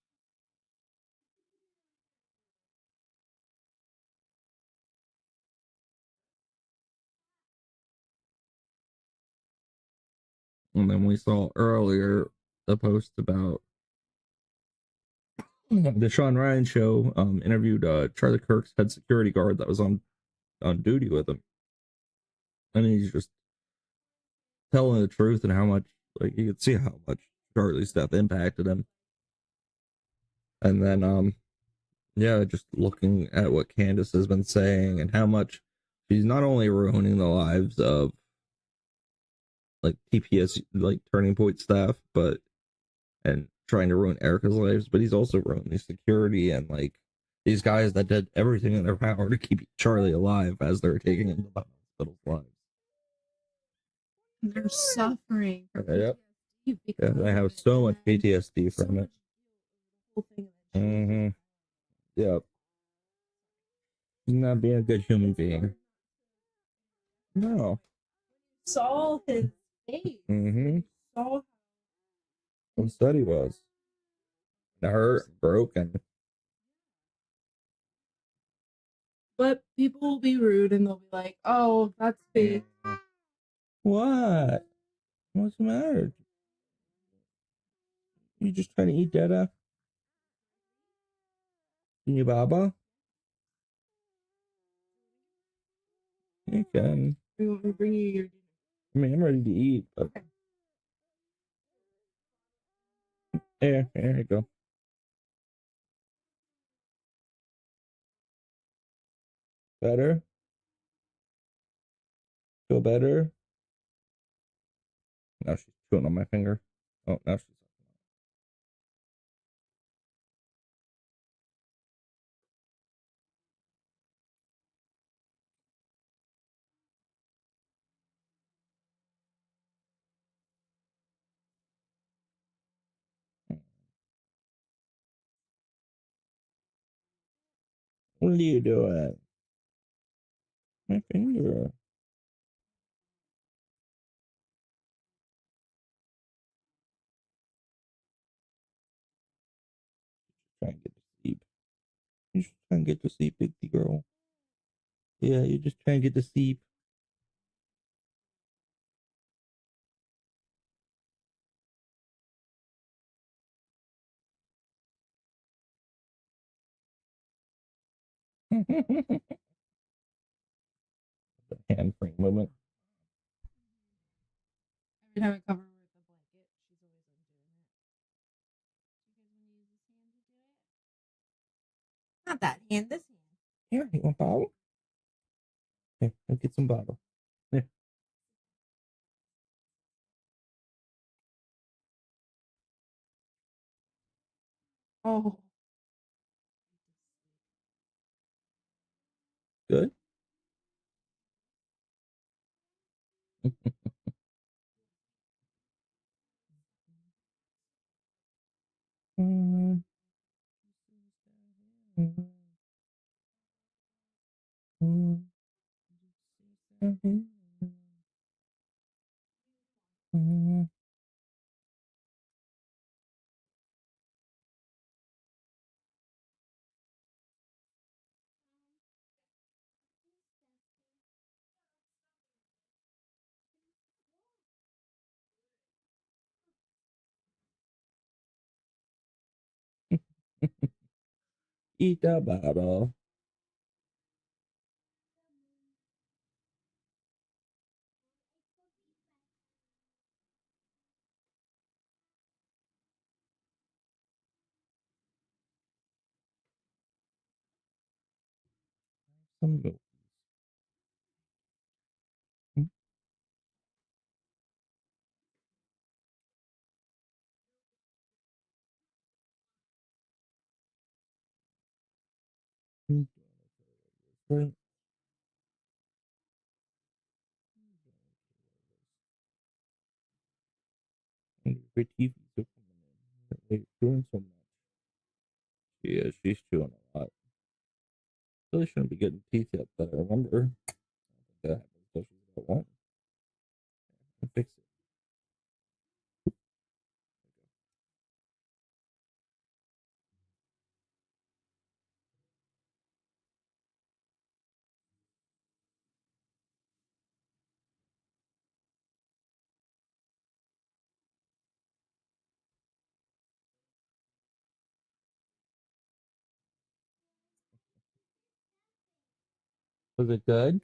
And then we saw earlier the post about the Sean Ryan show interviewed Charlie Kirk's head security guard that was on duty with him. And he's just telling the truth and how much, like, you could see how much Charlie's death impacted him. And then, yeah, just looking at what Candace has been saying and how much she's not only ruining the lives of, like, TPS, like, Turning Point staff, but, and trying to ruin Erica's lives, but he's also ruining security and, like, these guys that did everything in their power to keep Charlie alive as they're taking him to the hospital's lives. They're suffering from Yep. PTSD Yeah, because I have so much PTSD from it. whole thing. Mm-hmm. Yep. Not being a good human being. No. Saw his face. Mm-hmm. Saw Who said he was? Hurt, broken. But people will be rude and they'll be like, "Oh, that's fake." What? What's the matter? You just trying to eat Dada? Can you Baba? You can. We want me to bring you your dinner. I mean, I'm ready to eat, but there you go. Better? Feel better? Now she's chewing on my finger. Oh, now she's. What are you doing? My finger. Trying to get to sleep. You should trying to get to sleep, big girl. Yeah, you're just trying to get to sleep. Hand frame movement. Every time I cover her with a blanket, she's always undoing it. Do you guys want to use this hand to do it? Not that hand, this hand. Here, you want bottle? Here, I'll get some bottle. Here. Oh. Good. Mm, mm, mm, mm. Eat the bottle. Some milk. Mm, mm, right. And your TV's are coming in. They're doing so much. Yeah, she's chewing a lot. Really shouldn't be getting teeth yet, but I remember. I think that happens until she's about one. And fix it. Was it good?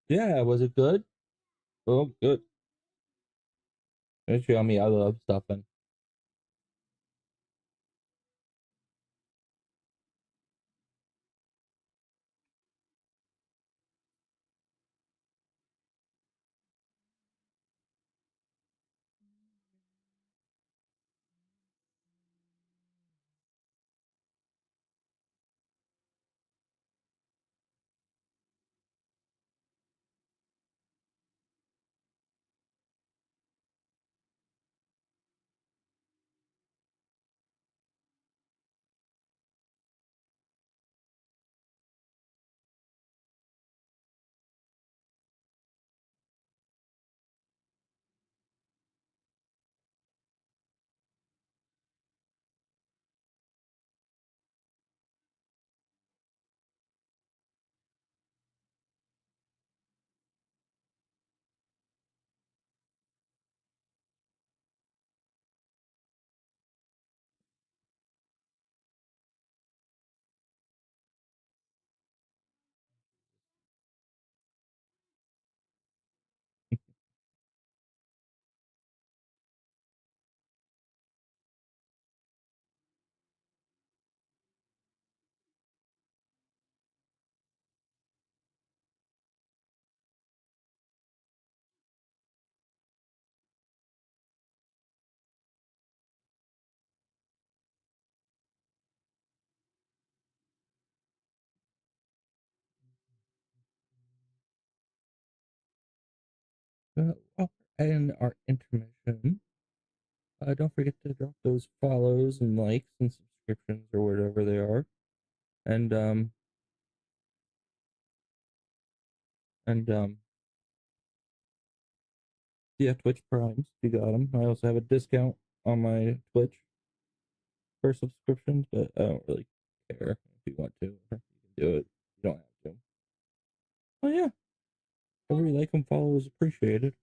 Yeah, was it good? Oh, good. It's yummy. I love stuffing. While we're in our intermission, don't forget to drop those follows and likes and subscriptions or whatever they are. And yeah, Twitch Primes, you got them. I also have a discount on my Twitch. for subscriptions, but I don't really care. If you want to, you can do it. You don't have to. Oh yeah, every like and follow is appreciated.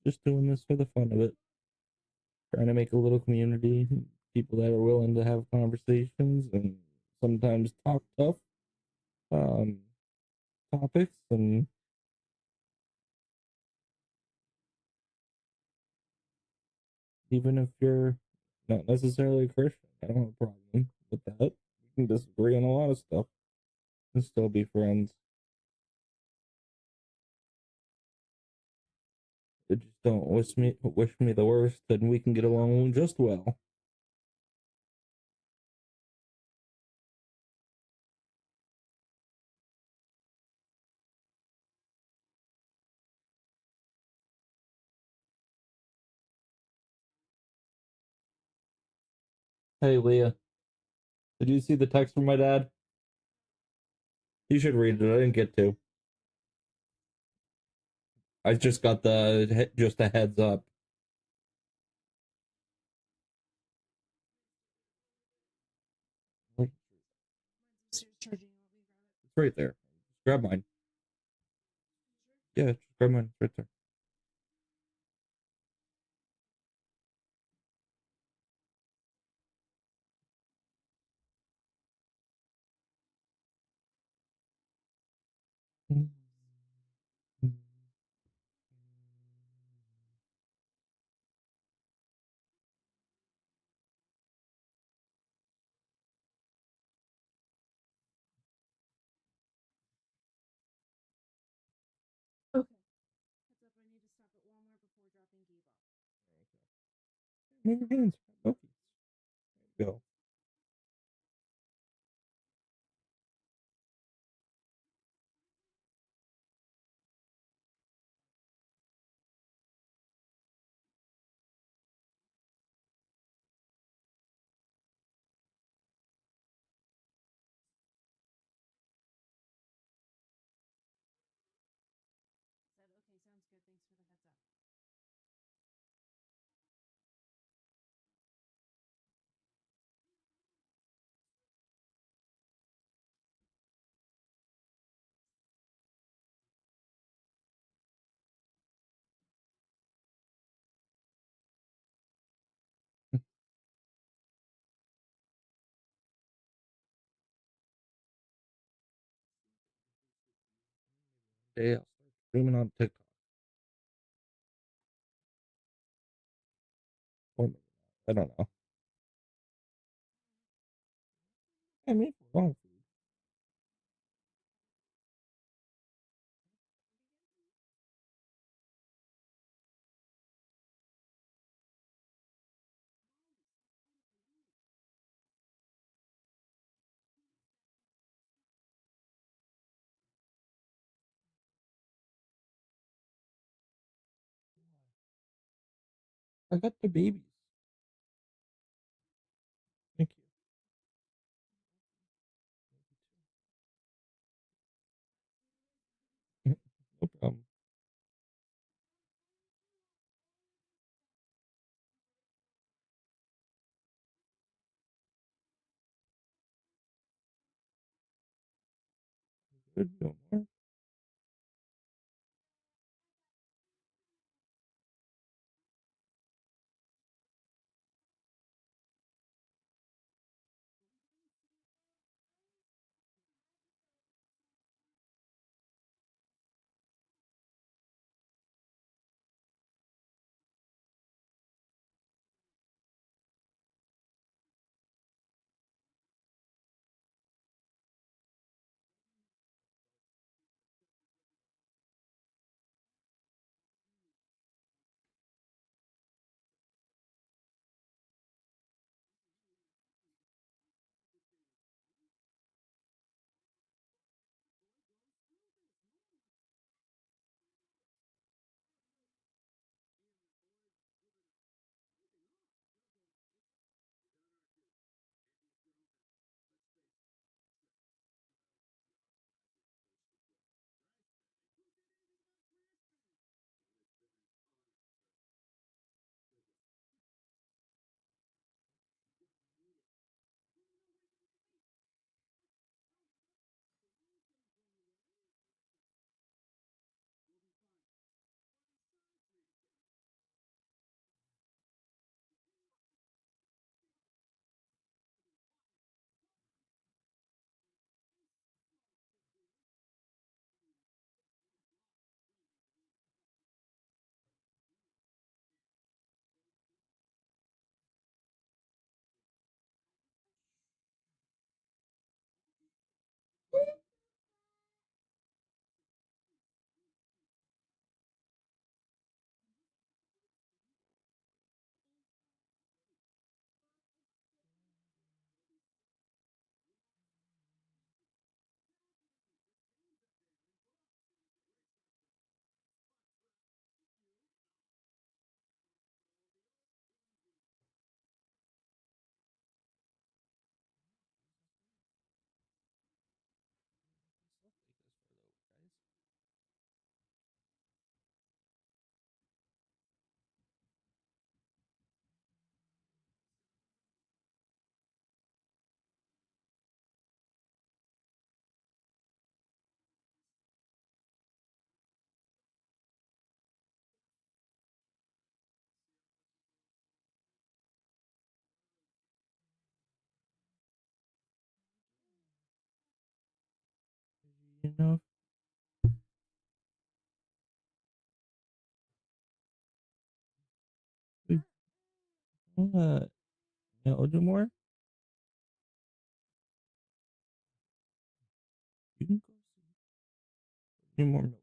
Just doing this for the fun of it. Trying to make a little community, people that are willing to have conversations and sometimes talk tough um, topics, and even if you're not necessarily a Christian, I don't have a problem with that. We can disagree on a lot of stuff and still be friends. But just don't wish me the worst, and we can get along just well. Hey Leah, did you see the text from my dad? You should read it. I didn't get to. I just got just a heads up. It's right there. Just grab mine. Yeah, just grab mine. It's right there. Okay. Heads up, I need to stop at Walmart before dropping Gabe off. Move your hands. Okay. There you go. Said, okay, sounds good. Thanks for the heads up. Day I'll start streaming on TikTok. Or maybe not. I don't know. I mean, wrong food. I got the babies. Thank you. No problem. Good. No more. enough. I'll do more. You can go see. Need more milk.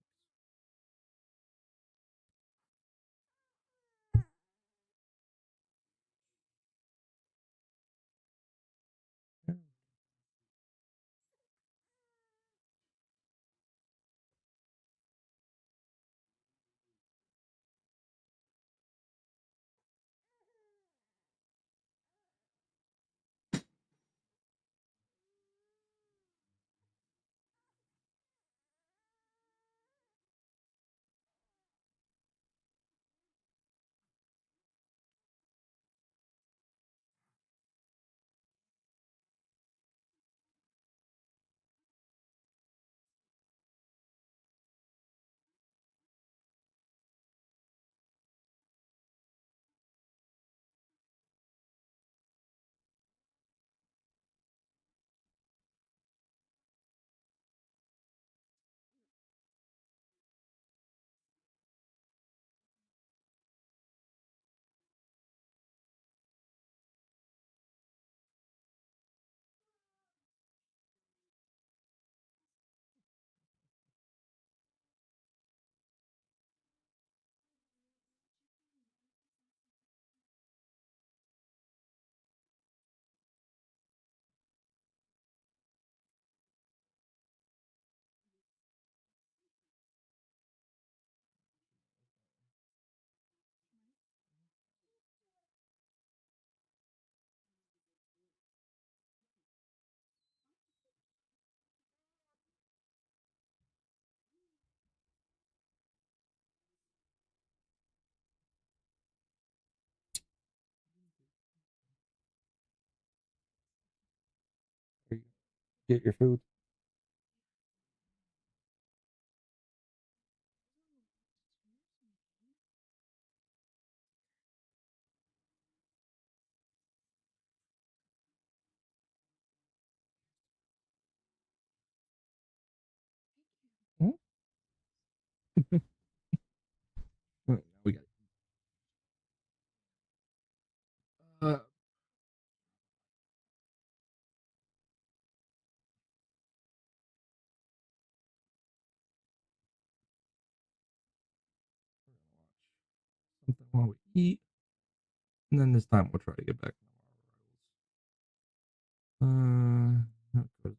Get your food. Hmm? We got it. Something while we eat, and then this time we'll try to get back. Not good.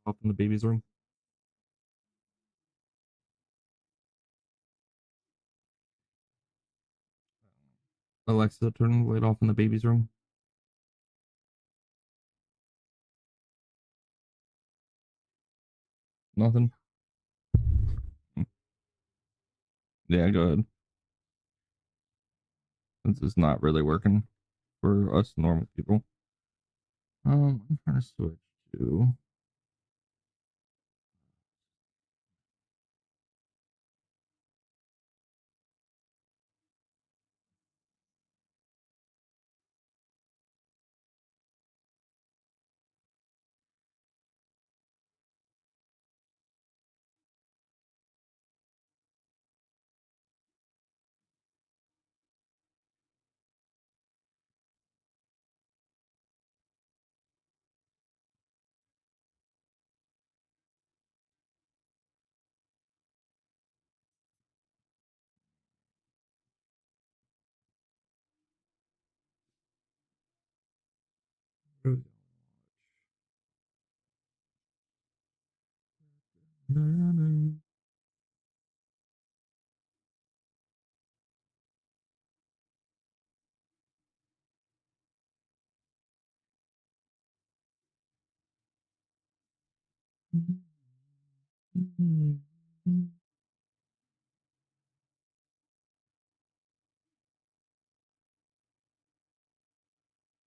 Off in the baby's room. Alexa, turn the light off in the baby's room. Nothing. Yeah, go ahead. This is not really working for us normal people. I'm trying to switch to.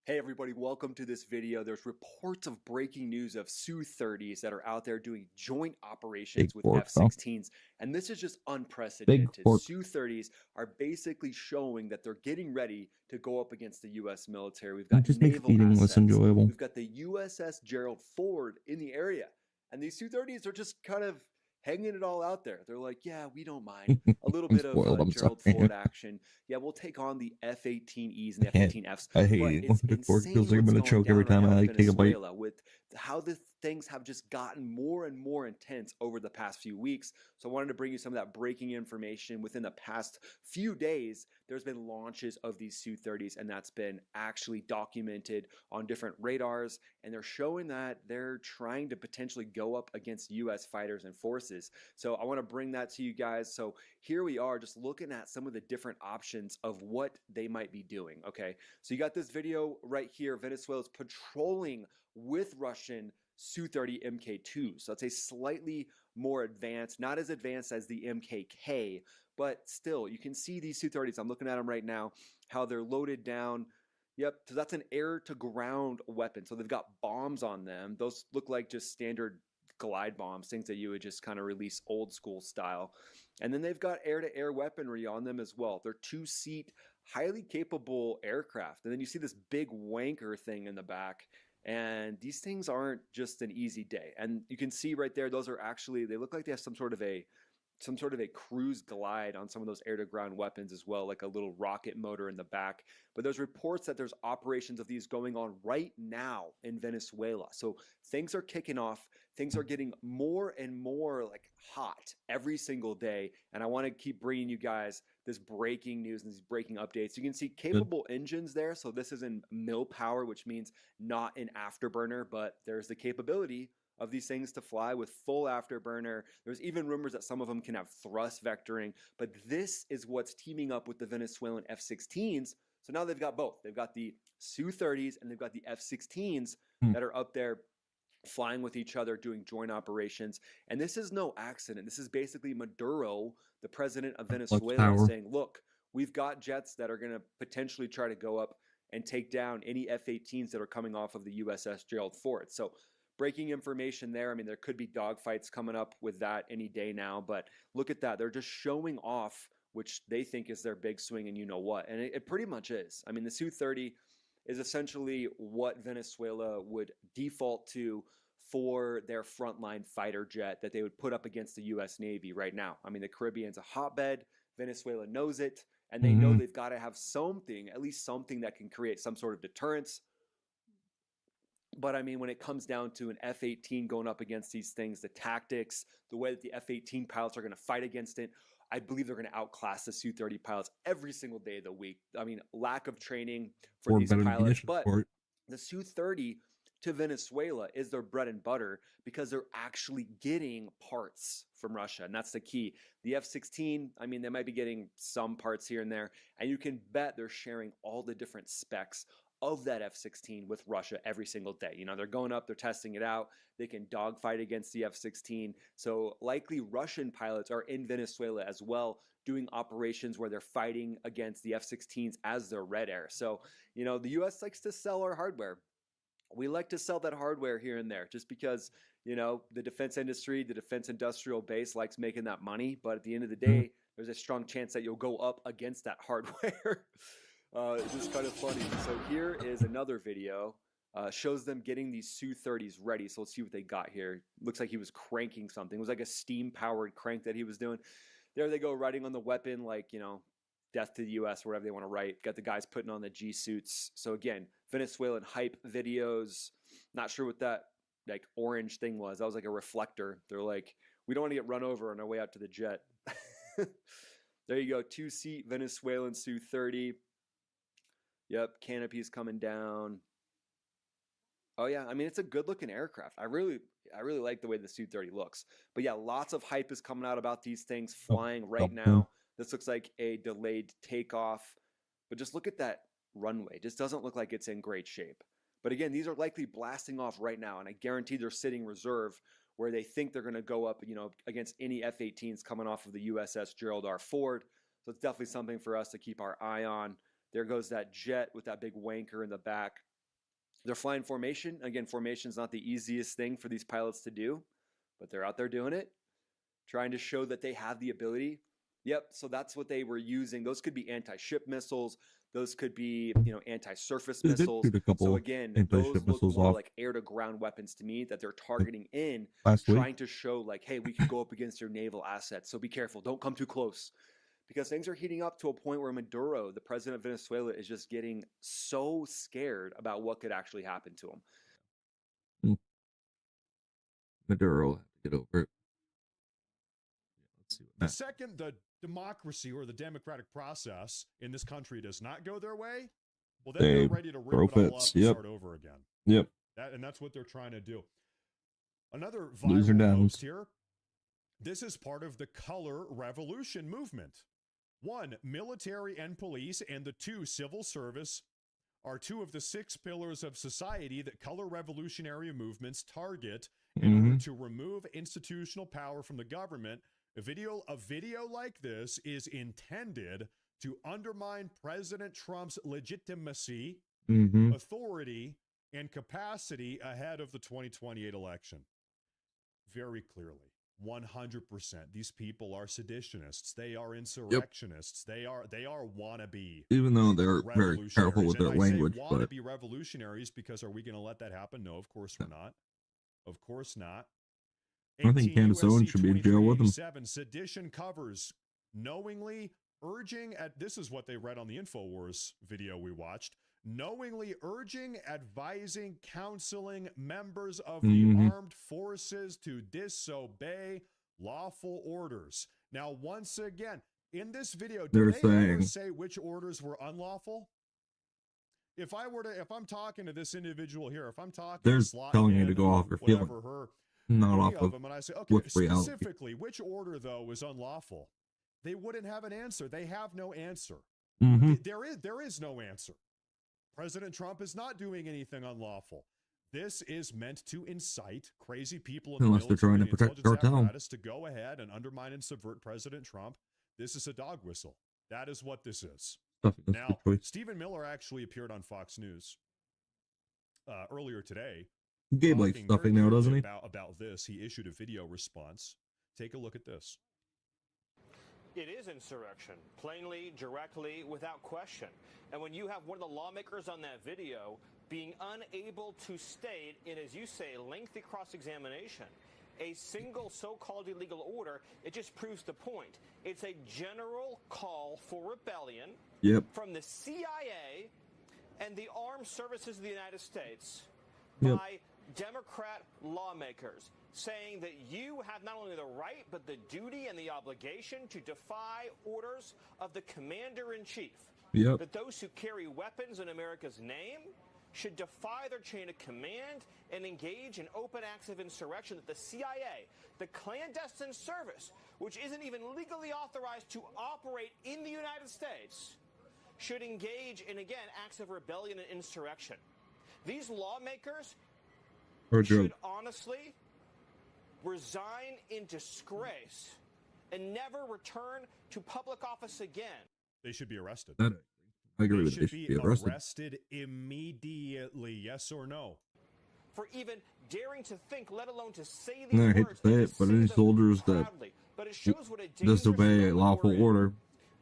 Hey everybody, welcome to this video. There's reports of breaking news of Su-30s that are out there doing joint operations with F-16s, and this is just unprecedented. Su-30s are basically showing that they're getting ready to go up against the U.S. military. We've got Just make naval feeding assets. less enjoyable. We've got the USS Gerald Ford in the area, and these Su-30s are just kind of hanging it all out there. They're like, yeah, we don't mind a little bit of Gerald Ford action. Yeah, we'll take on the F-18Es and the F-18Fs. I hate But eating it's with the fork. It feels like insane I'm what's gonna going choke every down time right I now in like take a bite. Venezuela with how the things have just gotten more and more intense over the past few weeks. So I wanted to bring you some of that breaking information. Within the past few days, there's been launches of these Su-30s, and that's been actually documented on different radars, and they're showing that they're trying to potentially go up against U.S. fighters and forces. So I want to bring that to you guys. So here we are just looking at some of the different options of what they might be doing. Okay, so you got this video right here. Venezuela's patrolling with Russian Su-30 Mk2. So that's a slightly more advanced, not as advanced as the MKK, but still, you can see these Su-30s. I'm looking at them right now, how they're loaded down. Yep, so that's an air-to-ground weapon. So they've got bombs on them. Those look like just standard glide bombs, things that you would just kind of release old school style. And then they've got air-to-air weaponry on them as well. They're two-seat, highly capable aircraft. And then you see this big wanker thing in the back. And these things aren't just an easy day. And you can see right there, those are actually, they look like they have some sort of a cruise glide on some of those air-to-ground weapons as well, like a little rocket motor in the back. But there's reports that there's operations of these going on right now in Venezuela. So things are kicking off. Things are getting more and more like hot every single day. And I want to keep bringing you guys this breaking news and these breaking updates. You can see capable engines there. So this is in mill power, which means not an afterburner, but there's the capability of these things to fly with full afterburner. There's even rumors that some of them can have thrust vectoring, but this is what's teaming up with the Venezuelan F-16s. So now they've got both. They've got the Su-30s and they've got the F-16s that are up there flying with each other, doing joint operations. And this is no accident. This is basically Maduro, the president of Venezuela, saying, look, we've got jets that are going to potentially try to go up and take down any F-18s that are coming off of the USS Gerald Ford. So breaking information there. I mean, there could be dogfights coming up with that any day now, but look at that. They're just showing off, which they think is their big swing and you know what. And it pretty much is. I mean, the Su-30 is essentially what Venezuela would default to for their frontline fighter jet that they would put up against the U.S. Navy right now. I mean, the Caribbean's a hotbed. Venezuela knows it, and they know they've got to have something, at least something that can create some sort of deterrence. But I mean, when it comes down to an F-18 going up against these things, the tactics, the way that the F-18 pilots are going to fight against it, I believe they're going to outclass the Su-30 pilots every single day of the week. I mean, lack of training for these pilots, but the Su-30 to Venezuela is their bread and butter because they're actually getting parts from Russia, and that's the key. The F-16, I mean, they might be getting some parts here and there, and you can bet they're sharing all the different specs of that F-16 with Russia every single day. You know, they're going up, they're testing it out. They can dogfight against the F-16. So likely Russian pilots are in Venezuela as well, doing operations where they're fighting against the F-16s as their red air. So, you know, the U.S. likes to sell our hardware. We like to sell that hardware here and there just because, you know, the defense industry, the defense industrial base likes making that money. But at the end of the day, there's a strong chance that you'll go up against that hardware. It's just kind of funny. So here is another video. Shows them getting these Su-30s ready. So let's see what they got here. Looks like he was cranking something. It was like a steam-powered crank that he was doing. There they go, writing on the weapon, like, you know, death to the U.S., whatever they want to write. Got the guys putting on the G-suits. So again, Venezuelan hype videos. Not sure what that like orange thing was. That was like a reflector. They're like, we don't want to get run over on our way out to the jet. There you go, two-seat Venezuelan Su-30. Yep, canopy's coming down. Oh yeah, I mean, it's a good looking aircraft. I really like the way the Su-30 looks. But yeah, lots of hype is coming out about these things flying right now. This looks like a delayed takeoff. But just look at that runway. It just doesn't look like it's in great shape. But again, these are likely blasting off right now, and I guarantee they're sitting reserve where they think they're going to go up, against any F-18s coming off of the USS Gerald R. Ford. So it's definitely something for us to keep our eye on. There goes that jet with that big wanker in the back. They're flying formation. Again, formation is not the easiest thing for these pilots to do, but they're out there doing it, trying to show that they have the ability. Yep, so that's what they were using. Those could be anti-ship missiles. Those could be, anti-surface missiles. So again, those look more like air-to-ground weapons to me that they're targeting in, trying to show like, hey, we can go up against your naval assets. So be careful. Don't come too close. Because things are heating up to a point where Maduro, the president of Venezuela, is just getting so scared about what could actually happen to him. Maduro will have to get over it. Let's see what the second the democracy or the democratic process in this country does not go their way, well, then they're ready to rip it all up and start over again. Yep. And that's what they're trying to do. Another viral post here. This is part of the color revolution movement. 1, military and police, and the 2, civil service, are 2 of the 6 pillars of society that color revolutionary movements target in order to remove institutional power from the government. A video like this is intended to undermine President Trump's legitimacy, authority, and capacity ahead of the 2028 election. Very clearly. 100%. These people are seditionists. They are insurrectionists. Yep. They are wannabe. Even though they're very careful with their language, I say wannabe revolutionaries because are we going to let that happen? No, of course we're not. Of course not. I think Candace Owens should be in jail with them. Sedition covers knowingly urging at this is what they read on the InfoWars video we watched. Knowingly urging, advising, counseling members of the armed forces to disobey lawful orders. Now, once again, in this video, did they ever say which orders were unlawful? If I'm talking to this individual here, if I'm talking, they're to telling you to go off your feeling, not off of them, and I say, okay, specifically, which order though was unlawful? They wouldn't have an answer. They have no answer. There is no answer. President Trump is not doing anything unlawful. This is meant to incite crazy people in the military, they're trying to protect the cartel, to go ahead and undermine and subvert President Trump. This is a dog whistle. That is what this is. Now, Stephen Miller actually appeared on Fox News earlier today. Gabe likes stuffing now, doesn't he? About this, he issued a video response. Take a look at this. It is insurrection, plainly, directly, without question. And when you have one of the lawmakers on that video being unable to state in, as you say, lengthy cross-examination, a single so-called illegal order, it just proves the point. It's a general call for rebellion from the CIA and the armed services of the United States by Democrat lawmakers, saying that you have not only the right, but the duty and the obligation to defy orders of the commander-in-chief. That those who carry weapons in America's name should defy their chain of command and engage in open acts of insurrection. That the CIA, the clandestine service, which isn't even legally authorized to operate in the United States, should engage in, again, acts of rebellion and insurrection. These lawmakers should honestly resign in disgrace and never return to public office again. They should be arrested. I agree with it. They should be arrested immediately. Yes or no? For even daring to think, let alone to say these words. I hate to say it, but any soldiers that disobey a lawful order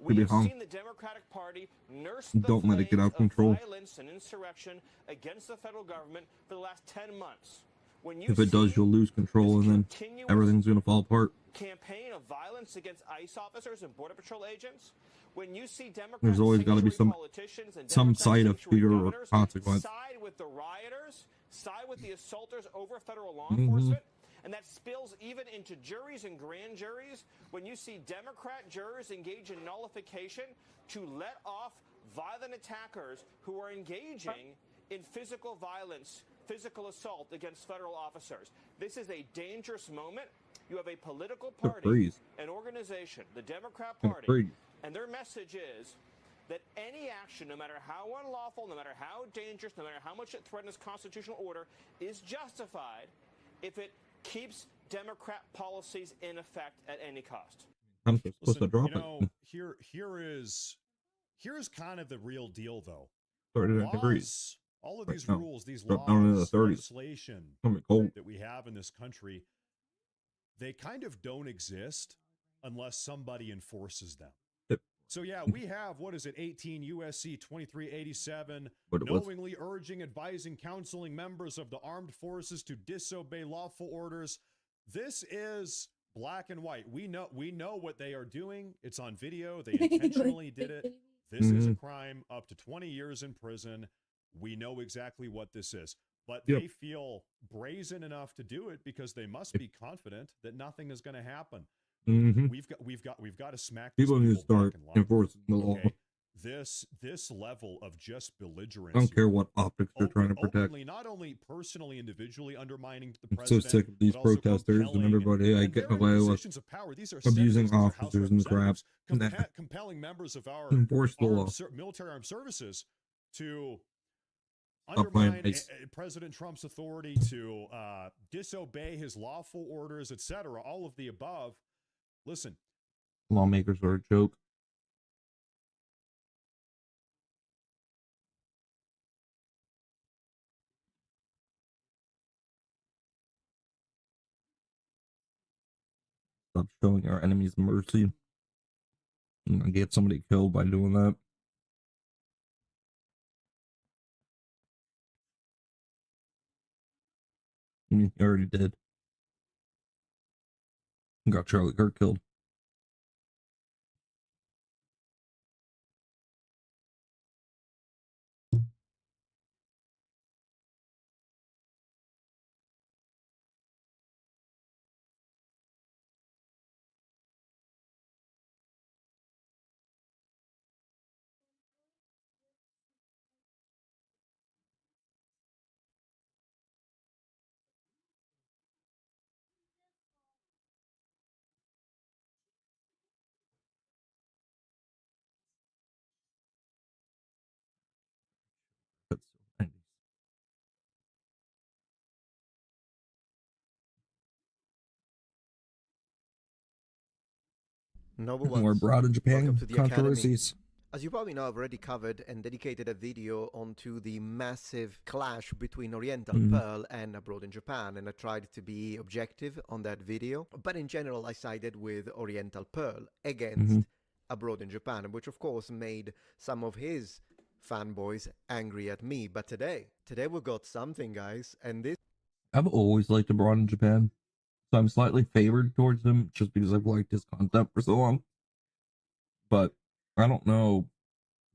could be hung. The Democratic Party nurse Don't let it get out of control. Violence and insurrection against the federal government for the last 10 months. If it does, you'll lose control, and then everything's going to fall apart. Campaign of violence against ICE officers and Border Patrol agents. When you see Democrats, there's always got to be some side of fear or consequence. Side with the rioters, side with the assaulters over federal law enforcement, and that spills even into juries and grand juries. When you see Democrat jurors engage in nullification to let off violent attackers who are engaging in physical violence physical assault against federal officers. This is a dangerous moment. You have a political party, freeze. an organization, the Democrat Gonna Party, freeze. and their message is that any action, no matter how unlawful, no matter how dangerous, no matter how much it threatens constitutional order, is justified if it keeps Democrat policies in effect at any cost. I'm supposed to drop you know, it. here's kind of the real deal, though. Started at degrees. Laws, all of Right these now. rules, these Drop down into the laws, 30s. legislation Coming cold. that we have in this country, they kind of don't exist unless somebody enforces them. Yep. So yeah, we have, what is it, 18 USC 2387, What it was. knowingly urging, advising, counseling members of the armed forces to disobey lawful orders. This is black and white. We know what they are doing. It's on video. They intentionally did it. This is a crime, up to 20 years in prison. We know exactly what this is. But Yep. they feel brazen enough to do it because they must be confident that nothing is going to happen. Mm-hmm. We've got to smack these People need to people back start in line. enforcing the law. Okay? This level of just belligerence. I don't care what optics they're trying to protect. Openly, not only personally, individually undermining the I'm so president. sick of these but also protesters and compelling- everybody. I and get they're in away with positions of power. These are abusing senators, these are House officers and crap. representatives, compelling members of our Enforce the law. military armed services to Stop playing undermine nice. President Trump's authority, to disobey his lawful orders, etc. All of the above. Listen, Lawmakers are a joke. Stop showing our enemies mercy. And get somebody killed by doing that. I mean, he already did. Got Charlie Kirk killed. That's so 90s. Noble More ones. abroad in Japan Welcome to the Academy. controversies. As you probably know, I've already covered and dedicated a video onto the massive clash between Oriental Pearl and Abroad in Japan, and I tried to be objective on that video. But in general, I sided with Oriental Pearl against Abroad in Japan, which of course made some of his fanboys angry at me. But today we got something, guys, and this... I've always liked Abroad in Japan, so I'm slightly favored towards him just because I've liked his content for so long. But I don't know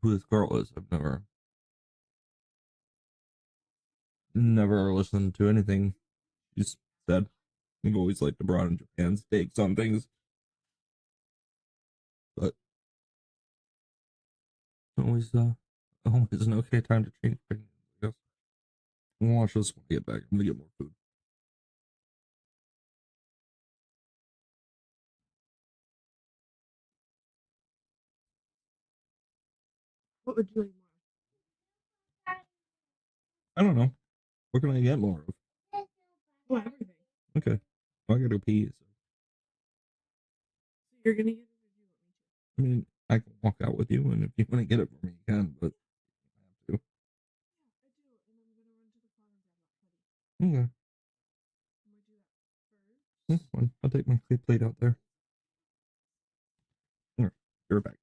who this girl is. I've never listened to anything she's said. I've always liked Abroad in Japan's takes on things. But always an okay time to change things, I guess. I'll watch this when I get back. I'm gonna get more food. What would you like more? I don't know. What can I get more of? Well, everything. Okay. Well, I gotta pee. So. You're gonna get it, or do you want me to? I mean, I can walk out with you, and if you want to get it for me, you can, but I have to. Yeah, I do, and I'm gonna run to the car and grab that hoodie. Okay. I'm gonna do that first. That's fine. I'll take my clay plate out there. Alright, you're back.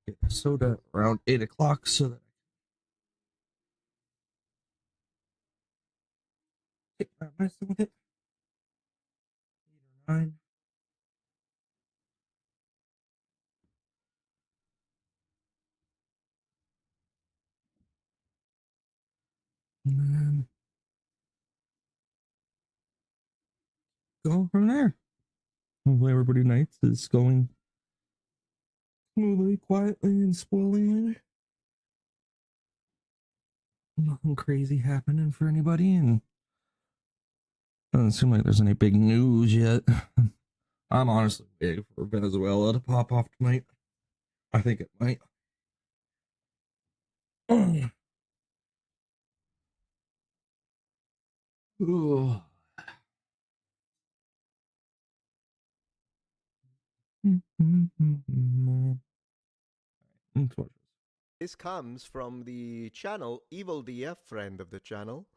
get a soda around 8 o'clock so that I can get my medicine with it. 8 or 9. And then go from there. Hopefully everybody nights is going smoothly, quietly, and spoilingly. Nothing crazy happening for anybody, and doesn't seem like there's any big news yet. I'm honestly waiting for Venezuela to pop off tonight. I think it might. Ooh. This comes from the channel Evil DF, friend of the channel,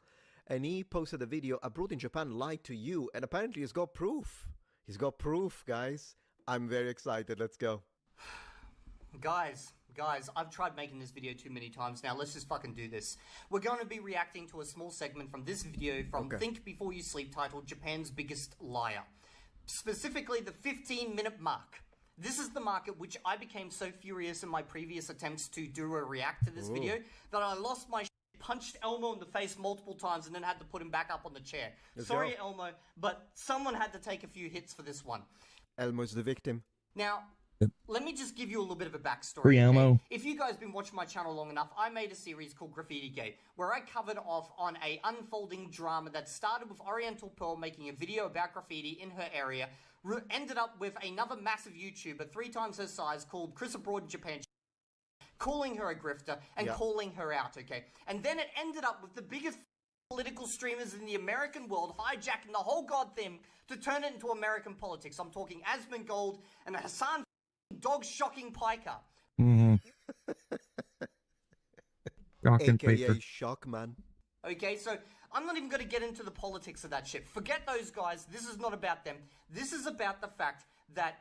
and he posted a video. Abroad in Japan lied to you, and apparently he's got proof. He's got proof, guys. I'm very excited. Let's go. Guys, I've tried making this video too many times now. Let's just fucking do this. We're going to be reacting to a small segment from this video from Think Before You Sleep, titled Japan's Biggest Liar. Specifically the 15-minute mark. This is the mark at which I became so furious in my previous attempts to do a react to this video that I lost my shit, punched Elmo in the face multiple times, and then had to put him back up on the chair. Sorry, Elmo, but someone had to take a few hits for this one. Elmo's the victim. Now, let me just give you a little bit of a backstory. Free Elmo. If you guys have been watching my channel long enough, I made a series called Graffiti Gate, where I covered off on a unfolding drama that started with Oriental Pearl making a video about graffiti in her area, ended up with another massive YouTuber 3 times her size called Chris Abroad in Japan, calling her a grifter and calling her out, okay? And then it ended up with the biggest political streamers in the American world hijacking the whole god thing to turn it into American politics. I'm talking Asmongold and Hassan Dog Shocking Piker. AKA Shockman. Okay, so I'm not even going to get into the politics of that shit. Forget those guys. This is not about them. This is about the fact that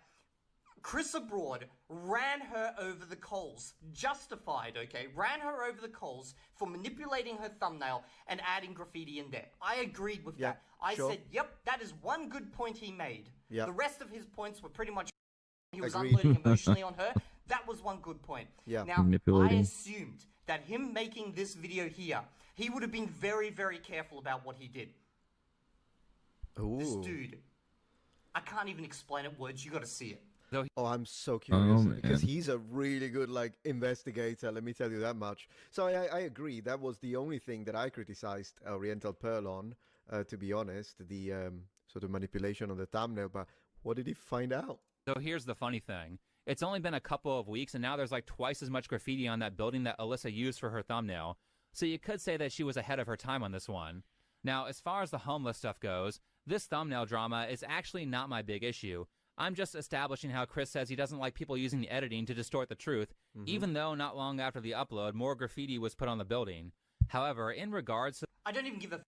Chris Abroad ran her over the coals. Justified, okay? Ran her over the coals for manipulating her thumbnail and adding graffiti in there. I agreed with that. I said, yep, that is one good point he made. The rest of his points were pretty much he was unloading emotionally on her. That was one good point. Now, I assumed that him making this video here, he would have been very, very careful about what he did. This dude, I can't even explain it words. You got to see it. Oh, I'm so curious because he's a really good investigator. Let me tell you that much. So I agree. That was the only thing that I criticized Oriental Pearl on, to be honest, the sort of manipulation on the thumbnail. But what did he find out? So here's the funny thing. It's only been a couple of weeks, and now there's like twice as much graffiti on that building that Alyssa used for her thumbnail. So you could say that she was ahead of her time on this one. Now, as far as the homeless stuff goes, this thumbnail drama is actually not my big issue. I'm just establishing how Chris says he doesn't like people using the editing to distort the truth, even though not long after the upload, more graffiti was put on the building. However, in regards to... I don't even give a...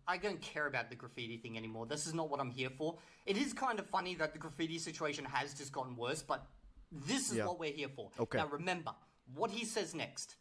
I don't care about the graffiti thing anymore. This is not what I'm here for. It is kind of funny that the graffiti situation has just gotten worse, but this is what we're here for. Now remember, what he says next.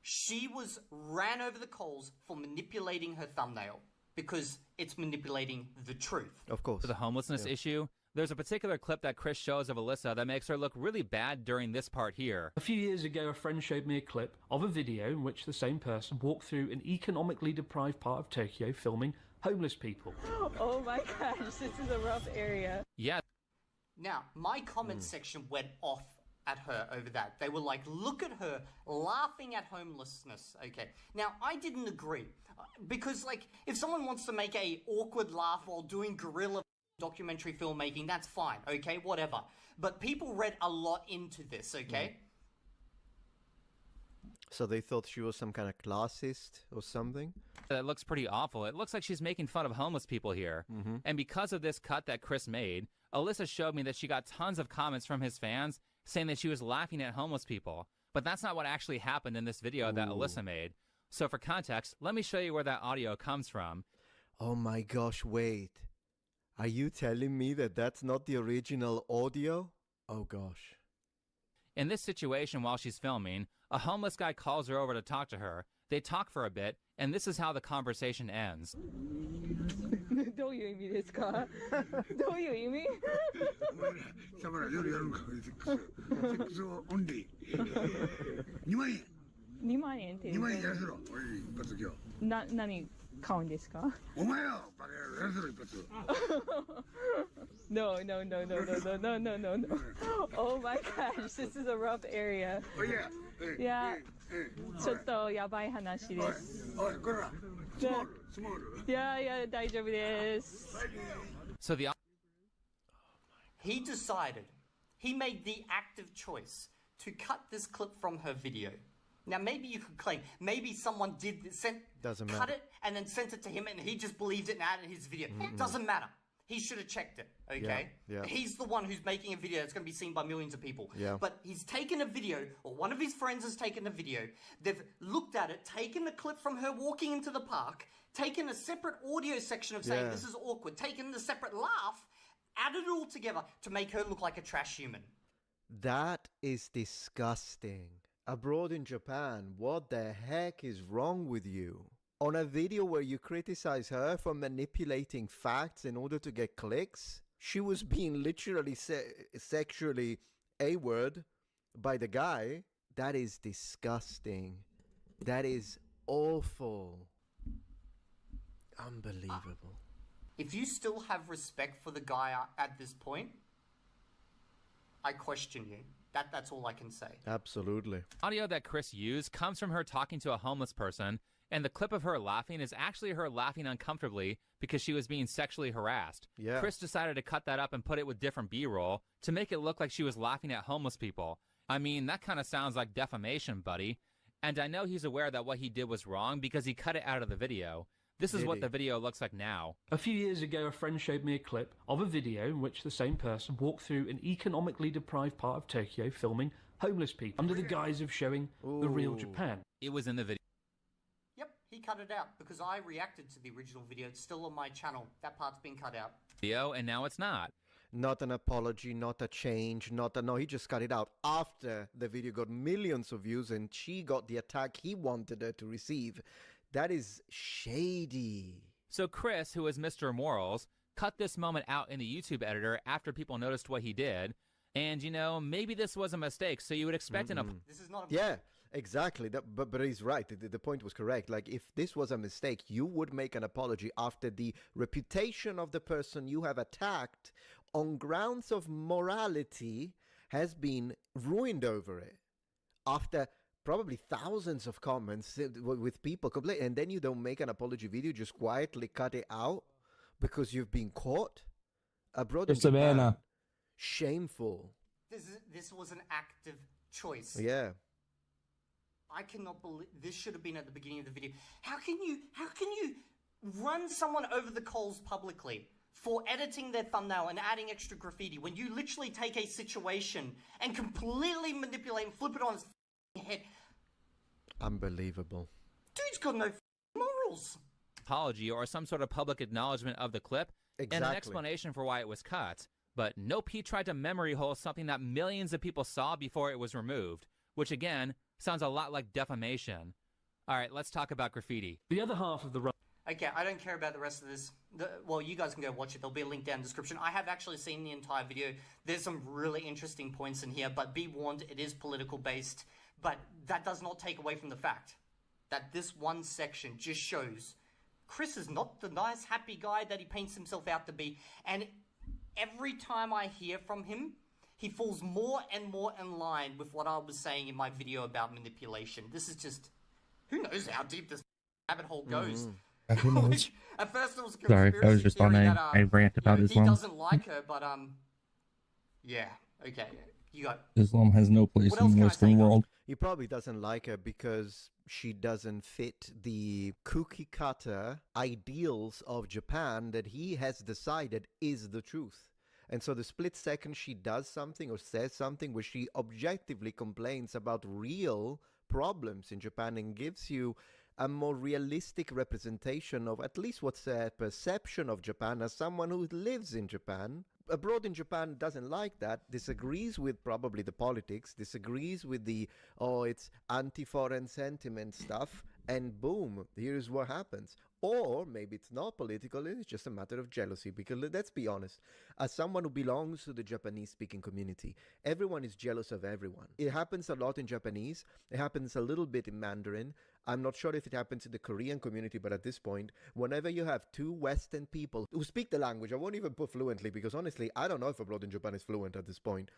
She ran over the coals for manipulating her thumbnail because it's manipulating the truth. Of course. To the homelessness issue, there's a particular clip that Chris shows of Alyssa that makes her look really bad during this part here. A few years ago, a friend showed me a clip of a video in which the same person walked through an economically deprived part of Tokyo filming homeless people. Oh my gosh, this is a rough area. Yeah. Now, my comment section went off at her over that. They were like, look at her laughing at homelessness, okay? Now, I didn't agree. Because, like, if someone wants to make a awkward laugh while doing guerrilla documentary filmmaking, that's fine, okay? Whatever. But people read a lot into this, okay? So they thought she was some kind of classist or something? That looks pretty awful. It looks like she's making fun of homeless people here. And because of this cut that Chris made, Alyssa showed me that she got tons of comments from his fans saying that she was laughing at homeless people. But that's not what actually happened in this video that Alyssa made. So for context, let me show you where that audio comes from. Oh my gosh, wait. Are you telling me that that's not the original audio? Oh gosh. In this situation, while she's filming, a homeless guy calls her over to talk to her. They talk for a bit, and this is how the conversation ends. どういう意味ですかどういう意味サバラ夜やるんかセックスオンリー2万円2万円って2万円やらせろ俺一発今日何買うんですかお前よバカ野郎やらせろ一発 No, no, no, no, no, no, no, no, no, no. Oh my gosh, this is a rough area. Oh yeah. Yeah. ちょっとやばい話です。おい、こら、スモール。いやいや、大丈夫です。So the He decided, he made the active choice to cut this clip from her video. Now, maybe you could claim, maybe someone Doesn't cut matter. it and then sent it to him and he just believed it and added his video. Doesn't matter. He should have checked it, okay? Yeah. He's the one who's making a video that's going to be seen by millions of people. Yeah. But he's taken a video, or one of his friends has taken a video. They've looked at it, taken a clip from her walking into the park, taken a separate audio section of saying this is awkward, taken the separate laugh, added it all together to make her look like a trash human. That is disgusting. Abroad in Japan, what the heck is wrong with you? On a video where you criticize her for manipulating facts in order to get clicks, she was being literally sexually A-word by the guy. That is disgusting. That is awful. Unbelievable. If you still have respect for the guy at this point, I question you. That's all I can say. Absolutely. audio that Chris used comes from her talking to a homeless person, and the clip of her laughing is actually her laughing uncomfortably because she was being sexually harassed. Yeah. Chris decided to cut that up and put it with different B-roll to make it look like she was laughing at homeless people. I mean, that kind of sounds like defamation, buddy. And I know he's aware that what he did was wrong because he cut it out of the video. This is what the video looks like now. A few years ago, a friend showed me a clip of a video in which the same person walked through an economically deprived part of Tokyo filming homeless people under the guise of showing the real Japan. It was in the video. Yep, he cut it out because I reacted to the original video. It's still on my channel. That part's been cut out. And now it's not. Not an apology, not a change, no, he just cut it out after the video got millions of views and she got the attack he wanted her to receive. That is shady. So Chris, who is Mr. Morals, cut this moment out in the YouTube editor after people noticed what he did. And, you know, maybe this was a mistake, so you would expect This is not a Yeah, exactly. But he's right. The point was correct. Like, if this was a mistake, you would make an apology after the reputation of the person you have attacked on grounds of morality has been ruined over it. After probably thousands of comments with people complaining, and then you don't make an apology video, just quietly cut it out because you've been caught abroad in Japan. Shameful. This was an active choice. Yeah. I cannot believe this should have been at the beginning of the video. How can you run someone over the coals publicly for editing their thumbnail and adding extra graffiti when you literally take a situation and completely manipulate and flip it on his head? Unbelievable. Dude's got no morals. Apology or some sort of public acknowledgement of the clip and an explanation for why it was cut. But nope, he tried to memory hole something that millions of people saw before it was removed, which again sounds a lot like defamation. All right, let's talk about graffiti. The other half of the Okay, I don't care about the rest of this. Well, you guys can go watch it. There'll be a link down in the description. I have actually seen the entire video. There's some really interesting points in here, but be warned, it is political based. But that does not take away from the fact that this one section just shows Chris is not the nice, happy guy that he paints himself out to be. And every time I hear from him, he falls more and more in line with what I was saying in my video about manipulation. This is just... Who knows how deep this rabbit hole goes? At first it was a conspiracy Sorry, I was just on theory a rant about he Islam. doesn't like her, but yeah, okay. You got... Islam has no place in the Western world. He probably doesn't like her because she doesn't fit the cookie cutter ideals of Japan that he has decided is the truth. And so the split second she does something or says something where she objectively complains about real problems in Japan and gives you a more realistic representation of at least what's a perception of Japan as someone who lives in Japan, abroad in Japan doesn't like that, disagrees with probably the politics, disagrees with the, oh, it's anti-foreign sentiment stuff, and boom, here's what happens. Or maybe it's not political, it's just a matter of jealousy. Because let's be honest, as someone who belongs to the Japanese speaking community, everyone is jealous of everyone. It happens a lot in Japanese, it happens a little bit in Mandarin. I'm not sure if it happens in the Korean community, but at this point, whenever you have two Western people who speak the language, I won't even put fluently, because honestly, I don't know if abroad in Japan is fluent at this point.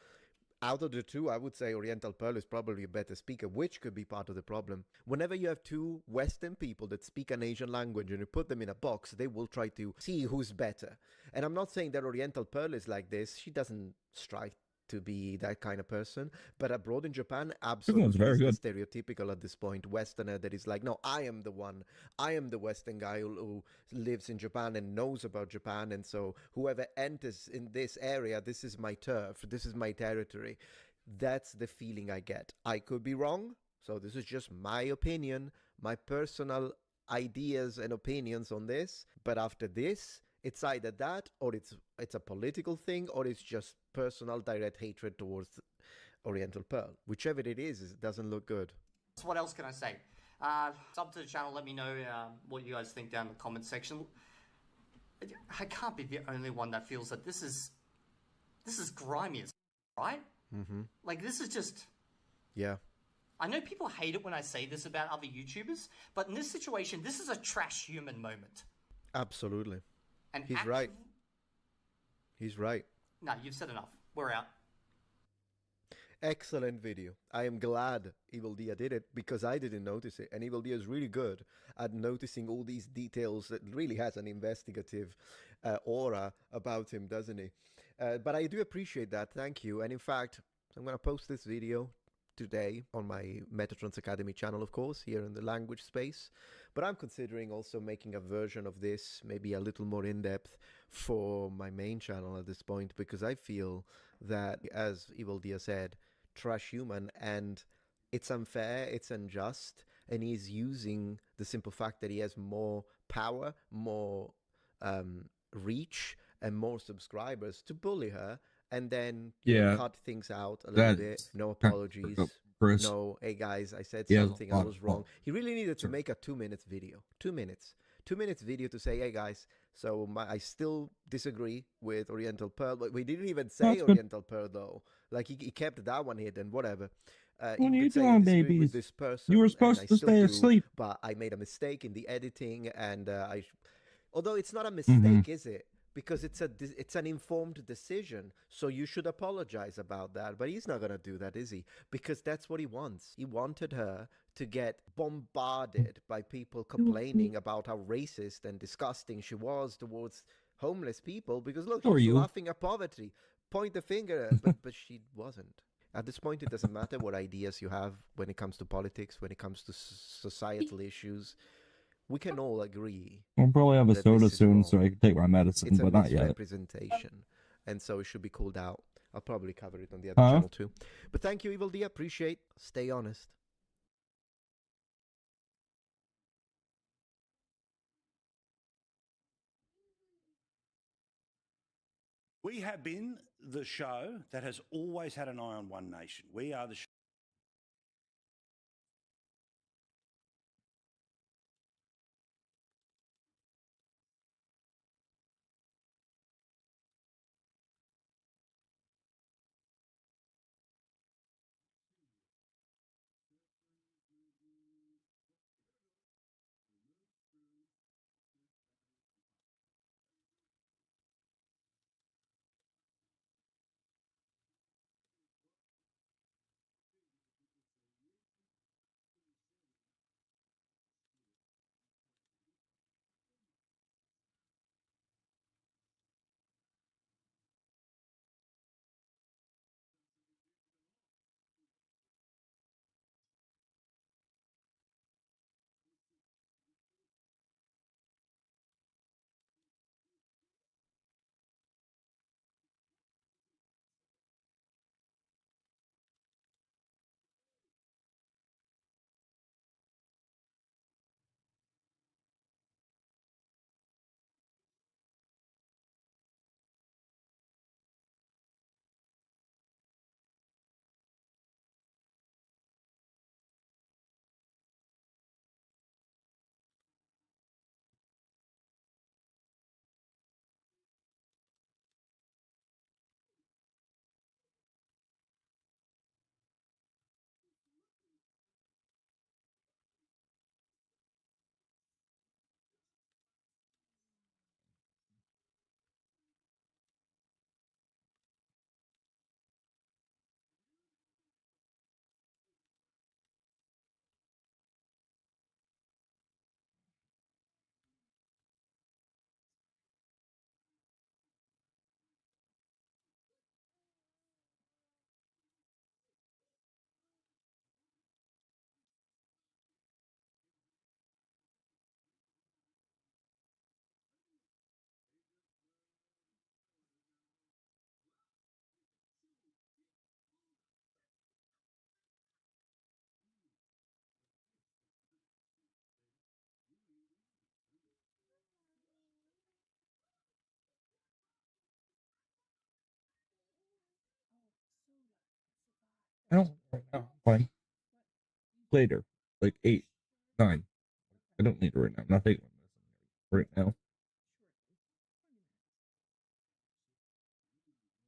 Out of the two, I would say Oriental Pearl is probably a better speaker, which could be part of the problem. Whenever you have two Western people that speak an Asian language and you put them in a box, they will try to see who's better. And I'm not saying that Oriental Pearl is like this. She doesn't strive to be that kind of person, but abroad in Japan, absolutely very is the good. stereotypical at this point Westerner that is like, no, I am the one, I am the Western guy who lives in Japan and knows about Japan, and so whoever enters in this area, this is my turf, this is my territory. That's the feeling I get. I could be wrong, so this is just my opinion, my personal ideas and opinions on this, but after this, it's either that or it's a political thing, or it's just personal direct hatred towards Oriental Pearl. Whichever it is, it doesn't look good. So what else can I say? Sub to the channel, let me know what you guys think down in the comment section. I can't be the only one that feels that this is grimy as right? Mm-hmm. Like, this is just... Yeah. I know people hate it when I say this about other YouTubers, but in this situation, this is a trash human moment. Absolutely. And He's right. He's right. No, you've said enough. We're out. Excellent video. I am glad Evil Dia did it, because I didn't notice it. And Evil Dia is really good at noticing all these details. That really has an investigative aura about him, doesn't he? But I do appreciate that. Thank you. And in fact, I'm going to post this video today on my Metatrons Academy channel, of course, here in the language space. But I'm considering also making a version of this, maybe a little more in-depth, for my main channel at this point, because I feel that, as Evil Dia said, trash human, and it's unfair, it's unjust, and he's using the simple fact that he has more power, more reach, and more subscribers to bully her, and then cut things out a little bit. No apologies. Chris. No, hey guys, I said He has something, a I lot was of wrong. He really needed to make a 2-minute video. 2 minutes. 2 minutes video to say, hey guys, so I still disagree with Oriental Pearl, but we didn't even say Oriental Pearl though. Like he kept that one hidden, whatever. What are you say, doing, babies? With babies? this person, You were supposed to stay asleep. but I made a mistake in the editing, and although it's not a mistake, is it? Because it's an informed decision, so you should apologize about that. But he's not gonna do that, is he? Because that's what he wants. He wanted her to get bombarded by people complaining about how racist and disgusting she was towards homeless people. Because look, she's laughing at poverty. Point the finger, but she wasn't. At this point, it doesn't matter what ideas you have when it comes to politics, when it comes to societal issues. We can all agree. I'll probably have a soda soon so I can take my medicine, it's but not yet. Representation, and so it should be called out. I'll probably cover it on the other channel too. But thank you, Evil Dia. Appreciate. Stay honest. We have been the show that has always had an eye on one nation. We are the show. I don't right now. Fine. Later, like 8, 9. I don't need it right now. I'm not taking this right now. They turned Buzz into a bad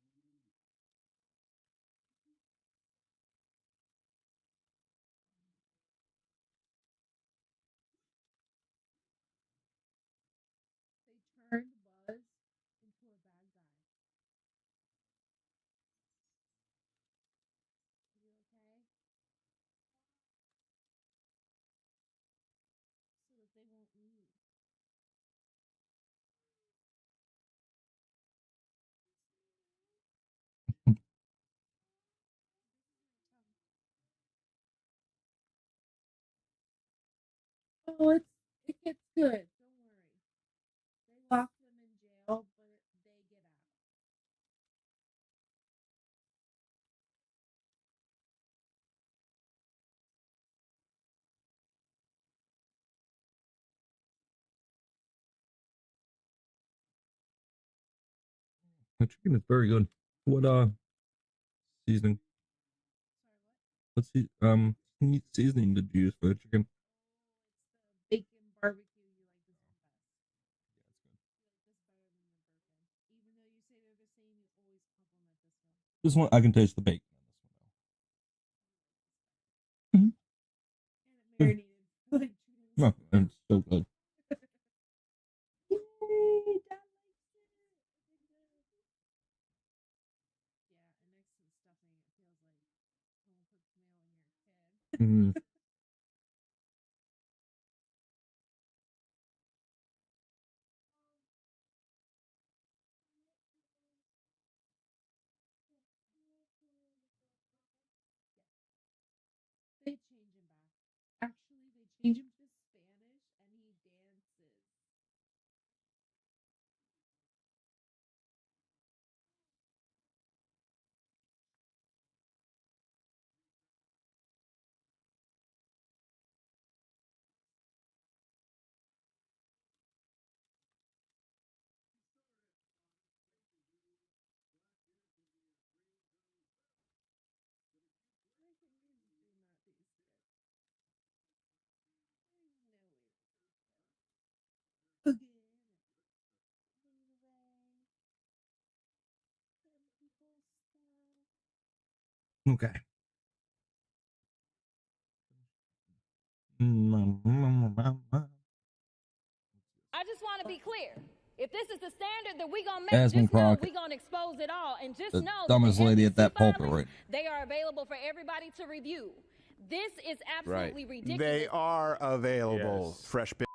guy. Are you okay? So that they won't leave. Oh, it gets good. Don't worry. They lock them in jail, but they get out. The chicken is very good. What seasoning? What's the seasoning did you use for the chicken? Bacon barbecue. You like this one best. You like this better than the bourbon. Even though you say they're the same, you always compliment this one. This one I can taste the bacon on this one. And it marinated for like 2 days. No, it's so good. Yay, Dad likes it. Yeah, and next to the stuffing, it feels like someone puts mail in your kid. Mm. They change him back. Actually, they change him to Spanish and he dances. Okay. I just want to be clear. If this is the standard that we're going to make, Jasmine just know Crockett, we're going to expose it all. And just the know dumbest that the lady at that FEC pulpit filings, right they are available for everybody to review. This is absolutely ridiculous. They are available. Yes. Fresh bit.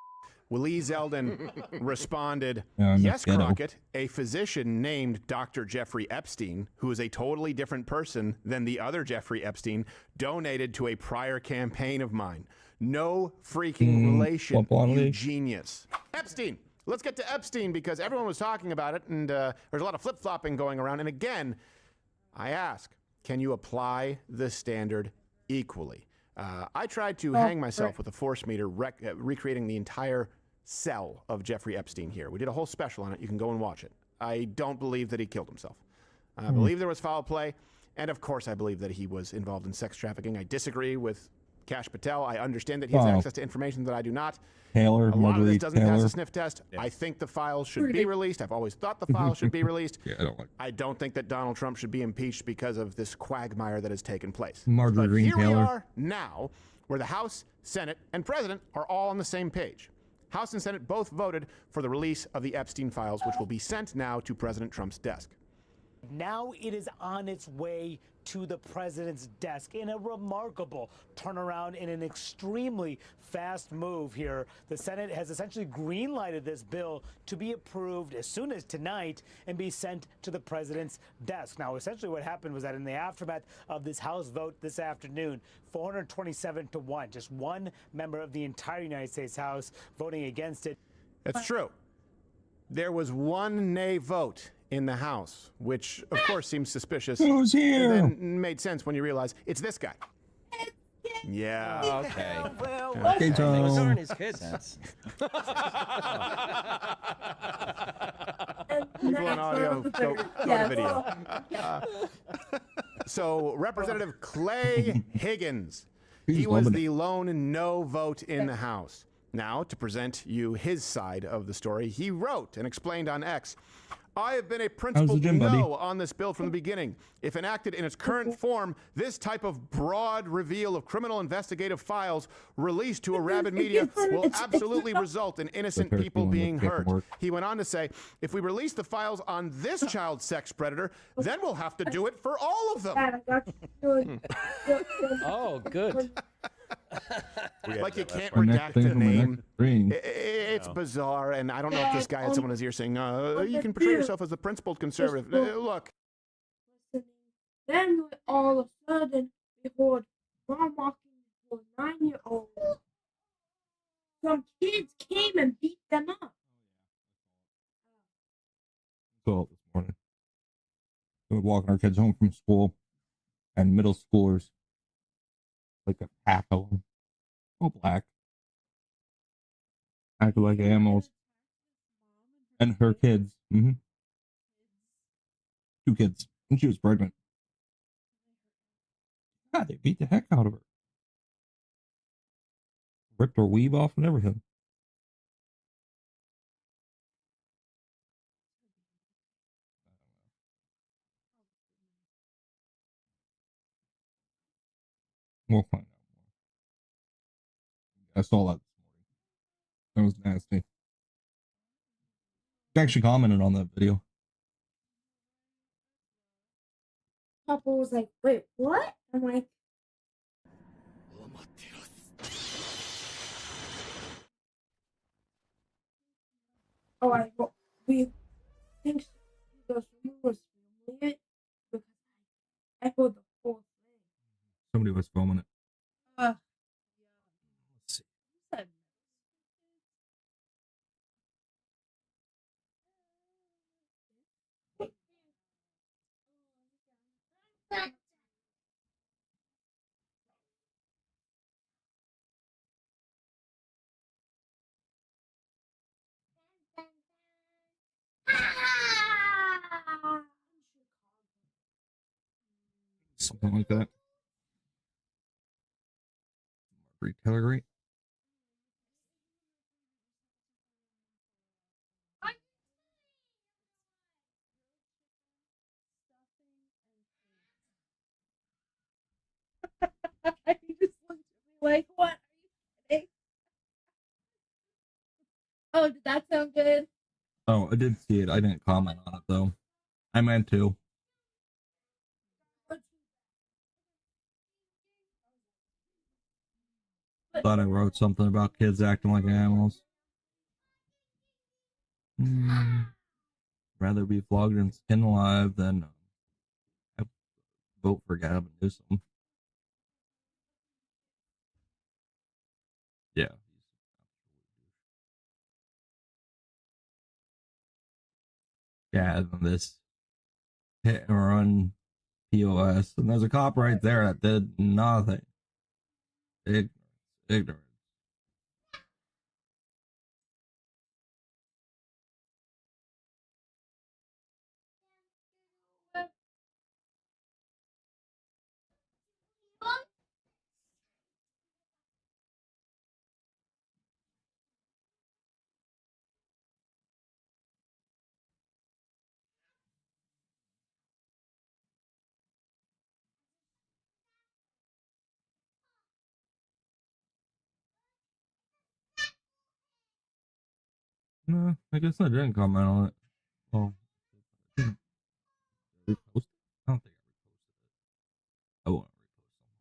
Willie Zeldin responded, Yeah, yes, ghetto. Crockett, a physician named Dr. Jeffrey Epstein, who is a totally different person than the other Jeffrey Epstein, donated to a prior campaign of mine. No freaking relation, you genius. Epstein. Let's get to Epstein because everyone was talking about it and there's a lot of flip-flopping going around. And again, I ask, can you apply the standard equally? I tried to hang myself with a force meter, recreating the entire cell of Jeffrey Epstein here. We did a whole special on it. You can go and watch it. I don't believe that he killed himself. I believe there was foul play. And of course, I believe that he was involved in sex trafficking. I disagree with Kash Patel. I understand that he has access to information that I do not. Taylor, a lot of this doesn't pass Taylor. a sniff test. I think the file should be released. I've always thought the file should be released. Yeah, I don't like I don't think that Donald Trump should be impeached because of this quagmire that has taken place. Marjorie But Green here we Taylor. are now, where the House, Senate, and President are all on the same page. House and Senate both voted for the release of the Epstein files, which will be sent now to President Trump's desk. Now it is on its way to the president's desk in a remarkable turnaround in an extremely fast move here. The Senate has essentially green-lighted this bill to be approved as soon as tonight and be sent to the president's desk. Now, essentially what happened was that in the aftermath of this House vote this afternoon, 427 to 1, just one member of the entire United States House voting against it. That's true. There was one nay vote in the House, which of course seems suspicious. Who's here? And then made sense when you realize it's this guy. Yeah. Oh, okay. Okay, Tom. Those aren't his kids. People on audio, go to video. So Representative Clay Higgins, He's he was loving it. the lone no vote in the House. Now, to present you his side of the story, he wrote and explained on X, I have been a principled gym, no buddy? on this bill from the beginning. If enacted in its current form, this type of broad reveal of criminal investigative files released to a rabid media will absolutely result in innocent people being hurt. He went on to say, if we release the files on this child sex predator, then we'll have to do it for all of them. Oh, good. Like you can't My next redact thing a for my name. next stream. It's bizarre, and I don't know if this guy had someone in his ear saying, you can portray yourself as a principled conservative. Look. Then all of a sudden, we heard mom walking to a 9-year-old. Some kids came and beat them up. So this morning, we were walking our kids home from school, and middle schoolers, like a pack of them, all black, acted like animals, and her kids, 2 kids, and she was pregnant. God, they beat the heck out of her, ripped her weave off and everything. We'll find out more. I saw that this morning. That was nasty. She actually commented on that video. Papa was like, wait, what? I'm like, oh, we think the swimmer was filming it because I echoed the whole thing. Somebody was filming it. Uh, Let's see. Something like that. Retailer rate. He just looked at me like, what are you kidding? Oh, did that sound good? Oh, I did see it. I didn't comment on it though. I meant to. Thought I wrote something about kids acting like animals. Rather be flogged and skinned alive than vote for Gavin Newsom. Yeah. Yeah, and this hit and run POS, and there's a cop right there that did nothing. Ignorance. No, I guess I didn't comment on it. Oh, repost it? I don't think I won't repost something like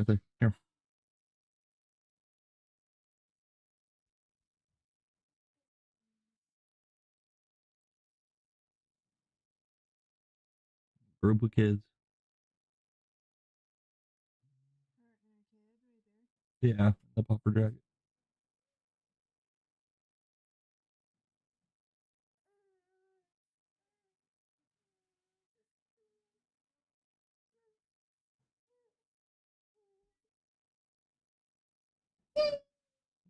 that. Here. Group of kids. Yeah, the puffer jacket.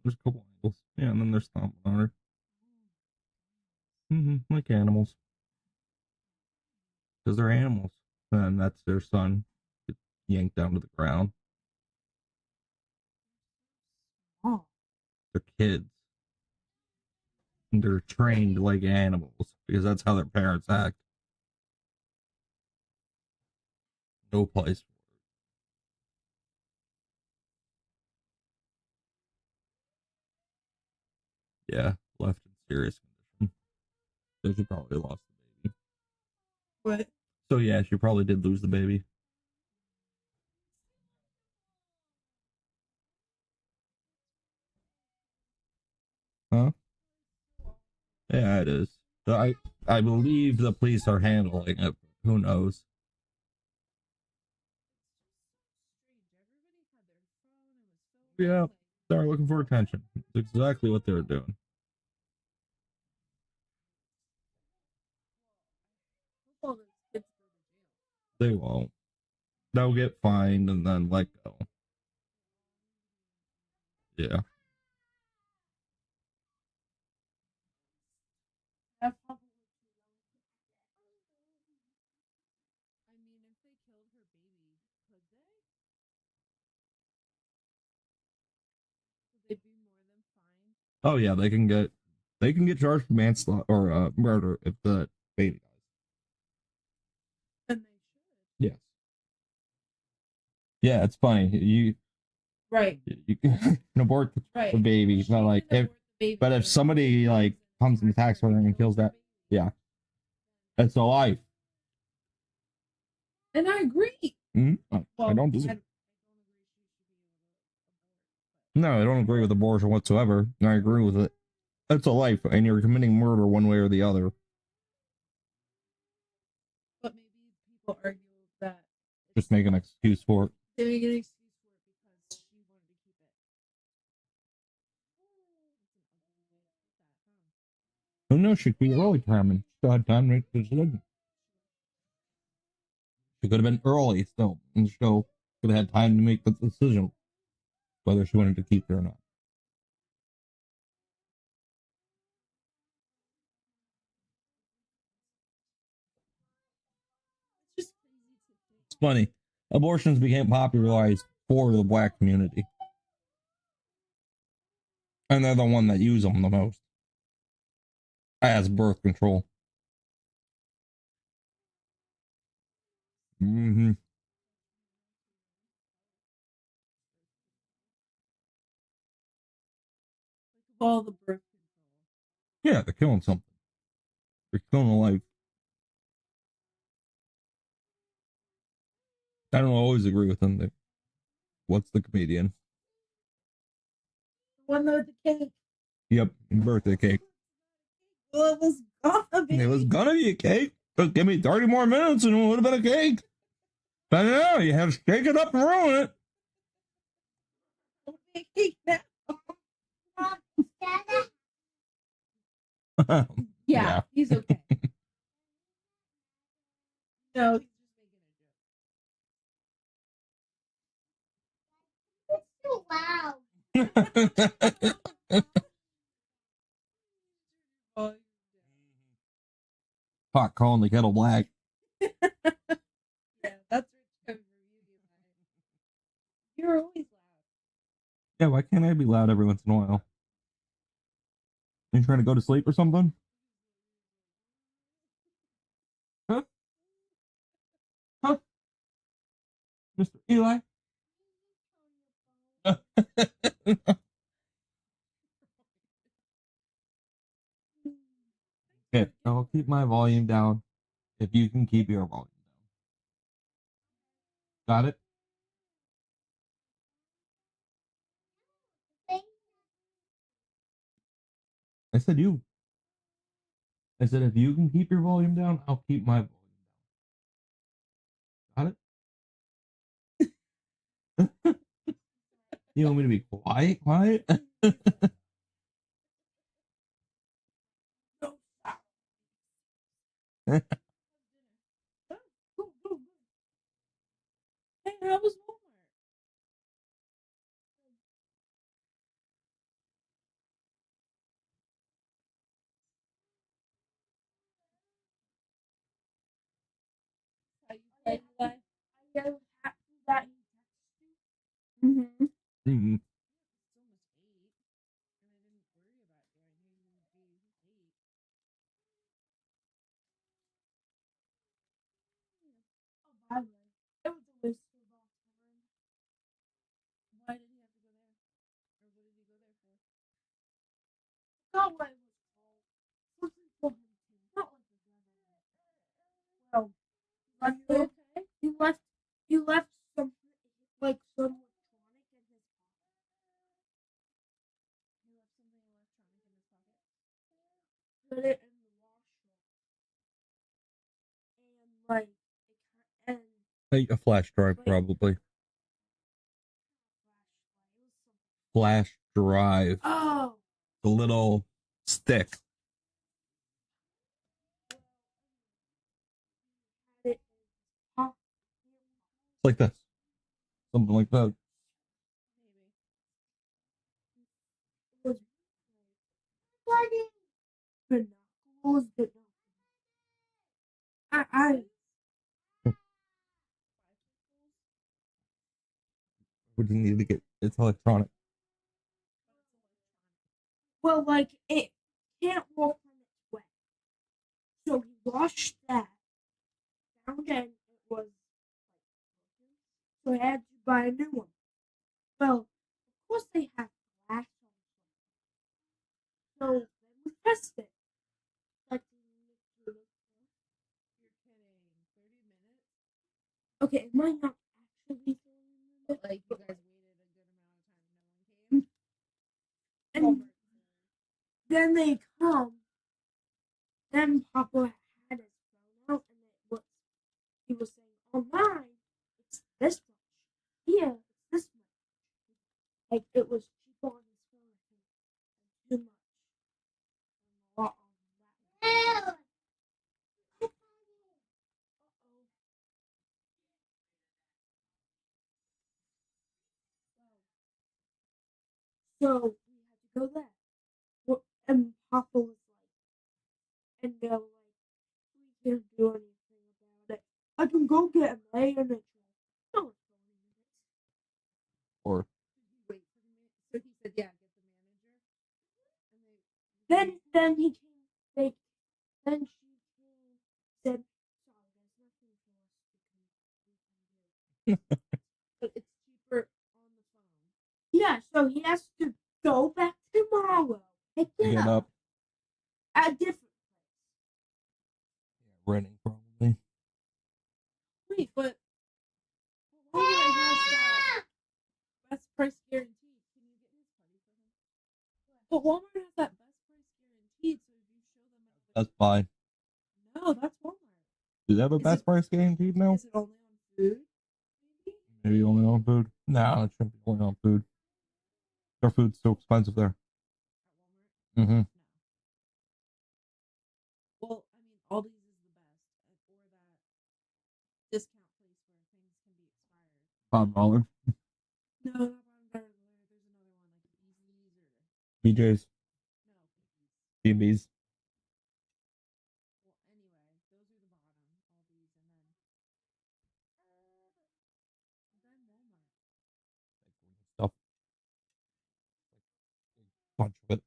There's a couple angles. Yeah, and then there's stomping on her. Like animals. Because they're animals. And that's their son. Gets yanked down to the ground. Oh. They're kids. And they're trained like animals. Because that's how their parents act. No place for it. Yeah, left in serious condition. So she probably lost the baby. What? So yeah, she probably did lose the baby. Huh? Yeah, it is. I believe the police are handling it. Who knows? Yeah, they're looking for attention. It's exactly what they're doing. They won't. They'll get fined and then let go. Yeah. Oh yeah, they can get charged for manslaughter or murder if the baby dies. Yes. Yeah, it's funny. You can abort the baby, but like if somebody like comes and attacks her and kills that, yeah, it's a life. And I agree. I don't disagree. No, I don't agree with abortion whatsoever. I agree with it. It's a life, and you're committing murder one way or the other. But maybe people argue that Just make an excuse for it. they make an excuse for it because she wanted to keep it. Who knows? She could be early retirement. Still had time to make the decision. She could have been early still, and still could have had time to make the decision whether she wanted to keep it or not. It's funny. Abortions became popularized for the black community. And they're the one that use them the most. As birth control. All the birth control. Yeah, they're killing something. They're killing a life. I don't always agree with them. What's the comedian? The one with the cake. Yep, birthday cake. Well, it was gonna be. It was gonna be a cake. Just give me 30 more minutes and it would have been a cake. But no, you have to shake it up and ruin it. It'll be a cake now. Yeah, he's okay. No, he's just making a joke. It's too loud. Pot calling the kettle black. Yeah, that's Rich You're always loud. Yeah, why can't I be loud every once in a while? You trying to go to sleep or something? Huh? Huh? Mr. Eli? Okay, I'll keep my volume down if you can keep your volume down. Got it? I said you. I said if you can keep your volume down, I'll keep my volume. Got it? You want me to be quiet? Quiet? Hey, how was Walmart? How you played today? I was happy that he texted you. Mm-hmm. Mm-hmm. It's almost 8, and I didn't worry about you. I knew you would be 8. Oh, by the way, it was a waste of all time. Why did he have to go there? Or what did he go there for? Not what it was called. Something for hunting. Not like a gun. Well, are you okay? He left some like some electronic in his pocket. He left something electronic in his pocket. Put it in the washroom. And like and A flash drive, probably. Flash drive. Oh. The little stick. It's Like this. Something like that. was binoculars, but I We didn't need to get it's electronic. well, like it can't walk on its way. So he washed that, found out it was like broken, so he had to buy a new one. Well, of course they have glass on it. So then we tested it. Like, you're kidding. 30 minutes? Okay, it might not actually be 30 minutes. Like, you guys waited a good amount of time and no one came? And then they come. Then Papa had his phone out, and he was saying, "On mine, it's this much. Here, it's this much." Like it was cheap on his phone, I think, and too much, and a lot on that one. So we had to go there. And Papa was like, and they were like, "We can't do anything about it. I can go get a manager." No, it's 20 minutes. Or Wait for me. So he said, "Yeah, get the manager." And then he came. Then she came. Said, "Sorry, there's nothing for us we can do." But it's cheaper on the phone. Yeah, so he has to go back tomorrow. Pick it get up. at a different Renting, probably. Wait, but Walmart has that best price guaranteed. Can you get his party for him? But Walmart has that best price guaranteed, so if you show them That's fine. no, that's Walmart. Do they have a best price guaranteed now? Is it only on food? Maybe only on food. No, it shouldn't be only on food. Their food's so expensive there. Mm-hmm. Well, I mean, Aldi's is the best, or that discount place where things can be expired. $5. No, not $5. There's another one like Beasley's or BJ's. no BB's. Well, anyway, those are the bottom Aldi's, and then Walmart. Stuff. Bunch of it.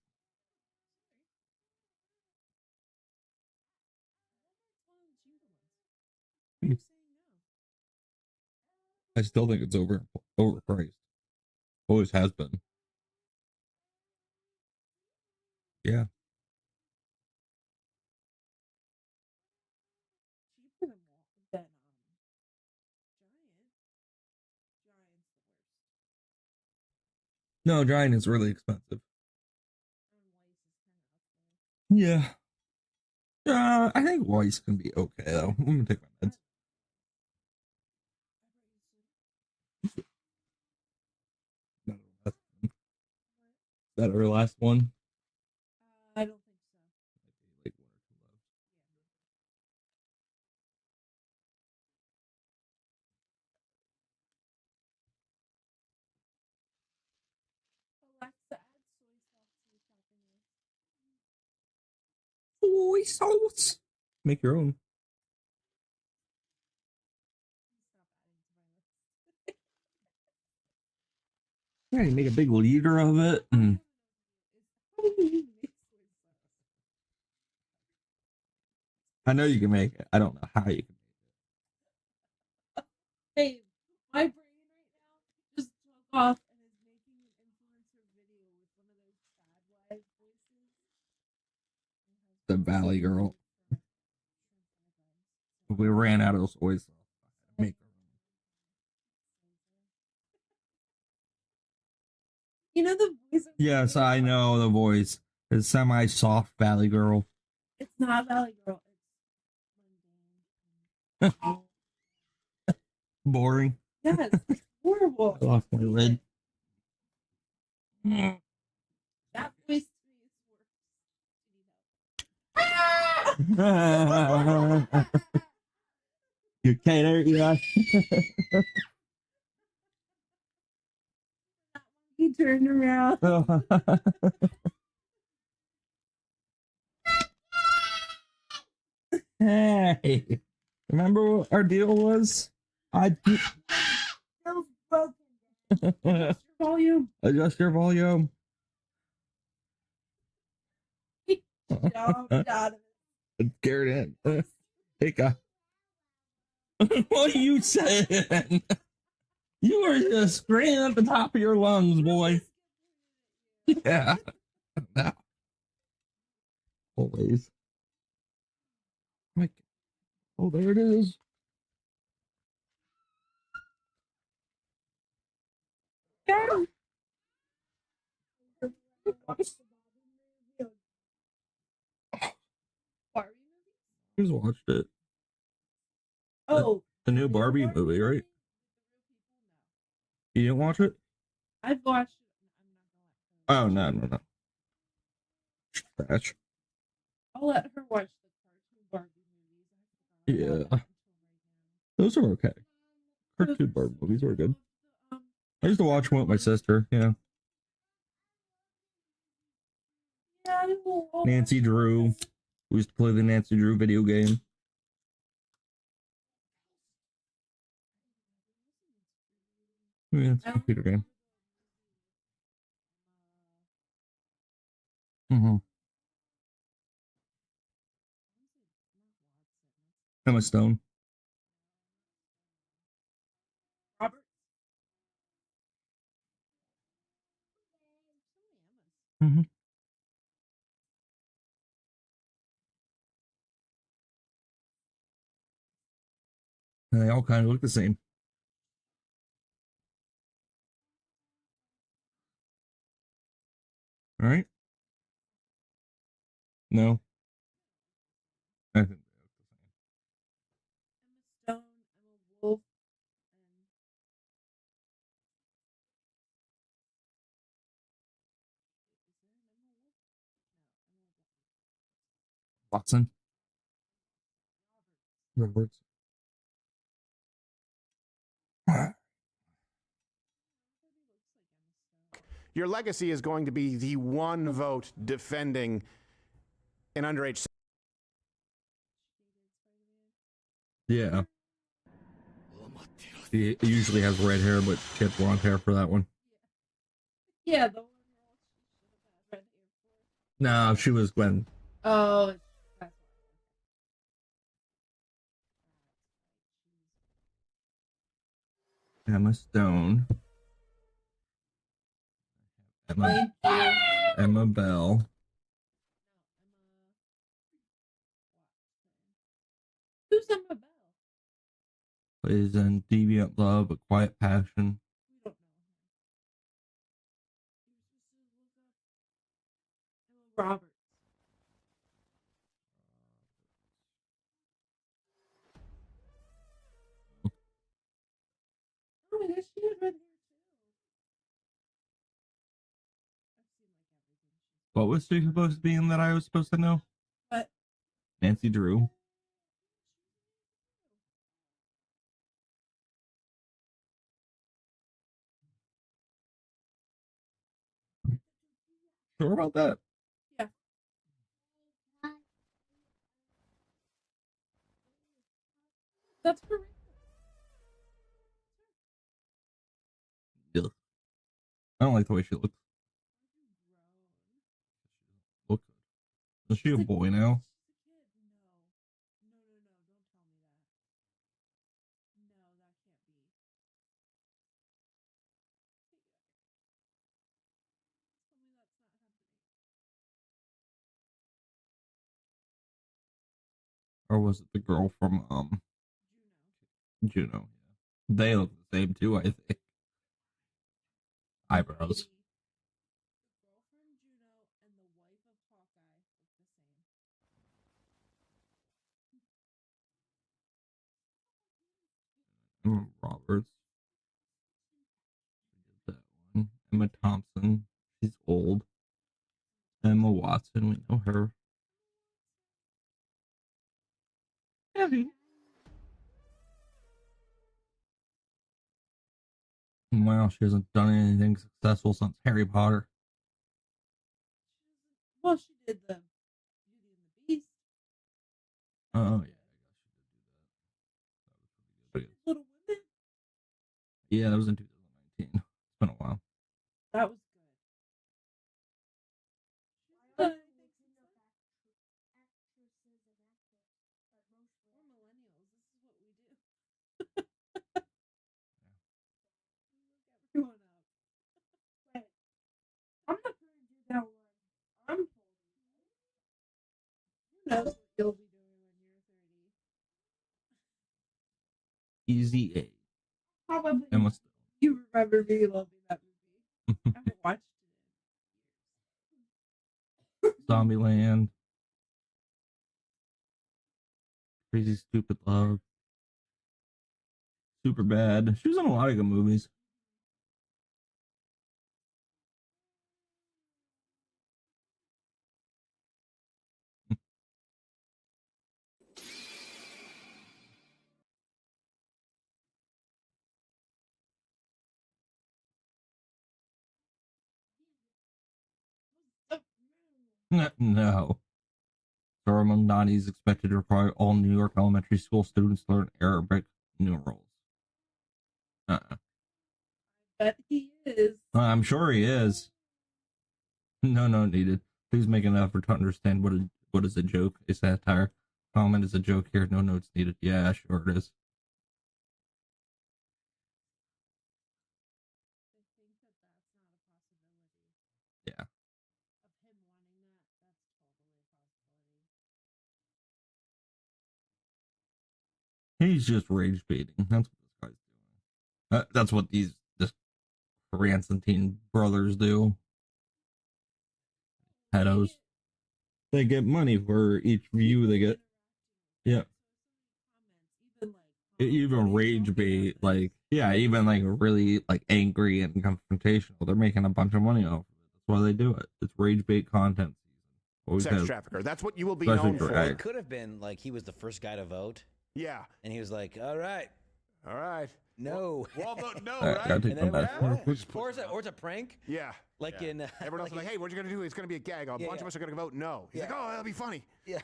I still think it's overpriced. Always has been. Yeah. Cheaper than Giant. Giant's the worst. No, Giant is really expensive. Yeah. I think Weiss can be okay though. I'm gonna take my meds. That our last one? I don't think so. Like one or two left. Alexa, add soy sauce to the shopping list. Soy sauce. Make your own. Yeah, you make a big liter of it. And I know you can make it. I don't know how you can. Hey, my brain right now just took off and is making an influencer video with one of those sad wife voices. The Valley Girl. We ran out of soy sauce. Make You know the voice? Yes, I know the voice. It's semi-soft Valley Girl. It's not Valley Girl. Boring. Yes, it's horrible. I lost my lid. That voice to me is You okay there, Eli? He turned around. Hey, remember what our deal was? Feels broken. Adjust your volume. Adjust your volume. Out of it. Carried in. Hey, guy. What are you saying? You were just screaming at the top of your lungs, boy. Yeah. No. Always. Oh, there it is. Go. Who's watched it? Oh, the new Barbie movie, right? You didn't watch it? I've watched it. Oh, no. Trash. I'll let her watch the cartoon Barbie movies. Yeah. Those are okay. Cartoon Barbie movies are good. I used to watch one with my sister, yeah. Nancy Drew. We used to play the Nancy Drew video game. Yeah, it's a computer game. Mm-hmm. Emma Stone. Robert. Mm-hmm. And they all kind of look the same. All right? No. I think Emma Stone, Emma Wolf, Watson. Roberts. Your legacy is going to be the one vote defending an underage. Yeah. He usually has red hair, but she had blonde hair for that one. Yeah, the one girl she should have had red hair for. No, she was Gwen. Oh, that's Emma Stone. Emma Bell. Who's Emma Bell? Plays in Deviant Love, A Quiet Passion. We don't know her. Emma Roberts. Oh, I guess she had red hair too. What was she supposed to be in that I was supposed to know? What? Nancy Drew. Sure about that? Yeah. That's correct. Ugh. I don't like the way she looks. Look good. Is she a boy now? Or was it the girl from Juno? Yeah. They look the same too, I think. Eyebrows. Emma Roberts. That one. Emma Thompson. She's old. Emma Watson. We know her. Heavy. Wow, she hasn't done anything successful since Harry Potter. Well, she did the Beauty and the Beast. Oh, yeah. Little Women. Yeah, that was in 2019. It's been a while. That was good. Everyone up. Right. I'm not going to do that one. I'm told you. Who knows what you'll be doing when you're 30? Easy A. Probably. Emma Stone. You remember me loving that movie. I haven't watched Zombieland. Crazy Stupid Love. Super Bad. She was in a lot of good movies. No. Zora Mondani is expected to require all New York elementary school students to learn Arabic numerals. Bet he is. I'm sure he is. No needed. Please make an effort to understand what is a joke, a satire. Comment is a joke here. No notes needed. Yeah, sure it is. Yeah. He's just rage baiting. That's what this guy's doing. That's what these Rancenine brothers do. Pedos. They get money for each view they get. Yeah. Even rage bait, like, yeah, even like really like angry and confrontational. They're making a bunch of money off of it. That's why they do it. It's rage bait content. Sex trafficker. That's what you will be Especially known for for. ag. It could have been like he was the first guy to vote. Yeah. And he was like, all right. No. We'll all vote no, All right, right? gotta take And them then, back. or it's a prank. Yeah. Like in Everyone else is like, hey, what are you going to do? It's going to be a gag. A bunch of us are going to vote no. He's like, oh, that'll be funny. Yeah.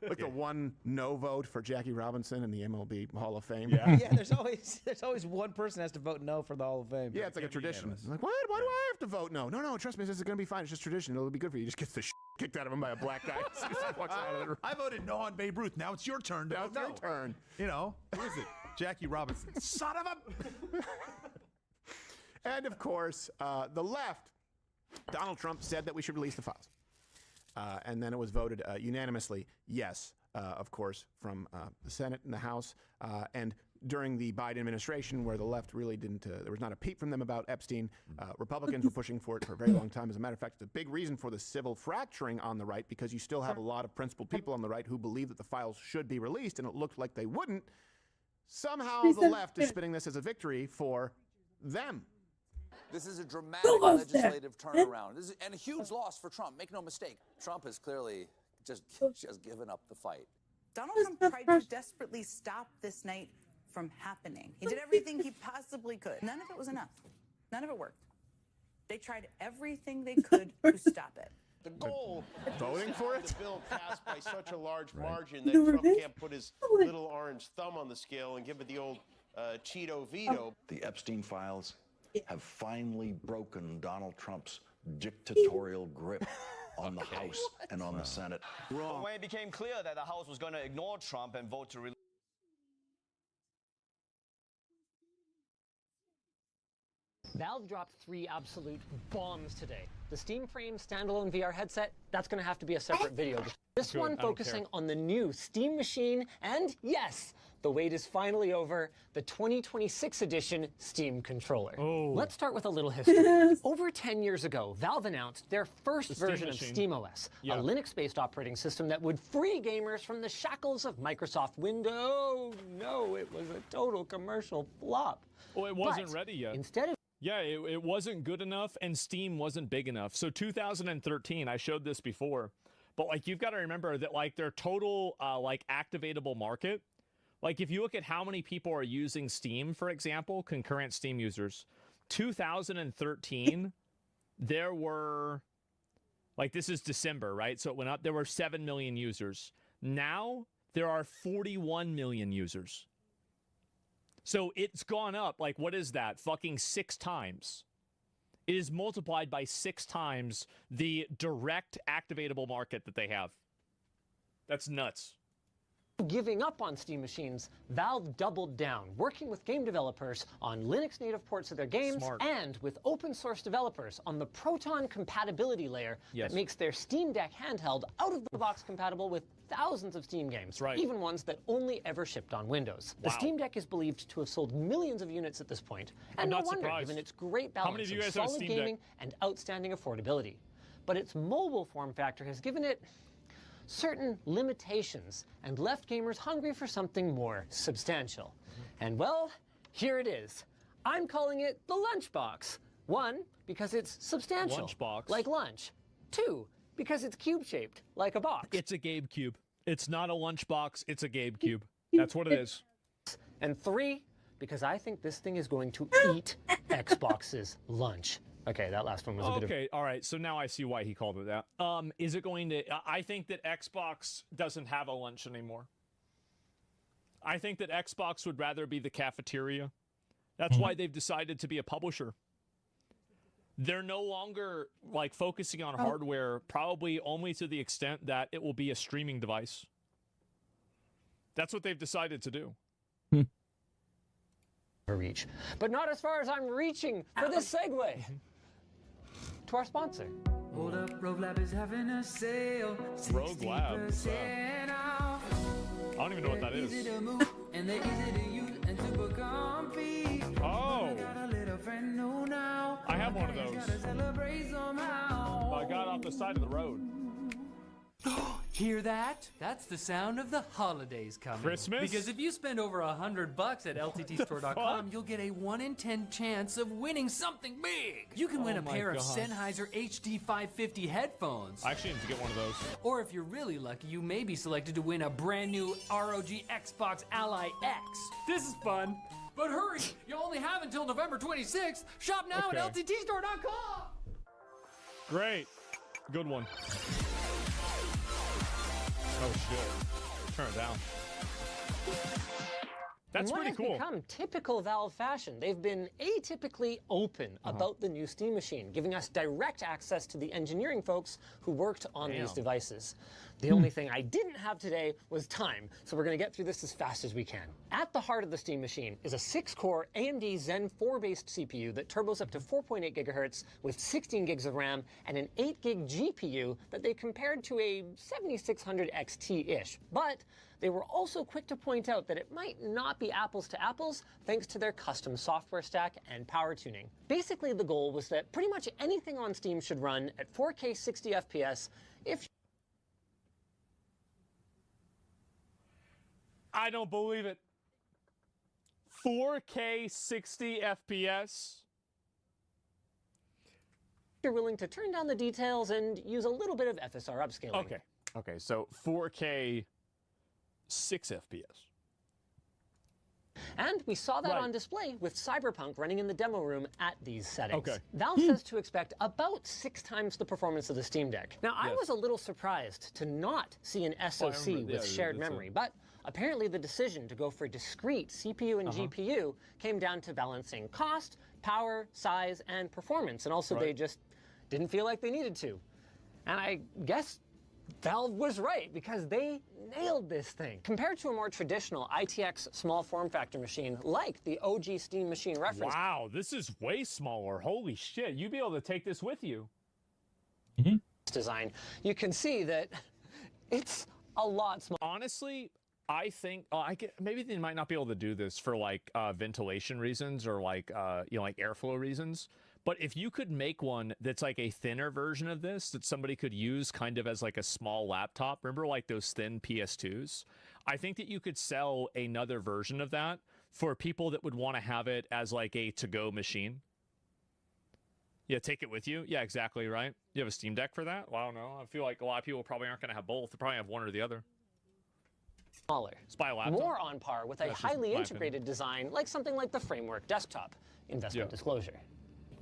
Like the one no vote for Jackie Robinson in the MLB Hall of Fame. Yeah, there's always one person has to vote no for the Hall of Fame. Yeah, it's like a tradition. It's like, what? Why do I have to vote no? No, trust me, this is going to be fine. It's just tradition. It'll be good for you. He just gets the kicked out of him by a black guy. As soon as he walks out of the room. I voted no on Babe Ruth. Now it's your turn. Now it's your turn. You know, who is it? Jackie Robinson. Son of a... And of course, the left, Donald Trump said that we should release the files. And then it was voted unanimously yes, of course, from the Senate and the House. And during the Biden administration, where the left really didn't, there was not a peep from them about Epstein, Republicans were pushing for it for a very long time. As a matter of fact, it's a big reason for the civil fracturing on the right, because you still have a lot of principled people on the right who believe that the files should be released, and it looked like they wouldn't. Somehow the left is spinning this as a victory for them. This is a dramatic legislative turnaround. This is, and a huge loss for Trump. Make no mistake. Trump has clearly just given up the fight. Donald Trump tried to desperately stop this night from happening. He did everything he possibly could. None of it was enough. None of it worked. They tried everything they could to stop it. The goal voting for it? The bill passed by such a large margin You that know Trump what it is? can't put his little orange thumb on the scale and give it the old Cheeto veto. The Epstein files have finally broken Donald Trump's dictatorial grip on the House and on the Senate. But when it became clear that the House was going to ignore Trump and vote to release. Valve dropped 3 absolute bombs today. The Steam Frame standalone VR headset, that's going to have to be a separate video. This Good, one I don't focusing care. on the new Steam Machine, and yes, the wait is finally over, the 2026 edition Steam controller. Oh. Let's start with a little history. Over 10 years ago, Valve announced their first The Steam version of Machine. SteamOS, Yeah. a Linux-based operating system that would free gamers from the shackles of Microsoft Windows. No, it was a total commercial flop. Well, it wasn't But ready yet. Instead of Yeah, it wasn't good enough, and Steam wasn't big enough. So 2013, I showed this before, but like you've got to remember that like their total like activatable market, like if you look at how many people are using Steam, for example, concurrent Steam users, 2013, there were, like this is December, right? So it went up. There were 7 million users. Now there are 41 million users. So it's gone up, like, what is that? Fucking 6 times. It is multiplied by 6 times the direct activatable market that they have. That's nuts. giving up on Steam machines, Valve doubled down, working with game developers on Linux native ports of their games Smart. and with open source developers on the Proton compatibility layer Yes. that makes their Steam Deck handheld out of the box compatible with thousands of Steam games, right. even ones that only ever shipped on Windows. The Wow. Steam Deck is believed to have sold millions of units at this point, I'm and no not wonder surprised. given its great How many balance of you of guys have a solid Steam Deck? gaming and outstanding affordability. But its mobile form factor has given it certain limitations and left gamers hungry for something more substantial. And well, here it is. I'm calling it the Lunchbox. 1, because it's substantial, Lunchbox. like lunch. 2, because it's cube-shaped, like a box. It's a Gabe Cube. It's not a lunchbox, it's a Gabe Cube. That's what it is. And 3, because I think this thing is going to eat Xbox's lunch. Okay, that last one was a bit of... Okay, all right. So now I see why he called it that. Is it going to... I think that Xbox doesn't have a lunch anymore. I think that Xbox would rather be the cafeteria. That's why they've decided to be a publisher. They're no longer like focusing on hardware, probably only to the extent that it will be a streaming device. That's what they've decided to do. reach. But not as far as I'm reaching for this segue to our sponsor. Hold up, Rogue Lab is having a sale. Rogue Lab. What's up? Off. I don't even know what that is. Easy to move, and they're easy to use and super comfy. Oh. I got a little friend who now. I have one of those. Gotta celebrate somehow. I got off the side of the road. Hear that? That's the sound of the holidays coming. Christmas? Because if you spend over $100 at LTTstore.com, you'll get a 1 in 10 chance of winning something big. You can win Oh a my pair of God. Sennheiser HD 550 headphones. I actually need to get one of those. Or if you're really lucky, you may be selected to win a brand new ROG Xbox Ally X. This is fun. But hurry, you only have until November 26th. Shop now Okay. at LTTstore.com. Great. Good one. Oh, shit. Turn it down. That's And what pretty has cool. become typical Valve fashion, they've been atypically open about the new Steam machine, giving us direct access to the engineering folks who worked on these Damn. devices. The only thing I didn't have today was time, so we're going to get through this as fast as we can. At the heart of the Steam machine is a 6-core AMD Zen 4-based CPU that turbos up to 4.8 gigahertz with 16 gigs of RAM and an 8 gig GPU that they compared to a 7600 XT-ish. But they were also quick to point out that it might not be apples to apples thanks to their custom software stack and power tuning. Basically, the goal was that pretty much anything on Steam should run at 4K 60 FPS if I don't believe it. 4K 60 FPS. you're willing to turn down the details and use a little bit of FSR upscaling. Okay, so 4K, 6 FPS. And we saw that Right. on display with Cyberpunk running in the demo room at these settings. Okay. Valve says to expect about 6 times the performance of the Steam Deck. Now, I was a little surprised to not see an SoC remember, with shared memory, but apparently the decision to go for discrete CPU and GPU came down to balancing cost, power, size, and performance, and also they just didn't feel like they needed to. And I guess Valve was right, because they nailed this thing. Compared to a more traditional ITX small form factor machine like the OG Steam Machine reference Wow, this is way smaller. Holy shit, you'd be able to take this with you. design, you can see that it's a lot smaller. Honestly, I think maybe they might not be able to do this for like ventilation reasons or like like airflow reasons. But if you could make one that's like a thinner version of this that somebody could use kind of as like a small laptop, remember like those thin PS2s? I think that you could sell another version of that for people that would want to have it as like a to-go machine. Yeah, take it with you. Yeah, exactly, right? You have a Steam Deck for that? Well, I don't know. I feel like a lot of people probably aren't going to have both. They probably have one or the other. Smaller. Spy laptop. More on par with a That's just highly my integrated design like something like the Framework Desktop. Investment disclosure.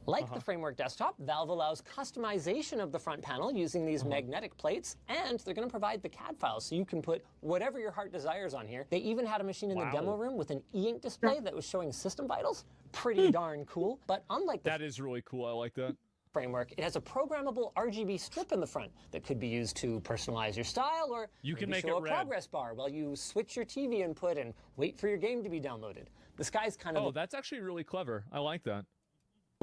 Like the Framework Desktop, Valve allows customization of the front panel using these magnetic plates, and they're going to provide the CAD files so you can put whatever your heart desires on here. They even had a machine in the demo room with an e-ink display that was showing system vitals. Pretty darn cool. But unlike the That is really cool. I like that. Framework, it has a programmable RGB strip in the front that could be used to personalize your style, or you can maybe make show it a red. progress bar while you switch your TV input and wait for your game to be downloaded. The sky's kind of that's actually really clever. I like that.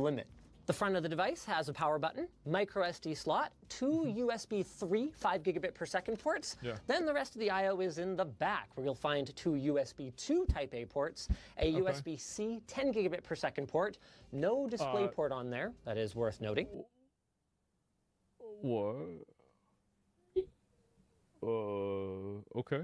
limit. The front of the device has a power button, micro SD slot, 2 USB 3 5 gigabit per second ports. Then the rest of the I/O is in the back, where you'll find 2 USB 2 Type A ports, a USB-C 10 gigabit per second port, no display port on there. That is worth noting. What? Okay.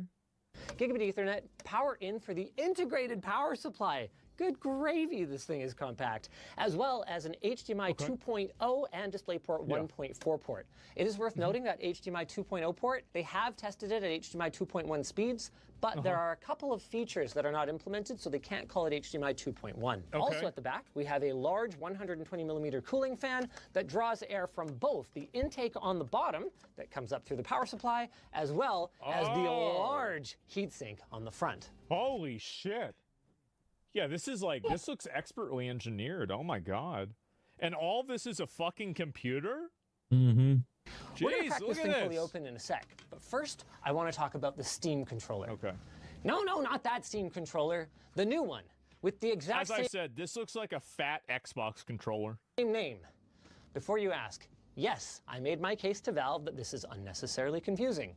Gigabit Ethernet, power in for the integrated power supply. Good gravy, this thing is compact. As well as an HDMI 2.0 and DisplayPort 1.4 port. It is worth noting that HDMI 2.0 port, they have tested it at HDMI 2.1 speeds, but there are a couple of features that are not implemented, so they can't call it HDMI 2.1. Also at the back, we have a large 120 millimeter cooling fan that draws air from both the intake on the bottom that comes up through the power supply, as well as the large heatsink on the front. Holy shit. Yeah, this is like, this looks expertly engineered. Oh my God. And all this is a fucking computer? We're Jeez, gonna crack look this at thing this. fully open in a sec. But first, I want to talk about the Steam controller. Okay. No, not that Steam controller. The new one, with the exact As I same said, this looks like a fat Xbox controller. name. Before you ask, yes, I made my case to Valve that this is unnecessarily confusing.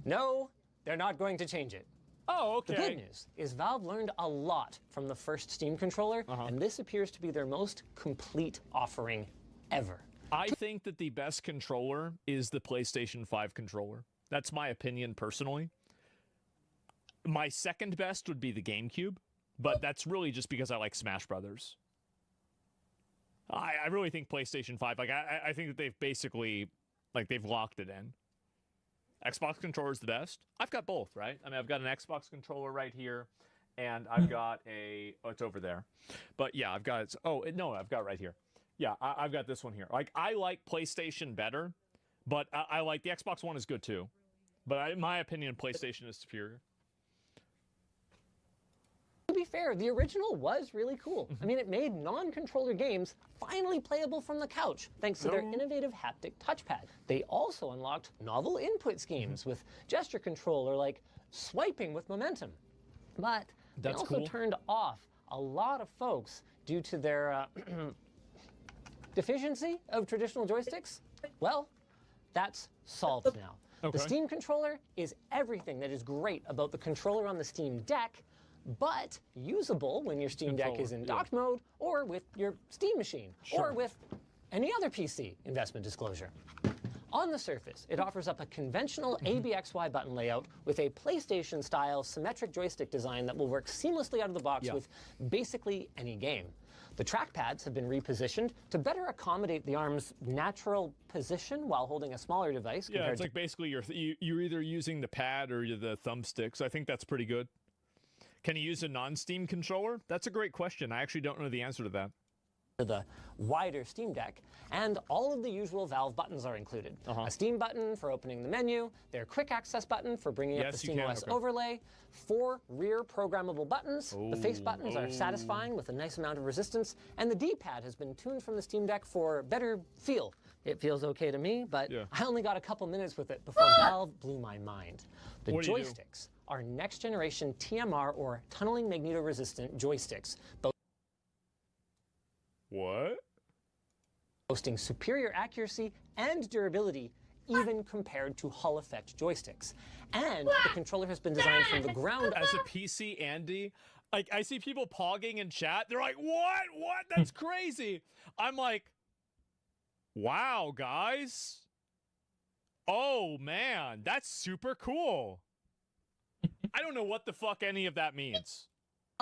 No, they're not going to change it. Oh, okay. The good news is Valve learned a lot from the first Steam controller, and this appears to be their most complete offering ever. I think that the best controller is the PlayStation 5 controller. That's my opinion personally. My second best would be the GameCube, but that's really just because I like Smash Brothers. I really think PlayStation 5, like I think that they've basically, like they've locked it in. Xbox controller is the best. I've got both, right? I mean, I've got an Xbox controller right here, and I've got a, oh, it's over there. But yeah, I've got, no, I've got it right here. Yeah, I've got this one here. Like, I like PlayStation better, but I like, the Xbox One is good too. But in my opinion, PlayStation is superior. To be fair, the original was really cool. I mean, it made non-controller games finally playable from the couch, thanks to their innovative haptic touchpad. They also unlocked novel input schemes with gesture control or like swiping with momentum. But they also turned off a lot of folks due to their deficiency of traditional joysticks. Well, that's solved now. The Steam controller is everything that is great about the controller on the Steam Deck, but usable when your Steam Deck is in docked mode, or with your Steam machine, or with any other PC, investment disclosure. On the surface, it offers up a conventional ABXY button layout with a PlayStation-style symmetric joystick design that will work seamlessly out of the box with basically any game. The trackpads have been repositioned to better accommodate the arm's natural position while holding a smaller device. Yeah, it's like basically you're either using the pad or the thumbstick, so I think that's pretty good. Can you use a non-Steam controller? That's a great question. I actually don't know the answer to that. The wider Steam Deck, and all of the usual Valve buttons are included. A Steam button for opening the menu, their quick access button for bringing up the SteamOS overlay, 4 rear programmable buttons. The face buttons are satisfying with a nice amount of resistance, and the D-pad has been tuned from the Steam Deck for better feel. It feels okay to me, but I only got a couple minutes with it before Valve blew my mind. The joysticks are next generation TMR or tunneling magneto-resistant joysticks. What? Boasting superior accuracy and durability even compared to Hall effect joysticks. And the controller has been designed from the ground up. As a PC Andy, like I see people pogging in chat, they're like, what? That's crazy. I'm like, wow, guys. Oh man, that's super cool. I don't know what the fuck any of that means.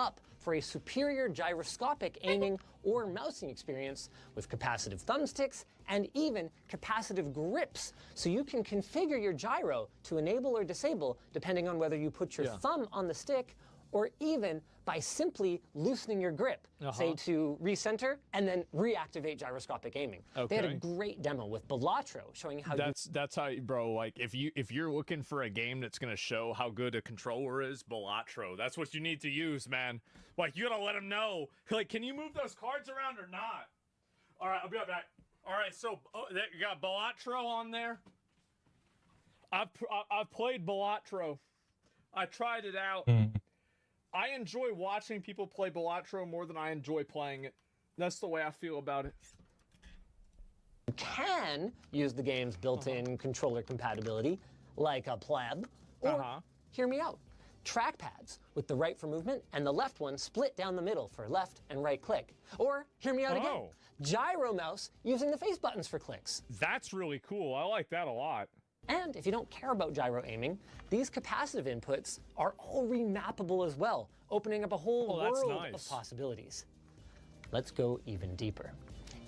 Up for a superior gyroscopic aiming or mousing experience with capacitive thumbsticks and even capacitive grips, so you can configure your gyro to enable or disable depending on whether you put your thumb on the stick or even by simply loosening your grip, say to recenter and then reactivate gyroscopic aiming. They had a great demo with Balatro showing how that's how, bro, like if you're looking for a game that's gonna show how good a controller is, Balatro, that's what you need to use, man. Like, you gotta let them know, like, can you move those cards around or not? All right, I'll be right back. All right, so you got Balatro on there. I've played Balatro. I tried it out. I enjoy watching people play Balatro more than I enjoy playing it. That's the way I feel about it. You can use the game's built-in controller compatibility, like a pleb, or, hear me out, trackpads with the right for movement and the left one split down the middle for left and right click. Or, hear me out again, gyro mouse using the face buttons for clicks. That's really cool. I like that a lot. And if you don't care about gyro aiming, these capacitive inputs are all remappable as well, opening up a whole world of possibilities. Let's go even deeper.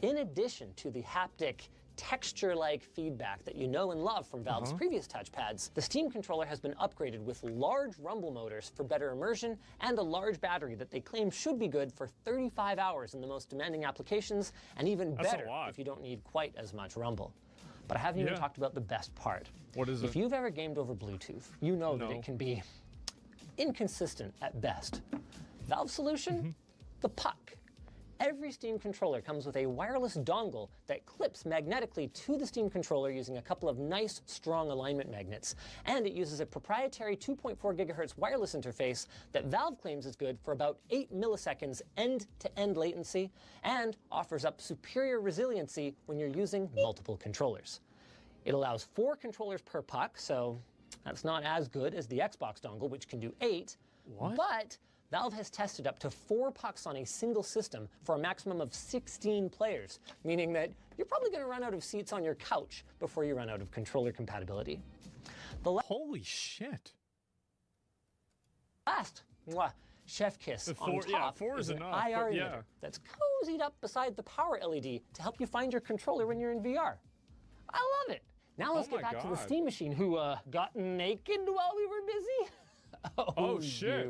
In addition to the haptic, texture-like feedback that you know and love from Valve's previous touchpads, the Steam controller has been upgraded with large rumble motors for better immersion and a large battery that they claim should be good for 35 hours in the most demanding applications, and even better if you don't need quite as much rumble. But I haven't even talked about the best part. What is it? If you've ever gamed over Bluetooth, you know that it can be inconsistent at best. Valve's solution? The puck. Every Steam controller comes with a wireless dongle that clips magnetically to the Steam controller using a couple of nice, strong alignment magnets. And it uses a proprietary 2.4 gigahertz wireless interface that Valve claims is good for about 8 milliseconds end-to-end latency and offers up superior resiliency when you're using multiple controllers. It allows 4 controllers per puck, so that's not as good as the Xbox dongle, which can do 8. But Valve has tested up to 4 pucks on a single system for a maximum of 16 players, meaning that you're probably going to run out of seats on your couch before you run out of controller compatibility. Holy shit. Last chef kiss on top is an enough, IR emitter that's cozied up beside the power LED to help you find your controller when you're in VR. I love it. Now let's get back to the Steam machine who got naked while we were busy. Oh shit.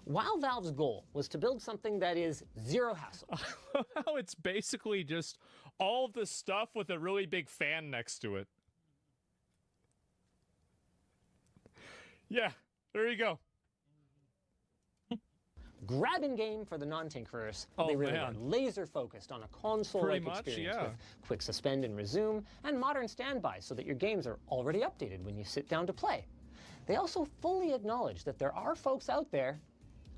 While Valve's goal was to build something that is zero hassle. It's basically just all the stuff with a really big fan next to it. Yeah, there you go. Grab-and game for the non-tinkerers. They really are laser focused on a console-like experience with quick suspend and resume and modern standby so that your games are already updated when you sit down to play. They also fully acknowledge that there are folks out there,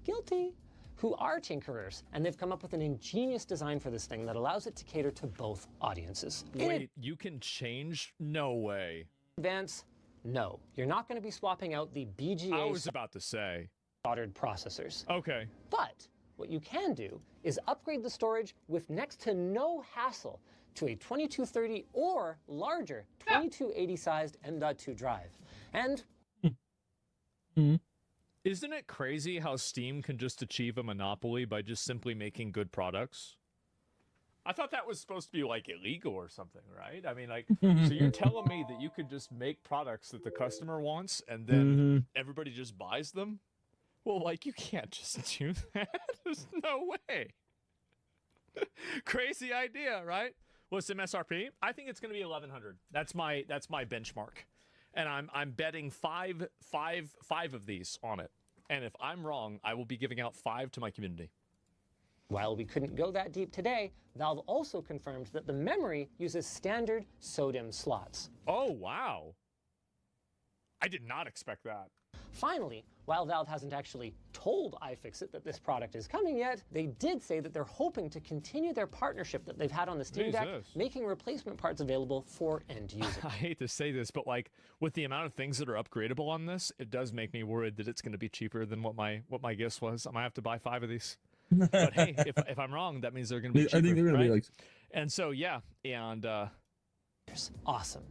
guilty, who are tinkerers, and they've come up with an ingenious design for this thing that allows it to cater to both audiences. Wait, you can change? No way. Advance? No. You're not going to be swapping out the BGA I was about to say soldered processors. Okay. But what you can do is upgrade the storage with next to no hassle to a 2230 or larger 2280 sized M.2 drive. And isn't it crazy how Steam can just achieve a monopoly by just simply making good products? I thought that was supposed to be like illegal or something, right? I mean, like, so you're telling me that you could just make products that the customer wants and then everybody just buys them? Well, like, you can't just do that. There's no way. Crazy idea, right? What's MSRP? I think it's going to be 1,100. That's my benchmark, and I'm betting five of these on it. And if I'm wrong, I will be giving out 5 to my community. While we couldn't go that deep today, Valve also confirmed that the memory uses standard SODIMM slots. Oh, wow. I did not expect that. Finally, while Valve hasn't actually told iFixit that this product is coming yet, they did say that they're hoping to continue their partnership that they've had on the Steam Deck, making replacement parts available for end users. I hate to say this, but like with the amount of things that are upgradable on this, it does make me worried that it's going to be cheaper than what my guess was. I might have to buy 5 of these. But hey, if I'm wrong, that means they're going to be cheaper. I think they're going to be like. And so yeah, and awesome.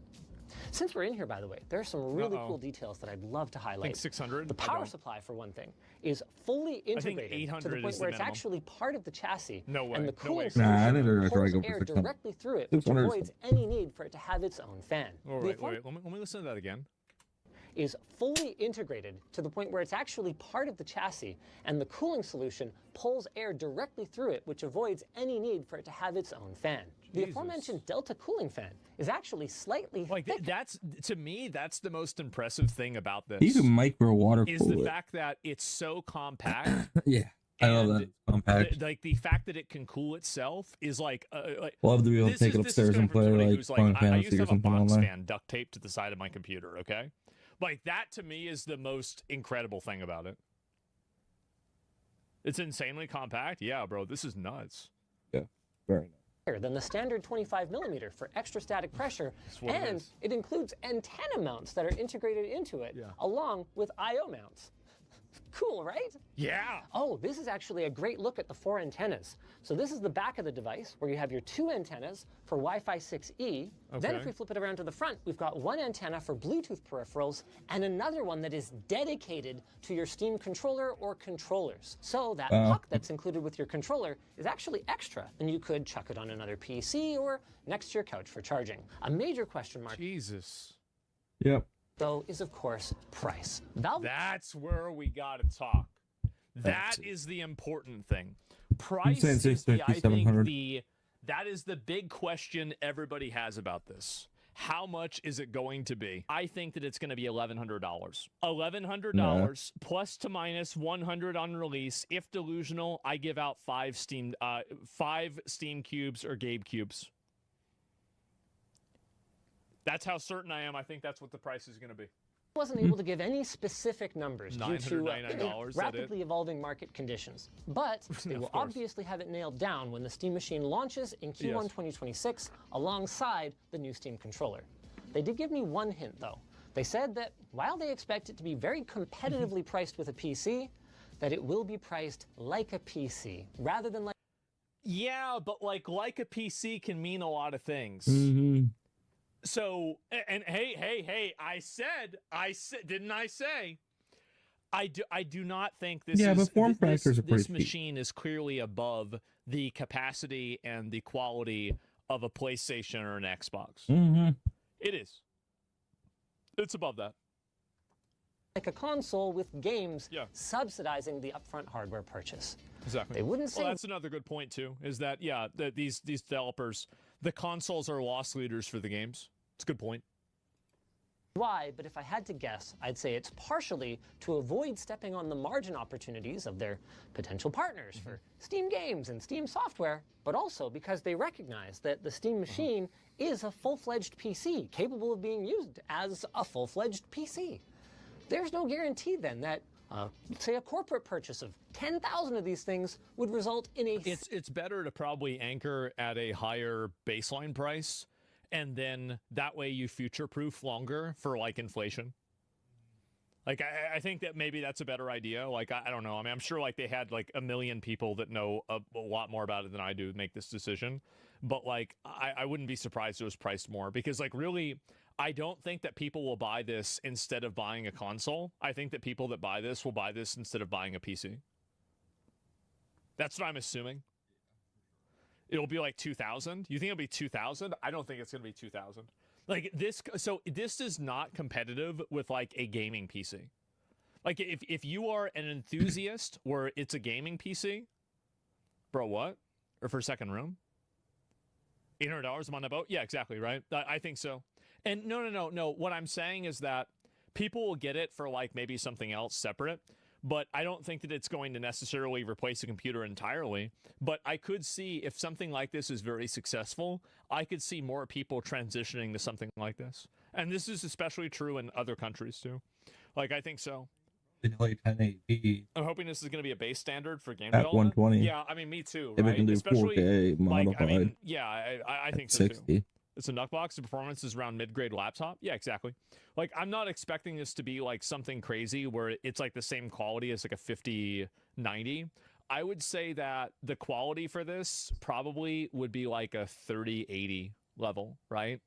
Since we're in here, by the way, there are some really cool details that I'd love to highlight. I think 600. The power supply, for one thing, is fully integrated to the point where it's actually part of the chassis. No way. And the cooling I think they're going to try to go pulls for air 600. directly through it, which avoids any need for it to have its own fan. All right, wait. Let me listen to that again. Is fully integrated to the point where it's actually part of the chassis, and the cooling solution pulls air directly through it, which avoids any need for it to have its own fan. The aforementioned Delta cooling fan is actually slightly thicker. That's, to me, that's the most impressive thing about this. You can micro water is cool the it. fact that it's so compact. Yeah, I love that. It's compact. Like the fact that it can cool itself is like. Love to be able to take it upstairs and play like Final I used Fantasy to or have a something box online. fan duct taped to the side of my computer. Okay, like that to me is the most incredible thing about it. It's insanely compact. Yeah, bro, this is nuts. Yeah, very nice. Than the standard 25mm for extra static pressure, and it includes antenna mounts that are integrated into it, along with I/O mounts. Cool, right? Yeah. Oh, this is actually a great look at the 4 antennas. So this is the back of the device where you have your 2 antennas for Wi-Fi 6E. Then if we flip it around to the front, we've got 1 antenna for Bluetooth peripherals and another one that is dedicated to your Steam controller or controllers. So that puck that's included with your controller is actually extra, and you could chuck it on another PC or next to your couch for charging. A major question mark. Jesus. Yep. Though is of course price. Valve. That's where we got to talk. That is the important thing. Price is that is the big question everybody has about this. How much is it going to be? I think that it's going to be $1,100. $1,100 plus to minus 100 on release. If delusional, I give out 5 Steam cubes or Gabe cubes. That's how certain I am. I think that's what the price is going to be. Wasn't able to give any specific numbers due to $999, rapidly evolving market conditions. But they will obviously have it nailed down when the Steam Machine launches in Q1 2026 alongside the new Steam controller. They did give me one hint, though. They said that while they expect it to be very competitively priced with a PC, that it will be priced like a PC rather than like... Yeah, but like a PC can mean a lot of things. So, and hey, I said, didn't I say? I do not think this but form factors are pretty this machine is clearly above the capacity and the quality of a PlayStation or an Xbox. It is. It's above that. Like a console with games subsidizing the upfront hardware purchase. Exactly. They wouldn't say... Well, that's another good point, too, is that, these developers, the consoles are loss leaders for the games. It's a good point. Why, but if I had to guess, I'd say it's partially to avoid stepping on the margin opportunities of their potential partners for Steam games and Steam software, but also because they recognize that the Steam Machine is a full-fledged PC, capable of being used as a full-fledged PC. There's no guarantee, then, that say a corporate purchase of 10,000 of these things would result in a... It's better to probably anchor at a higher baseline price, and then that way you future-proof longer for, like, inflation. Like, I think that maybe that's a better idea. Like, I don't know. I mean, I'm sure, like, they had, like, 1 million people that know a lot more about it than I do make this decision. But, like, I wouldn't be surprised it was priced more. Because, like, really, I don't think that people will buy this instead of buying a console. I think that people that buy this will buy this instead of buying a PC. That's what I'm assuming. It'll be like 2,000. You think it'll be 2,000? I don't think it's going to be 2,000. Like this, so this is not competitive with like a gaming PC. Like if you are an enthusiast where it's a gaming PC, bro, what? Or for second room? $800 a month about? Yeah, exactly, right? I think so. And no. What I'm saying is that people will get it for like maybe something else separate, but I don't think that it's going to necessarily replace the computer entirely. But I could see if something like this is very successful, I could see more people transitioning to something like this. And this is especially true in other countries too. Like, I think so. Like 1080p. I'm hoping this is going to be a base standard for game At development. 120. Yeah, I mean, me too, If right? it can do Especially, 4K modified. like, I mean, yeah, I think so 60. too. It's a nutbox. The performance is around mid-grade laptop. Yeah, exactly. Like, I'm not expecting this to be like something crazy where it's like the same quality as like a 5090. I would say that the quality for this probably would be like a 3080 level, right?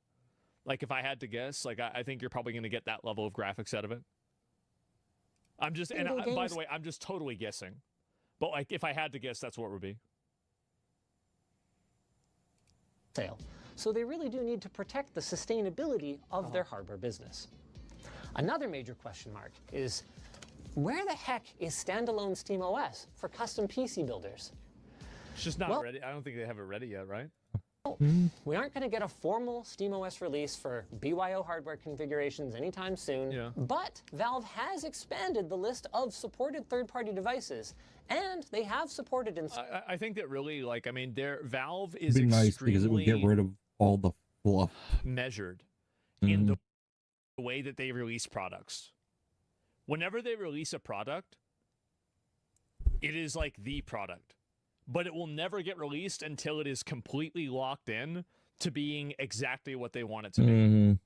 Like, if I had to guess, like, I think you're probably going to get that level of graphics out of it. I'm just, and by the way, I'm just totally guessing. But like, if I had to guess, that's what it would be. Sale. So they really do need to protect the sustainability of their hardware business. Another major question mark is, where the heck is standalone SteamOS for custom PC builders? It's just not ready. I don't think they have it ready yet, right? We aren't going to get a formal SteamOS release for BYO hardware configurations anytime soon, but Valve has expanded the list of supported third-party devices, and they have supported... I think that really, like, I mean, Valve is It'd be nice because it would get rid of all the fluff. Measured in the way that they release products. Whenever they release a product, it is like the product. But it will never get released until it is completely locked in to being exactly what they want it to be. And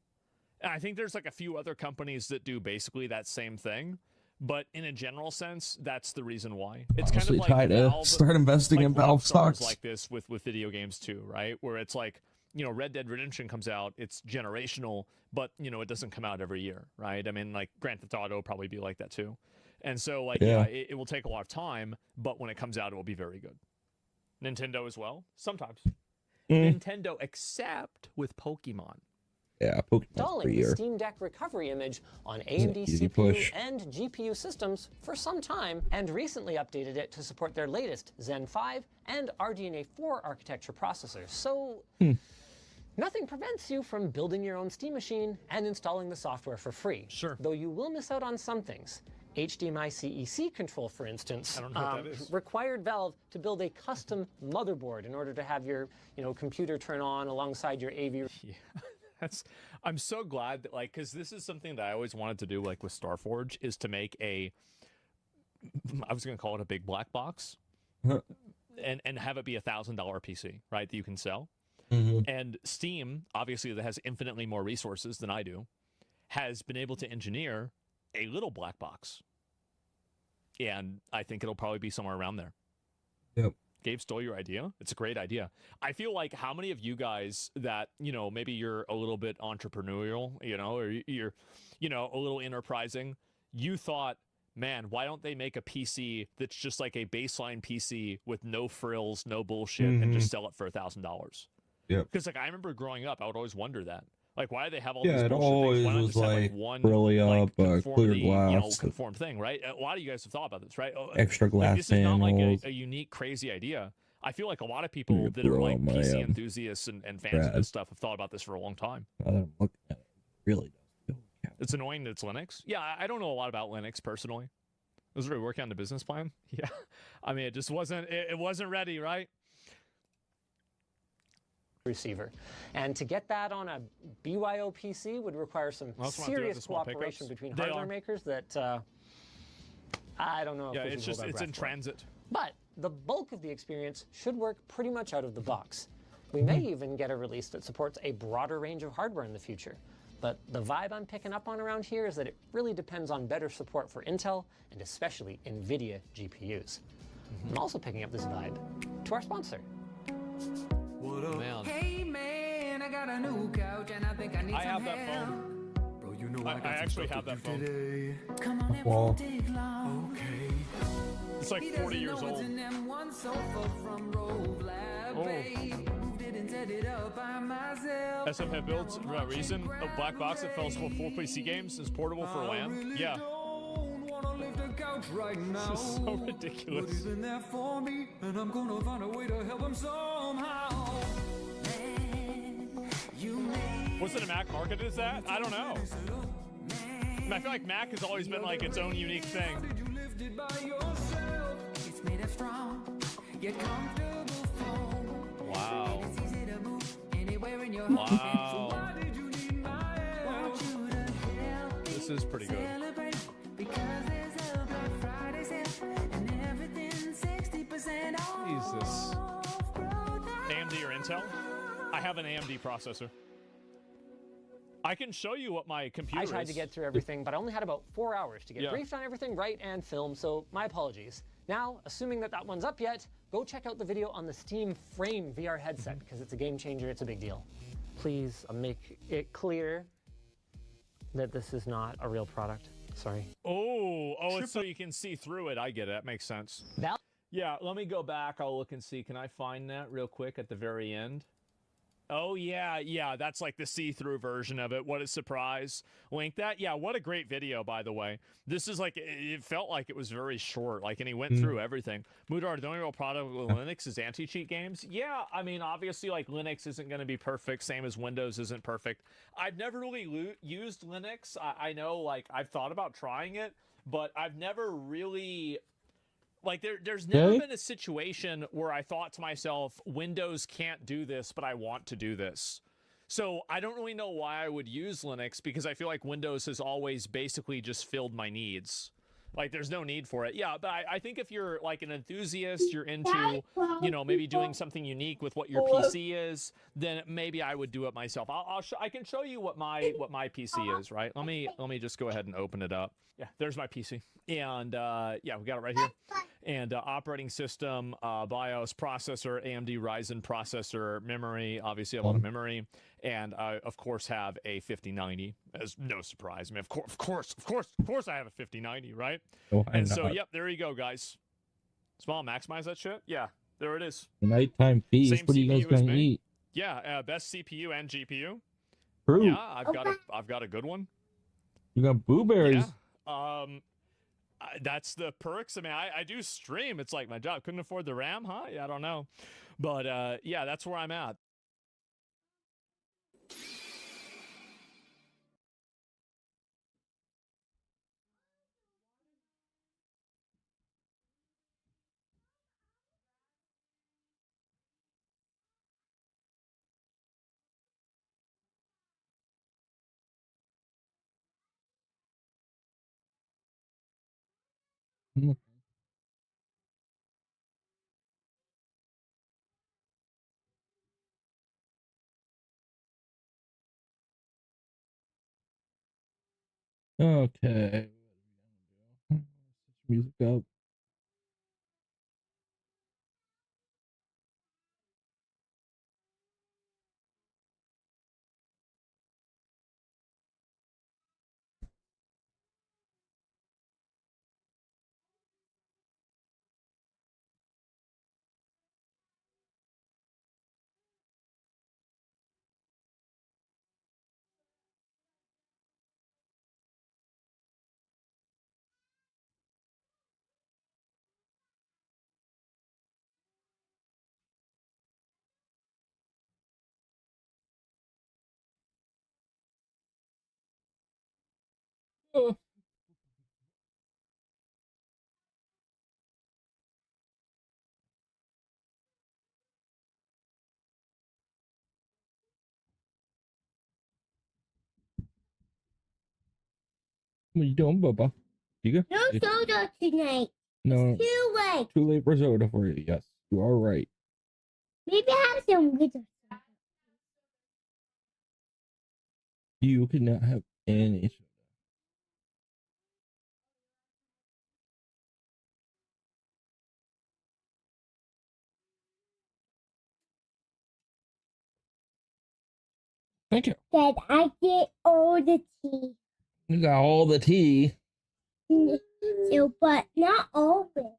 I think there's like a few other companies that do basically that same thing. But in a general sense, that's the reason why. It's Honestly, kind of like Valve, start investing in Valve stocks like this with video games too, right? Where it's like, you know, Red Dead Redemption comes out, it's generational, but you know, it doesn't come out every year, right? I mean, like Grand Theft Auto will probably be like that too. And so like, yeah, it will take a lot of time, but when it comes out, it will be very good. Nintendo as well, sometimes. Nintendo, except with Pokemon. Yeah, Pokemon Installing the Steam Deck recovery image on AMD CPU and GPU systems for some time, and recently updated it to support their latest Zen 5 and RDNA 4 architecture processors. So nothing prevents you from building your own Steam machine and installing the software for free. Sure. Though you will miss out on some things. HDMI CEC control, for instance, I don't know what that is. required Valve to build a custom motherboard in order to have your, computer turn on alongside your AV. Yeah, I'm so glad that, like, because this is something that I always wanted to do, like with Starforge, is to make I was going to call it a big black box, and have it be $1,000 PC, right, that you can sell. And Steam, obviously, that has infinitely more resources than I do, has been able to engineer a little black box. And I think it'll probably be somewhere around there. Yep. Gabe stole your idea. It's a great idea. I feel like how many of you guys that, maybe you're a little bit entrepreneurial, or you're, a little enterprising, you thought, man, why don't they make a PC that's just like a baseline PC with no frills, no bullshit, and just sell it for $1,000? Yeah. Because like I remember growing up, I would always wonder that. Like, why do they have all these it bullshit always things? Why not was just have like one really up, clear conformity, glass, conform thing, right? A lot of you guys have thought about this, right? extra glass this is not like panels. a unique, crazy idea. I feel like a lot of people that are like PC enthusiasts and fans of this stuff have thought about this for a long time. Now that I'm looking at it, it really does. It's annoying that it's Linux. Yeah, I don't know a lot about Linux personally. I was already working on the business plan. Yeah, I mean, it just wasn't. It wasn't ready, right? Receiver. And to get that on a BYO PC would require some serious cooperation between hardware makers that I don't know if we should hold our breath in for. transit. But the bulk of the experience should work pretty much out of the box. We may even get a release that supports a broader range of hardware in the future. But the vibe I'm picking up on around here is that it really depends on better support for Intel and especially NVIDIA GPUs. I'm also picking up this vibe to our sponsor. Man. Hey man, I got a new couch and I think I need some have that help. phone. Bro, you know I actually have that phone. today. Come on, it won't take long. Okay. It's like 40 years old. From Rove Lab, baby. set it up by myself. SFF builds for that reason. A black box that fell for 4 PC games is portable for LAN. Yeah. Right now. This is so ridiculous. But he's been there for me, and I'm gonna find a way to help him somehow. Man, What's it a Mac market is that? I don't know. I mean, I feel like Mac has always been like its own unique thing. It's made of strong, yet comfortable foam. Wow. It's easy to move anywhere in your Wow. home. So why did you need my help? Want you to help me This is pretty good. celebrate, because there's a Black Friday sale and everything's 60% off. Jesus. AMD or Intel? I have an AMD processor. I can show you what my computer I tried is. to get through everything, but I only had about 4 hours to get Yeah. briefed on everything, right, and filmed, so my apologies. Now, assuming that that one's up yet, go check out the video on the Steam Frame VR headset, because it's a game changer, it's a big deal. Please make it clear that this is not a real product. Sorry. Oh, it's so you can see through it. I get it. That makes sense. Yeah, let me go back. I'll look and see. Can I find that real quick at the very end? Oh, yeah, that's like the see-through version of it. What a surprise. Link that. Yeah, what a great video, by the way. This is like, it felt like it was very short, like, and he went through everything. Mudar, the only real product with Linux is anti-cheat games. Yeah, I mean, obviously, like, Linux isn't going to be perfect, same as Windows isn't perfect. I've never really used Linux. I know, like, I've thought about trying it, but I've never really... Like, there's never been a situation where I thought to myself, Windows can't do this, but I want to do this. So I don't really know why I would use Linux, because I feel like Windows has always basically just filled my needs. Like, there's no need for it. Yeah, but I think if you're, like, an enthusiast, you're into, you know, maybe doing something unique with what your PC is, then maybe I would do it myself. I can show you what my PC is, right? Let me just go ahead and open it up. Yeah, there's my PC. And, yeah, we got it right here. And operating system, BIOS, processor, AMD Ryzen processor, memory, obviously a lot of memory, and I, of course, have a 5090, as no surprise. I mean, of course, I have a 5090, right? And so, yep, there you go, guys. Small, maximize that shit? Yeah, there it is. Nighttime feast. Same What are you guys CPU as gonna me. eat? Yeah, best CPU and GPU. Fruit. Yeah, I've got a good one. You got blueberries. Yeah. That's the perks. I mean, I do stream. It's like my job. Couldn't afford the RAM, huh? Yeah, I don't know. But, yeah, that's where I'm at. Okay. Music up. What are you doing, Bubba? You go? No soda tonight. No. It's too late. Too late for soda for you. Yes, you are right. Maybe have some good soda. You cannot have any soda. Thank you. Dad, I get all the tea. You got all the tea. So, but not all of it.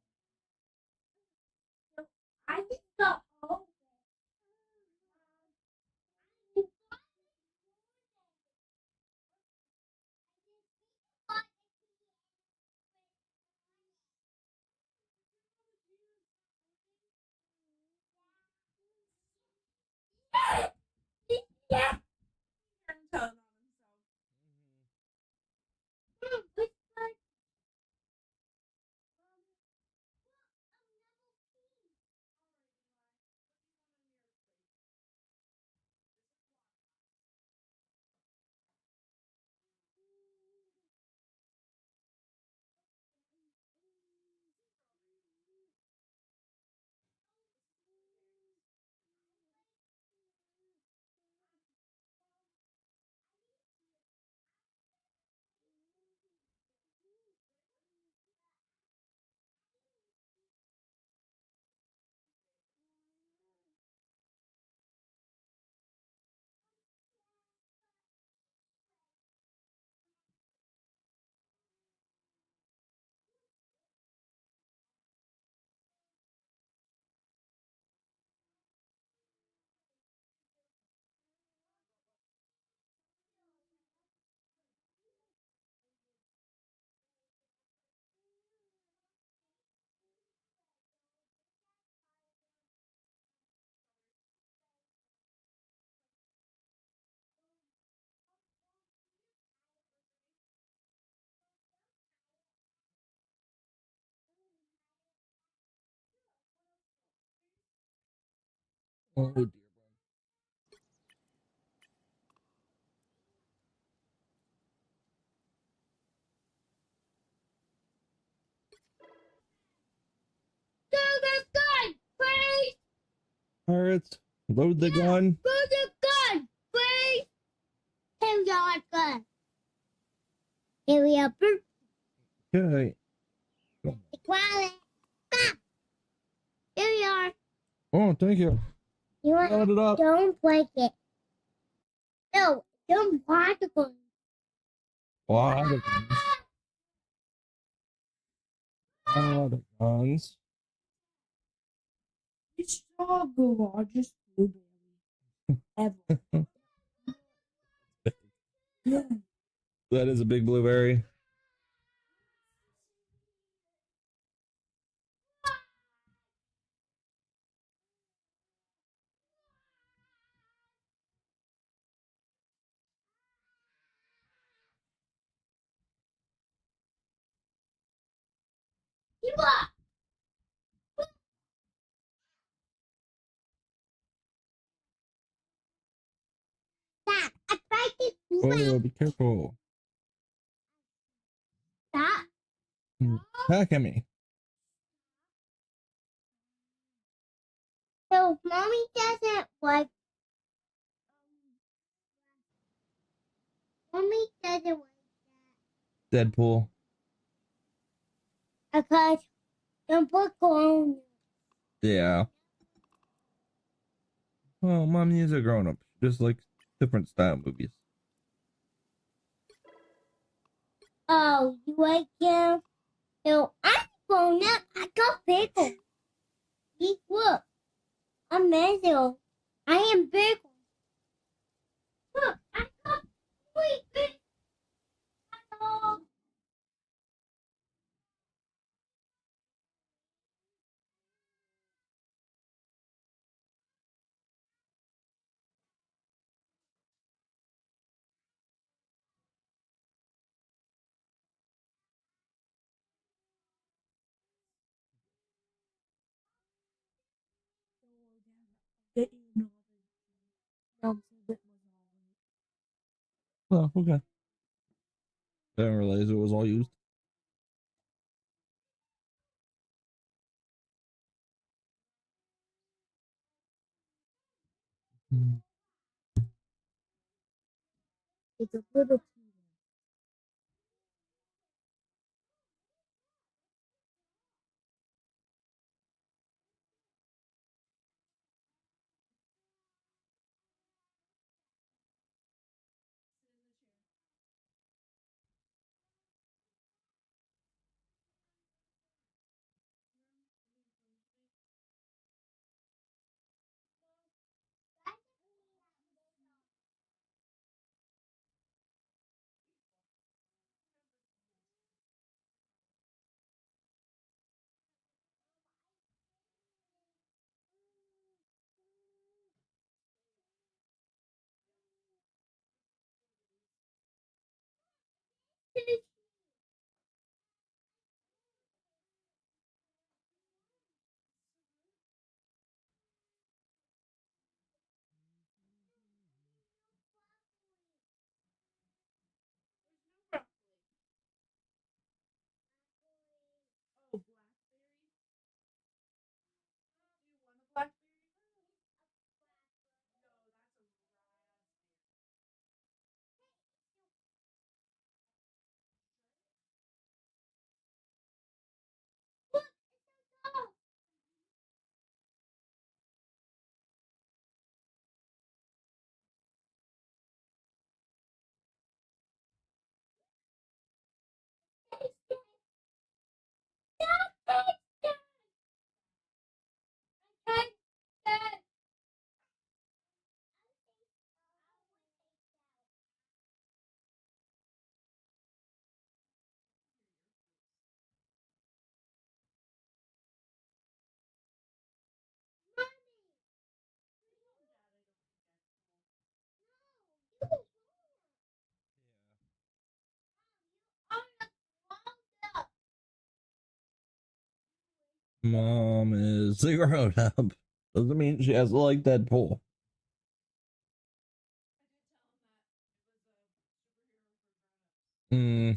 I just got all Oh dear. Pirates, load the gun. Load the gun, please. Here we are, gun. Here we are. Okay. Quiet. Stop. Here we are. Oh, thank you. You want? Load it up. Don't break it. No, don't break the gun. A lot of guns. A lot of guns. It's the largest blueberry ever. That is a big blueberry. Stop. I break it. Oh, be careful. Stop. Attacking me. So, mommy doesn't like. Mommy doesn't like Deadpool. because don't put corn. Yeah. Well, mommy is a grown up. She just likes different style movies. Oh, you like him? So, I'm grown up. I got pickles. Look, I'm Mazel. I am big. Look, I got three big pickles. Get you another. Oh, okay. Didn't realize it was all used. It's a little. Mom is a grown up. Doesn't mean she has to like Deadpool. Hmm.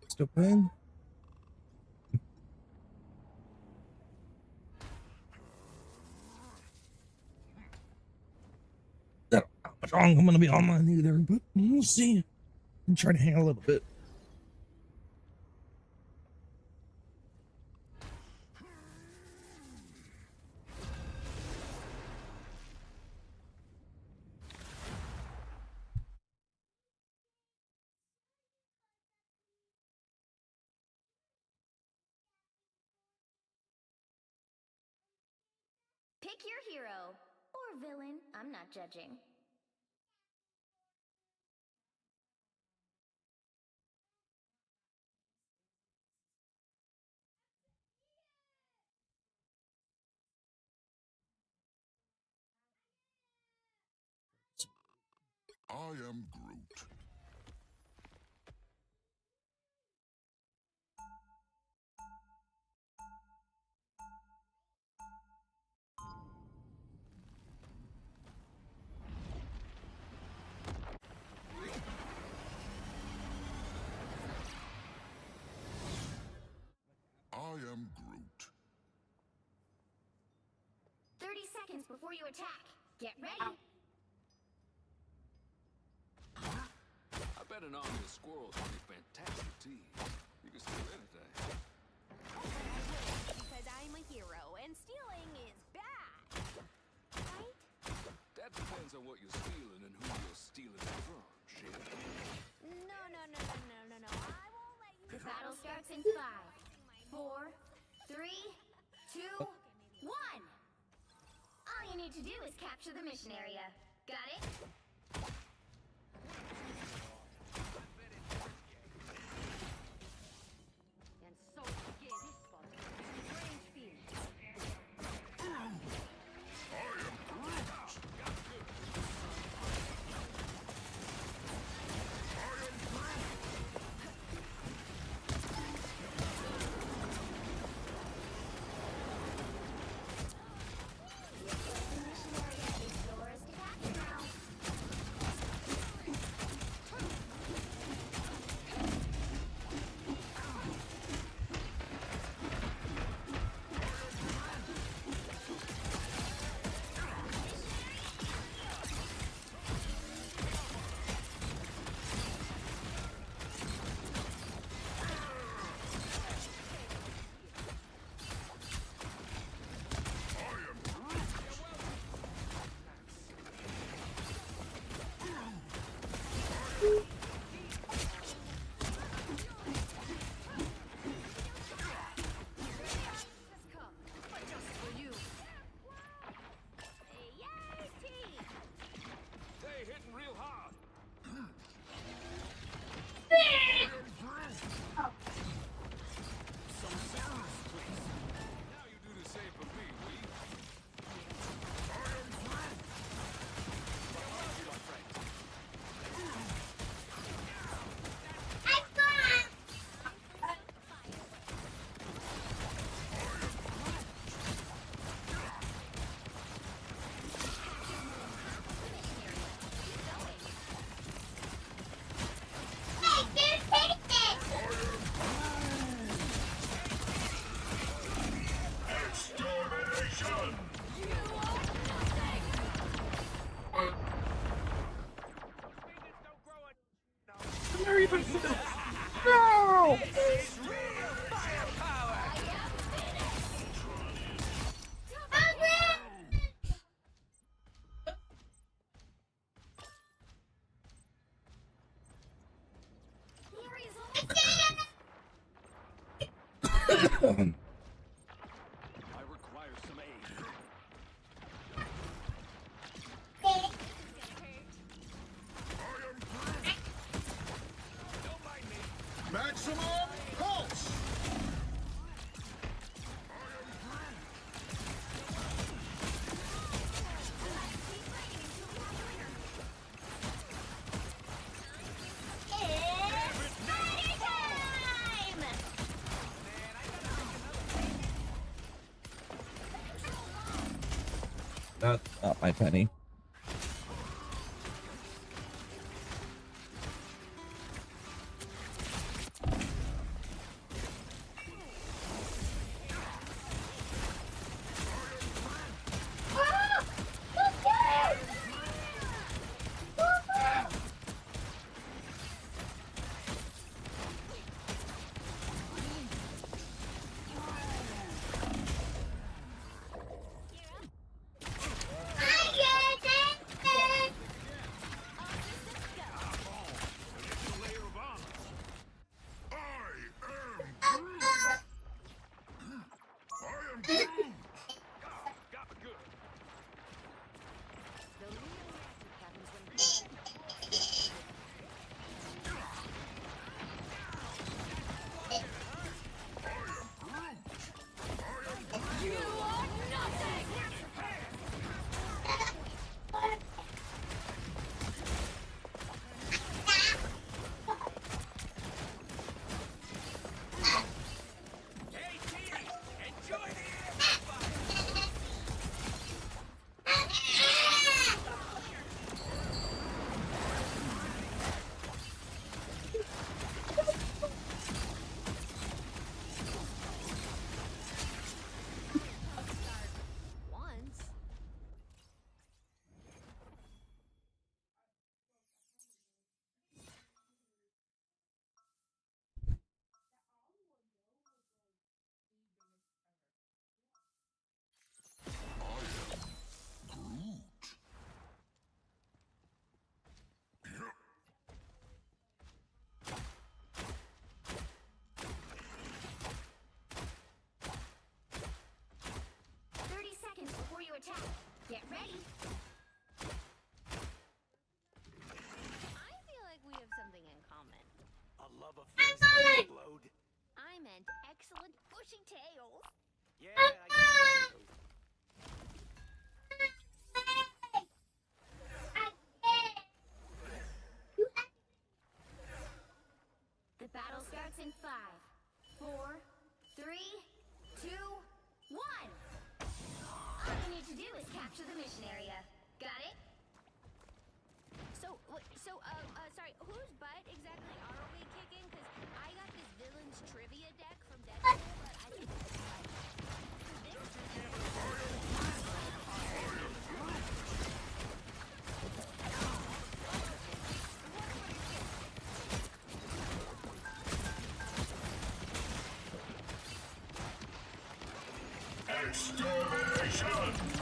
Still playing? I don't know how much long I'm gonna be online either, but we'll see. I'm trying to hang a little bit. Pick your hero or villain. I'm not judging. I am Groot. I am Groot. 30 seconds before you attack. Get ready. I bet an army of squirrels would be fantastic tea. You can steal anything. Because I'm a hero and stealing is bad. Right? That depends on what you're stealing and who you're stealing it from, Shit. No. I won't let you. The battle starts in 5, 4, 3, 2, 1. All you need to do is capture the mission area. Got it? And so get this spot. Range field. That's not my penny. Get ready. I feel like we have something in common. A love of things that explode. I meant excellent bushy tails. Yeah, I guess. The battle starts in 5, 4, 3, 2, 1. All you need to do is capture the mission area. Got it? Sorry, whose butt exactly are we kicking? Because I got this villain's trivia deck from Deadpool, but I think it's Extermination!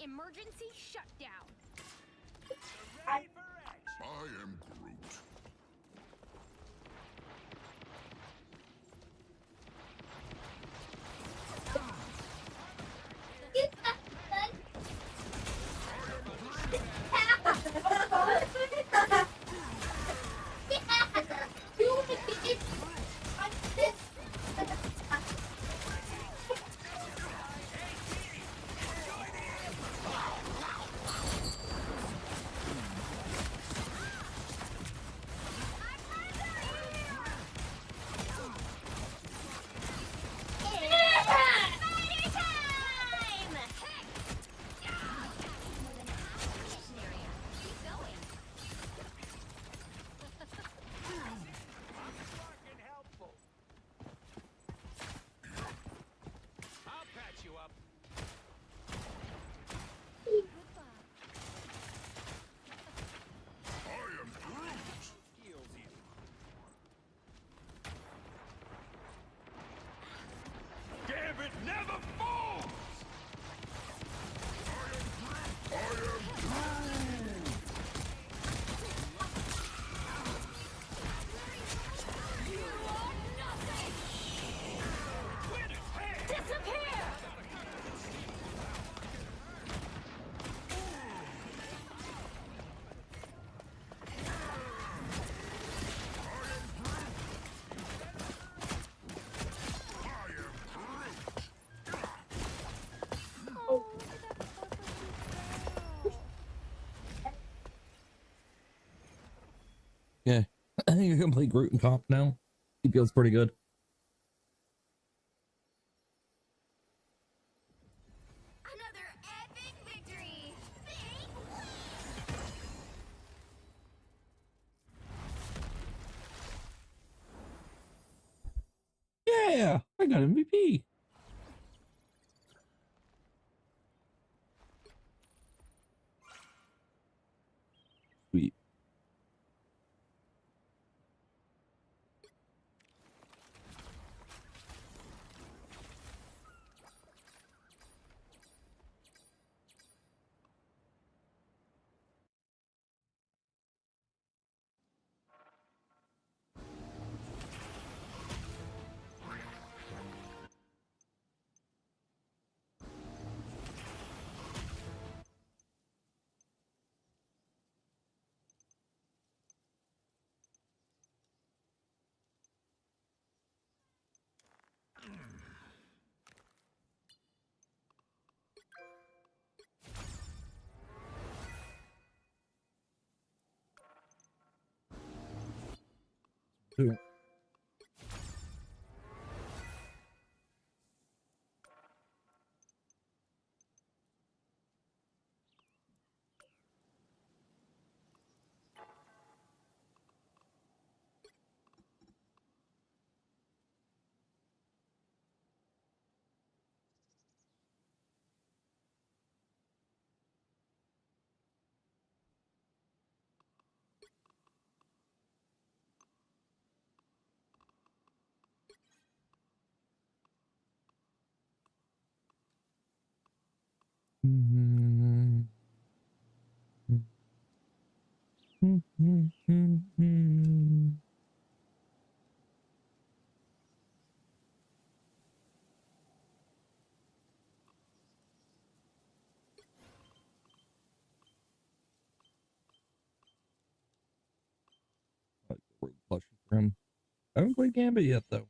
emergency shutdown. I am Groot. I can play Groot and Comp now. He feels pretty good. Another epic victory. Yeah, I got MVP. Sweet. Cool. Plushie for him. I haven't played Gambit yet, though.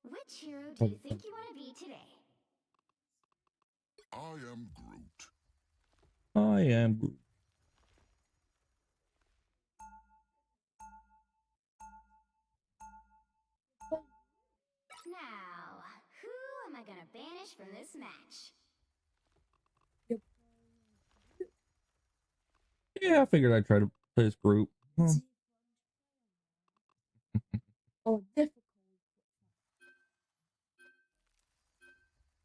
Which hero do you think you want to be today? I am Groot. I am Groot. Now, who am I gonna banish from this match? Yeah, I figured I'd try to play this Groot. Oh, difficult.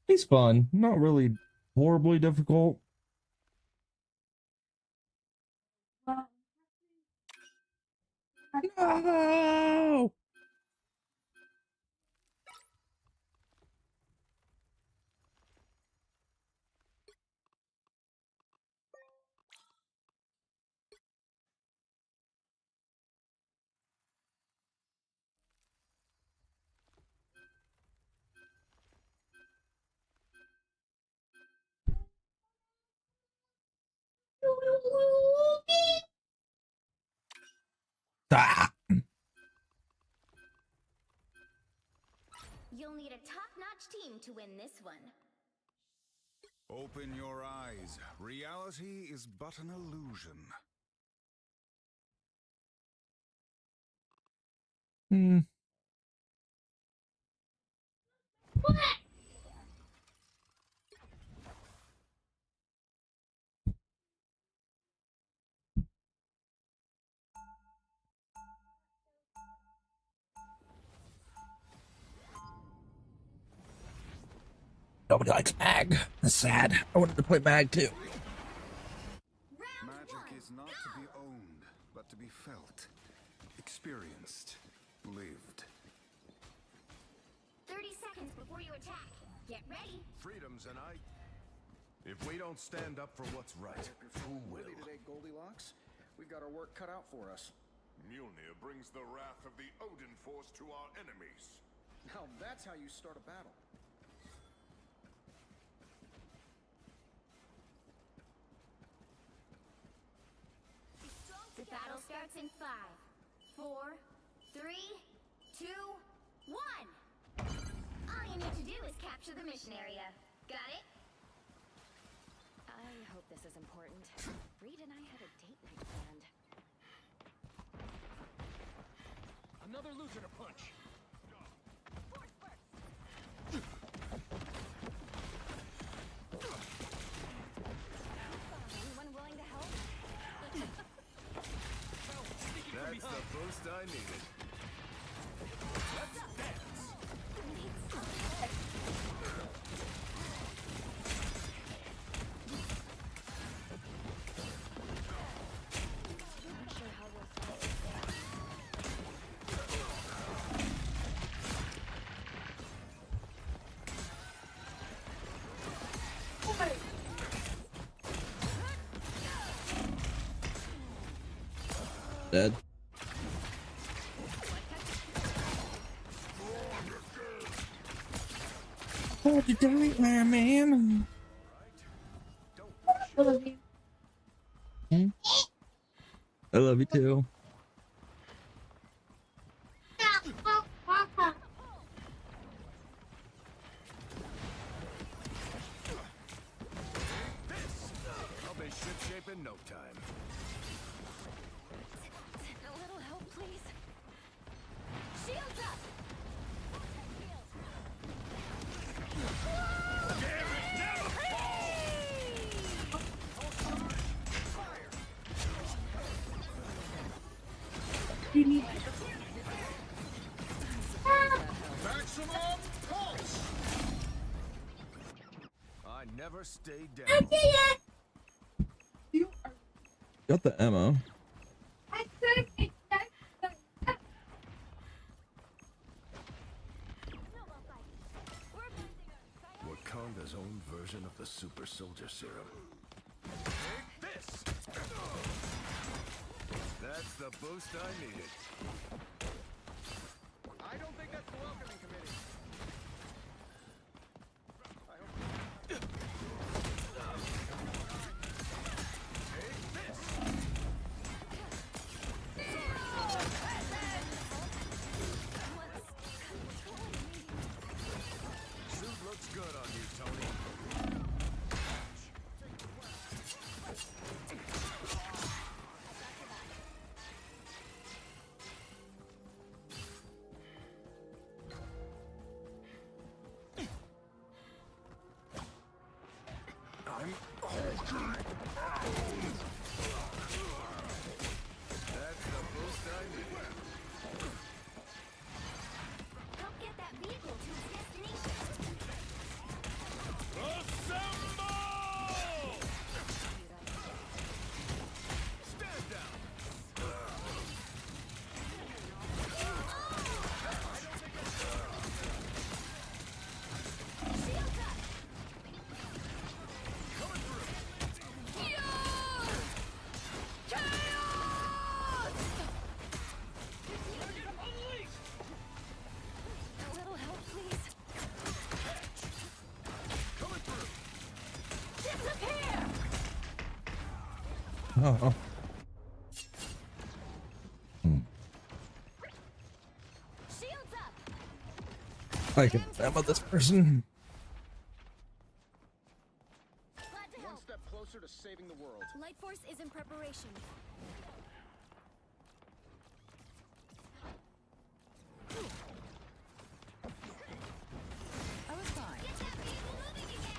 He's fun. Not really horribly difficult. No! Ah! You'll need a top-notch team to win this one. Open your eyes. Reality is but an illusion. Hmm. Nobody likes Mag. That's sad. I wanted to play Mag too. Magic is not to be owned, but to be felt, experienced, lived. 30 seconds before you attack. Get ready. Freedom's and if we don't stand up for what's right, who will? Today, Goldilocks. We've got our work cut out for us. Mjolnir brings the wrath of the Odin Force to our enemies. Now that's how you start a battle. The battle starts in 5, 4, 3, 2, 1. All you need to do is capture the mission area. Got it? I hope this is important. Reed and I had a date night planned. Another loser to punch. Anyone willing to help? That's the boost I needed. Let's dance. Not sure how we'll solve this. Dead. How'd you die, my man? I love you. I love you too. I'll be shipshape in no time. A little help, please. Shields up! You need Maximum pulse! I never stay down. Got the ammo. Wakanda's own version of the super soldier serum. Take this! That's the boost I needed. I don't think that's the welcoming committee. Suit looks good on you, Tony. I'm Hulk. That's the boost I need. Help get that vehicle to its destination. Assemble! Stand down. Shields up! A little help, please. Coming through. Disappear! Oh. Shields up! I can ammo this person. closer to saving the world. Light Force is in preparation. I was fine. Get that vehicle moving again!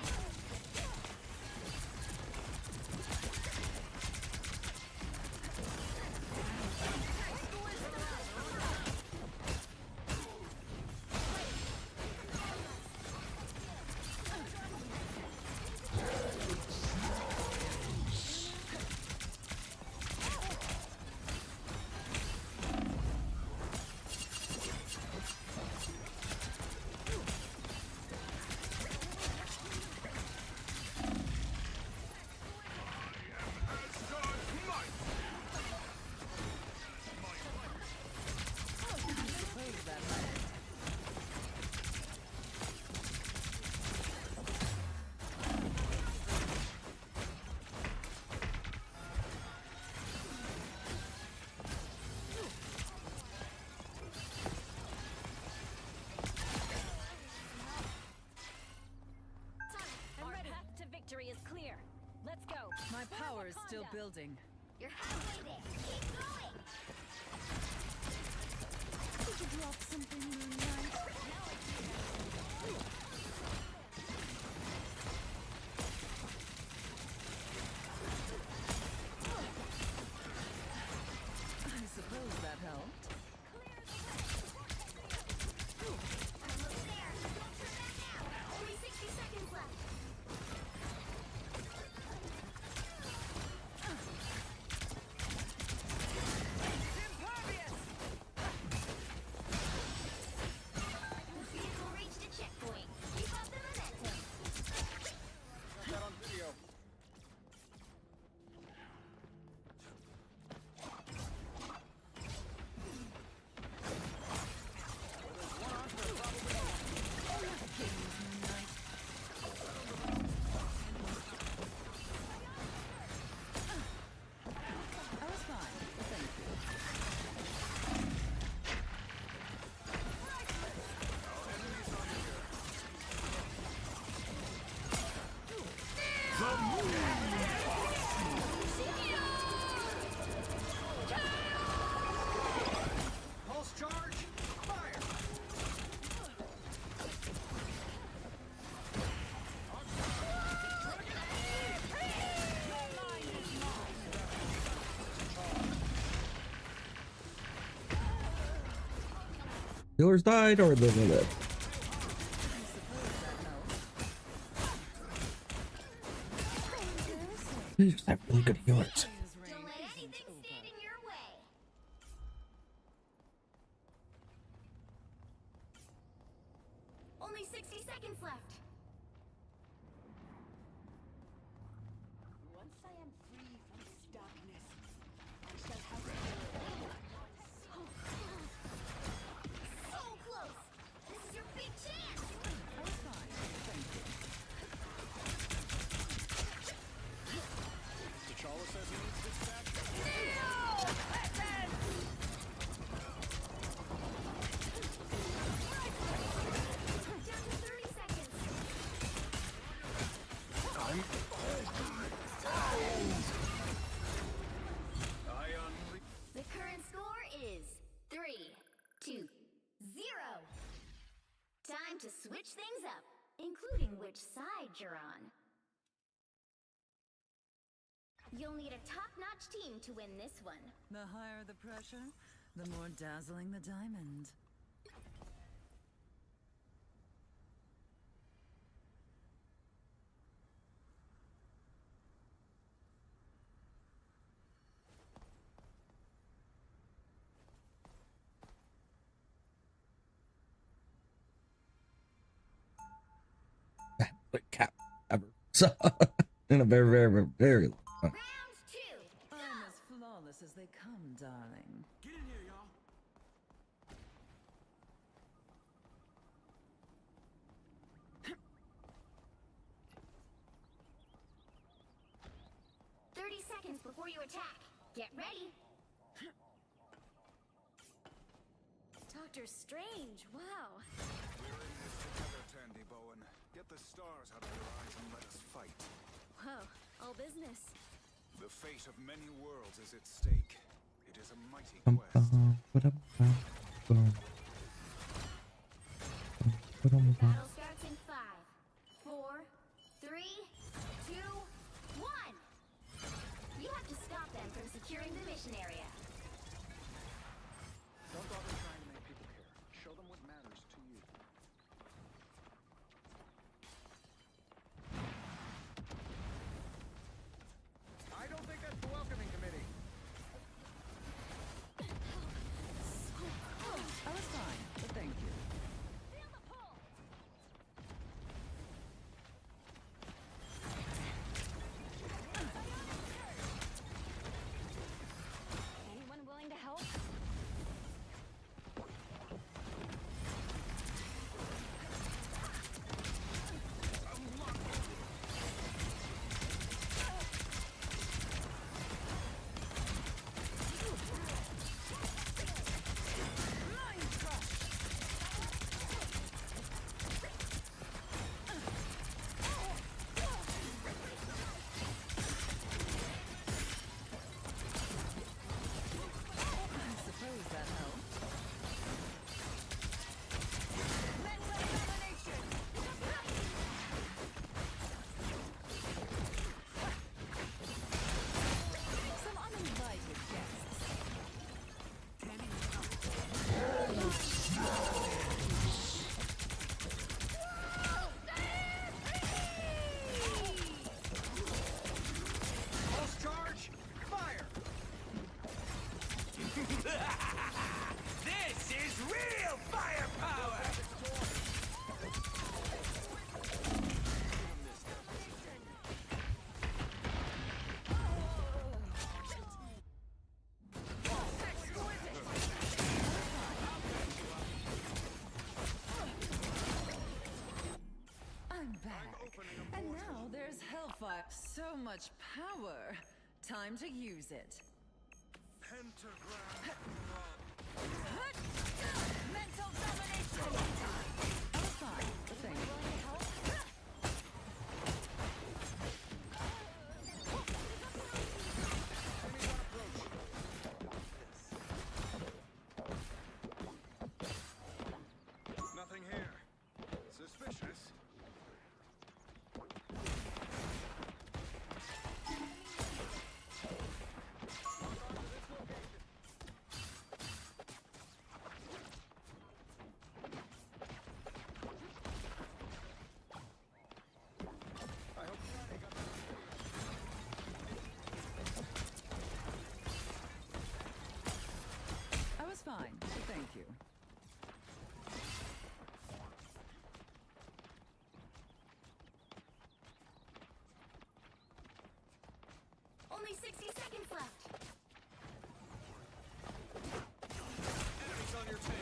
Victory is clear. Let's go. My power is still building. You're halfway there. Keep going! Did you drop something, Moonlight? I suppose that helped. Almost there. Don't turn back now. Only 60 seconds left. Vehicle reached a checkpoint. Keep up the momentum. Got that on video. I was fine. Thank you. Pulse charge. Fire. Healers died or they're dead. They just have really good healers. Don't let anything stand in your way. Only 60 seconds left. Once I am free from this darkness, I shall have So close. This is your big chance. I was fine. Thank you. T'Challa says he needs this back. Down to 30 seconds. The current score is 3-2-0. Time to switch things up, including which side you're on. You'll need a top-notch team to win this one. The higher the pressure, the more dazzling the diamond. Like cap ever. So in a very, very, very long time. Round 2. I'm as flawless as they come, darling. Get in here, y'all. Seconds before you attack. Get ready. Doctor Strange, wow. We're in this together, Tandy Bowen. Get the stars out of your eyes and let us fight. Whoa, All business. The fate of many worlds is at stake. It is a mighty quest. Battle starts in 5, 4, 3, 2, 1. You have to stop them from securing the mission area. Don't bother trying to make people care. Show them what matters to you. I don't think that's the welcoming committee. I was fine, but thank you. Anyone willing to help? I suppose that helps. Some uninvited guests. Pulse charge, fire! This is real firepower! I'm back. And now there's Hellfire. So much power. Time to use it. Mental domination! I was fine, but thank you. Nothing here. Suspicious. I was fine, but thank you. Only 60 seconds left. Enemies on your tail.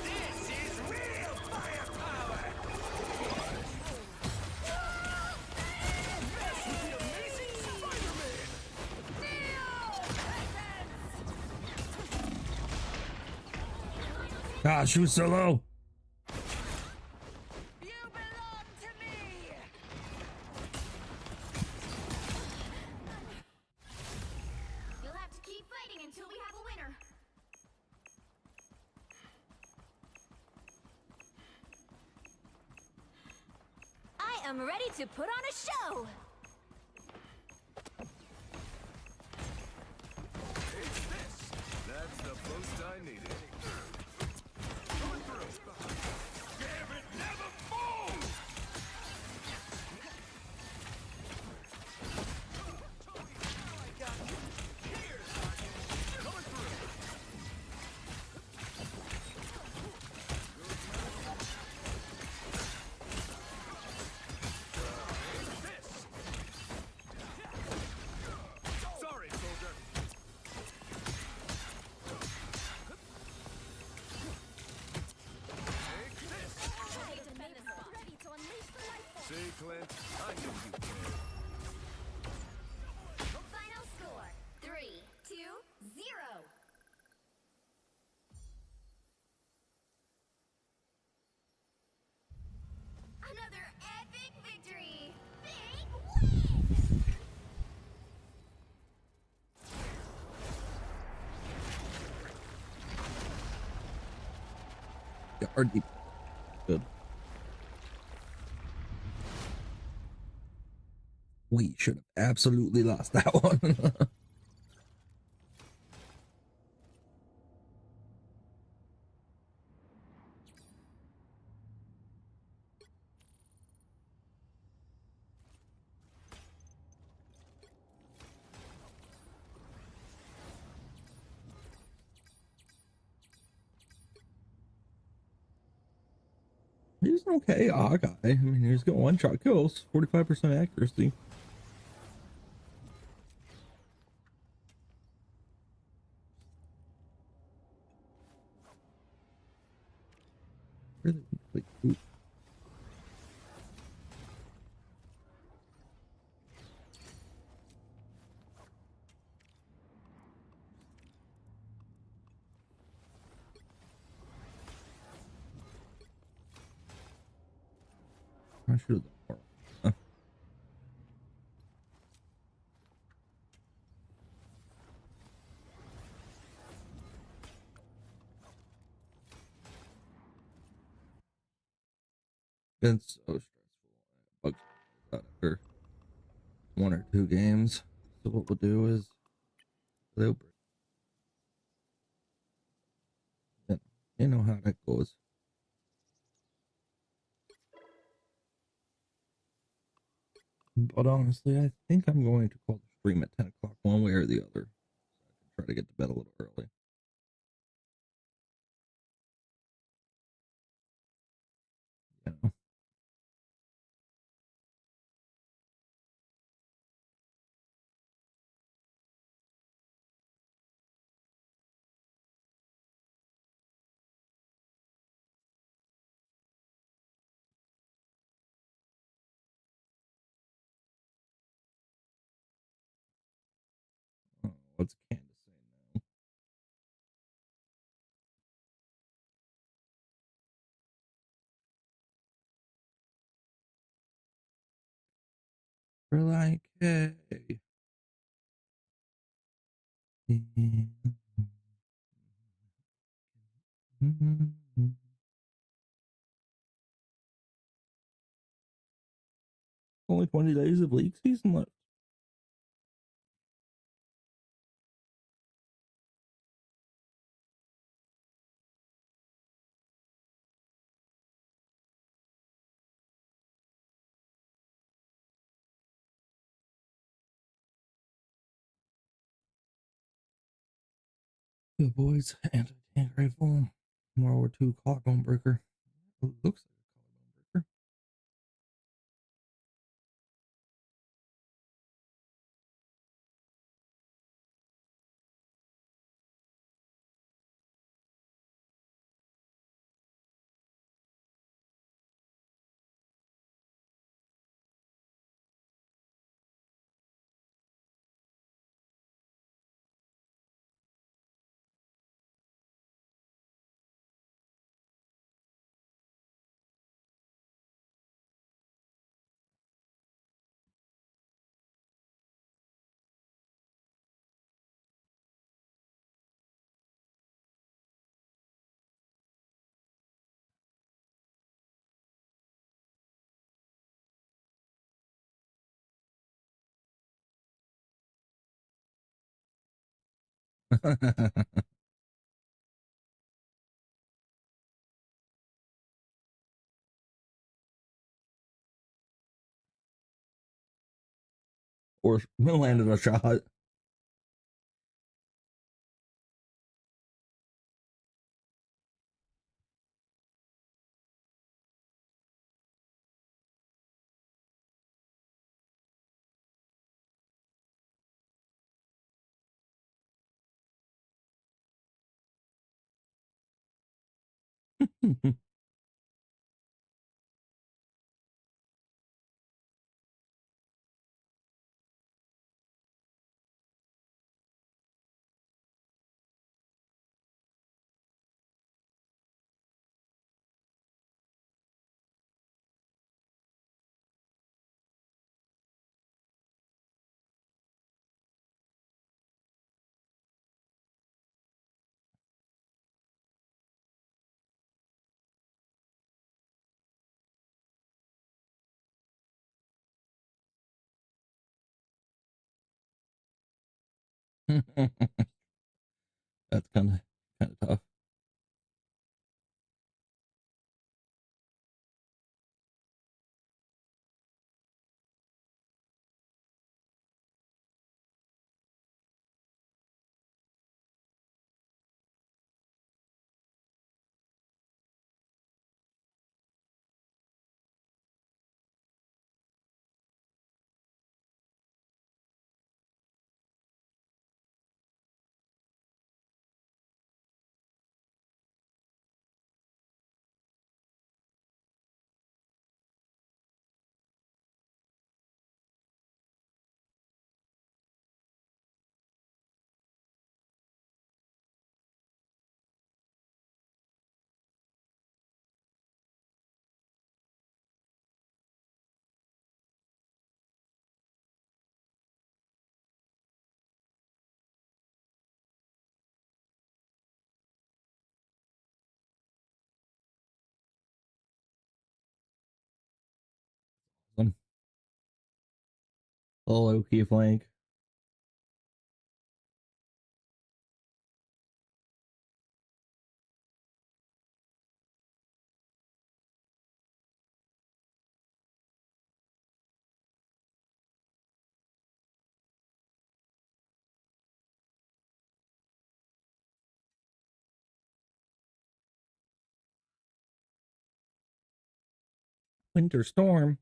This is real firepower! This is the amazing Spider-Man! God, shoot so low. You'll have to keep fighting until we have a winner. I am ready to put on a show. It's this. That's the boost I needed. Going through. Damn it, never move! See, Clint? I knew you cared. Final score 3-2-0. Another epic victory! Big win! Yeah, our deep. Good. We should have absolutely lost that one. He's an okay Hawkeye. I mean, he's got one shot kills, 45% accuracy. Really, like, ooh. I should have done more. It's so stressful. Bugs after 1 or 2 games. So what we'll do is they'll break. You know how that goes. But honestly, I think I'm going to call the stream at 10 o'clock one way or the other. So I can try to get to bed a little early. You know? Oh, what's Candace saying now? We're like, hey. Only 20 days of league season left. Good boys, anti-tank rifle, World War II collarbone breaker. It looks like a collarbone breaker. Or landed a shot. That's kind of tough. Awesome. Hello, key flank. Winter storm.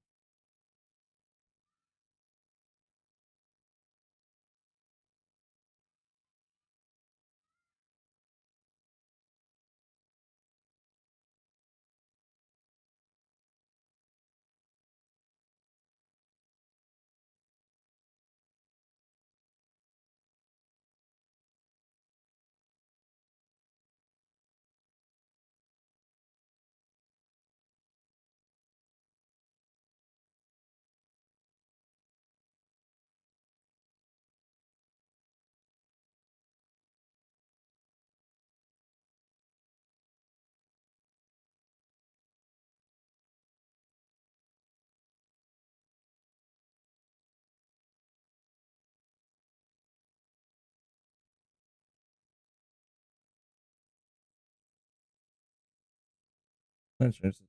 That's interesting.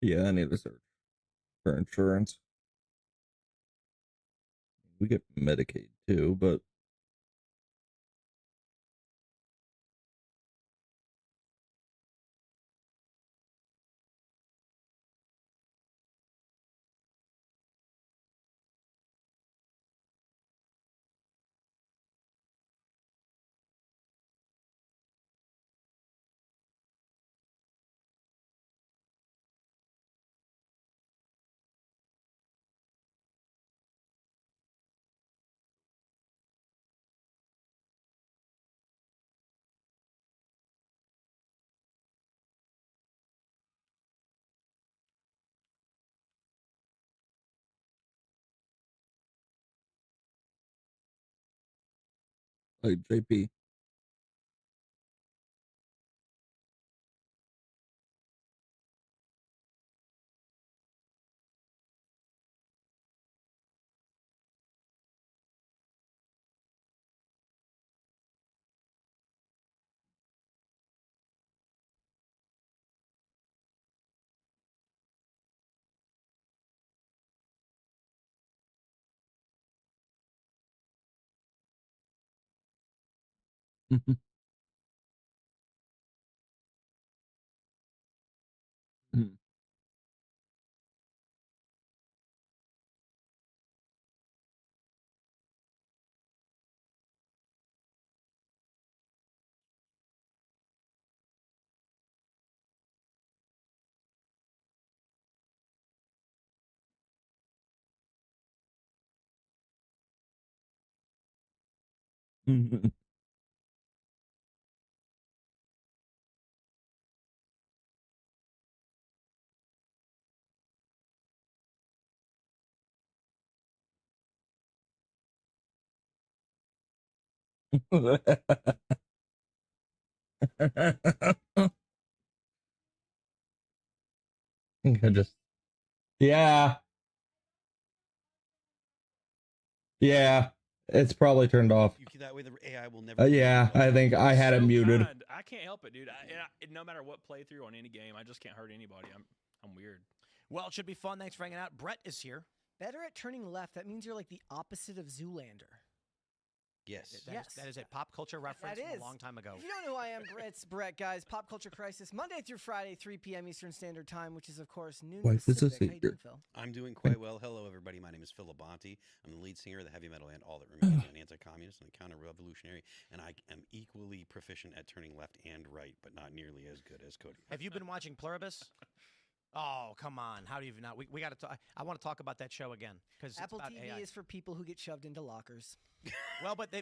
Yeah, I need to search for insurance. We get Medicaid too, but like JP. I just, yeah, yeah, it's probably turned off. you that way. The AI will never. Yeah, I think I had it muted. I can't help it, dude. No matter what playthrough on any game, I just can't hurt anybody. I'm weird. Well, it should be fun. Thanks for hanging out. Brett is here. Better at turning left. That means you're like the opposite of Zoolander. Yes. That is a pop culture reference from a long time ago. If you don't know who I am, it's Brett, guys. Pop Culture Crisis, Monday through Friday, 3 p.m. Eastern Standard Time, which is, of course, noon Pacific. How you doing, Phil? I'm doing quite well. Hello, everybody. My name is Phil Labonte. I'm the lead singer of the heavy metal band All That Remains, an anti-communist and a counter-revolutionary, and I am equally proficient at turning left and right, but not nearly as good as Cody. Have you been watching Pluribus? Oh, come on. How do you not? We got to talk. I want to talk about that show again. Apple it's about TV AI. is for people who get shoved into lockers. Well, but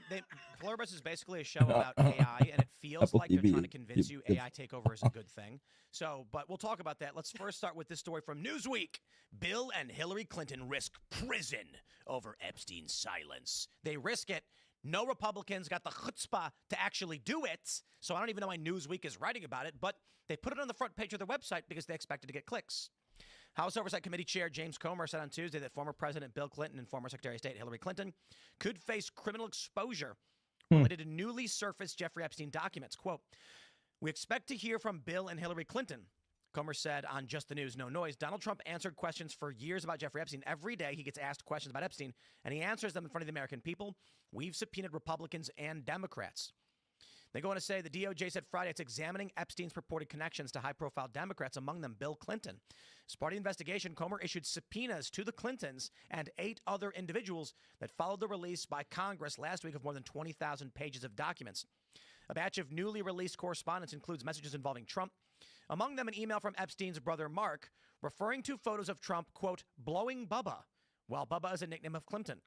Pluribus is basically a show about AI, and it feels Apple like they're TV trying to convince you AI takeover is a good thing. So, but we'll talk about that. Let's first start with this story from Newsweek. Bill and Hillary Clinton risk prison over Epstein's silence. They risk it. No Republicans got the chutzpah to actually do it, so I don't even know why Newsweek is writing about it, but they put it on the front page of their website because they expected to get clicks. House Oversight Committee Chair James Comer said on Tuesday that former President Bill Clinton and former Secretary of State Hillary Clinton could face criminal exposure related to newly surfaced Jeffrey Epstein documents. Quote, "We expect to hear from Bill and Hillary Clinton," Comer said on Just the News, No Noise. Donald Trump answered questions for years about Jeffrey Epstein. Every day he gets asked questions about Epstein, and he answers them in front of the American people. We've subpoenaed Republicans and Democrats. They go on to say the DOJ said Friday it's examining Epstein's purported connections to high-profile Democrats, among them Bill Clinton. As part of the investigation, Comer issued subpoenas to the Clintons and 8 other individuals that followed the release by Congress last week of more than 20,000 pages of documents. A batch of newly released correspondence includes messages involving Trump, among them an email from Epstein's brother Mark referring to photos of Trump, quote, blowing Bubba, while Bubba is a nickname of Clinton.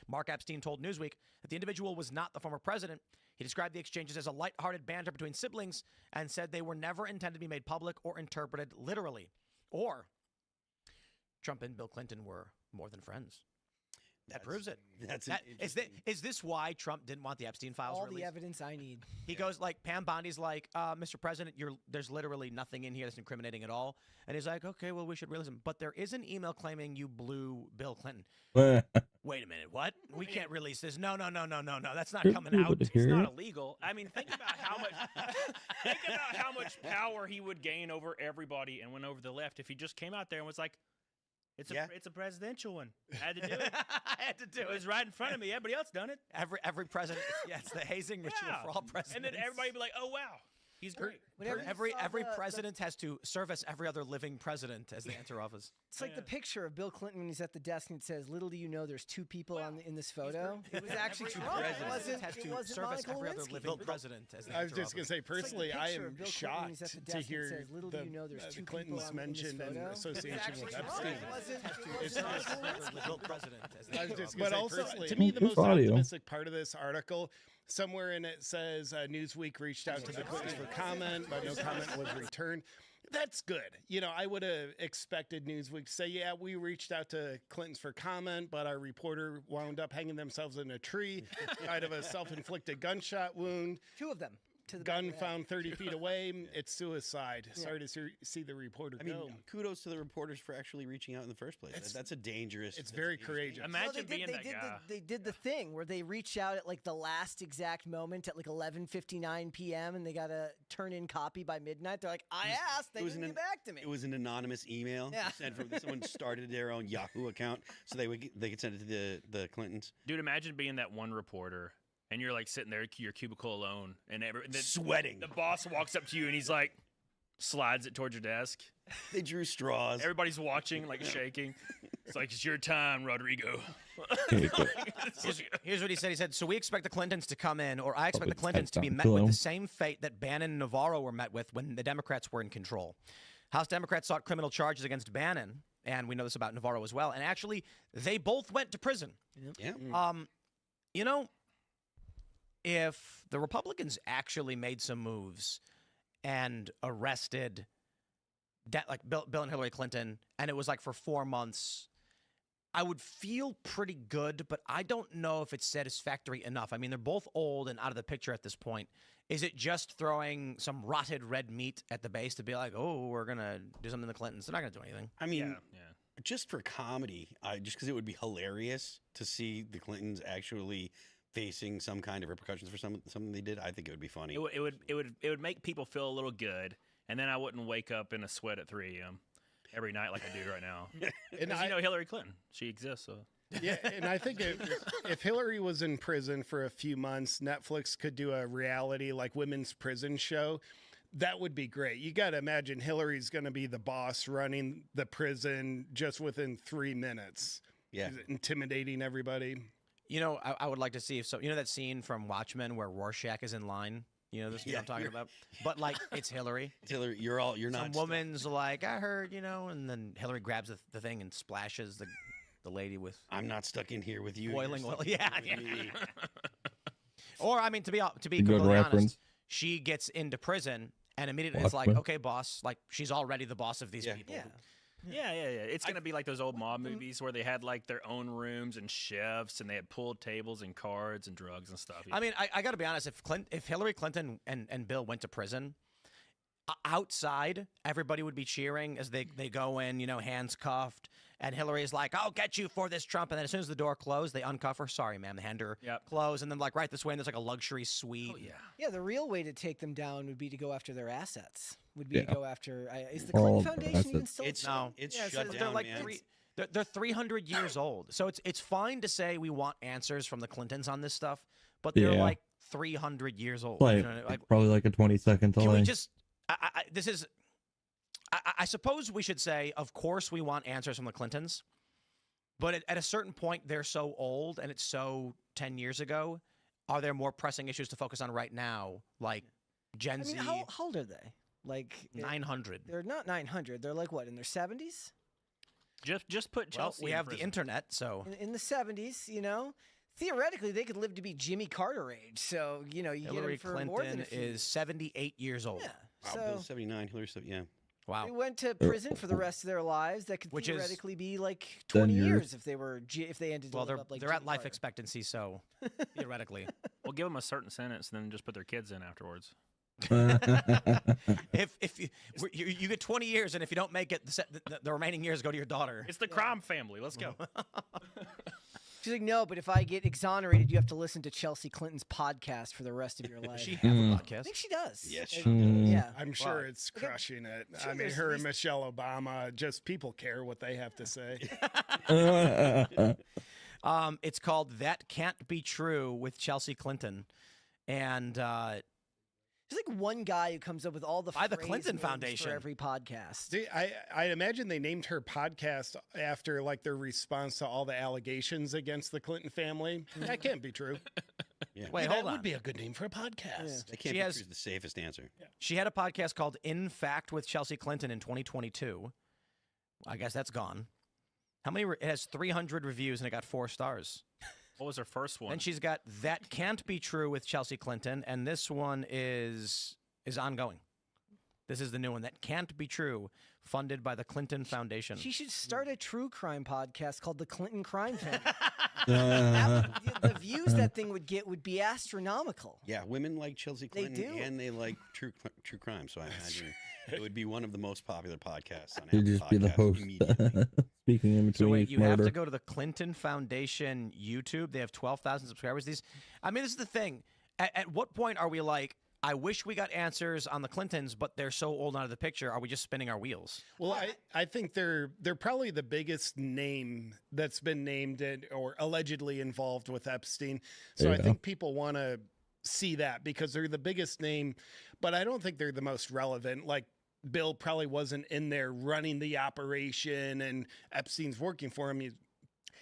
Mark Epstein told Newsweek that the individual was not the former president. He described the exchanges as a lighthearted banter between siblings and said they were never intended to be made public or interpreted literally. Or Trump and Bill Clinton were more than friends. That proves it. Is this why Trump didn't want the Epstein files All released? the evidence I need. He goes like, Pam Bondi's like, Mr. President, there's literally nothing in here that's incriminating at all. And he's like, okay, well, we should release them. But there is an email claiming you blew Bill Clinton. Wait a minute, what? We can't release this. No. That's not coming out. It's not illegal. I mean, think about how much power he would gain over everybody and win over the left if he just came out there and was like, it's a presidential one. I had to do it. I had to do it. It was right in front of me. Everybody else done it. Every president. Yeah, it's the hazing ritual for all presidents. And then everybody would be like, oh, wow. He's great. Every president has to service every other living president as they enter office. It's like the picture of Bill Clinton when he's at the desk and it says, little do you know there's 2 people in this photo. It was actually Trump. It wasn't service every other living president as they enter I was just going to say, personally, I am shocked to hear the Clintons mentioned in association with Epstein. But also, to me, the most optimistic part of this article, somewhere in it says Newsweek reached out to the Clintons for comment, but no comment was returned. That's good. You know, I would have expected Newsweek to say, yeah, we reached out to Clintons for comment, but our reporter wound up hanging themselves in a tree out of a self-inflicted gunshot wound. 2 of them. To the gun found 30 feet away. It's suicide. Sorry to see the reporter go. Kudos to the reporters for actually reaching out in the first place. That's a dangerous. It's very courageous. Imagine being that guy. They did the thing where they reached out at like the last exact moment at like 11:59 p.m. and they got a turn-in copy by midnight. They're like, I asked, they didn't get back to me. It was an anonymous email sent from someone started their own Yahoo account, so they could send it to the Clintons. Dude, imagine being that one reporter. And you're like sitting there in your cubicle alone, and sweating. The boss walks up to you, and he's like, slides it towards your desk. They drew straws. Everybody's watching, like shaking. It's like, it's your time, Rodrigo. Here's what he said. He said, so we expect the Clintons to come in, or I expect the Clintons to be met with the same fate that Bannon and Navarro were met with when the Democrats were in control. House Democrats sought criminal charges against Bannon, and we know this about Navarro as well. And actually, they both went to prison. Yeah. You know, if the Republicans actually made some moves and arrested like Bill and Hillary Clinton, and it was like for 4 months, I would feel pretty good, but I don't know if it's satisfactory enough. I mean, they're both old and out of the picture at this point. Is it just throwing some rotted red meat at the base to be like, oh, we're going to do something to the Clintons? They're not going to do anything. I mean, just for comedy, just because it would be hilarious to see the Clintons actually facing some kind of repercussions for something they did, I think it would be funny. It would make people feel a little good, and then I wouldn't wake up in a sweat at 3 a.m. every night like I do right now. And Because you know Hillary Clinton, she exists. So. Yeah, and I think if Hillary was in prison for a few months, Netflix could do a reality like women's prison show. That would be great. You got to imagine Hillary's going to be the boss running the prison just within 3 minutes. Yeah, intimidating everybody. You know, I would like to see if so. You know that scene from Watchmen where Rorschach is in line. You know this what I'm talking about. But like, it's Hillary. It's Hillary. You're not. Some woman's like, I heard, you know, and then Hillary grabs the thing and splashes the lady with. I'm not stuck in here with you. Boiling oil. Yeah. Or I mean, to be completely honest, she gets into prison and immediately it's like, okay, boss, like she's already the boss of these people. Yeah. It's gonna be like those old mob movies where they had like their own rooms and chefs, and they had pool tables and cards and drugs and stuff. I mean, I got to be honest. If Hillary Clinton and Bill went to prison, outside everybody would be cheering as they go in, you know, hands cuffed, and Hillary's like, "I'll get you for this, Trump." And then as soon as the door closed, they uncuff her. Sorry, ma'am. They hand her clothes, and then like right this way, and there's like a luxury suite. Oh, yeah. The real way to take them down would be to go after their assets. Would be to go after. Is the Clinton Foundation even still? It's shut down, they're like man. They're 300 years old, so it's fine to say we want answers from the Clintons on this stuff, but they're like 300 years old. Like, you know, probably like a 20-second delay. can we just? I suppose we should say, of course, we want answers from the Clintons, but at a certain point, they're so old, and it's so 10 years ago. Are there more pressing issues to focus on right now, like Gen Z? How old are they? Like 900. They're not 900. They're like what, in their 70s? Just put Chelsea. Well, we have the internet, so in the 70s, you know, theoretically they could live to be Jimmy Carter age. So you know, you Hillary get them for Clinton more than a few. is 78 years old. Yeah. Wow, So Bill's 79. Hillary's wow. they went to prison for the rest of their lives. That could Which is theoretically be like 10 20 years. years if they ended to Well, live up like they're at Jimmy life Carter. expectancy, so theoretically. We'll give them a certain sentence and then just put their kids in afterwards. if you get 20 years, and if you don't make it, the remaining years go to your daughter. It's the crime family. Let's go. She's like, no, but if I get exonerated, you have to listen to Chelsea Clinton's podcast for the rest of your life. Does she have a podcast? I think she does. Yes, she does. does. Yeah. I'm sure it's crushing it. Sure, I mean, there's her at and Michelle Obama, just people care what they have to say. It's called That Can't Be True with Chelsea Clinton, and there's like one guy who comes up with all the by the phrase Clinton names Foundation for every podcast. See, I imagine they named her podcast after like their response to all the allegations against the Clinton family. That can't be true. Yeah. Wait, that hold on. would be a good name for a podcast. That can't be true is the safest answer. She had a podcast called In Fact with Chelsea Clinton in 2022. I guess that's gone. How many? It has 300 reviews and it got 4 stars. What was her first one? And she's got That Can't Be True with Chelsea Clinton, and this one is ongoing. This is the new one, That Can't Be True, funded by the Clinton Foundation. She should start a true crime podcast called The Clinton Crime Family. The views that thing would get would be astronomical. Yeah, women like Chelsea They Clinton do. and they like true crime. So I imagine it would be one of the most popular podcasts on You'd Apple just be the Podcasts host. immediately. Speaking in between So wait, each you murder. have to go to the Clinton Foundation YouTube. They have 12,000 subscribers. This is the thing. At what point are we like, I wish we got answers on the Clintons, but they're so old out of the picture. Are we just spinning our wheels? Well, I think they're probably the biggest name that's been named or allegedly involved with Epstein. So I think people want to see that because they're the biggest name, but I don't think they're the most relevant. Like Bill probably wasn't in there running the operation and Epstein's working for him. He's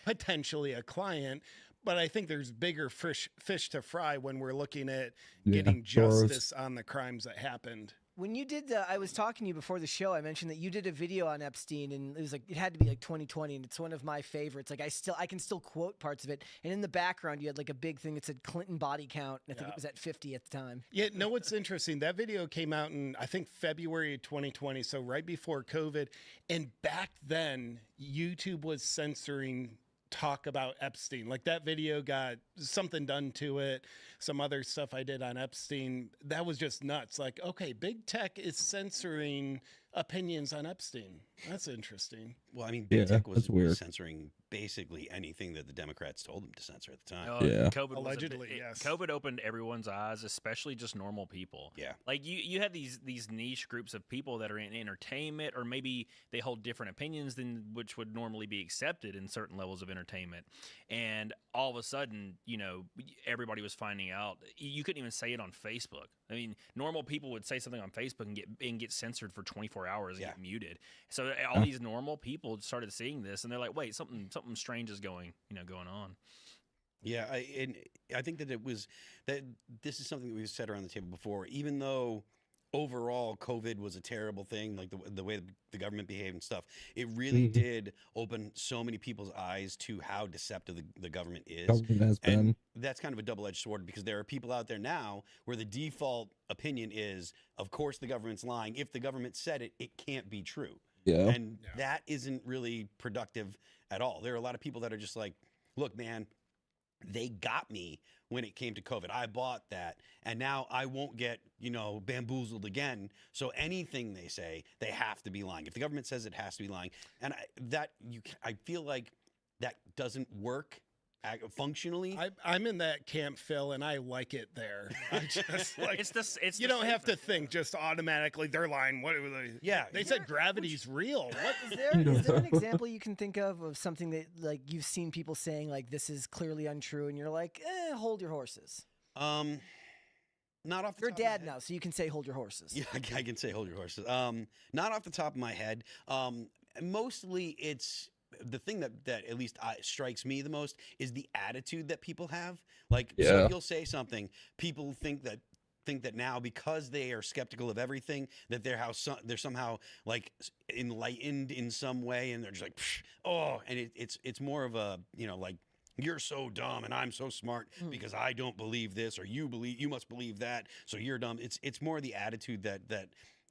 potentially a client, but I think there's bigger fish to fry when we're looking at getting justice on the crimes that happened. When you did I was talking to you before the show, I mentioned that you did a video on Epstein, and it had to be like 2020, and it's one of my favorites. Like I can still quote parts of it. And in the background, you had like a big thing that said Clinton body count. And I think it was at 50 at the time. Yeah, no, what's interesting, that video came out in, I think, February 2020, so right before COVID. And back then, YouTube was censoring talk about Epstein. Like that video got something done to it. Some other stuff I did on Epstein. That was just nuts. Like, okay, big tech is censoring opinions on Epstein. That's interesting. Well, I mean, big tech was that's weird. censoring basically anything that the Democrats told them to censor at the time. COVID Allegedly, was yes. COVID opened everyone's eyes, especially just normal people. Yeah. Like you have these niche groups of people that are in entertainment, or maybe they hold different opinions than which would normally be accepted in certain levels of entertainment. And all of a sudden, everybody was finding out. You couldn't even say it on Facebook. I mean, normal people would say something on Facebook and get censored for 24 hours and get muted. So all these normal people started seeing this, and they're like, "Wait, something strange is going on." Yeah, I think that this is something that we've said around the table before. Even though overall COVID was a terrible thing, like the way the government behaved and stuff, it really did open so many people's eyes to how deceptive the government is. Government has and been. that's kind of a double-edged sword, because there are people out there now where the default opinion is, of course the government's lying. If the government said it, it can't be true. Yeah. And that isn't really productive at all. There are a lot of people that are just like, look, man, they got me when it came to COVID. I bought that, and now I won't get, bamboozled again. So anything they say, they have to be lying. If the government says it has to be lying, and I feel like that doesn't work functionally. I'm in that camp, Phil, and I like it there. I just like it's you don't have to think just automatically they're lying. What? Yeah, they said gravity's real. What Is there an example you can think of something that like you've seen people saying like this is clearly untrue, and you're like, hold your horses? Not off the You're top of my dad head. now, so you can say hold your horses. Yeah, I can say hold your horses. Not off the top of my head. Mostly it's the thing that at least strikes me the most is the attitude that people have. Like, so you'll say something, people think that now, because they are skeptical of everything, that they're somehow like enlightened in some way, and they're just like, and it's more of a, like, you're so dumb and I'm so smart because I don't believe this, or you must believe that, so you're dumb. It's more the attitude that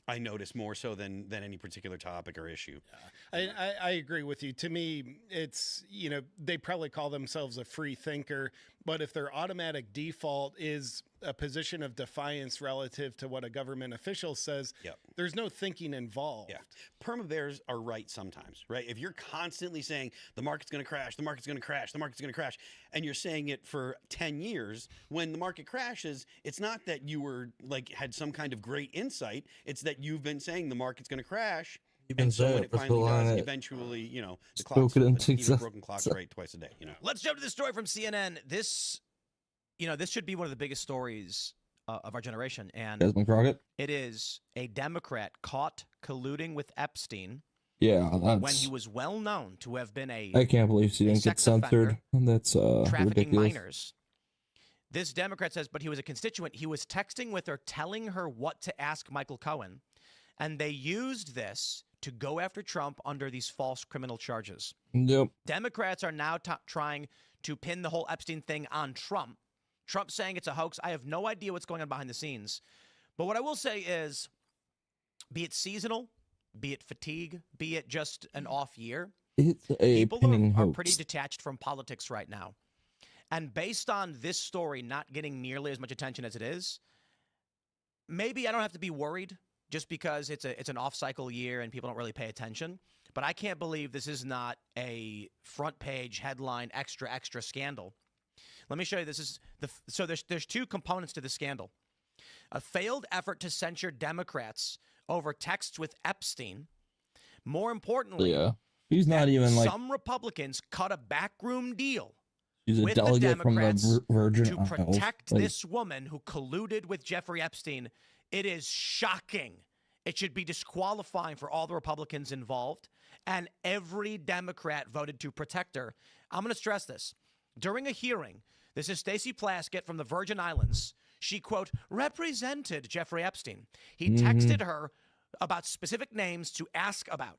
I notice more so than any particular topic or issue. I agree with you. To me, it's, they probably call themselves a free thinker, but if their automatic default is a position of defiance relative to what a government official says, there's no thinking involved. Yeah. Perma bears are right sometimes, right? If you're constantly saying the market's going to crash, the market's going to crash, the market's going to crash, and you're saying it for 10 years, when the market crashes, it's not that you were had some kind of great insight. It's that you've been saying the market's going to crash. And so when it finally does, eventually, the clock's broken clock's right twice a day. Let's jump to this story from CNN. This should be one of the biggest stories of our generation. And Desmond Crockett? It is a Democrat caught colluding with Epstein. Yeah, that's... when he was well known to have been I can't believe he didn't get censored. That's trafficking ridiculous. minors. This Democrat says, but he was a constituent. He was texting with her, telling her what to ask Michael Cohen. And they used this to go after Trump under these false criminal charges. Yep. Democrats are now trying to pin the whole Epstein thing on Trump. Trump saying it's a hoax. I have no idea what's going on behind the scenes. But what I will say is, be it seasonal, be it fatigue, be it just an off year, it's a people are pretty detached from politics right now. And based on this story not getting nearly as much attention as it is, maybe I don't have to be worried just because it's an off-cycle year and people don't really pay attention. But I can't believe this is not a front-page headline extra scandal. Let me show you. This is so there's two components to the scandal. A failed effort to censure Democrats over texts with Epstein. More importantly, he's not even like some Republicans cut a backroom deal he's a with the delegate from Democrats the Virgin to Isles. protect this woman who colluded with Jeffrey Epstein. It is shocking. It should be disqualifying for all the Republicans involved, and every Democrat voted to protect her. I'm going to stress this. During a hearing, this is Stacey Plaskett from the Virgin Islands. She, quote, represented Jeffrey Epstein. He texted her about specific names to ask about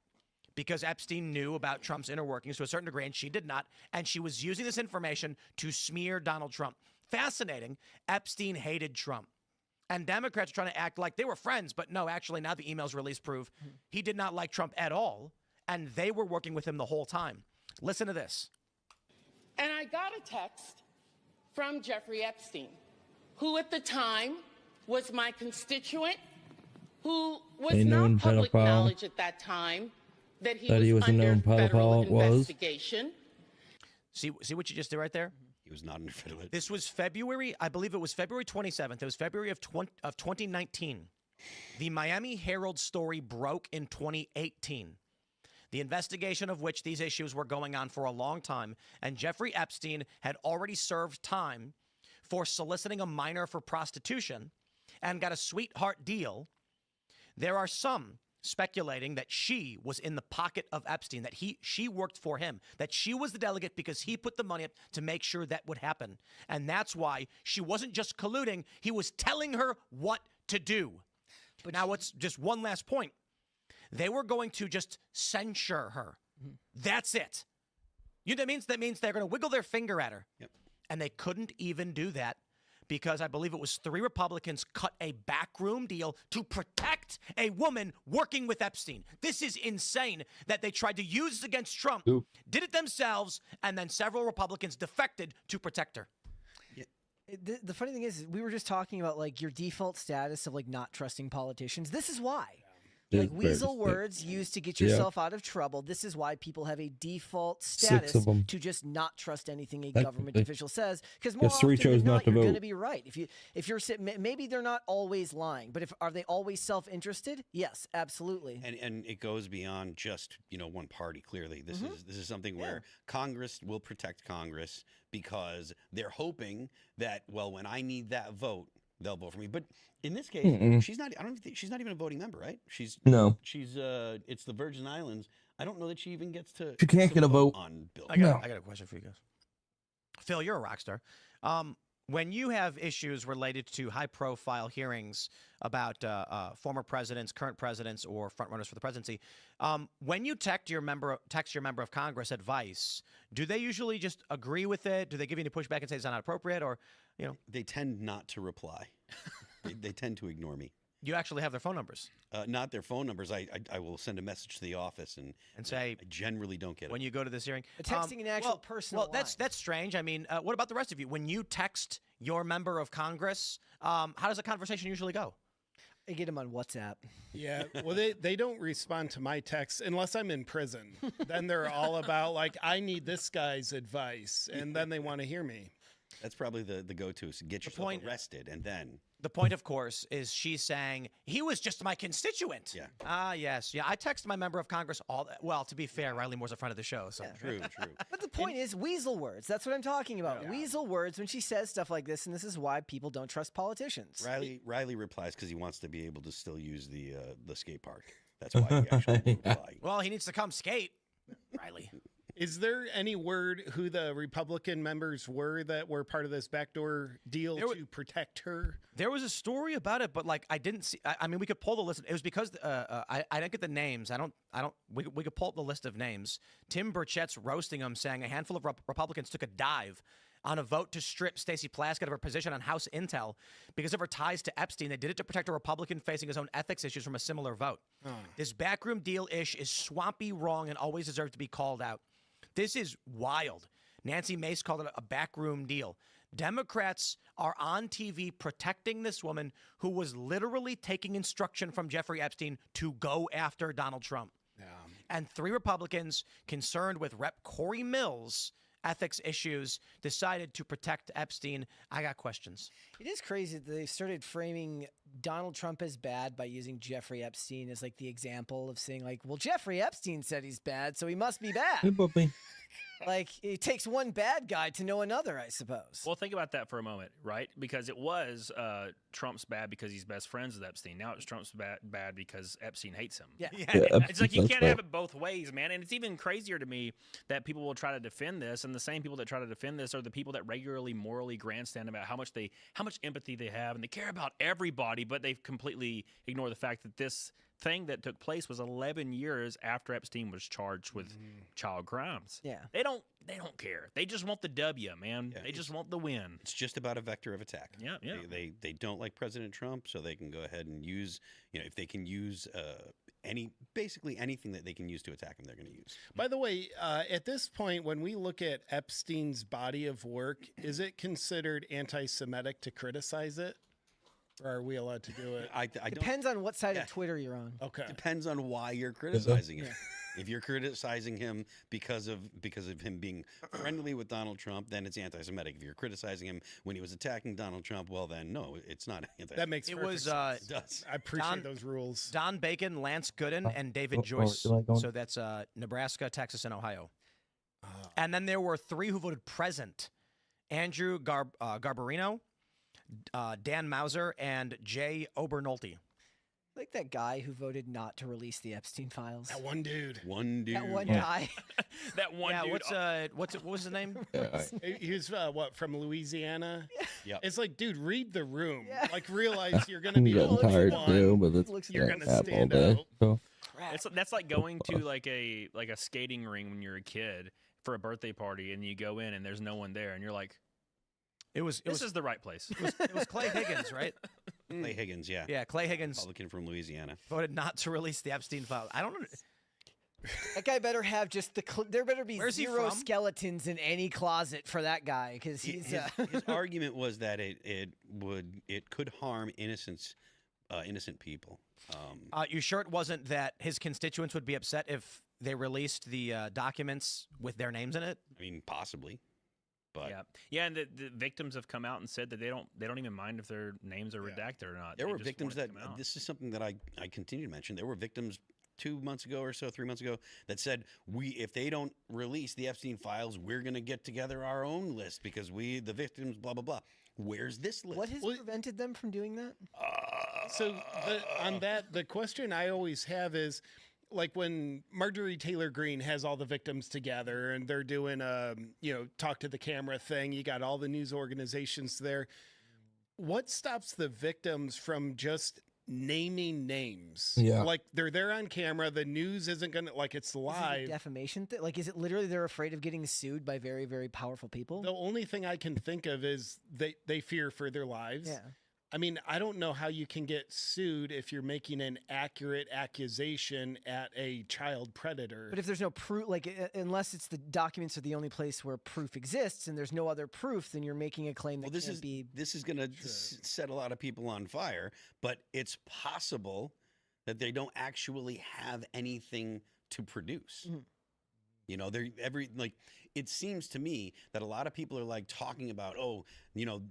because Epstein knew about Trump's inner workings to a certain degree, and she did not, and she was using this information to smear Donald Trump. Fascinating. Epstein hated Trump. And Democrats are trying to act like they were friends, but no, actually, now the emails released prove he did not like Trump at all, and they were working with him the whole time. Listen to this. And I got a text from Jeffrey Epstein, who at the time was my constituent who was A known not public pedophile. knowledge at that time that he That he was a under known federal pedophile was. investigation. See what you just did right there? He was not under federal. This was February, I believe it was February 27th. It was February of 2019. The Miami Herald story broke in 2018. The investigation of which these issues were going on for a long time, and Jeffrey Epstein had already served time for soliciting a minor for prostitution and got a sweetheart deal. There are some speculating that she was in the pocket of Epstein, that she worked for him, that she was the delegate because he put the money up to make sure that would happen. And that's why she wasn't just colluding, he was telling her what to do. But now what's just one last point. They were going to just censure her. That's it. You know what that means? That means they're going to wiggle their finger at her. Yep. And they couldn't even do that because I believe it was 3 Republicans cut a backroom deal to protect a woman working with Epstein. This is insane that they tried to use against Trump, did it themselves, and then several Republicans defected to protect her. The funny thing is, we were just talking about like your default status of like not trusting politicians. This is why. Like weasel words used to get yourself out of trouble. This is why people have a default status to just not trust anything a government official says. Because more often than not, you're going to be right. If you're maybe they're not always lying, but are they always self-interested? Yes, absolutely. And it goes beyond just one party. Clearly, this is something where Congress will protect Congress because they're hoping that when I need that vote, they'll vote for me. But in this case, she's not. I don't think she's not even a voting member, right? She's it's the Virgin Islands. I don't know that she even gets to. She can't get a vote on bill. I got a question for you guys. Phil, you're a rock star. When you have issues related to high-profile hearings about former presidents, current presidents, or frontrunners for the presidency, when you text your member of Congress advice, do they usually just agree with it? Do they give you any pushback and say it's not appropriate, or They tend not to reply. they tend to ignore me. You actually have their phone numbers? Not their phone numbers. I will send a message to the office and say I generally don't get it when you go to this hearing. Texting an actual personal line. That's strange. I mean, what about the rest of you? When you text your member of Congress, how does the conversation usually go? I get them on WhatsApp. Yeah, well, they don't respond to my texts unless I'm in prison. Then they're all about like, I need this guy's advice, and then they want to hear me. That's probably the go-to is get yourself arrested, and then the point, of course, is she's saying he was just my constituent. Yeah. Yes. Yeah. I text my member of Congress all. Well, to be fair, Riley Moore's a friend of the show, so true. But the point is weasel words. That's what I'm talking about. Yeah. Weasel words when she says stuff like this, and this is why people don't trust politicians. Riley replies because he wants to be able to still use the skate park. That's why he actually reply. Well, he needs to come skate, Riley. Is there any word who the Republican members were that were part of this backdoor deal to protect her? There was a story about it, but like I didn't see. I mean, we could pull the list. It was because I didn't get the names. We could pull up the list of names. Tim Burchett's roasting them, saying a handful of Republicans took a dive on a vote to strip Stacey Plaskett of her position on House Intel because of her ties to Epstein. They did it to protect a Republican facing his own ethics issues from a similar vote. This backroom deal-ish is swampy, wrong, and always deserves to be called out. This is wild. Nancy Mace called it a backroom deal. Democrats are on TV protecting this woman who was literally taking instruction from Jeffrey Epstein to go after Donald Trump. Yeah. And 3 Republicans concerned with Rep. Corey Mills' ethics issues decided to protect Epstein. I got questions. It is crazy that they started framing Donald Trump as bad by using Jeffrey Epstein as like the example of saying like, well, Jeffrey Epstein said he's bad, so he must be bad. Hey, puppy. Like it takes one bad guy to know another, I suppose. Well, think about that for a moment, right? Because it was Trump's bad because he's best friends with Epstein. Now it's Trump's bad because Epstein hates him. Yeah. It's like you can't have it both ways, man. And it's even crazier to me that people will try to defend this, and the same people that try to defend this are the people that regularly morally grandstand about how much empathy they have, and they care about everybody, but they completely ignore the fact that this thing that took place was 11 years after Epstein was charged with child crimes. Yeah. They don't care. They just want the W, man. They just want the win. It's just about a vector of attack. Yeah. They don't like President Trump, so they can go ahead and use, if they can use basically anything that they can use to attack him, they're going to use. By the way, at this point, when we look at Epstein's body of work, is it considered anti-Semitic to criticize it? Or are we allowed to do it? I don't. Depends on what side of Twitter you're on. Okay. Depends on why you're criticizing him. If you're criticizing him because of him being friendly with Donald Trump, then it's anti-Semitic. If you're criticizing him when he was attacking Donald Trump, well, then no, it's not anti-Semitic. That makes perfect sense. It does. I appreciate those rules. Don Bacon, Lance Gooden, and David Joyce. So that's Nebraska, Texas, and Ohio. And then there were 3 who voted present: Andrew Garbarino, Dan Mauser, and Jay Obernolte. Like that guy who voted not to release the Epstein files. That one dude. That one guy. That one dude. What was his name? He was what, from Louisiana? Yeah. It's like, dude, read the room. Like, realize you're gonna be getting the only tired one. too, but it's You're been gonna crap all stand day. out. So. That's like going to like a skating ring when you're a kid for a birthday party, and you go in and there's no one there, and you're like, this is the right place. It was Clay Higgins, right? Clay Higgins, yeah. Yeah, Clay Higgins. Republican from Louisiana. Voted not to release the Epstein files. I don't know. That guy better have just the. There better be Where's he 0 from? skeletons in any closet for that guy because he's. His argument was that it could harm innocent people. You sure it wasn't that his constituents would be upset if they released the documents with their names in it? I mean, possibly. But yeah, and the victims have come out and said that they don't even mind if their names are redacted or not. There They were just victims want that it to come out. this is something that I continue to mention. There were victims 2 months ago or so, 3 months ago, that said if they don't release the Epstein files, we're going to get together our own list because the victims, blah blah blah. Where's this list? What has prevented them from doing that? So on that, the question I always have is, like when Marjorie Taylor Greene has all the victims together and they're doing a, talk to the camera thing, you got all the news organizations there. What stops the victims from just naming names? Yeah. Like they're there on camera. The news isn't going to, like, it's Is it a live. defamation thing? Like, is it literally they're afraid of getting sued by very, very powerful people? The only thing I can think of is they fear for their lives. Yeah. I mean, I don't know how you can get sued if you're making an accurate accusation at a child predator. But if there's no proof, unless it's the documents are the only place where proof exists, and there's no other proof, then you're making a claim that Well, can't be. this is going to set a lot of people on fire, but it's possible that they don't actually have anything to produce. It seems to me that a lot of people are like talking about,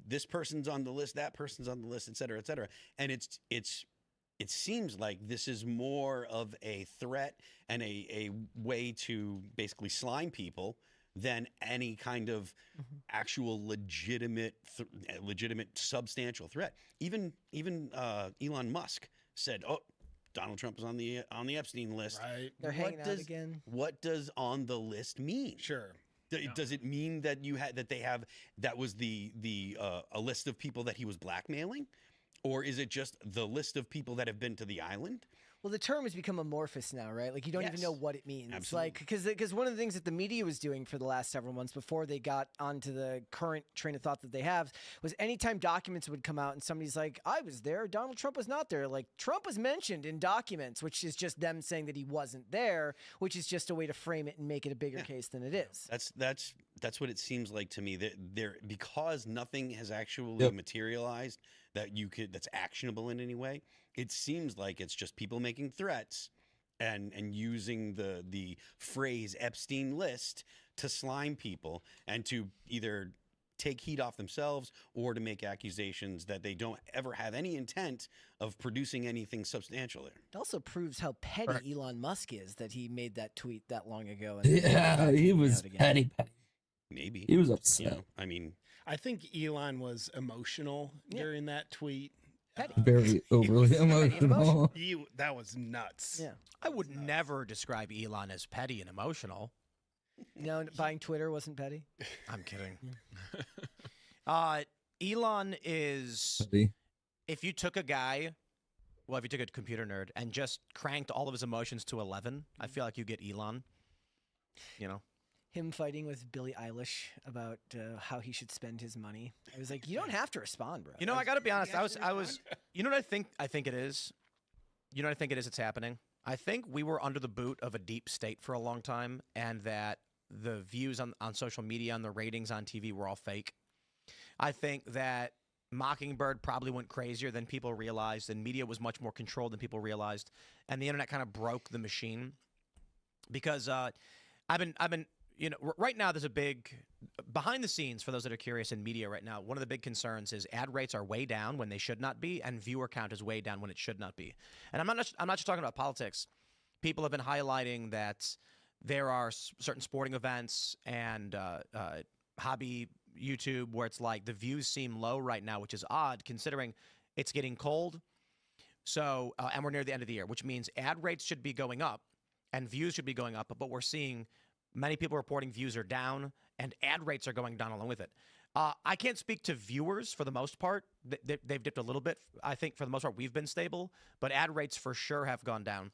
this person's on the list, that person's on the list, et cetera, et cetera. And it seems like this is more of a threat and a way to basically slime people than any kind of actual legitimate substantial threat. Even Elon Musk said, Donald Trump is on the Epstein list. Right. They're hanging out again. What does on the list mean? Sure. Does it mean that that was a list of people that he was blackmailing, or is it just the list of people that have been to the island? Well, the term has become amorphous now, right? Like you don't even know what it means. Absolutely. Like because one of the things that the media was doing for the last several months before they got onto the current train of thought that they have was anytime documents would come out and somebody's like, I was there, Donald Trump was not there. Like Trump was mentioned in documents, which is just them saying that he wasn't there, which is just a way to frame it and make it a bigger case than it is. That's what it seems like to me. That because nothing has actually materialized that's actionable in any way. It seems like it's just people making threats and using the phrase Epstein list to slime people and to either take heat off themselves or to make accusations that they don't ever have any intent of producing anything substantial there. It also proves how petty Elon Musk is that he made that tweet that long ago. Yeah, he was petty. Maybe. He was upset. I think Elon was emotional during that tweet. Very overly emotional. That was nuts. Yeah. I would never describe Elon as petty and emotional. No, buying Twitter wasn't petty. I'm kidding. Elon is Petty. if you took a computer nerd and just cranked all of his emotions to 11, I feel like you get Elon. Him fighting with Billie Eilish about how he should spend his money. I was like, you don't have to respond, bro. I got to be honest. I was. You know what I think it is. You know what I think it is. It's happening. I think we were under the boot of a deep state for a long time, and that the views on social media and the ratings on TV were all fake. I think that Mockingbird probably went crazier than people realized, and media was much more controlled than people realized, and the internet kind of broke the machine. Because I've been, right now there's a big behind the scenes for those that are curious in media right now. One of the big concerns is ad rates are way down when they should not be, and viewer count is way down when it should not be. And I'm not just talking about politics. People have been highlighting that there are certain sporting events and hobby YouTube where it's like the views seem low right now, which is odd considering it's getting cold. So, and we're near the end of the year, which means ad rates should be going up and views should be going up. But we're seeing many people reporting views are down and ad rates are going down along with it. I can't speak to viewers for the most part. They've dipped a little bit. I think for the most part, we've been stable, but ad rates for sure have gone down.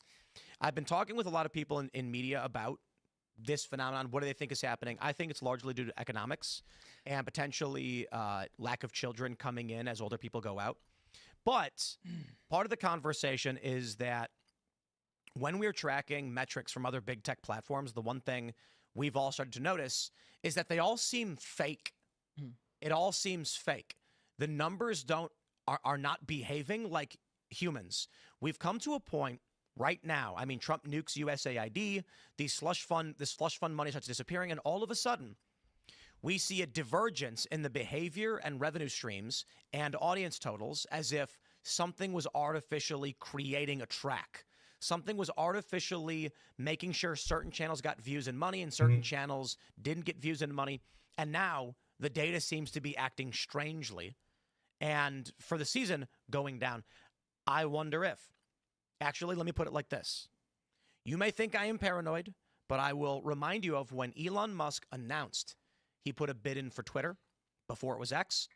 I've been talking with a lot of people in media about this phenomenon. What do they think is happening? I think it's largely due to economics and potentially lack of children coming in as older people go out. But part of the conversation is that when we're tracking metrics from other big tech platforms, the one thing we've all started to notice is that they all seem fake. It all seems fake. The numbers are not behaving like humans. We've come to a point right now. I mean, Trump nukes USAID, this slush fund money starts disappearing, and all of a sudden, we see a divergence in the behavior and revenue streams and audience totals as if something was artificially creating a track. Something was artificially making sure certain channels got views and money and certain channels didn't get views and money. And now the data seems to be acting strangely. And for the season, going down. I wonder if. Actually, let me put it like this. You may think I am paranoid, but I will remind you of when Elon Musk announced he put a bid in for Twitter before it was X.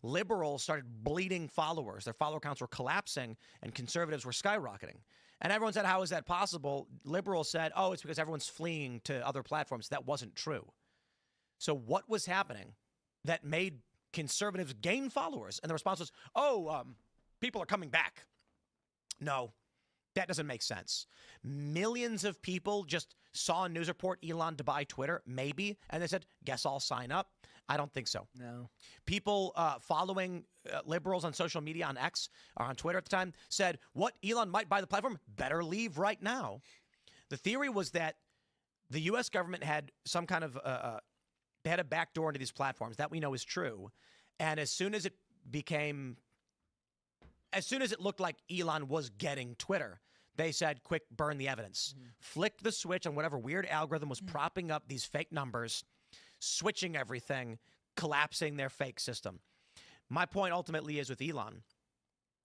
Liberals started bleeding followers. Their follower counts were collapsing, and conservatives were skyrocketing. And everyone said, how is that possible? Liberals said, oh, it's because everyone's fleeing to other platforms. That wasn't true. So what was happening that made conservatives gain followers? And the response was, people are coming back. No, that doesn't make sense. Millions of people just saw a news report, Elon to buy Twitter, maybe, and they said, guess I'll sign up. I don't think so. No. People following liberals on social media, on X, or on Twitter at the time, said, what, Elon might buy the platform? Better leave right now. The theory was that the U.S. government had some kind of, they had a backdoor into these platforms. That we know is true. And as soon as it looked like Elon was getting Twitter, they said, quick, burn the evidence. Flicked the switch on whatever weird algorithm was propping up these fake numbers, switching everything, collapsing their fake system. My point ultimately is with Elon,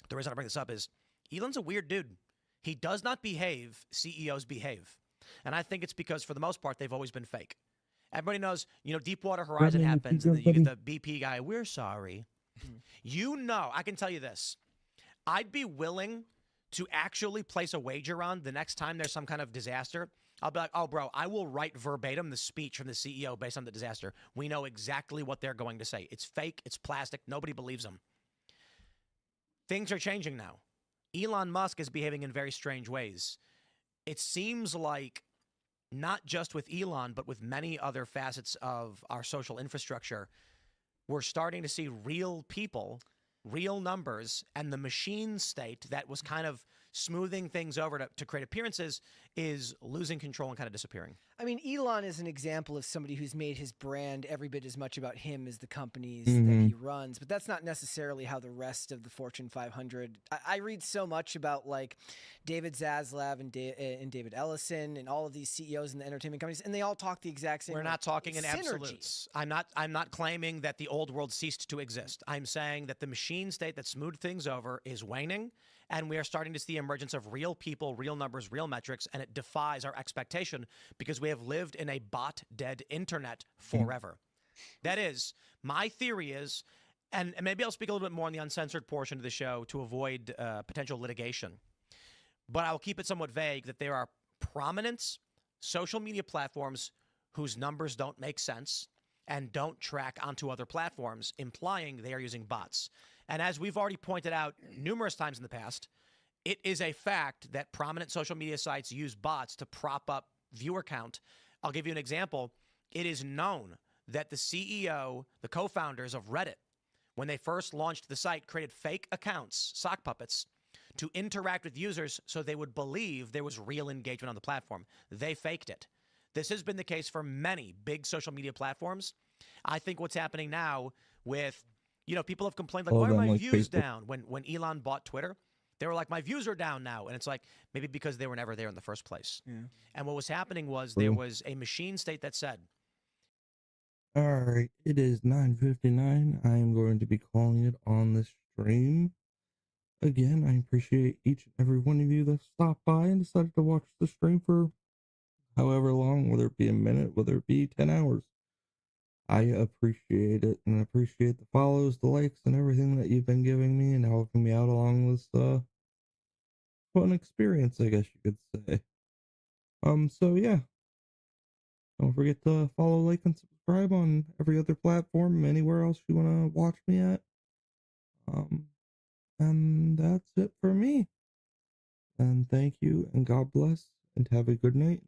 the reason I bring this up is Elon's a weird dude. He does not behave, CEOs behave. And I think it's because, for the most part, they've always been fake. Everybody knows, Deepwater Horizon happens, and you get the BP guy, we're sorry. I can tell you this. I'd be willing to actually place a wager on the next time there's some kind of disaster. I'll be like, oh, bro, I will write verbatim the speech from the CEO based on the disaster. We know exactly what they're going to say. It's fake. It's plastic. Nobody believes them. Things are changing now. Elon Musk is behaving in very strange ways. It seems like not just with Elon, but with many other facets of our social infrastructure, we're starting to see real people, real numbers, and the machine state that was kind of smoothing things over to create appearances is losing control and kind of disappearing. I mean, Elon is an example of somebody who's made his brand every bit as much about him as the companies that he runs, but that's not necessarily how the rest of the Fortune 500. I read so much about like David Zaslav and David Ellison and all of these CEOs in the entertainment companies, and they all talk the exact same. We're not talking in synergy. absolutes. I'm not claiming that the old world ceased to exist. I'm saying that the machine state that smoothed things over is waning, and we are starting to see the emergence of real people, real numbers, real metrics, and it defies our expectation because we have lived in a bot-dead internet forever. That is, my theory is, and maybe I'll speak a little bit more on the uncensored portion of the show to avoid potential litigation, but I'll keep it somewhat vague that there are prominent social media platforms whose numbers don't make sense and don't track onto other platforms, implying they are using bots. And as we've already pointed out numerous times in the past, it is a fact that prominent social media sites use bots to prop up viewer count. I'll give you an example. It is known that the CEO, the co-founders of Reddit, when they first launched the site, created fake accounts, sock puppets, to interact with users so they would believe there was real engagement on the platform. They faked it. This has been the case for many big social media platforms. I think what's happening now with, people have complained, like, why are my views down? When Elon bought Twitter, they were like, my views are down now. And it's like, maybe because they were never there in the first place. Yeah. And what was happening was there was a machine state that said, all right, it is 9:59. I am going to be calling it on this stream. Again, I appreciate each and every one of you that stopped by and decided to watch the stream for however long, whether it be a minute, whether it be 10 hours. I appreciate it, and I appreciate the follows, the likes, and everything that you've been giving me and helping me out along this fun experience, I guess you could say. So yeah. Don't forget to follow, like, and subscribe on every other platform, anywhere else you want to watch me at. And that's it for me. And thank you, and God bless, and have a good night.